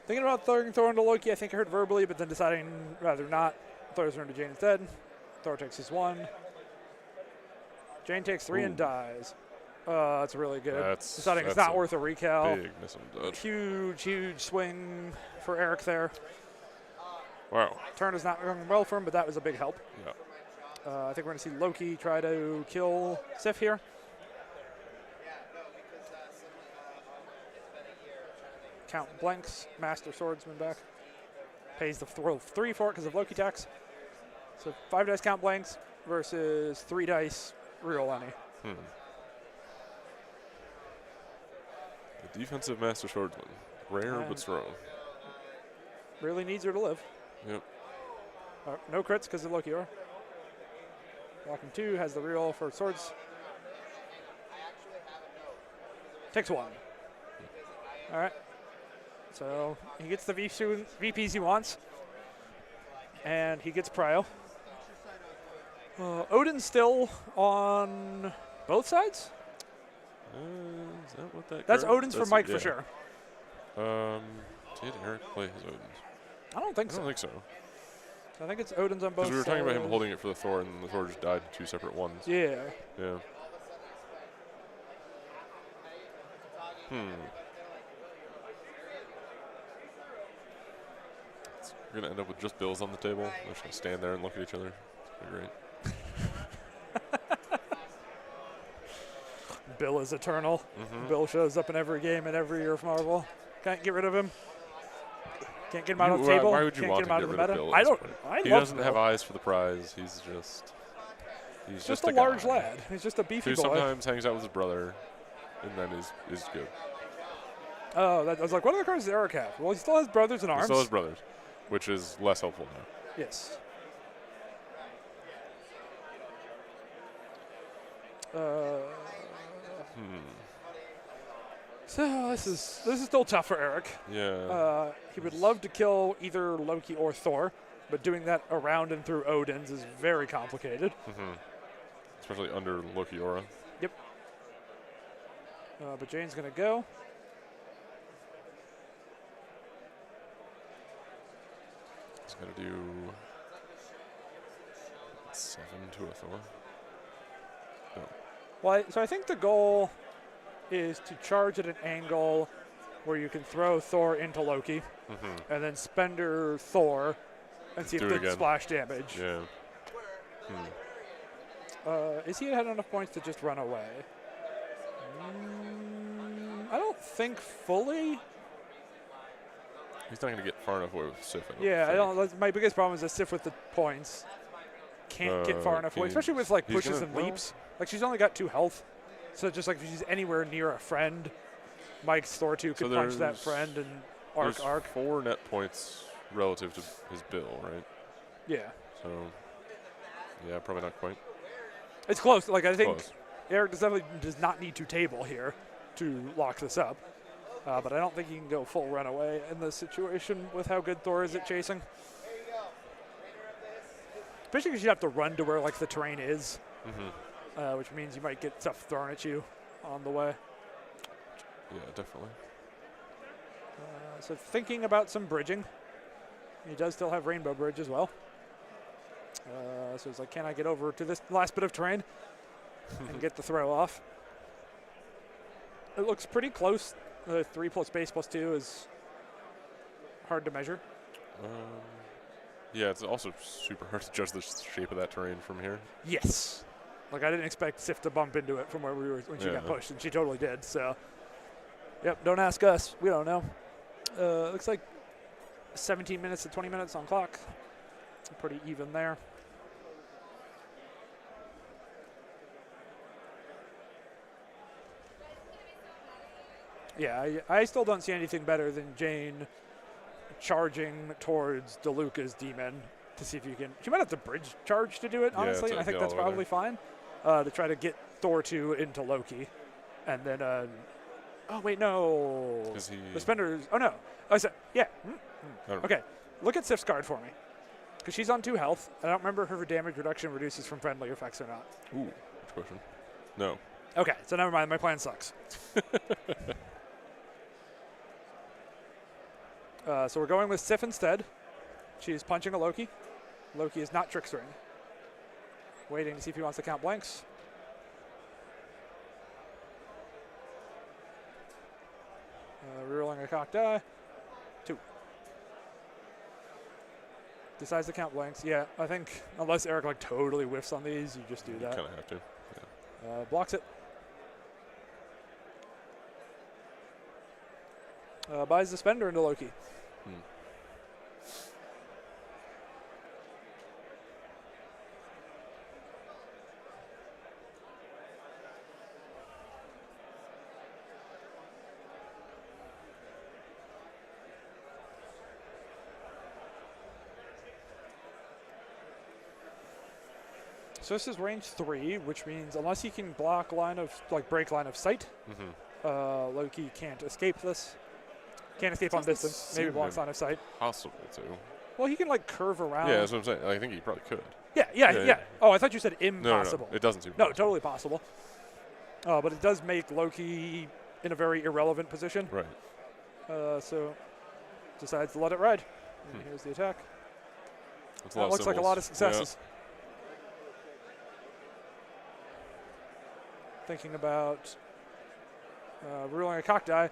Thinking about throwing Thor into Loki, I think I heard verbally, but then deciding rather not. Throws her into Jane instead. Thor takes his 1. Jane takes 3 and dies. That's really good. Deciding it's not worth a recal. Big miss and dodge. Huge swing for Eric there. Wow. Turn is not going well for him, but that was a big help. Yeah. I think we're going to see Loki try to kill Sif here. Count blanks. Master Swordsman back. Pays the roll 3 for it because of Loki tax. So 5 dice count blanks versus 3 dice reroll any. The defensive Master Swordsman. Rare but strong. Really needs her to live. Yep. No crits because of Loki. Walking 2 has the reroll for swords. Takes 1. All right. So he gets the VPs he wants. And he gets Prio. Odin's still on both sides? Is that what that That's card? Odin's for Mike for sure. Did Eric play his Odin's? I don't think I so. don't think so. I think it's Odin's on both sides. Because we were talking about him holding it for the Thor, and the Thor just died in 2 separate ones. Yeah. Yeah. We're going to end up with just bills on the table. They're just going to stand there and look at each other. It's going to be great. Bill is eternal. Bill shows up in every game and every year of Marvel. Can't get rid of him. Can't get him out of the table. Why would you Can't want get to him out get of the rid meta. of Bill? I don't. He love doesn't Bill. have eyes for the prize. He's just a a large guy lad. He's just a beefy who boy. sometimes hangs out with his brother, and then is good. Oh, I was like, what other cards does Eric have? Well, he still has brothers in arms. He still has brothers, which is less helpful now. Yes. So this is still tough for Eric. Yeah. He would love to kill either Loki or Thor, but doing that around and through Odin's is very complicated. Especially under Loki aura. Yep. But Jane's gonna go. He's gonna do 7 to a Thor. No. Well, so I think the goal is to charge at an angle where you can throw Thor into Loki, and then spender Thor, and see if they splash damage. Yeah. Is he had enough points to just run away? I don't think fully. He's not going to get far enough away with Sif. Yeah, I don't. My biggest problem is that Sif with the points can't get far enough away, especially with like pushes and leaps. Like she's only got 2 health, so just like if she's anywhere near a friend, Mike's Thor 2 could punch that friend and arc. 4 net points relative to his bill, right? Yeah. So, yeah, probably not quite. It's close. Like I think Eric definitely does not need to table here to lock this up. But I don't think he can go full runaway in this situation with how good Thor is at chasing. Especially because you have to run to where like the terrain is, which means you might get stuff thrown at you on the way. Yeah, definitely. So thinking about some bridging. He does still have Rainbow Bridge as well. So it's like, can I get over to this last bit of terrain and get the throw off? It looks pretty close. 3 plus base plus 2 is hard to measure. Yeah, it's also super hard to judge the shape of that terrain from here. Yes. Like I didn't expect Sif to bump into it from where we were when she got pushed, and she totally did. So, yep. Don't ask us. We don't know. Looks like 17 minutes to 20 minutes on clock. Pretty even there. Yeah, I still don't see anything better than Jane charging towards DeLuca's demon to see if you can. She might have to bridge charge to do it, honestly. And I think that's probably fine. To try to get Thor 2 into Loki. And then, oh, wait, no. The spenders. Oh, no. I said, yeah. Okay, look at Sif's card for me. Because she's on 2 health. I don't remember if her damage reduction reduces from friendly effects or not. Ooh, which question? No. Okay, so never mind. My plan sucks. So we're going with Sif instead. She's punching a Loki. Loki is not trickstering. Waiting to see if he wants to count blanks. Rerolling a cocked die. 2. Decides to count blanks. Yeah, I think unless Eric like totally whiffs on these, you just do You that. kind of have to. Yeah. Blocks it. Buys the spender into Loki. So this is range 3, which means unless he can block break line of sight, Loki can't escape this. Can't escape on distance. Maybe blocks line of sight. Possible to. Well, he can like curve around. Yeah, that's what I'm saying. I think he probably could. Yeah. Oh, I thought you said impossible. No. It doesn't seem No, possible. totally possible. But it does make Loki in a very irrelevant position. Right. So decides to let it ride. And here's the attack. That's That looks like a lot of symbols. successes. Thinking about ruling a cock die,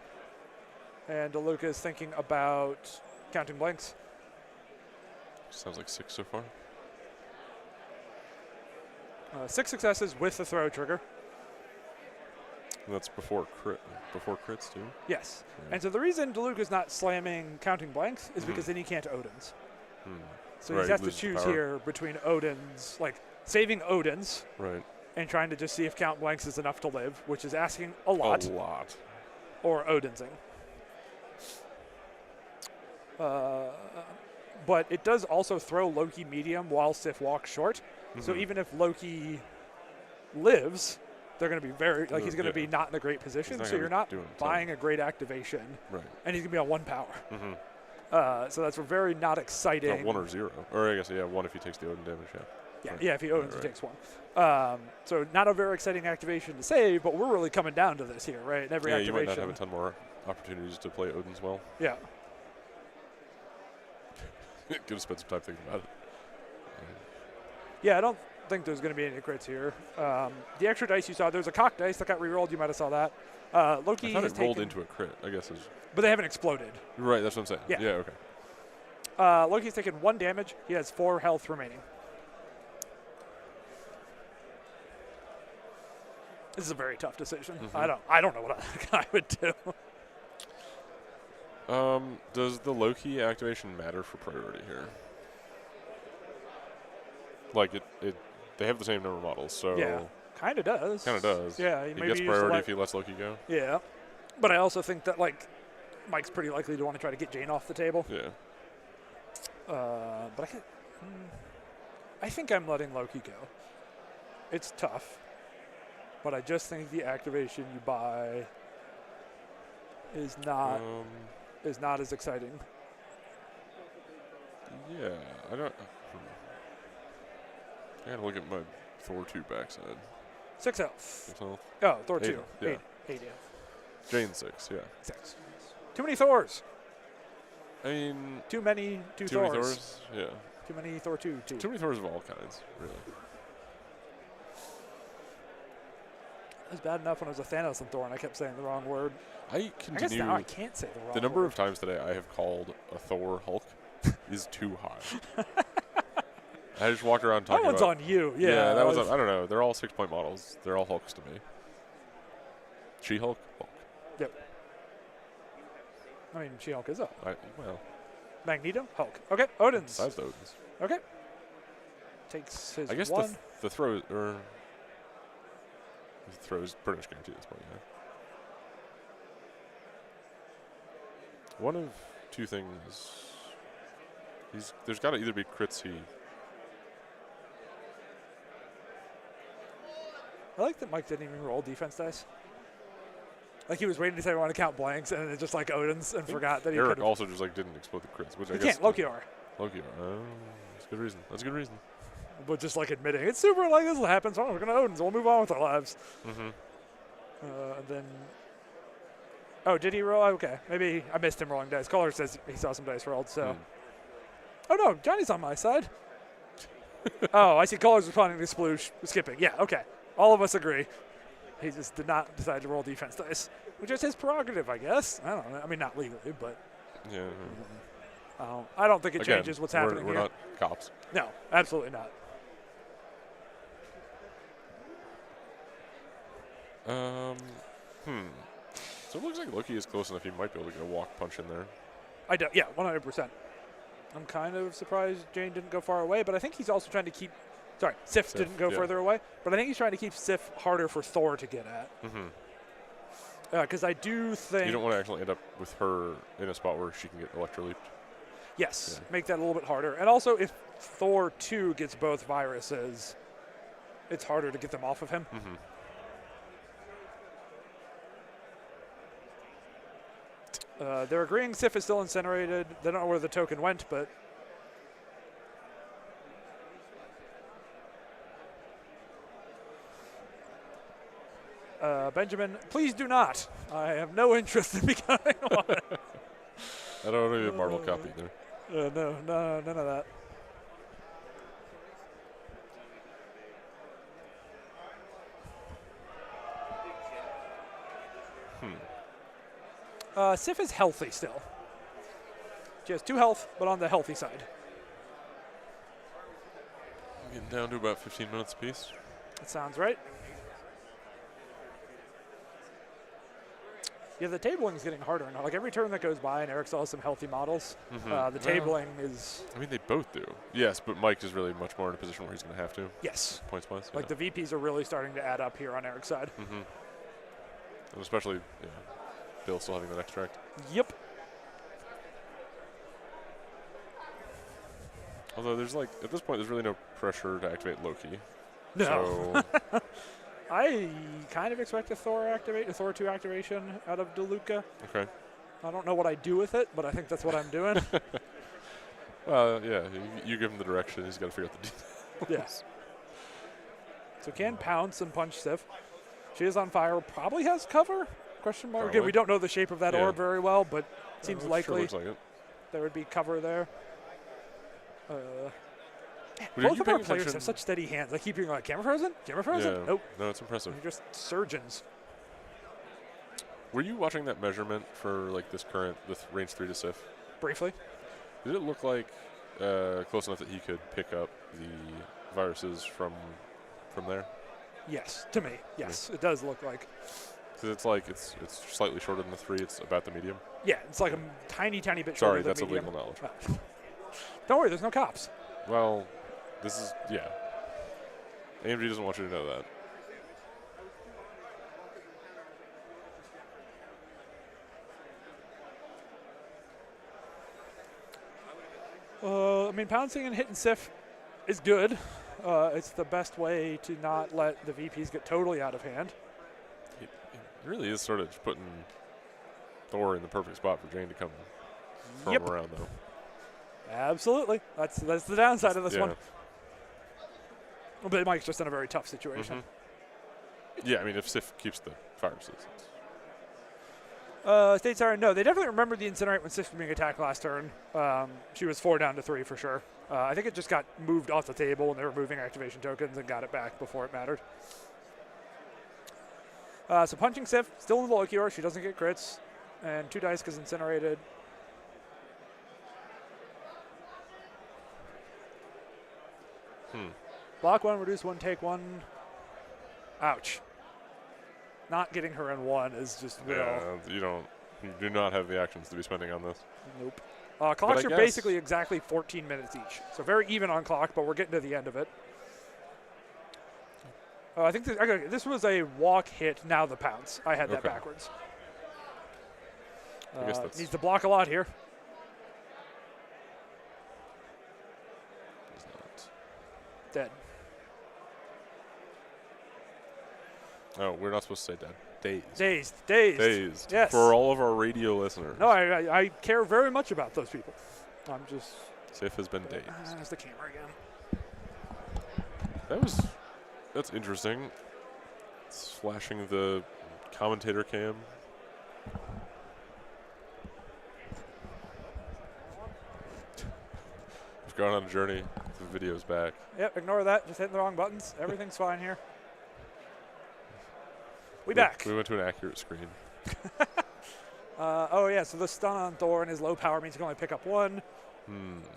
and DeLuca is thinking about counting blanks. Sounds like 6 so far. 6 successes with the throw trigger. And that's before crits too. Yes. Yeah. And so the reason DeLuca's not slamming counting blanks is because then he can't Odins. So Right, he has to loses choose power. here between Odins, like saving Odins Right. and trying to just see if count blanks is enough to live, which is asking a lot, A lot. or Odinsing. But it does also throw Loki medium while Sif walks short. So even if Loki lives, they're going to be he's going to be not in a great position. not So gonna you're be not doing buying a great activation. Right. And he's going to be on 1 power. So that's a very not exciting. 1 or 0. Or I guess, 1 if he takes the Odin damage, yeah. Yeah, if he Odins, he takes 1. So not a very exciting activation to save, but we're really coming down to this here, right? In every Yeah, you activation. might not have a ton more opportunities to play Odin's well. Yeah. Could have spent some time thinking about it. Yeah, I don't think there's going to be any crits here. The extra dice you saw, there's a cock dice that got rerolled. You might have saw that. Loki I thought has it rolled taken, into a crit, I guess. but they haven't exploded. Right, that's what I'm saying. Yeah. Okay. Loki's taken 1 damage. He has 4 health remaining. This is a very tough decision. I don't know what I would do. Does the Loki activation matter for priority here? Like they have the same number of models, so Yeah, kind of does. kind of does. Yeah, He maybe gets you just priority let- if he lets Loki go. Yeah, but I also think that like Mike's pretty likely to want to try to get Jane off the table. Yeah. But I think I'm letting Loki go. It's tough, but I just think the activation you buy is not as exciting. Yeah, I don't. I gotta look at my Thor 2 backside. 6 health. So, Oh, Thor 8, 2. yeah. 8, yeah. Jane 6, yeah. 6. Too many Thors. I mean, Too many too Thors. many Thors? Yeah. Too many Thor 2. Too many Thors of all kinds, really. It was bad enough when it was a Thanos and Thor and I kept saying the wrong word. I I guess continue. now I can't say the wrong word. The number of times today I have called a Thor Hulk is too high. I just walked around That talking one's about. on you. Yeah, that was. I don't know. They're all 6-point models. They're all Hulks to me. She-Hulk, Hulk. Yep. I mean, She-Hulk is a Hulk. Well, Magneto, Hulk. Okay, Odin's. besides the Odins. Okay. Takes his I guess one. the throw or the throw is pretty much guaranteed at this point. Yeah. One of two things. There's got to either be crits he. I like that Mike didn't even roll defense dice. Like he was waiting to say I want to count blanks, and then it just like Odin's and forgot that he Eric could. also just like didn't explode the crits, which I He guess. can't. Loki are. Loki. That's a good reason. That's a good reason. But just like admitting it's super like this will happen, so we're gonna Odin's. We'll move on with our lives. Mm-hmm. And then. Oh, did he roll? Okay, maybe I missed him rolling dice. Caller says he saw some dice rolled. So. Oh no, Johnny's on my side. Oh, I see colors responding to sploosh. Skipping. Yeah, okay. All of us agree. He just did not decide to roll defense dice, which is his prerogative, I guess. I don't know. I mean, not legally, but Yeah. I don't think it Again, changes what's happening we're here. not cops. No, absolutely not. So it looks like Loki is close enough. He might be able to get a walk punch in there. I don't. Yeah, 100%. I'm kind of surprised Jane didn't go far away, but I think he's also trying to keep. Sorry, Sif didn't go yeah. further away, but I think he's trying to keep Sif harder for Thor to get at. Because I do think. You don't want to actually end up with her in a spot where she can get electroleaped. Yes, make that a little bit harder. And also, if Thor 2 gets both viruses, it's harder to get them off of him. They're agreeing Sif is still incinerated. They don't know where the token went, but. Benjamin, please do not. I have no interest in becoming one. I don't need a Marvel copy either. No, none of that. Sif is healthy still. She has 2 health, but on the healthy side. Getting down to about 15 minutes apiece. That sounds right. Yeah, the tabling is getting harder now. Like every turn that goes by, and Eric still has some healthy models. The tabling is. I mean, they both do. Yes, but Mike is really much more in a position where he's going to have to. Yes. Points wise. Like the VPs are really starting to add up here on Eric's side. And especially, Bill still having that extract. Yep. Although there's at this point, there's really no pressure to activate Loki. No. So I kind of expect a Thor 2 activation out of DeLuca. okay. I don't know what I do with it, but I think that's what I'm doing. Well, yeah, you give him the direction. He's got to figure out the details. Yes. So can pounce and punch Sif. She is on fire. Probably has cover? Question mark. Again, Probably. we don't know the shape of that orb very well, but it seems Sure likely looks like it. there would be cover there. But Both you of our paying players attention- have such steady hands. I keep being like, camera frozen? Camera frozen? Yeah. Nope. No, it's impressive. They're just surgeons. Were you watching that measurement for this current with range 3 to Sif? Briefly. Did it look like close enough that he could pick up the viruses from there? Yes. To me. Yes. It does look like. Because it's slightly shorter than the 3. It's about the medium. Yeah. It's like a tiny, tiny bit Sorry, shorter than that's medium. illegal knowledge. Oh. Don't worry. There's no cops. Well, this is AMG doesn't want you to know that. I mean, pouncing and hitting Sif is good. It's the best way to not let the VPs get totally out of hand. It really is sort of just putting Thor in the perfect spot for Jane to come throw him around, though. Absolutely. That's the downside of this one. But Mike's just in a very tough situation. Yeah, I mean, if Sif keeps the viruses. State Siren, no. They definitely remembered the Incinerate when Sif was being attacked last turn. She was 4 down to 3 for sure. I think it just got moved off the table and they were moving activation tokens and got it back before it mattered. So punching Sif, still in the Loki orb. She doesn't get crits. And 2 dice because incinerated. Block 1, reduce 1, take 1. Ouch. Not getting her in 1 is just real. Yeah, you do not have the actions to be spending on this. Nope. Clocks are basically exactly 14 minutes each. So very even on clock, but we're getting to the end of it. I think this was a walk hit, now the pounce. I had that backwards. I guess that's needs to block a lot here. Dead. Oh, we're not supposed to say dead. Dazed. Dazed. Yes. For all of our radio listeners. No, I care very much about those people. I'm just. Sif has been dazed. There's the camera again. That's interesting. It's flashing the commentator cam. We've gone on a journey through videos back. Yep, ignore that. Just hitting the wrong buttons. Everything's fine here. We Yeah, back. We went to an accurate screen. Oh, yeah, so the stun on Thor and his low power means you can only pick up one.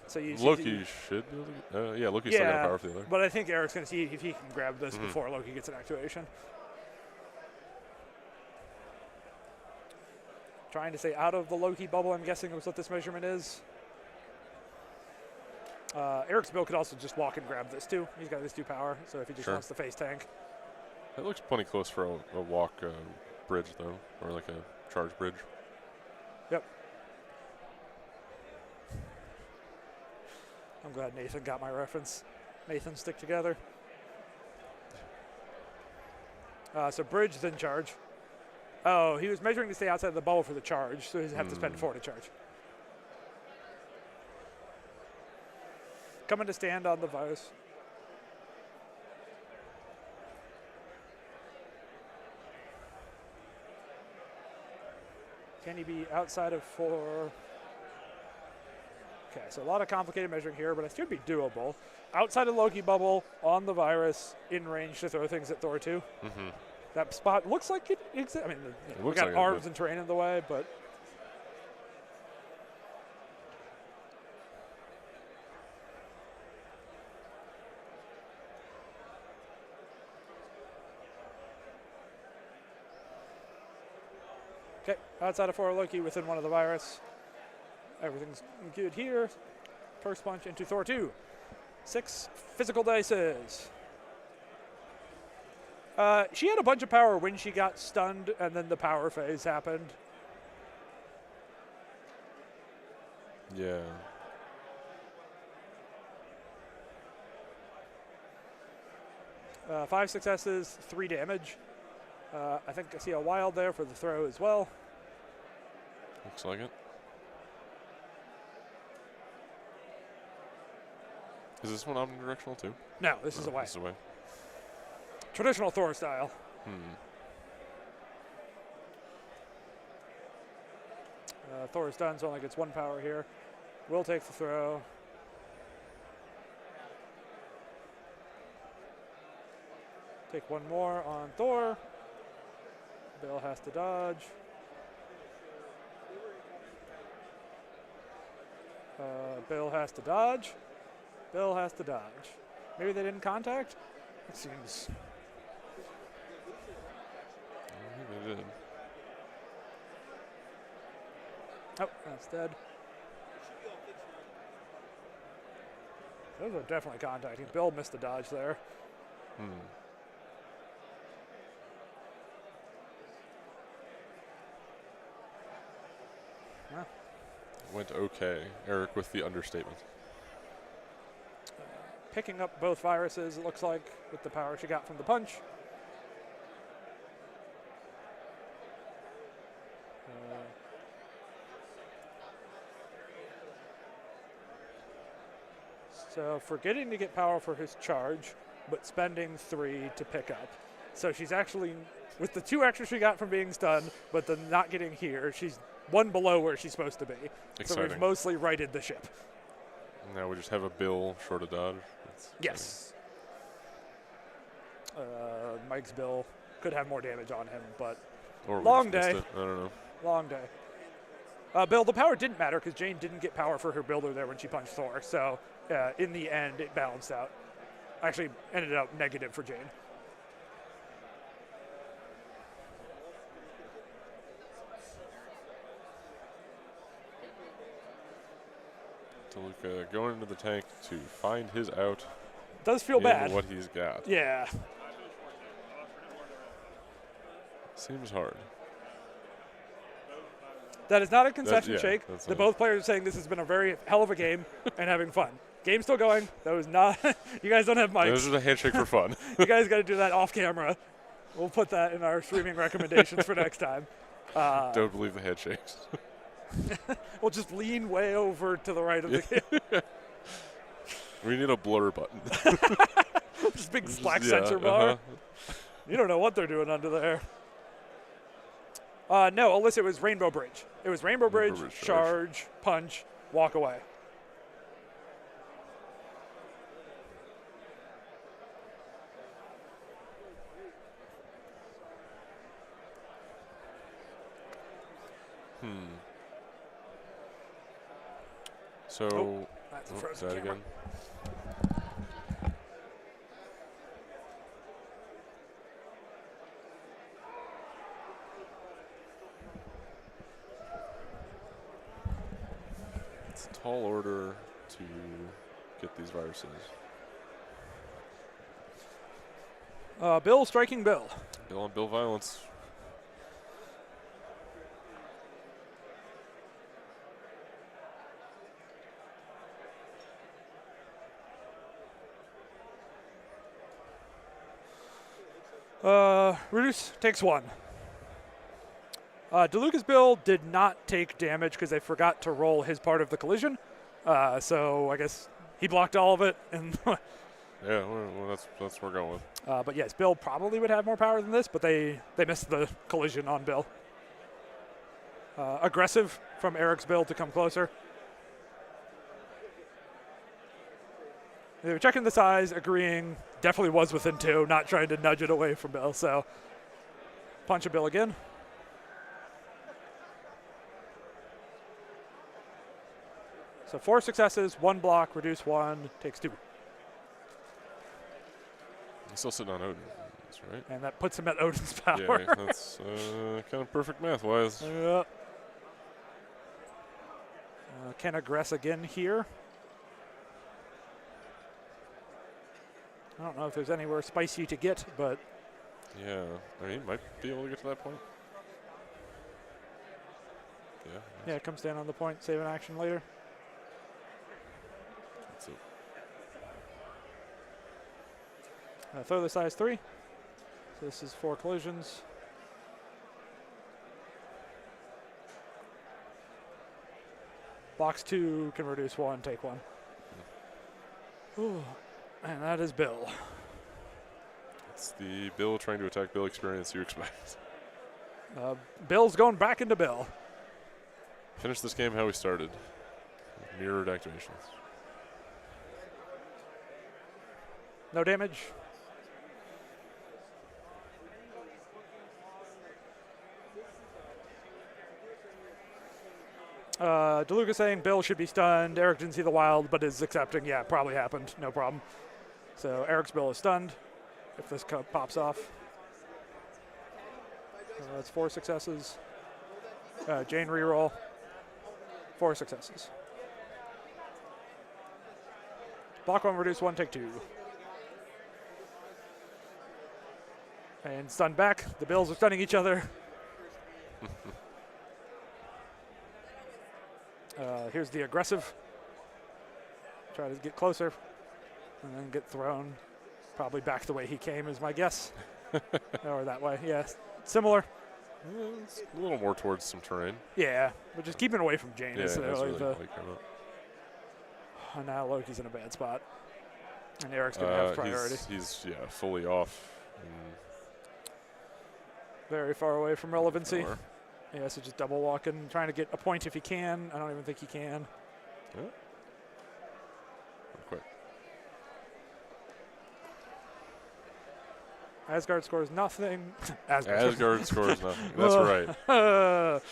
So you Loki should be able to. Yeah, Loki's still got power for the other. But I think Eric's going to see if he can grab this before Loki gets an activation. Trying to stay out of the Loki bubble, I'm guessing was what this measurement is. Eric's build could also just walk and grab this too. He's got this 2 power, so if he just wants to face tank. That looks plenty close for a walk bridge, though, or like a charge bridge. Yep. I'm glad Nathan got my reference. Nathan, stick together. So bridge, then charge. Oh, he was measuring to stay outside the bubble for the charge, so he'd have to spend 4 to charge. Coming to stand on the virus. Can he be outside of 4? Okay, so a lot of complicated measuring here, but it should be doable. Outside of Loki bubble, on the virus, in range to throw things at Thor 2. That spot looks like it exists. I mean, we got like arms and terrain in the way, but. Okay, outside of 4 Loki, within 1 of the virus. Everything's good here. First punch into Thor 2. 6 physical dices. She had a bunch of power when she got stunned, and then the power phase happened. Yeah. Uh, 5 successes, 3 damage. I think I see a wild there for the throw as well. Looks like it. Is this one omnidirectional too? No, this is a way. This is a way. Traditional Thor style. Thor is done, so only gets 1 power here. Will take the throw. Take 1 more on Thor. Bill has to dodge. Bill has to dodge. Bill has to dodge. Maybe they didn't contact? It seems. I think they did. Oh, that's dead. Those are definitely contacting. Bill missed the dodge there. Huh. Went okay. Eric with the understatement. Picking up both viruses, it looks like, with the power she got from the punch. So forgetting to get power for his charge, but spending 3 to pick up. So she's actually, with the 2 extra she got from being stunned, but the not getting here, she's 1 below where she's supposed to be. Exciting. So we've mostly righted the ship. Now we just have a Bill short of dodge. Yes. Mike's Bill could have more damage on him, but Or we long just day. missed it. I don't know. Long day. Bill, the power didn't matter because Jane didn't get power for her builder there when she punched Thor. So in the end, it balanced out. Actually, ended up negative for Jane. Toluca going into the tank to find his out. Does feel bad. What he's got. Yeah. Seems hard. That is not a concession yeah, shake. that's The not- both players are saying this has been a very hell of a game and having fun. Game's still going. That was not. You guys don't have mics. This is a handshake for fun. You guys got to do that off camera. We'll put that in our streaming recommendations for next time. Don't believe the handshakes. We'll just lean way over to the right of the game. We need a blur button. Just big black sensor bar. You don't know what they're doing under there. No, Alyssa, it was Rainbow Bridge. It was Rainbow Bridge, charge, punch, walk away. So, That's a oh, frozen that camera. again. It's a tall order to get these viruses. Bill striking Bill. Bill on Bill violence. Reduce takes 1. DeLucas Bill did not take damage because they forgot to roll his part of the collision. So I guess he blocked all of it. And Yeah, well, that's what we're going with. but yes, Bill probably would have more power than this, but they missed the collision on Bill. Aggressive from Eric's Bill to come closer. They were checking the size, agreeing. Definitely was within 2, not trying to nudge it away from Bill. So punch a Bill again. So 4 successes, 1 block, reduce 1, takes 2. He's still sitting on Odin, that's right. And that puts him at Odin's power. Yeah, that's kind of perfect math-wise. Yep. Can aggress again here. I don't know if there's anywhere spicy to get, but Yeah, I mean, he might be able to get to that point. Yeah. yeah, it comes down on the point, save an action later. That's it. Throw the size 3. So this is 4 collisions. Box 2 can reduce 1, take 1. Ooh, and that is Bill. It's the Bill trying to attack Bill experience you expect. Bill's going back into Bill. Finish this game how we started. Mirrored activations. No damage. DeLuca saying Bill should be stunned. Eric didn't see the wild, but is accepting. Yeah, probably happened. No problem. So Eric's Bill is stunned if this pops off. That's 4 successes. Jane reroll. 4 successes. Block 1, reduce 1, take 2. And stun back. The Bills are stunning each other. Here's the aggressive. Try to get closer and then get thrown. Probably back the way he came is my guess. Or that way, yeah. Similar. It's a little more towards some terrain. Yeah, but just keeping away from Jane Yeah, is that's really really the. like him up. And now Loki's in a bad spot. And Eric's going to have priority. He's fully off. And Very far away from relevancy. Sure. Yeah, so just double walking, trying to get a point if he can. I don't even think he can. Yeah. Not quite. Asgard scores nothing. Asgard scores nothing. That's right.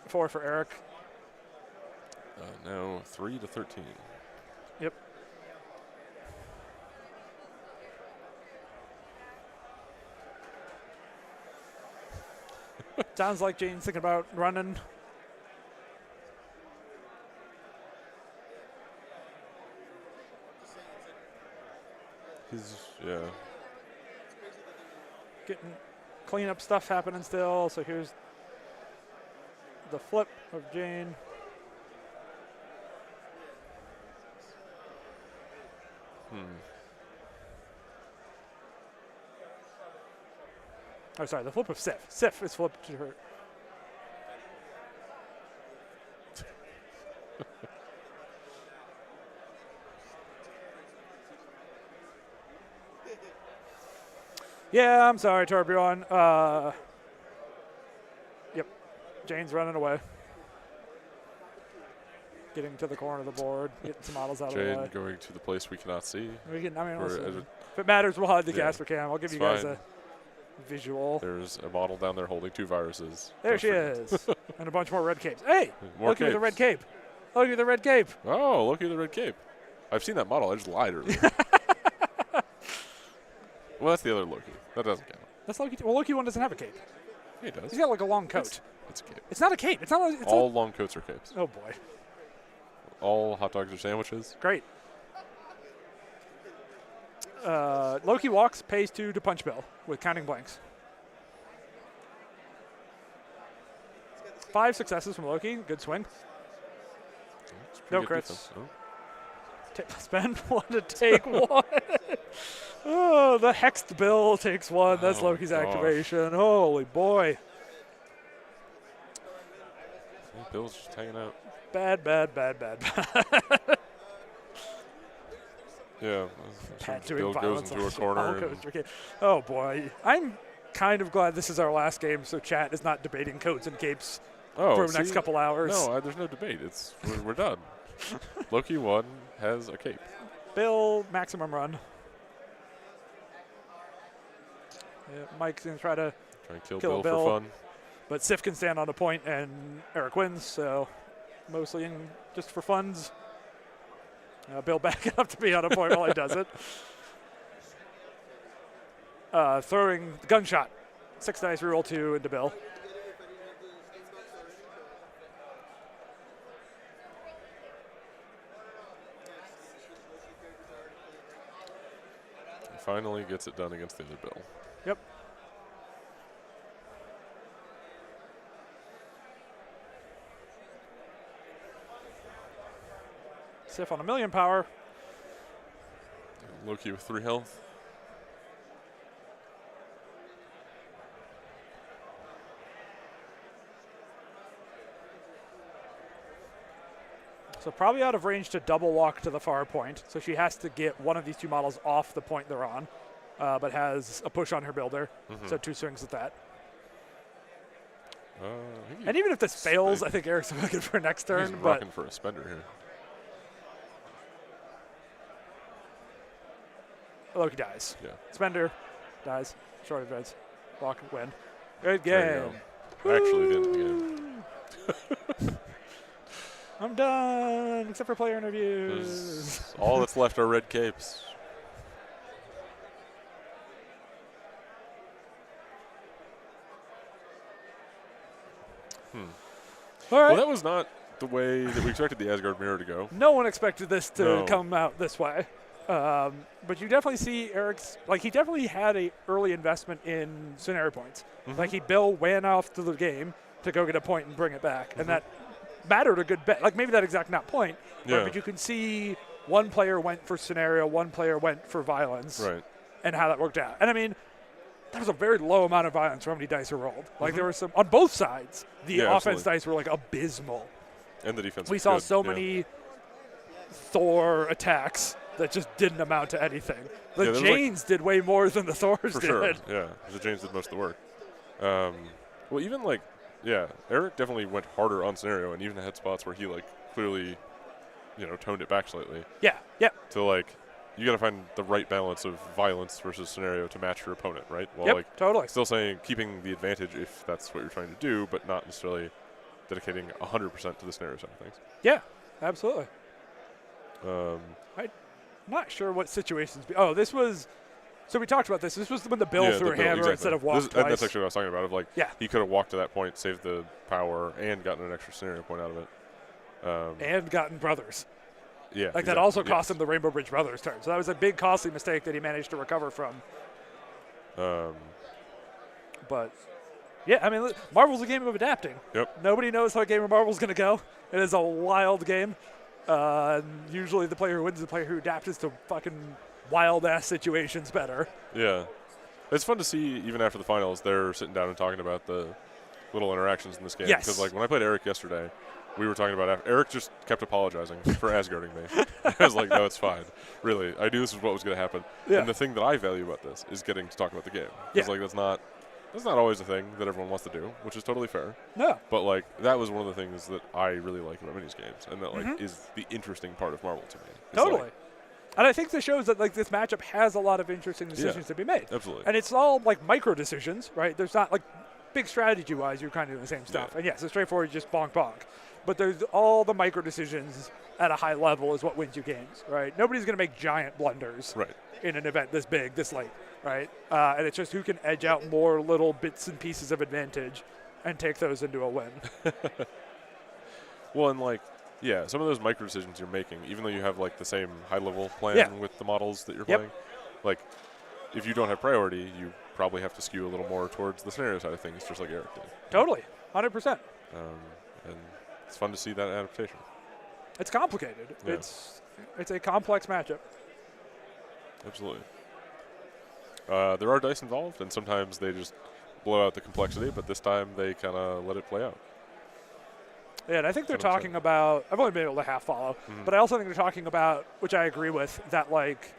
4 for Eric. Now 3 to 13. Yep. Sounds like Jane's thinking about running. Yeah. Getting cleanup stuff happening still. So here's the flip of Jane. Oh, sorry, the flip of Sif. Sif is flipped to her. Yeah, I'm sorry, Tourbillon. Yep, Jane's running away. Getting to the corner of the board, getting some models out of the Jane way. going to the place we cannot see. We can, I mean, Or listen, as if it matters, we'll hide the yeah, caster cam. I'll give it's you guys fine. a visual. There's a model down there holding 2 viruses. There Don't she forget. is. And a bunch more red capes. Hey, More look at the capes. red cape. Loki the red cape. Oh, Loki the red cape. I've seen that model. I just lied earlier. Well, that's the other Loki. That doesn't count. That's Loki. Well, Loki 1 doesn't have a cape. He does. He's got like a long coat. It's a cape. It's not a cape. It's not. It's All long coats are capes. oh boy. All hot dogs are sandwiches. Great. Loki walks, pays 2 to punch Bill with counting blanks. 5 successes from Loki. Good swing. It's No pretty good crits. defense. Oh. Spend 1 to take 1. Oh, the hexed Bill takes 1. That's Oh, Loki's gosh. activation. Holy boy. Yeah, Bill's just hanging out. Bad. Yeah. Pat Bill doing goes violence into a on corner. all and- codes. Okay. Oh boy. I'm kind of glad this is our last game, so chat is not debating codes and capes for the next see? couple hours. No, there's no debate. We're done. Loki 1 has a cape. Bill, maximum run. Yeah, Mike's going to try to, Trying to kill Kill Bill Bill. for fun. but Sif can stand on a point and Eric wins, so mostly just for funds. Bill backing up to be on a point while he does it. Throwing the gunshot. 6 dice, reroll 2 into Bill. He finally gets it done against the other Bill. Yep. Sif on 1,000,000 power. Loki with 3 health. So probably out of range to double walk to the far point. So she has to get one of these 2 models off the point they're on, but has a push on her builder. So 2 swings at that. I think And even if this fails, I think Eric's looking for next turn. he's But rocking for a spender here. Loki dies. Yeah. Spender dies. Short advance. Walk, win. Good There game. you go. Actually, the end of the game. I'm done, except for player There's- interviews. all that's left are red capes. All right. Well, that was not the way that we expected the Asgard mirror to go. No one expected this to No. come out this way. But you definitely see Eric's, like, he definitely had a early investment in scenario points. Like, Bill ran off to the game to go get a point and bring it back. And that mattered a good bit. Like, maybe that exact not point, Yeah. but you can see one player went for scenario, one player went for violence, Right. and how that worked out. And I mean, that was a very low amount of violence for how many dice are rolled. Like, there were some, on both sides, the Yeah, offense absolutely. dice were, like, abysmal. And the defense We was saw good, so yeah. many Thor attacks that just didn't amount to anything. The Yeah, there was, like- Janes did way more than the Thors For did. sure, yeah. The James did most of the work. Well, even like, yeah, Eric definitely went harder on scenario, and even had spots where he like clearly, toned it back slightly. Yeah, yeah, To like, you got to find the right balance of violence versus scenario to match your opponent, right? Well, yep, like totally. still saying keeping the advantage if that's what you're trying to do, but not necessarily dedicating 100% to the scenario side of things. Yeah, absolutely. Um, Not sure what situations. This was. So we talked about this. This was when the Bill threw the a Bill, hammer exactly. instead of walked And twice. that's actually what I was talking about. Of like, Yeah. he could have walked to that point, saved the power, and gotten an extra scenario point out of it. And gotten brothers. Yeah, Like that also cost him the Rainbow Bridge Brothers turn. So that was a big costly mistake that he managed to recover from. But yeah, I mean, Marvel's a game of adapting. Yep. Nobody knows how a game of Marvel's going to go. It is a wild game. And usually the player who wins is the player who adapts to fucking wild-ass situations better. Yeah. It's fun to see, even after the finals, they're sitting down and talking about the little interactions in this game. Yes. Because, like, when I played Eric yesterday, we were talking about Eric just kept apologizing for Asgarding me. I was like, no, it's fine. Really, I knew this was what was going to happen. Yeah. And the thing that I value about this is getting to talk about the game. Because, Yeah. like, that's not always a thing that everyone wants to do, which is totally fair. No. But, like, that was one of the things that I really like about minis games, and that, like, Mm-hmm. is the interesting part of Marvel to me. It's Totally. like- And I think this shows that like this matchup has a lot of interesting decisions to be made. absolutely. And it's all like micro decisions, right? There's not like big strategy-wise, you're kind of doing the same stuff. Yeah. And yes, it's straightforward, just bonk bonk. But there's all the micro decisions at a high level is what wins you games, right? Nobody's going to make giant blunders Right. in an event this big, this late, right? And it's just who can edge out more little bits and pieces of advantage and take those into a win. Well, and like, yeah, some of those micro decisions you're making, even though you have like the same high level plan Yeah. with the models that you're Yep. playing, like if you don't have priority, you probably have to skew a little more towards the scenario side of things, just like Eric did. Totally, 100%. And it's fun to see that adaptation. It's complicated. Yeah. It's a complex matchup. Absolutely. There are dice involved, and sometimes they just blow out the complexity, but this time they kind of let it play out. Yeah, and I think they're 100%. talking about, I've only been able to half follow, but I also think they're talking about, which I agree with, that like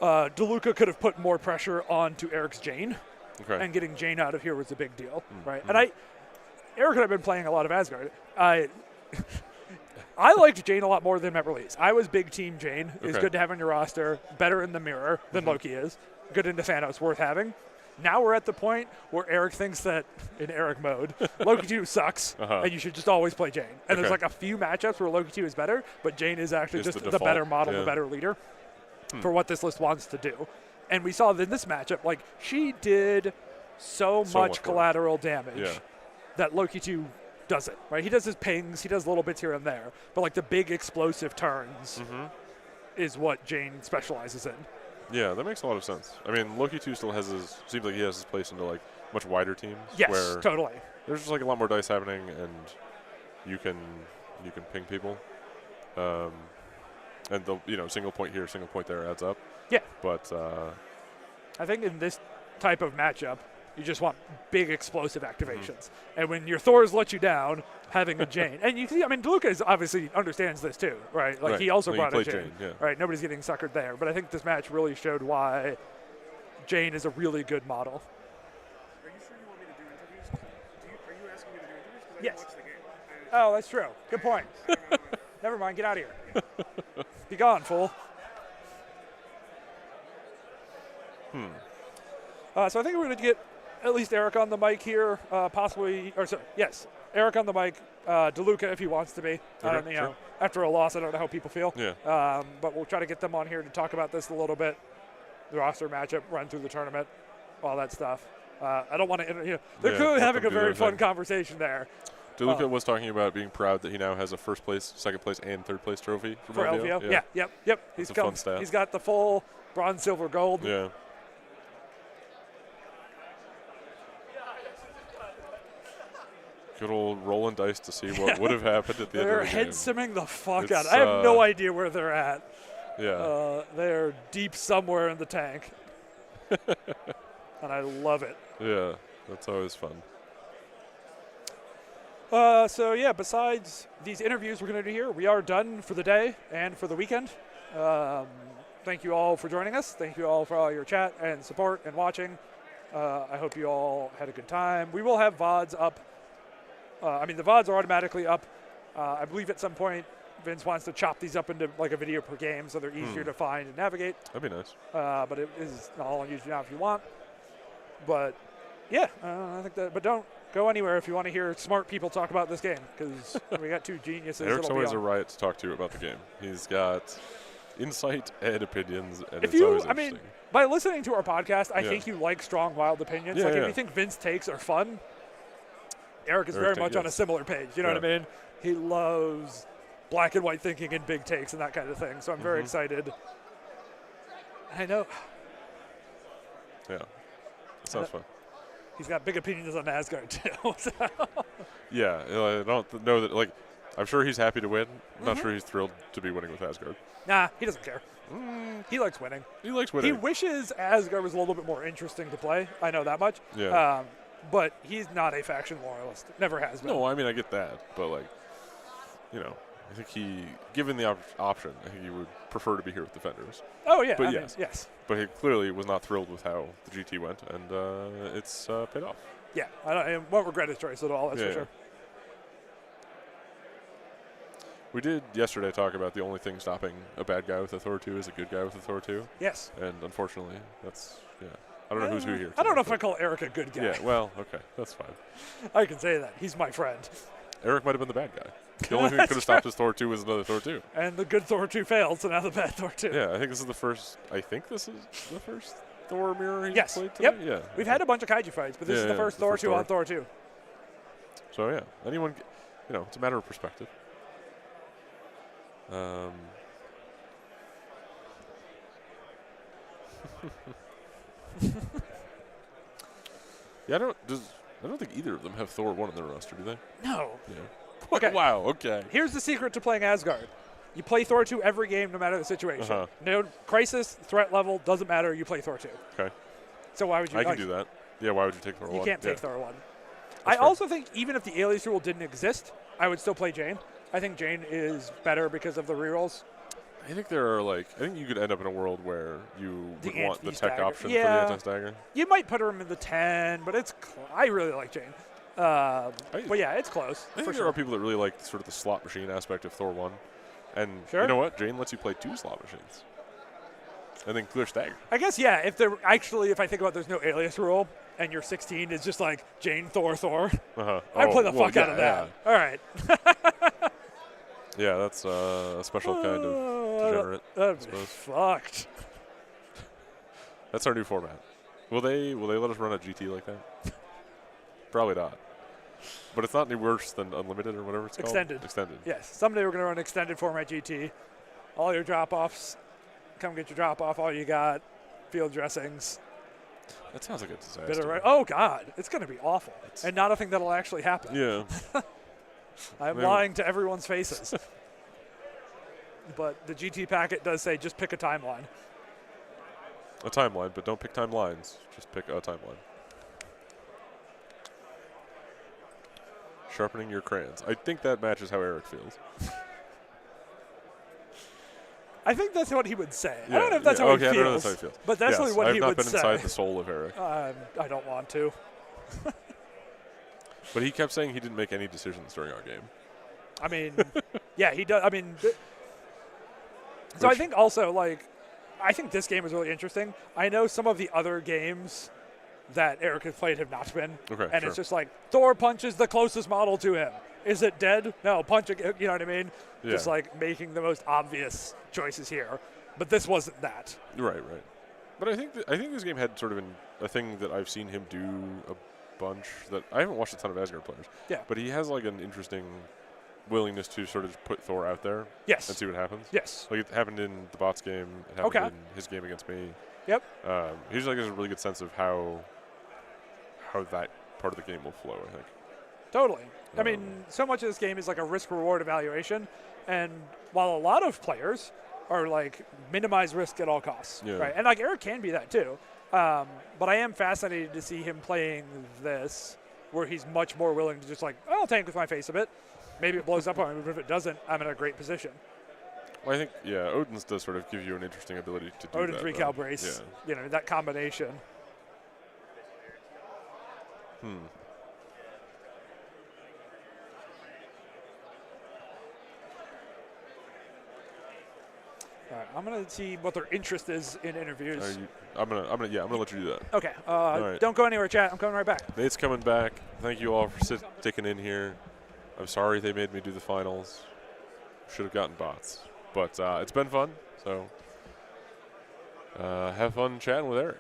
DeLuca could have put more pressure onto Eric's Jane, Okay. and getting Jane out of here was a big deal, right? And Eric and I have been playing a lot of Asgard. I liked Jane a lot more than Memberlees. I was big team Jane. It's Okay. good to have on your roster, better in the mirror than Loki is, good into Thanos, worth having. Now we're at the point where Eric thinks that, in Eric mode, Loki 2 sucks, and you should just always play Jane. And there's Okay. like a few matchups where Loki 2 is better, but Jane is actually It's just the the better default, model, yeah. the better leader for what this list wants to do. And we saw that in this matchup, like, she did so much much work. collateral damage Yeah. that Loki 2 doesn't, right? He does his pings, he does little bits here and there, but like the big explosive turns is what Jane specializes in. Yeah, that makes a lot of sense. I mean, Loki 2 still has seems like he has his place into like much wider teams. Yes, where totally. there's just like a lot more dice happening, and you can ping people, and the single point here, single point there adds up. Yeah. But I think in this type of matchup, you just want big explosive activations. And when your Thors let you down, having a Jane. And you see, I mean, DeLuca obviously understands this too, right? Like, Right. he also Well, brought he a played Jane. Jane, yeah. Right, nobody's getting suckered there. But I think this match really showed why Jane is a really good model. Are you sure you want me to do interviews? Are you asking me to do interviews? Because I Yes. didn't watch the game. Oh, that's true. Good point. Never mind, get out of here. Be gone, fool. So I think we're going to get at least Eric on the mic here, possibly, or sorry, yes, Eric on the mic, DeLuca if he wants to be. I don't, sure. after a loss, I don't know how people feel. Yeah. But we'll try to get them on here to talk about this a little bit, the roster matchup, run through the tournament, all that stuff. I don't want to, they're Yeah, clearly let having them a do very their fun thing. conversation there DeLuca was talking about being proud that he now has a first place, second place, and third place trophy for LVO. Yeah, yep. That's a fun stat. He's got the full bronze, silver, gold. Yeah. Good old rolling dice to see what would have happened at the end They're of the head game. simming the fuck It's, out. I have no idea where they're at. Yeah. They're deep somewhere in the tank. And I love it. Yeah. That's always fun. So, yeah, besides these interviews we're going to do here, we are done for the day and for the weekend. Thank you all for joining us. Thank you all for all your chat and support and watching. I hope you all had a good time. We will have VODs up. The VODs are automatically up. I believe at some point Vince wants to chop these up into like a video per game so they're easier to find and navigate. That'd be nice. But it is all on YouTube now if you want. But yeah, I think that. But don't go anywhere if you want to hear smart people talk about this game because we got two geniuses. Eric's that'll be always a on. riot to talk to about the game. He's got insight and opinions, and If it's you, always I mean, interesting. by listening to our podcast, I Yeah. think you like strong, wild opinions. Yeah, Like if yeah. you think Vince takes are fun, Eric is Eric very much on a yes. similar page. You know what I Yeah. mean? He loves black and white thinking and big takes and that kind of thing. So I'm very excited. I know Yeah. It sounds fun. he's got big opinions on Asgard too. So. Yeah. I don't know that, like, I'm sure he's happy to win. I'm not Mm-hmm. sure he's thrilled to be winning with Asgard. Nah, he doesn't care. He likes winning. He likes He winning. wishes Asgard was a little bit more interesting to play. I know that much. Yeah. But he's not a faction loyalist. Never has been. No, I mean, I get that. But, like, I think given the option, I think he would prefer to be here with Defenders. Oh, yeah. But I mean, yes. yes. But he clearly was not thrilled with how the GT went, and it's paid off. Yeah. I won't regret his choice at all, that's Yeah, for yeah. sure. We did yesterday talk about the only thing stopping a bad guy with a Thor 2 is a good guy with a Thor 2. Yes. And unfortunately, that's, I don't know who's who here. I don't know if today, I call Eric a good guy. Yeah, well, okay, that's fine. I can say that. He's my friend. Eric might have been the bad guy. The only thing that could have stopped his Thor 2 was another Thor 2. And the good Thor 2 failed, so now the bad Thor 2. Yeah, I think this is the first. I think this is the first Thor mirror he's Yes. played today. Yep. Yeah. We've had a bunch of kaiju fights, but this is the first Thor 2 on Thor 2. So yeah, anyone, it's a matter of perspective. Yeah, I don't think either of them have Thor 1 on their roster, do they? No. Yeah. Okay. Wow. Okay. Here's the secret to playing Asgard. You play Thor 2 every game, no matter the situation. Uh-huh. No crisis, threat level, doesn't matter. You play Thor 2. Okay. So why would you? I can do that. Yeah. Why would you take Thor 1? You can't take Thor 1. I fair. also think even if the Alias rule didn't exist, I would still play Jane. I think Jane is better because of the rerolls. I think I think you could end up in a world where you would want the tech anti-stagger. option Yeah. for the anti-stagger. You might put her in the 10, but it's. I really like Jane. But yeah, it's close. I think for there sure. are people that really like sort of the slot machine aspect of Thor 1. And Sure. you know what? Jane lets you play 2 slot machines. And then clear stagger. I guess, yeah, if I think about there's no Alias rule and your 16 is just like Jane, Thor. Uh-huh. I'd play the fuck out of that. All right. Yeah, that's a special kind of degenerate. That'd be suppose. fucked. That's our new format. Will they let us run a GT like that? Probably not. But it's not any worse than Unlimited or whatever it's Extended. called. Extended. Yes. Someday we're going to run extended format GT. All your drop-offs. Come get your drop-off. All you got. Field dressings. That sounds like a disaster. Bit of oh, God. It's going to be awful. And not a thing that'll actually happen. Yeah. I'm lying to everyone's faces. But the GT packet does say just pick a timeline. A timeline, but don't pick timelines. Just pick a timeline. Sharpening your crayons. I think that matches how Eric feels. I think that's what he would say. Yeah, I don't know if that's how I he don't know feels. that's how he feels. But that's yes, what I've he not would been say. inside the soul of Eric. I don't want to. But he kept saying he didn't make any decisions during our game. I mean, yeah, he does. I mean, so I think also, I think this game is really interesting. I know some of the other games that Eric has played have not been. Okay, and sure. it's just like, Thor punches the closest model to him. Is it dead? No, punch it. You know what I mean? Yeah. Just like making the most obvious choices here. But this wasn't that. Right. But I think this game had sort of a thing that I've seen him do a bunch that I haven't watched a ton of Asgard players. Yeah. But he has like an interesting willingness to sort of put Thor out there. Yes. And see what happens. Yes. Like it happened in the bots game. It happened in his game against me. Yep. He's like has a really good sense of how that part of the game will flow, I think. Totally. I mean, so much of this game is like a risk-reward evaluation, and while a lot of players are like minimize risk at all costs, Yeah. right? And like Eric can be that too, but I am fascinated to see him playing this, where he's much more willing to just like, I'll tank with my face a bit. Maybe it blows up on me, but if it doesn't, I'm in a great position. Well, I think Odin's does sort of give you an interesting ability to do Odin's that. recal though. brace, that combination. All right, I'm gonna see what their interest is in interviews. I'm gonna let you do that. Okay, right. Don't go anywhere, chat. I'm coming right back. Nate's coming back. Thank you all for sticking in here. I'm sorry they made me do the finals. Should have gotten bots, but it's been fun. So have fun chatting with Eric.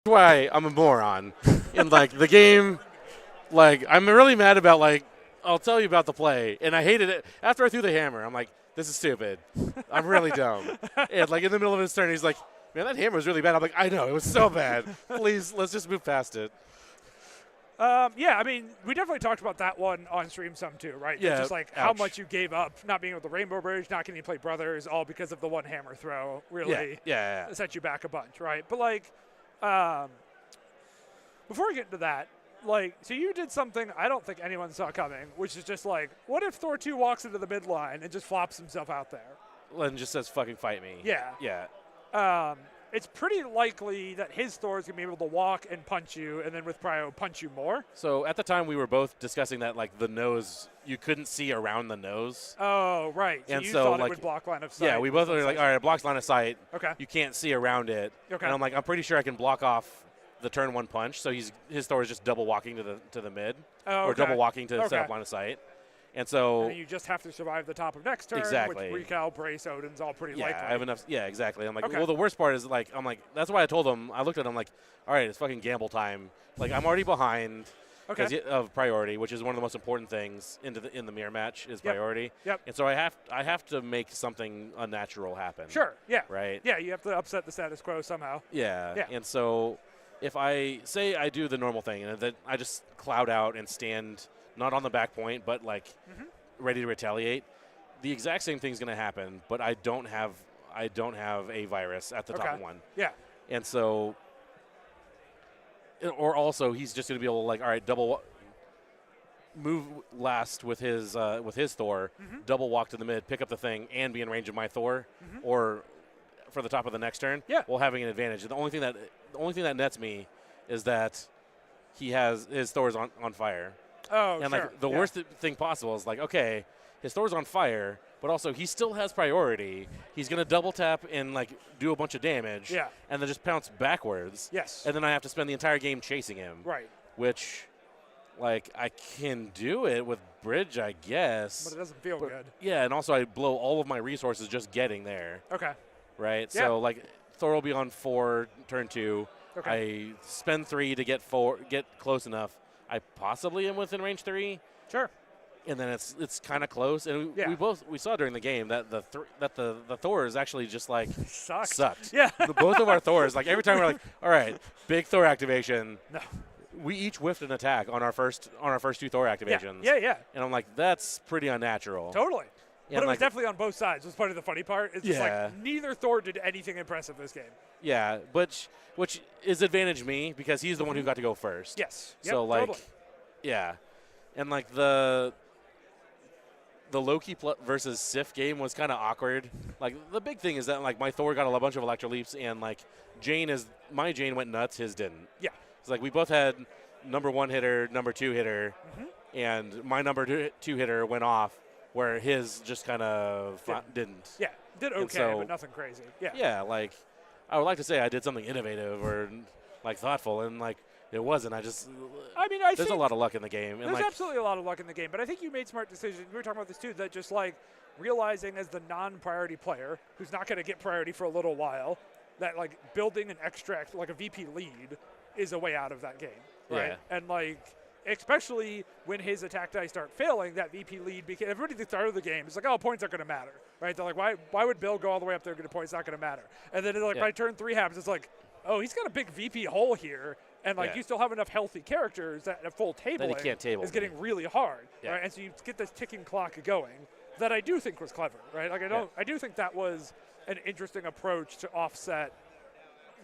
why I'm a moron. In like the game, like I'm really mad about like I'll tell you about the play, and I hated it after I threw the hammer. I'm like, this is stupid. I'm really dumb. And like in the middle of his turn, he's like, man, that hammer was really bad. I'm like, I know, it was so bad. Please, let's just move past it. Yeah, I mean, we definitely talked about that one on stream some too, right? Yeah, Just like how ouch. much you gave up, not being able to Rainbow Bridge, not getting to play Brothers, all because of the one hammer throw really Yeah. set you back a bunch, right? But like, before we get into that, like, so you did something I don't think anyone saw coming, which is just like, what if Thor 2 walks into the midline and just flops himself out there? And just says, fucking fight me. Yeah. Yeah. It's pretty likely that his Thor is going to be able to walk and punch you, and then with Prio, punch you more. So at the time, we were both discussing that, like, the nose, you couldn't see around the nose. Oh, right. So And you so, thought like, it would block line of sight. Yeah, we both were like, all right, it blocks line of sight. Okay. You can't see around it. Okay. And I'm like, I'm pretty sure I can block off the turn one punch. So his Thor is just double walking to the mid. Oh, Or okay. double walking to set Okay. up line of sight. And so, And then you just have to survive the top of next turn, Exactly. which Recal, Brace, Odin's all pretty yeah, likely. I have enough. Yeah, exactly. I'm like, Okay. well, the worst part is like, I'm like, that's why I told him. I looked at him like, all right, it's fucking gamble time. Like, I'm already behind Okay. of priority, which is one of the most important things in the mirror match is Yep. priority. Yep. And so I have to make something unnatural happen. Sure, yeah. Right. Yeah, you have to upset the status quo somehow. Yeah. Yeah. And so if I say I do the normal thing and then I just cloud out and stand not on the back point, but like ready to retaliate, the exact same thing's going to happen, but I don't have a virus at the top one. Yeah. And so, or also he's just going to be able to like, all right, move last with his Thor, double walk to the mid, pick up the thing, and be in range of my Thor, or for the top of the next turn. Yeah. While having an advantage. The only thing that nets me is that his Thor is on fire. Oh, And sure. like the yeah. worst thing possible is like, okay, his Thor's on fire, but also he still has priority. He's gonna double tap and like do a bunch of damage. Yeah. And then just pounce backwards. Yes. And then I have to spend the entire game chasing him. Right. Which, like, I can do it with bridge, I guess. But it doesn't feel good. Yeah, and also I blow all of my resources just getting there. Okay. Right. Yeah. So like, Thor will be on 4 turn 2. Okay. I spend 3 to get close enough. I possibly am within range 3. Sure. And then it's kind of close, and Yeah. we saw during the game that the Thor is actually just like sucked. Yeah. Both of our Thors, like every time we're like, all right, big Thor activation. No. We each whiffed an attack on our first 2 Thor activations. Yeah. And I'm like, that's pretty unnatural. Totally. And But it was like, definitely on both sides. Was part of the funny part. It's just Yeah. like neither Thor did anything impressive this game. yeah, which is advantage me because he's the one who got to go first. Yes. So Yep, like, totally. yeah, and like the Loki versus Sif game was kind of awkward. Like the big thing is that like my Thor got a bunch of Electro Leaps and like my Jane went nuts, his didn't. Yeah. It's like we both had number 1 hitter, number 2 hitter, and my number 2 hitter went off where his just kind of didn't. Yeah. Did And okay, so- but nothing crazy. Yeah. Yeah, like I would like to say I did something innovative or like thoughtful, and like it wasn't. I mean, I there's think a lot of luck in the game, and there's like absolutely a lot of luck in the game, but I think you made smart decisions. We were talking about this too, that just like realizing as the non-priority player who's not going to get priority for a little while, that like building an extract, like a VP lead, is a way out of that game, right? Yeah. And like, especially when his attack dice start failing, that VP lead, because everybody at the start of the game is like, oh, points aren't going to matter, right? They're like, why would Bill go all the way up there to get a point? It's not going to matter. And then like Yeah. by turn 3 happens, it's like, oh, he's got a big VP hole here. And like Yeah. you still have enough healthy characters that a full table can't table is me. getting really hard, Yeah. right? And so you get this ticking clock going that I do think was clever, right? Like I do think that was an interesting approach to offset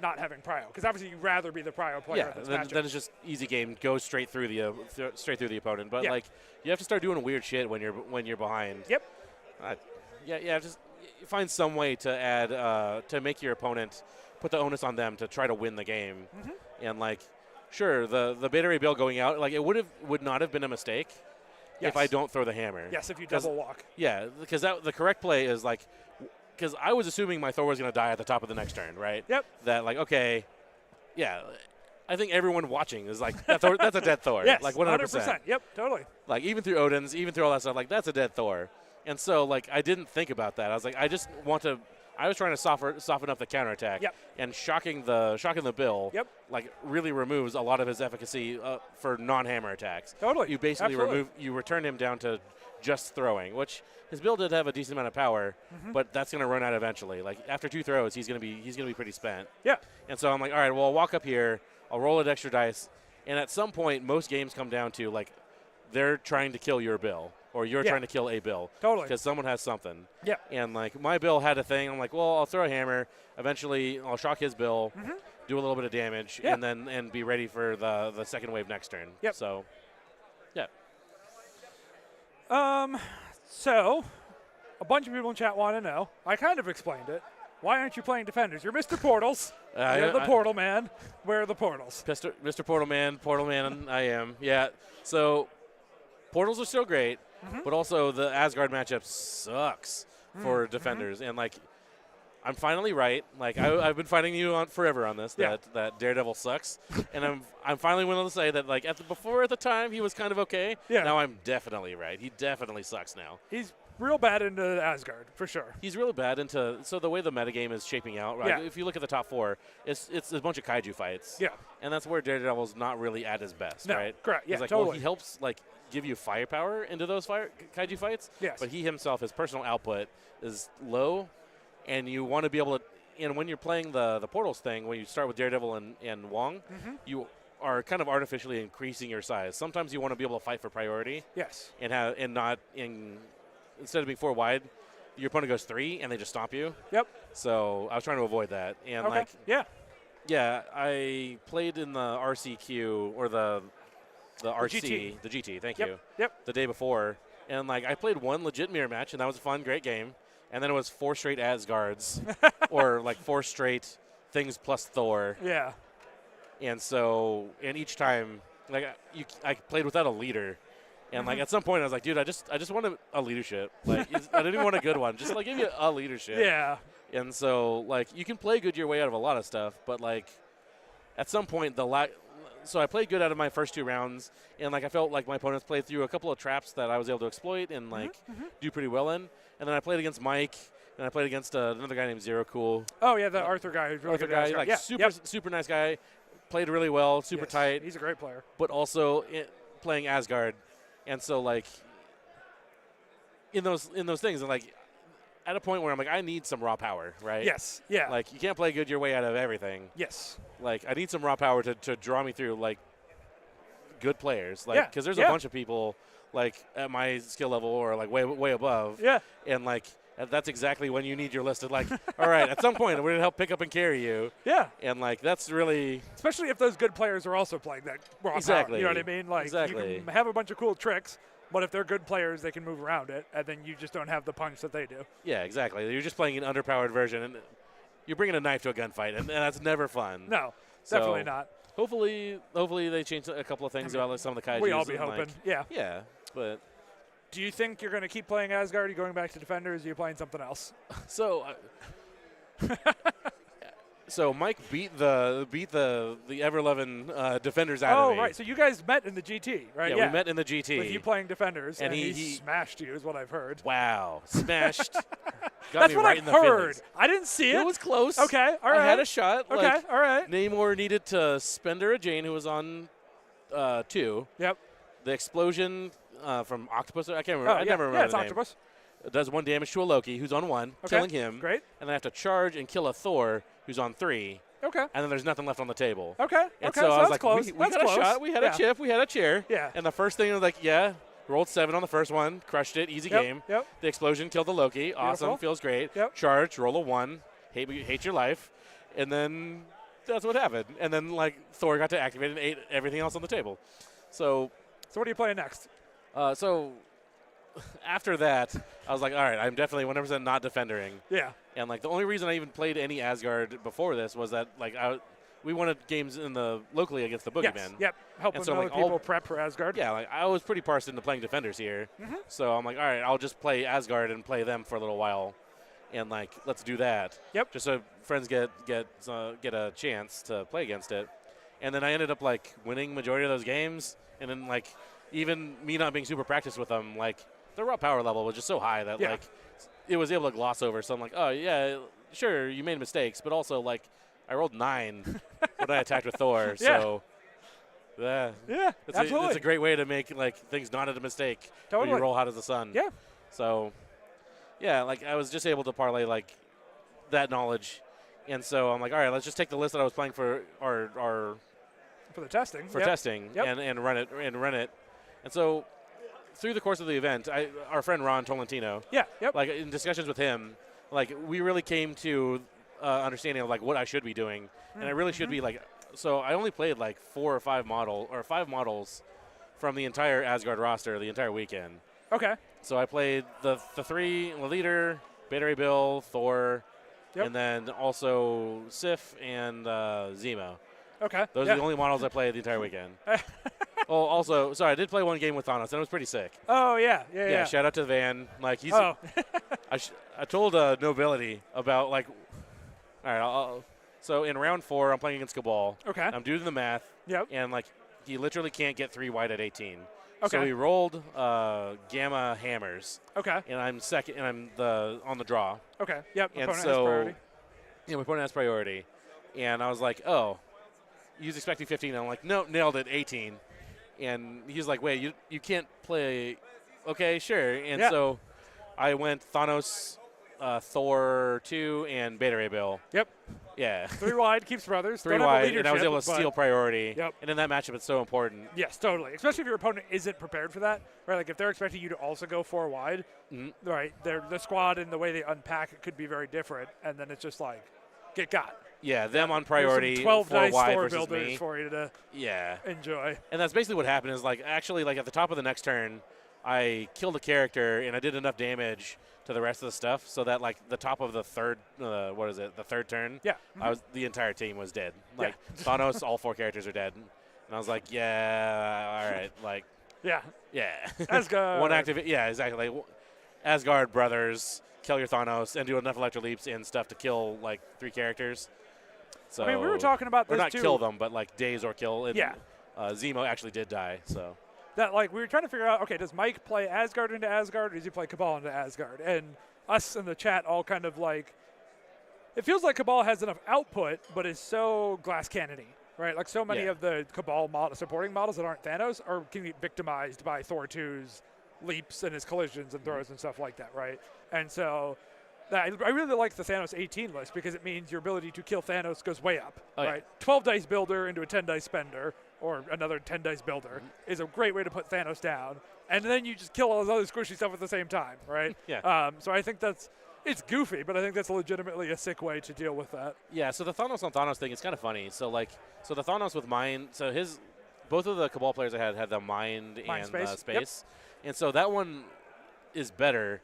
not having prio, because obviously you'd rather be the prio player yeah, in this then matchup. it's just easy game, go straight through the opponent. But Yeah. like you have to start doing weird shit when you're behind. Yep. Just you find some way to add to make your opponent put the onus on them to try to win the game. And like, sure, the beta ray bill going out, like it would not have been a mistake Yes. if I don't throw the hammer. Yes, if you 'Cause- double walk. Yeah, because the correct play is like, because I was assuming my Thor was going to die at the top of the next turn, right? Yep. That like, okay, yeah, I think everyone watching is like, that's a dead Thor. Yes, Like 100%. Yep, totally. Like even through Odin's, even through all that stuff, like that's a dead Thor. And so like I didn't think about that. I was like, I I was trying to soften up the counterattack. Yep. And shocking the bill. Yep. Like really removes a lot of his efficacy for non-hammer attacks. Totally. You basically Absolutely. return him down to just throwing, which his bill did have a decent amount of power, but that's going to run out eventually. Like after 2 throws, he's going to be pretty spent. Yeah. And so I'm like, all right, well, I'll walk up here, I'll roll an extra dice, and at some point, most games come down to like they're trying to kill your bill or you're Yeah. trying to kill a bill. Totally. Because someone has something. Yeah. And like my bill had a thing. I'm like, well, I'll throw a hammer. Eventually, I'll shock his bill, do a little bit of damage, Yeah. and then be ready for the second wave next turn. Yep. So, yeah. So, a bunch of people in chat want to know. I kind of explained it. Why aren't you playing defenders? You're Mr. Portals. You're the portal man. Where are the portals? Mr. Portal Man, I am. Yeah. So, portals are still great, but also the Asgard matchup sucks for defenders. And like, I'm finally right. Like I've been fighting you on forever on this that Daredevil sucks, and I'm finally willing to say that like at the time he was kind of okay. Yeah. Now I'm definitely right. He definitely sucks now. He's real bad into Asgard for sure. He's really bad into so the way the metagame is shaping out. Right? Yeah. If you look at the top 4, it's a bunch of kaiju fights. Yeah. And that's where Daredevil's not really at his best. No, right? correct. Yeah, He's like, totally. well, he helps like give you firepower into those kaiju fights. Yes. But he himself, his personal output is low. And you want to be able to, and when you're playing the Portals thing, when you start with Daredevil and Wong, you are kind of artificially increasing your size. Sometimes you want to be able to fight for priority. Yes. Instead of being 4 wide, your opponent goes 3 and they just stomp you. Yep. So I was trying to avoid that. And Okay. yeah, I played in the RCQ or the RC, the GT. Thank you. Yep. The day before, and like I played one legit mirror match, and that was a fun, great game. And then it was 4 straight Asgards, or like 4 straight things plus Thor. Yeah. And so, and each time, like I played without a leader, and like at some point I was like, dude, I just want a leadership. Like I didn't even want a good one, just like give me a leadership. Yeah. And so like you can play good your way out of a lot of stuff, but like at some point so I played good out of my first 2 rounds, and like I felt like my opponents played through a couple of traps that I was able to exploit and like do pretty well in. And then I played against Mike, and I played against another guy named Zero Cool. Oh yeah, the Arthur guy. Who's really Arthur good at guy, Asgard. like super nice guy, played really well, super Yes, tight, He's a great player. but also playing Asgard, and so like in those things, and like at a point where I'm like, I need some raw power, right? Yes. Yeah. Like you can't play good your way out of everything. yes. Like I need some raw power to draw me through like good players, like Yeah, because there's yeah. a bunch of people like at my skill level or like way above. Yeah. And like that's exactly when you need your list of like, all right, at some point we're gonna help pick up and carry you. Yeah. And like that's really Especially if those good players are also playing that raw Exactly. power. You know what I mean? Like Exactly. you can have a bunch of cool tricks, but if they're good players, they can move around it, and then you just don't have the punch that they do. yeah, exactly. You're just playing an underpowered version, and you're bringing a knife to a gunfight, and that's never fun. No, So, definitely not. Hopefully they change a couple of things about like, some of the kaiju. We all be hoping. Yeah. Yeah, but Do you think you're going to keep playing Asgard? Are you going back to Defenders? Are you playing something else? so. So Mike beat the ever-loving Defenders out of me. Oh, right. So you guys met in the GT, right? Yeah, we met in the GT. With you playing Defenders, And and he he- smashed you, is what I've heard. Wow, smashed. Got That's me what right I've in the heard. feelings. I didn't see it. It was close. Okay, all right. I had a shot. Okay, Like, all right. Namor needed to Spender a Jane, who was on 2. Yep. The explosion from Octopus. I can't remember. Oh, I yeah. never remember Yeah, it's the name. Octopus. It does 1 damage to a Loki, who's on 1, Okay, killing him. Great. And then I have to charge and kill a Thor, who's on 3. Okay. And then there's nothing left on the table. Okay. And okay. so I was that's like, close. we that's got close. a shot. We had Yeah. a chip. We had a chair. Yeah. And the first thing I was like, yeah, rolled 7 on the first one, crushed it, easy Yep, game. Yep. The explosion killed the Loki. Awesome, Beautiful. feels great. Yep. Charge, roll a 1, hate your life. And then that's what happened. And then, like, Thor got to activate and ate everything else on the table. So So what are you playing next? so after that, I was like, all right, I'm definitely 100% not defendering. Yeah. And, like, the only reason I even played any Asgard before this was that, like, we wanted games locally against the Boogeyman. Yes. Yep. Helping so, other like, people all- prep for Asgard. Yeah, like I was pretty parsed into playing defenders here. So I'm like, all right, I'll just play Asgard and play them for a little while, and like let's do that. Yep. Just so friends get a chance to play against it, and then I ended up like winning majority of those games, and then like even me not being super practiced with them, like the raw power level was just so high that Yeah. like it was able to gloss over. So I'm like, oh yeah, sure, you made mistakes, but also, like, I rolled 9 when I attacked with Thor. Yeah. So, Yeah, it's absolutely. a great way to make, like, things not a mistake when Totally. you roll hot as the sun. Yeah. So, yeah, like, I was just able to parlay, like, that knowledge. And so I'm like, all right, let's just take the list that I was playing for our For the testing. for Yep. testing Yep. and run it. And so through the course of the event, our friend Ron Tolentino, Yeah. Yep. like in discussions with him, like we really came to understanding of like what I should be doing, and I really should be like. So I only played like 5 models from the entire Asgard roster the entire weekend. Okay. So I played the 3, the leader, Beta Ray Bill, Thor, Yep. and then also Sif and Zemo. Okay. Those yeah. are the only models I played the entire weekend. Oh, also, sorry, I did play one game with Thanos, and it was pretty sick. Oh yeah. Yeah. Yeah, shout out to the van. Like he's, Oh. I told Nobility about like, all right, so in round 4, I'm playing against Cabal. Okay. I'm doing the math, Yep. and like he literally can't get 3 white at 18. Okay. So he rolled Gamma hammers, Okay. and I'm second, and I'm on the draw. Okay. Yep. And Opponent has so, priority. yeah, my opponent has priority, and I was like, oh, he was expecting 15. And I'm like, no, nailed it, 18. And he's like, wait, you can't play. Okay, sure. And Yeah. so I went Thanos, Thor 2, and Beta Ray Bill. Yep. Yeah. 3 wide keeps brothers. 3 Don't have a wide, and I was able to leadership, steal but- priority. Yep. And in that matchup, it's so important. Yes, totally. Especially if your opponent isn't prepared for that, right? Like if they're expecting you to also go 4 wide, right? The squad and the way they unpack it could be very different, and then it's just like, get got. Yeah, them on There's priority, some 12 4 dice wide Thor versus builders me. for you to Yeah. enjoy. And that's basically what happened is like actually like at the top of the next turn, I killed a character and I did enough damage to the rest of the stuff so that like the top of the third, the third turn, Yeah. the entire team was dead. Like Thanos, all 4 characters are dead. And I was like, yeah, all right, like, Yeah. yeah. Asgard. One active, yeah, exactly. Like, Asgard brothers, kill your Thanos and do enough electro leaps and stuff to kill like 3 characters. So I mean, we were talking about or this not too. kill them, but like daze or kill. And, Yeah. Zemo actually did die, so. That like we were trying to figure out, okay, does Mike play Asgard into Asgard, or does he play Cabal into Asgard? And us in the chat all kind of like, it feels like Cabal has enough output, but is so glass cannony, right? Like so many Yeah. of the Cabal supporting models that aren't Thanos are can be victimized by Thor 2's leaps and his collisions and throws and stuff like that, right? And so I really like the Thanos 18 list because it means your ability to kill Thanos goes way up, Oh, yeah. right? 12 dice builder into a 10 dice spender or another 10 dice builder is a great way to put Thanos down. And then you just kill all this other squishy stuff at the same time, right? Yeah. So I think it's goofy, but I think that's legitimately a sick way to deal with that. Yeah, so the Thanos on Thanos thing is kind of funny. So the Thanos with Mind, so both of the Cabal players I had the Mind and space. Space. And so that one is better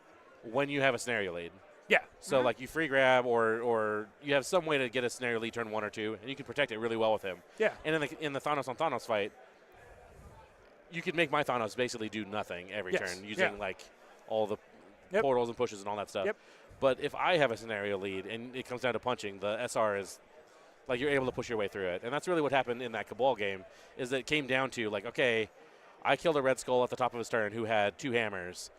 when you have a scenario lead. Yeah. So like you free grab or you have some way to get a scenario lead turn 1 or 2, and you can protect it really well with him. Yeah. And in the Thanos on Thanos fight, you could make my Thanos basically do nothing every Yes. turn using Yeah. like all the Yep. portals and pushes and all that stuff. Yep. But if I have a scenario lead and it comes down to punching, the SR is like you're able to push your way through it. And that's really what happened in that Cabal game is that it came down to like, okay, I killed a Red Skull at the top of his turn who had 2 hammers.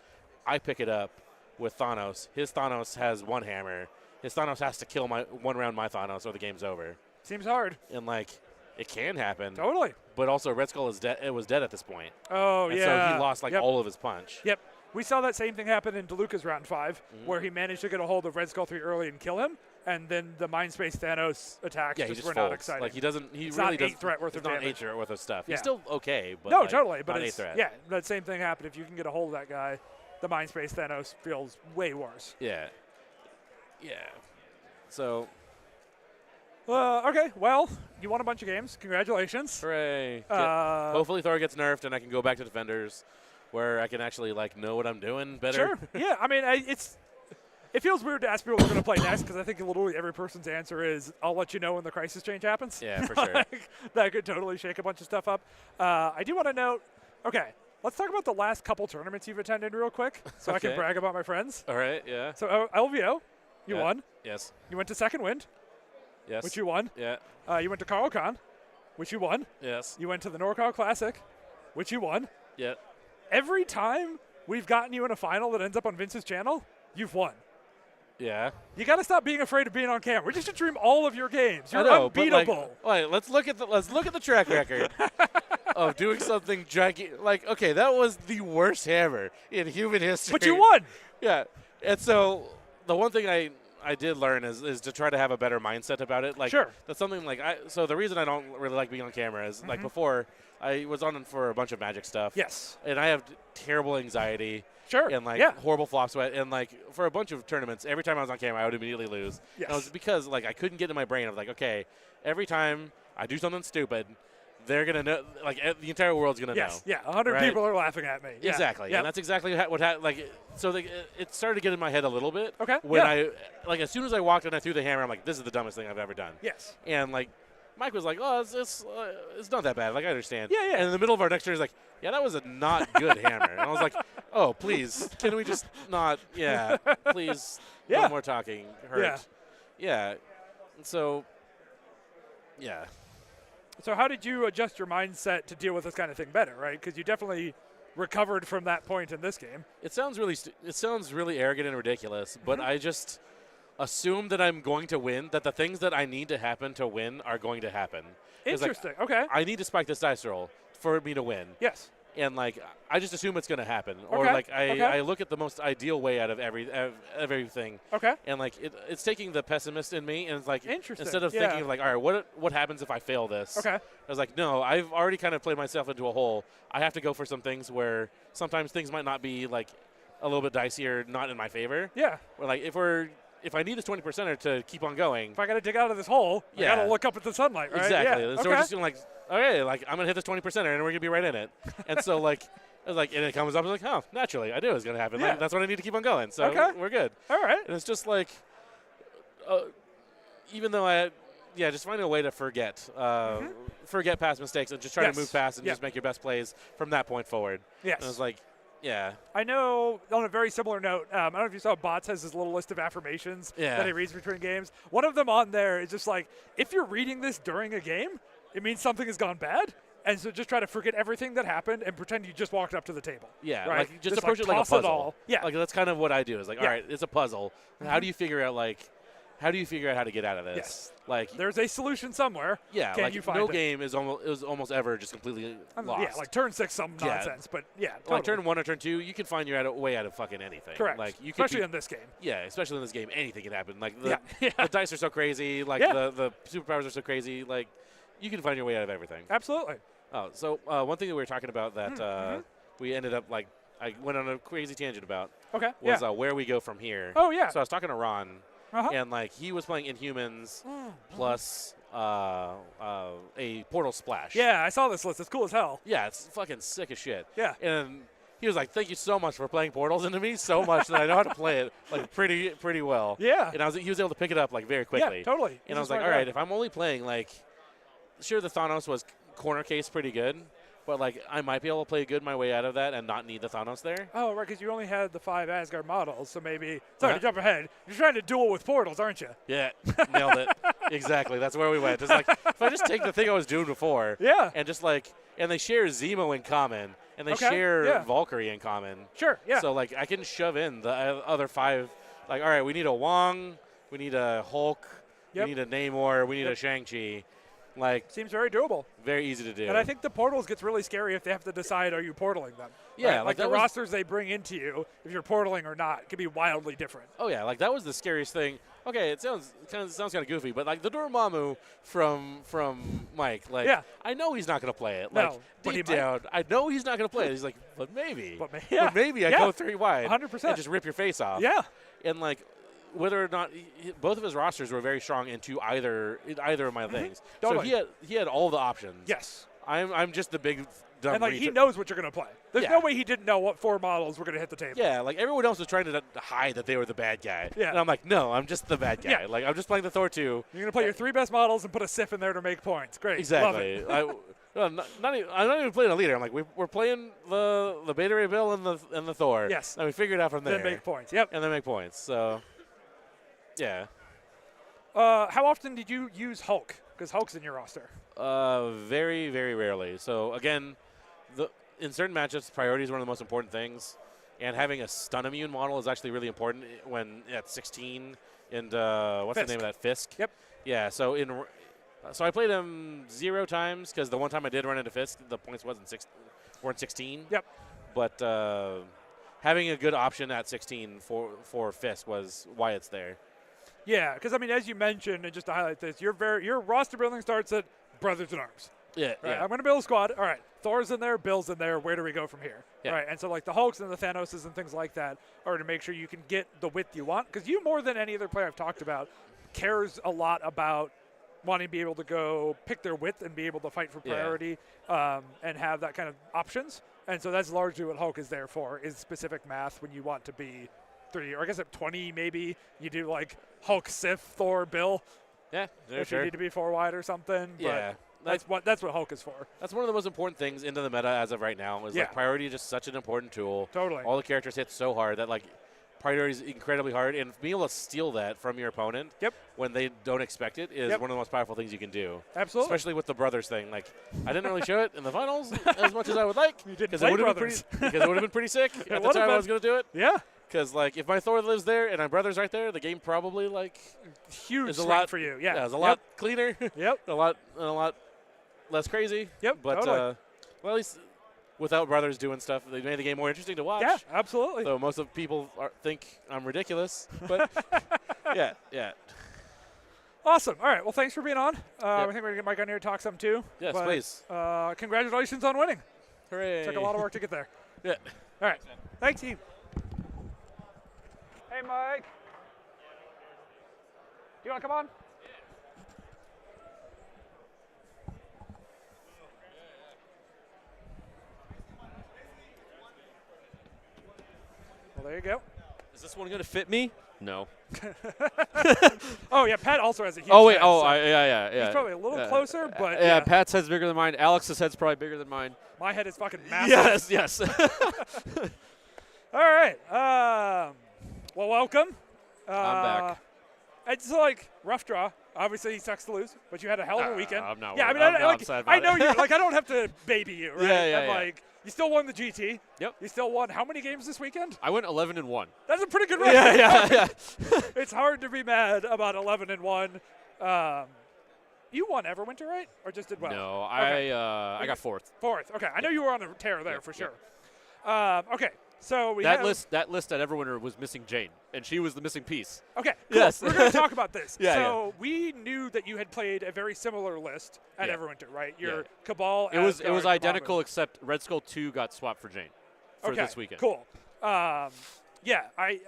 I pick it up with Thanos. His Thanos has 1 hammer. His Thanos has to kill one round my Thanos or the game's over. Seems hard. And like it can happen. Totally. But also Red Skull is dead. It was dead at this point. Oh, And yeah. so he lost like Yep. all of his punch. Yep. We saw that same thing happen in DeLuca's round 5, Mm-hmm. where he managed to get a hold of Red Skull 3 early and kill him, and then the Mindspace Thanos attacks Yeah, he just just were folds. not exciting. Like he doesn't. He It's really not doesn't. 8 threat worth it's of not 8 damage. threat worth of stuff. Yeah. He's still okay, but no, like, totally. But not 8 it's, threat. yeah, that same thing happened. If you can get a hold of that guy, the Mindspace Thanos feels way worse. Yeah. Yeah. So, Okay, well, you won a bunch of games. Congratulations. hooray. Hopefully Hopefully Thor gets nerfed and I can go back to Defenders where I can actually like know what I'm doing better. Sure. Yeah, I mean, it feels weird to ask people what they're going to play next because I think literally every person's answer is, I'll let you know when the crisis change happens. Yeah, for sure. Like, that could totally shake a bunch of stuff up. I do want to note, okay, let's talk about the last couple tournaments you've attended real quick so I can Okay. brag about my friends. All right, yeah. So LVO, you Yeah. won. Yes. You went to Second Wind, Yes. which you won. Yeah. You went to CarlCon, which you won. Yes. You went to the NorCal Classic, which you won. Yeah. Every time we've gotten you in a final that ends up on Vince's channel, you've won. Yeah. You got to stop being afraid of being on camera. Just stream all of your games. You're I know, unbeatable. But like, let's look at the track record of doing something gigantic. Like, okay, that was the worst hammer in human history. But you won. Yeah. And so the one thing I did learn is to try to have a better mindset about it. Like, Sure. That's something like so the reason I don't really like being on camera is like before I was on for a bunch of Magic stuff. Yes. And I have terrible anxiety. Sure. And like yeah. horrible flop sweat, and like for a bunch of tournaments, every time I was on camera, I would immediately lose. Yes. And it was because like I couldn't get in my brain of like, okay, every time I do something stupid, they're gonna know. Like the entire world's gonna know. Yeah. 100 right? people are laughing at me. Yeah. Exactly. Yep. And that's exactly what like. So it started to get in my head a little bit. Okay, When yeah. I like as soon as I walked and I threw the hammer, I'm like, this is the dumbest thing I've ever done. Yes. And like Mike was like, oh, it's not that bad. Like I understand. Yeah, yeah. And in the middle of our next turn, he's like, yeah, that was a not good hammer. And I was like, oh, please, can we just not? Yeah, please. Yeah. No more talking. Hurt. Yeah. Yeah. And so. Yeah. So how did you adjust your mindset to deal with this kind of thing better, right? Because you definitely recovered from that point in this game. It sounds really arrogant and ridiculous, but I just assume that I'm going to win. That the things that I need to happen to win are going to happen. It's like, Interesting. Okay. I need to spike this dice roll for me to win. Yes. And like I just assume it's going to happen, or Okay, like okay. I look at the most ideal way out of everything, Okay. and like it's taking the pessimist in me, and it's like Interesting, instead of yeah. thinking of like, all right, what happens if I fail this? Okay. I was like, no, I've already kind of played myself into a hole. I have to go for some things where sometimes things might not be like a little bit dicey or not in my favor. Yeah. Or like if I need this 20%er to keep on going, If I got to dig out of this hole, I Yeah. got to look up at the sunlight, right? exactly. Yeah. And okay. so we're just doing like, okay, like I'm gonna hit this 20%er and we're gonna be right in it. And so like. I was like, and it comes up, I was like, oh, naturally, I knew it was going to happen. Yeah. Like, that's what I need to keep on going. So Okay. we're good. All right. And it's just like, even though just finding a way to forget past mistakes and just try Yes. to move past and Yeah. just make your best plays from that point forward. Yes. And I was like, yeah. I know on a very similar note, I don't know if you saw Bots has his little list of affirmations Yeah. that he reads between games. One of them on there is just like, if you're reading this during a game, it means something has gone bad. And so just try to forget everything that happened and pretend you just walked up to the table. Yeah, right? like just approach it like a toss puzzle. It all. Yeah. Like that's kind of what I do. Is like, Yeah. Mm-hmm. all right, it's a puzzle. How do you figure out how to get out of this? Yes. Like There's a solution somewhere. yeah, Can like you find no it? game is almost ever just completely lost. Yeah, like turn 6 some Yeah. nonsense. But yeah, totally. Like turn 1 or turn 2, you can find your way out of fucking anything. Correct. Like you could Especially be, in this game. yeah, especially in this game, anything can happen. Like the, Yeah. the dice are so crazy. Like Yeah. the superpowers are so crazy. Like you can find your way out of everything. Absolutely. Oh, so one thing that we were talking about that we ended up like I went on a crazy tangent about Okay. was yeah. where we go from here. Oh, yeah. So I was talking to Ron, Uh-huh. and like he was playing Inhumans plus a Portal Splash. Yeah, I saw this list. It's cool as hell. Yeah, it's fucking sick as shit. Yeah. And he was like, "Thank you so much for playing Portals into me so much that I know how to play it like pretty well." Yeah. And he was able to pick it up like very quickly. Yeah, totally. And I was like, "All right, if I'm only playing like, sure the Thanos was corner case pretty good, but like I might be able to play good my way out of that and not need the Thanos there." Oh, right, because you only had the 5 Asgard models, so maybe. Sorry to jump ahead. You're trying to duel with portals, aren't you? Yeah, nailed it. Exactly. That's where we went. Just like if I just take the thing I was doing before, Yeah. and just like, and they share Zemo in common, and they Okay, share yeah. Valkyrie in common. Sure, yeah. So like I can shove in the other 5. Like, all right, we need a Wong, we need a Hulk, Yep. we need a Namor, we need Yep. a Shang-Chi. Like Seems very doable. very easy to do. And I think the portals gets really scary if they have to decide, are you portaling them? Yeah, right? like the that was- rosters they bring into you, if you're portaling or not, could be wildly different. Oh yeah, like that was the scariest thing. Okay, it sounds kind of goofy, but like the Dormammu from Mike, like Yeah. I know he's not going to play it. No, Like but he deep might. down, I know he's not going to play it. He's like, but maybe, But yeah. maybe I Yeah. go 3 wide, 100%. and just rip your face off. Yeah. And like whether or not both of his rosters were very strong into either of my things. Totally. So he had all the options. Yes. I'm just the big dumb And like he retard. knows what you're going to play. There's Yeah. no way he didn't know what 4 models were going to hit the table. Yeah, like everyone else was trying to hide that they were the bad guy. Yeah. And I'm like, no, I'm just the bad guy. Yeah. Like I'm just playing the Thor 2. You're going to play your 3 best models and put a Sif in there to make points. Great. Love Exactly. it. I'm not even playing a leader. I'm like, we're playing the Beta Ray Bill and the Thor. Yes. And we figure it out from there. Then make points. Yep. And then make points. So, yeah. How often did you use Hulk? Because Hulk's in your roster. Very, very rarely. So again, in certain matchups, priority is one of the most important things. and having a stun immune model is actually really important when at 16 and what's the name of that, Fisk? Yep. Yeah, so I played him 0 times because the one time I did run into Fisk, the points weren't 16. Yep. But having a good option at 16 for Fisk was why it's there. Yeah, because I mean, as you mentioned, and just to highlight this, your roster building starts at Brothers in Arms. Yeah, Right, yeah. I'm going to build a squad. All right, Thor's in there, Bill's in there. Where do we go from here? Yeah. Right, and so like the Hulks and the Thanoses and things like that are to make sure you can get the width you want. Because you, more than any other player I've talked about, cares a lot about wanting to be able to go pick their width and be able to fight for priority and have that kind of options. And so that's largely what Hulk is there for, is specific math when you want to be 30, or I guess at 20 maybe you do like Hulk, Sif, Thor, Bill. Yeah, If you need to be 4 wide or something. Yeah. But that's what Hulk is for. That's one of the most important things into the meta as of right now. Is Yeah. like priority is just such an important tool. Totally. All the characters hit so hard that like priority is incredibly hard, and being able to steal that from your opponent when they don't expect it is one of the most powerful things you can do. Absolutely. Especially with the brothers thing. Like I didn't really show it in the finals as much as I would like. You didn't because play it would have brothers. been pretty sick at the time I was going to do it. Yeah. Because like if my Thor lives there and my brother's right there, the game probably like Huge is a swing lot for you. Yeah. it's a lot cleaner. Yep. a lot less crazy. Yep, But totally. well, at least without brothers doing stuff, they made the game more interesting to watch. Yeah, absolutely. So most of people think I'm ridiculous, but yeah. Awesome. All right. Well, thanks for being on. I Yep. think we're going to get Mike on here to talk some too. Yes, But, please. Congratulations on winning. Hooray. Took a lot of work to get there. Yeah. All right. Thanks, team. Hey, Mike. Do you want to come on? Well, there you go. Is this one going to fit me? No. Oh, yeah, Pat also has a huge Oh, wait. head, Oh, so yeah. he's probably a little closer, but yeah, Pat's head's bigger than mine. Alex's head's probably bigger than mine. my head is fucking massive. Yes. All right. Well, welcome. I'm back. It's like rough draw. Obviously, he sucks to lose, but you had a hell of a weekend. I'm not Yeah, I worried. mean, I'm not upset about I know it. you. Like, I don't have to baby you, right? Yeah, And, yeah. like, you still won the GT. Yep. You still won how many games this weekend? I went 11-1. That's a pretty good record. Yeah. It's hard to be mad about 11-1. You won Everwinter, right? Or just did well? No, Okay. I got 4th. Fourth. Okay, I know you were on a tear there for sure. Okay, so we That have list at Everwinter was missing Jane, and she was the missing piece. Okay, cool. Yes. We're going to talk about this. Yeah, so we knew that you had played a very similar list at Yeah. Everwinter, right? Your Yeah. Cabal. It was Asgard, identical Dormammu. except Red Skull 2 got swapped for Jane for Okay, this weekend. cool. Yeah, I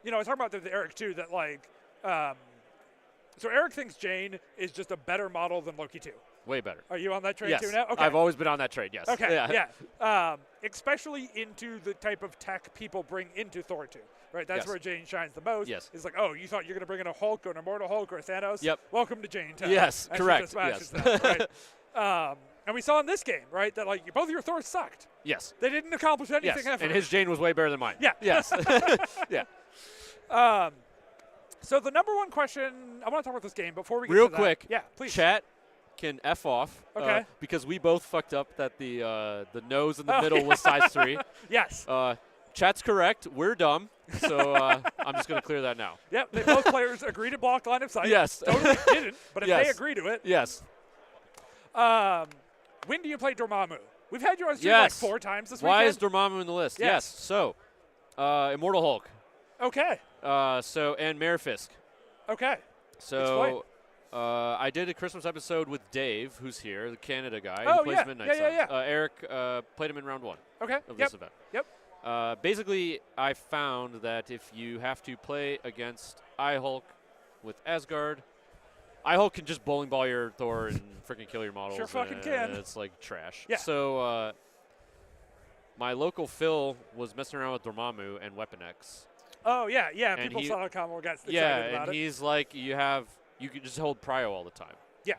was talking about with Eric too that like, so Eric thinks Jane is just a better model than Loki 2. Way better. Are you on that train Yes. too now? Okay. I've always been on that trade, yes. Okay, Yeah. yeah. Especially into the type of tech people bring into Thor 2, right? That's Yes. where Jane shines the most. Yes. It's like, oh, you thought you're going to bring in a Hulk or an Immortal Hulk or a Thanos? Yep. Welcome to Jane Town. Yes, And she correct, just smashes yes. that, right? And we saw in this game, right, that like both of your Thors sucked. Yes. They didn't accomplish anything Yes. ever. And his Jane was way better than mine. Yeah. Yes. Yeah. So the number one question, I want to talk about this game before we get Real to that. quick. Yeah, please. Chat can F off. Okay. Because we both fucked up that the nose in the Oh, middle yeah. was size 3. Yes. Chat's correct. We're dumb. So I'm just going to clear that now. Yep. Both players agree to block line of sight. Yes. Totally didn't, but if Yes. they agree to it. Yes. When do you play Dormammu? We've had you on stream Yes. like 4 times this Why is weekend. Dormammu in the list? Yes. So, Immortal Hulk. Okay. And Mayor Fisk. Okay. So I did a Christmas episode with Dave, who's here, the Canada guy Oh, who plays yeah. Midnight Yeah, Suns. Eric played him in round 1 Okay. of Yep. this event. Yep. Basically, I found that if you have to play against iHulk with Asgard, iHulk can just bowling ball your Thor and freaking kill your models. Sure fucking and can. It's like trash. Yeah. So my local Phil was messing around with Dormammu and Weapon X. Oh yeah, yeah. And People he- saw the combo, got excited Yeah, about and it. he's like, you can just hold prio all the time. Yeah.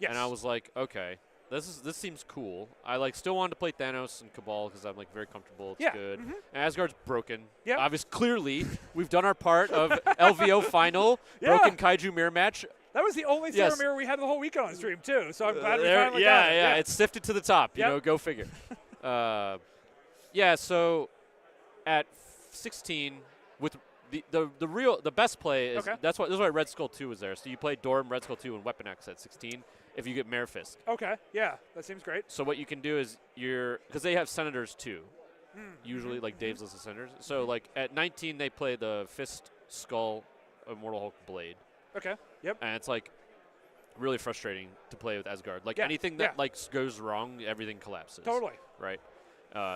Yes. And I was like, okay, this seems cool. I still wanted to play Thanos and Cabal because I'm like very comfortable. It's Yeah, good. mhm. And Asgard's broken. Yep. Obviously, clearly, we've done our part of LVO final, Yeah. broken Kaiju mirror match. That was the only Yes. Theorem mirror we had the whole weekend on stream too. So I'm glad we There- finally yeah, got it. yeah, it's sifted to the top. Yep. Go figure. Yeah, so at 16 with the best play is Okay. this is why Red Skull 2 is there. So you play Dorm, Red Skull 2, and Weapon X at 16 if you get Mare Fisk. Okay. Yeah, that seems great. So what you can do is because they have Senators too. Usually like Dave's list of Senators. So like at 19 they play the Fist, Skull, Immortal Hulk, Blade. Okay. Yep. And it's like really frustrating to play with Asgard. Like Yeah, anything that yeah. like goes wrong, everything collapses. Totally. Right.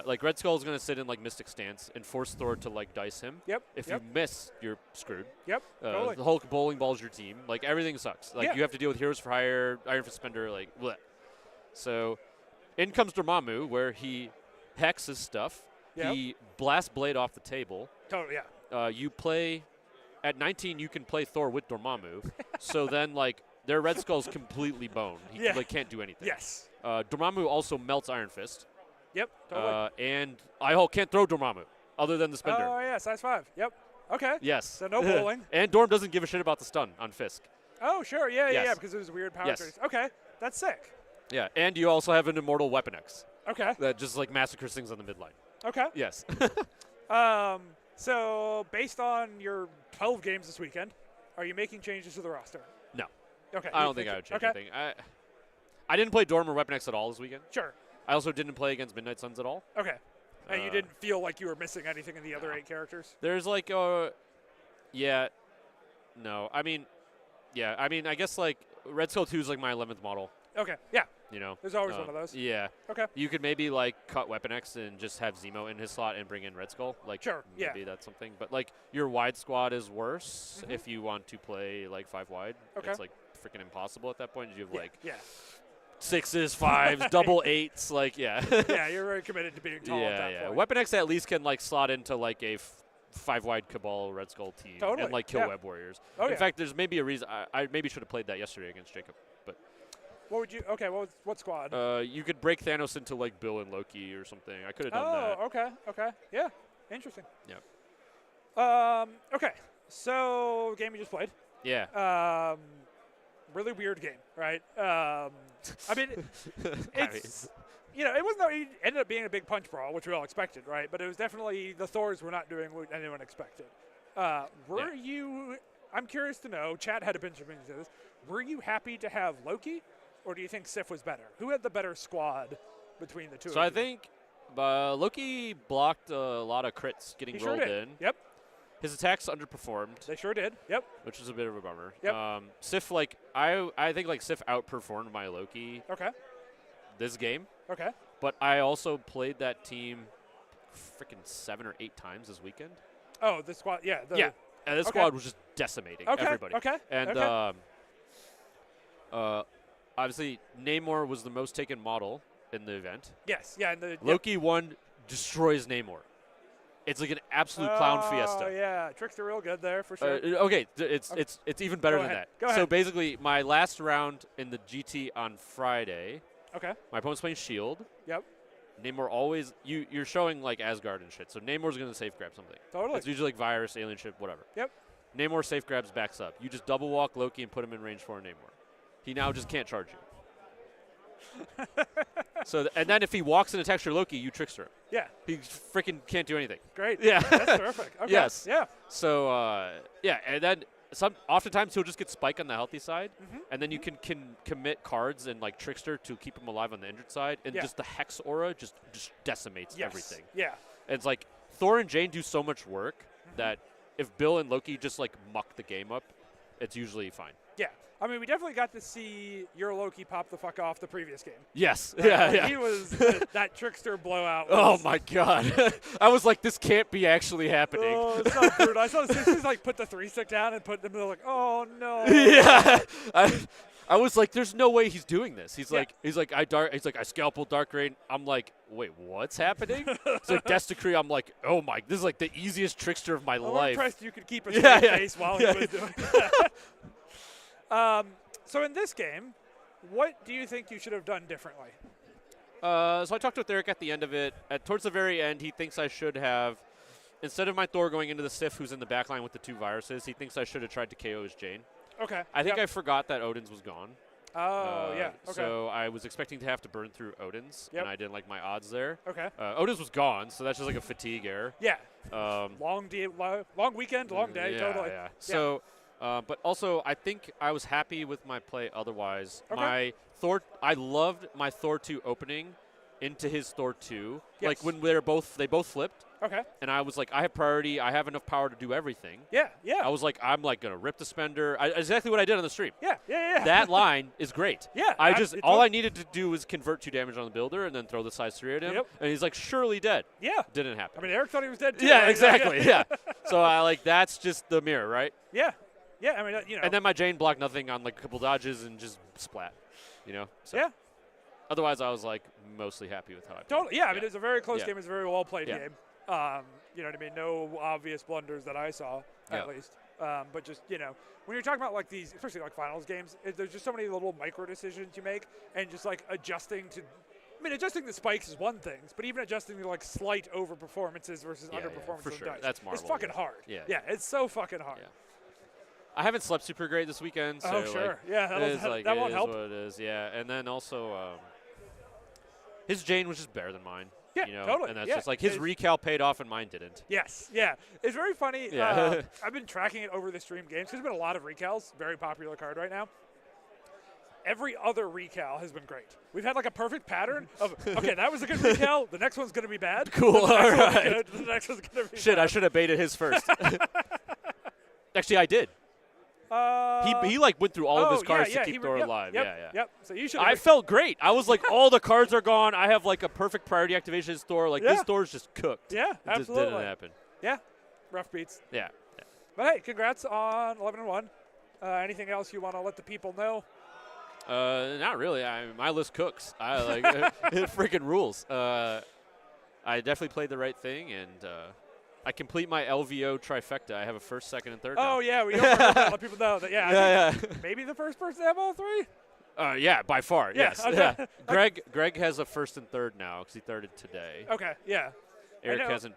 Like Red Skull is going to sit in like Mystic Stance and force Thor to like dice him. Yep. If yep. you miss, you're screwed. Yep. Totally. The Hulk bowling balls your team. Like everything sucks. Like Yeah. you have to deal with Heroes for Hire, Iron Fist Spender, like bleh. So in comes Dormammu where he hexes stuff. Yep. He blasts Blade off the table. Totally. Yeah. You play at 19 you can play Thor with Dormammu. So then like their Red Skull's completely boned. He Yeah. like can't do anything. Yes. Dormammu also melts Iron Fist. Yep. Totally. And I-Hulk can't throw Dormammu other than the Spender. Oh yeah, size 5. Yep. Okay. Yes. So no bowling. And Dorm doesn't give a shit about the stun on Fisk. Oh sure. Yeah. Yes. Yeah. Because it was weird power Yes. trades. Okay. That's sick. Yeah. And you also have an Immortal Weapon X Okay. that just like massacres things on the midline. Okay. Yes. So based on your 12 games this weekend, are you making changes to the roster? No. Okay. I you don't think I would change okay. anything. I didn't play Dorm or Weapon X at all this weekend. Sure. I also didn't play against Midnight Suns at all. Okay. And you didn't feel like you were missing anything in the other 8 characters? There's like yeah. No. I mean, yeah. I mean, I guess like Red Skull 2 is like my 11th model. Okay. Yeah. You know. There's always one of those. Yeah. Okay. You could maybe like cut Weapon X and just have Zemo in his slot and bring in Red Skull. Like Sure, yeah. maybe that's something. But like your wide squad is worse if you want to play like 5 wide. Okay. It's like freaking impossible at that point. You have like Yeah. 6s, 5s, double 8s. Like yeah. Yeah, you're very committed to being tall at that point. Weapon X at least can like slot into like a 5 wide Cabal Red Skull team Totally, and like kill yeah. Web Warriors. Oh, in yeah. fact, there's maybe a reason I maybe should have played that yesterday against Jacob. But What would you? Okay. What squad? you could break Thanos into like Bill and Loki or something. I could have done that. Oh, okay. Okay. Yeah. Interesting. Yeah. Okay. So game you just played. Yeah. Really weird game, right? I mean, it's it wasn't. It ended up being a big punch brawl, which we all expected, right? But it was definitely the Thors were not doing what anyone expected. Were you? I'm curious to know. Chat had a bunch of things to this. Were you happy to have Loki, or do you think Sif was better? Who had the better squad between the two? So of I you? think Loki blocked a lot of crits getting he sure rolled did. in. Yep, His attacks underperformed, they sure did. Yep. which is a bit of a bummer. Yep. Sif, like I think like Sif outperformed my Loki Okay. this game, Okay. but I also played that team freaking 7 or 8 times this weekend. Oh, the squad. Yeah. And this Okay. squad was just decimating Okay. everybody. Okay. And okay. obviously Namor was the most taken model in the event. Yes. Yeah. And the Loki 1 destroys Namor. It's like an absolute clown fiesta. Oh yeah, Trickster real good there for sure. Okay, it's even better Go than ahead. that. Go So ahead. basically, my last round in the GT on Friday, Okay. my opponent's playing Shield. Yep. Namor always you're showing like Asgard and shit. So Namor's gonna safe grab something. Totally. It's usually like virus, alien ship, whatever. Yep. Namor safe grabs backs up. You just double walk Loki and put him in range for Namor. He now just can't charge you. So and then if he walks and attacks your Loki, you trickster him. Yeah. He freaking can't do anything. Great. Yeah. That's terrific. Okay. Yes. Yeah. So and then oftentimes he'll just get spike on the healthy side, and then you can commit cards and like trickster to keep him alive on the injured side, and Yeah. just the hex aura just decimates Yes. everything. Yeah. And it's like Thor and Jane do so much work that if Bill and Loki just like muck the game up, it's usually fine. Yeah. I mean, we definitely got to see your Loki pop the fuck off the previous game. Yes. Right? Yeah. Like, Yeah. He was that Trickster blowout. Oh was- my god! I was like, this can't be actually happening. Oh, it's so brutal. I saw the sisters like put the 3-stick down and put them. They're like, oh no. Yeah, I was like, "There's no way he's doing this." He's Yeah. like, I scalpel Dark Rain. I'm like, wait, what's happening? It's like Death Decree. I'm like, oh my, this is like the easiest trickster of my I'm life. impressed you could keep a Yeah, straight yeah. face while Yeah. he was doing that. So in this game, what do you think you should have done differently? So I talked with Eric at the end of it. Towards the very end, he thinks I should have, instead of my Thor going into the Sif, who's in the backline with the 2 viruses, he thinks I should have tried to KO his Jane. Okay. I think Yep. I forgot that Odin's was gone. Oh, yeah. Okay. So I was expecting to have to burn through Odin's, Yep. and I didn't like my odds there. Okay. Odin's was gone, so that's just like a fatigue error. Yeah. Um, Long weekend, long day, yeah, totally. Yeah. So, but also I think I was happy with my play otherwise. Okay. My I loved my Thor 2 opening into his Thor 2. Yes. Like when they both flipped, Okay. and I was like, I have priority. I have enough power to do everything. Yeah. Yeah. I was like, I'm like gonna rip the spender. Exactly what I did on the stream. Yeah. Yeah. That line is great. Yeah. All I needed to do was convert 2 damage on the builder and then throw the size 3 at him. Yep. And he's like, surely dead. Yeah. Didn't happen. I mean, Eric thought he was dead too. Yeah, right? exactly. Yeah. So I like that's just the mirror, right? Yeah. Yeah. I mean, you know. And then my Jane blocked nothing on like a couple dodges and just splat. So Yeah. Otherwise, I was like mostly happy with how I played. Totally. Yeah. I mean, it's a very close Yeah. game. It's a very well played Yeah. game. You know what I mean? No obvious blunders that I saw, at least. But just, when you're talking about like these, especially like finals games, there's just so many little micro decisions you make, and just like adjusting the spikes is one thing, but even adjusting to like slight over performances versus underperformances for of sure. dice. That's It's Marvel, fucking yeah. hard. Yeah. Yeah, it's so fucking hard. Yeah. I haven't slept super great this weekend. So Oh, sure. Like, Yeah, that won't help. It is what it is. Yeah, and then also his Jane was just better than mine. Yeah, totally. And that's Yeah, just like his recal paid off and mine didn't. Yes, yeah. It's very funny. Yeah. I've been tracking it over the stream games. There's been a lot of recals. Very popular card right now. Every other recal has been great. We've had like a perfect pattern of, okay, that was a good recal. The next one's going to be bad. Cool. The next All one's right. good. The next one's going to be Shit, bad. I should have baited his first. Actually, I did. He like went through all of his cards to keep Thor alive. Yep. So you should. I felt great. I was like, all the cards are gone. I have like a perfect priority activation as Thor. Like this Thor's just cooked. Yeah, It absolutely. just didn't happen. Yeah, rough beats. Yeah. But hey, congrats on 11-1. Anything else you want to let the people know? Not really. My list cooks. I like it freaking rules. I definitely played the right thing, and I complete my LVO trifecta. I have a first, second, and third. Oh now. yeah, we don't want to let people know that. Yeah, I think maybe the first person to have all three. Yeah, by far. Yeah, Yes. okay. Yeah. Greg has a first and third now because he thirded today. Okay, yeah. Eric hasn't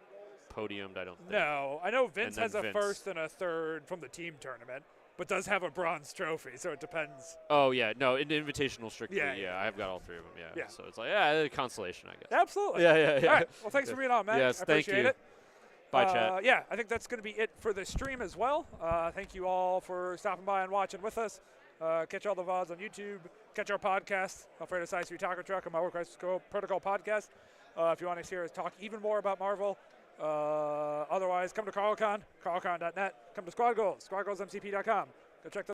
podiumed, I don't think. No, I know Vince And has then a first and a third from the team tournament, but does have a bronze trophy, so it depends. Oh yeah, no, in Invitational strictly. Yeah. I've got all three of them. Yeah. So it's like a consolation, I guess. Absolutely. Yeah. All right. Well, thanks for being on, Matt. Yes, I thank appreciate you. it. Bye, chat. Yeah, I think that's going to be it for the stream as well. Thank you all for stopping by and watching with us. Catch all the VODs on YouTube. Catch our podcast, Alfredo Size Taco Truck, and my Work Crisis Protocol podcast. If you want to hear us talk even more about Marvel. Otherwise, come to CarlCon, carlcon.net. Come to Squad Goals, squadgoalsmcp.com. Go check those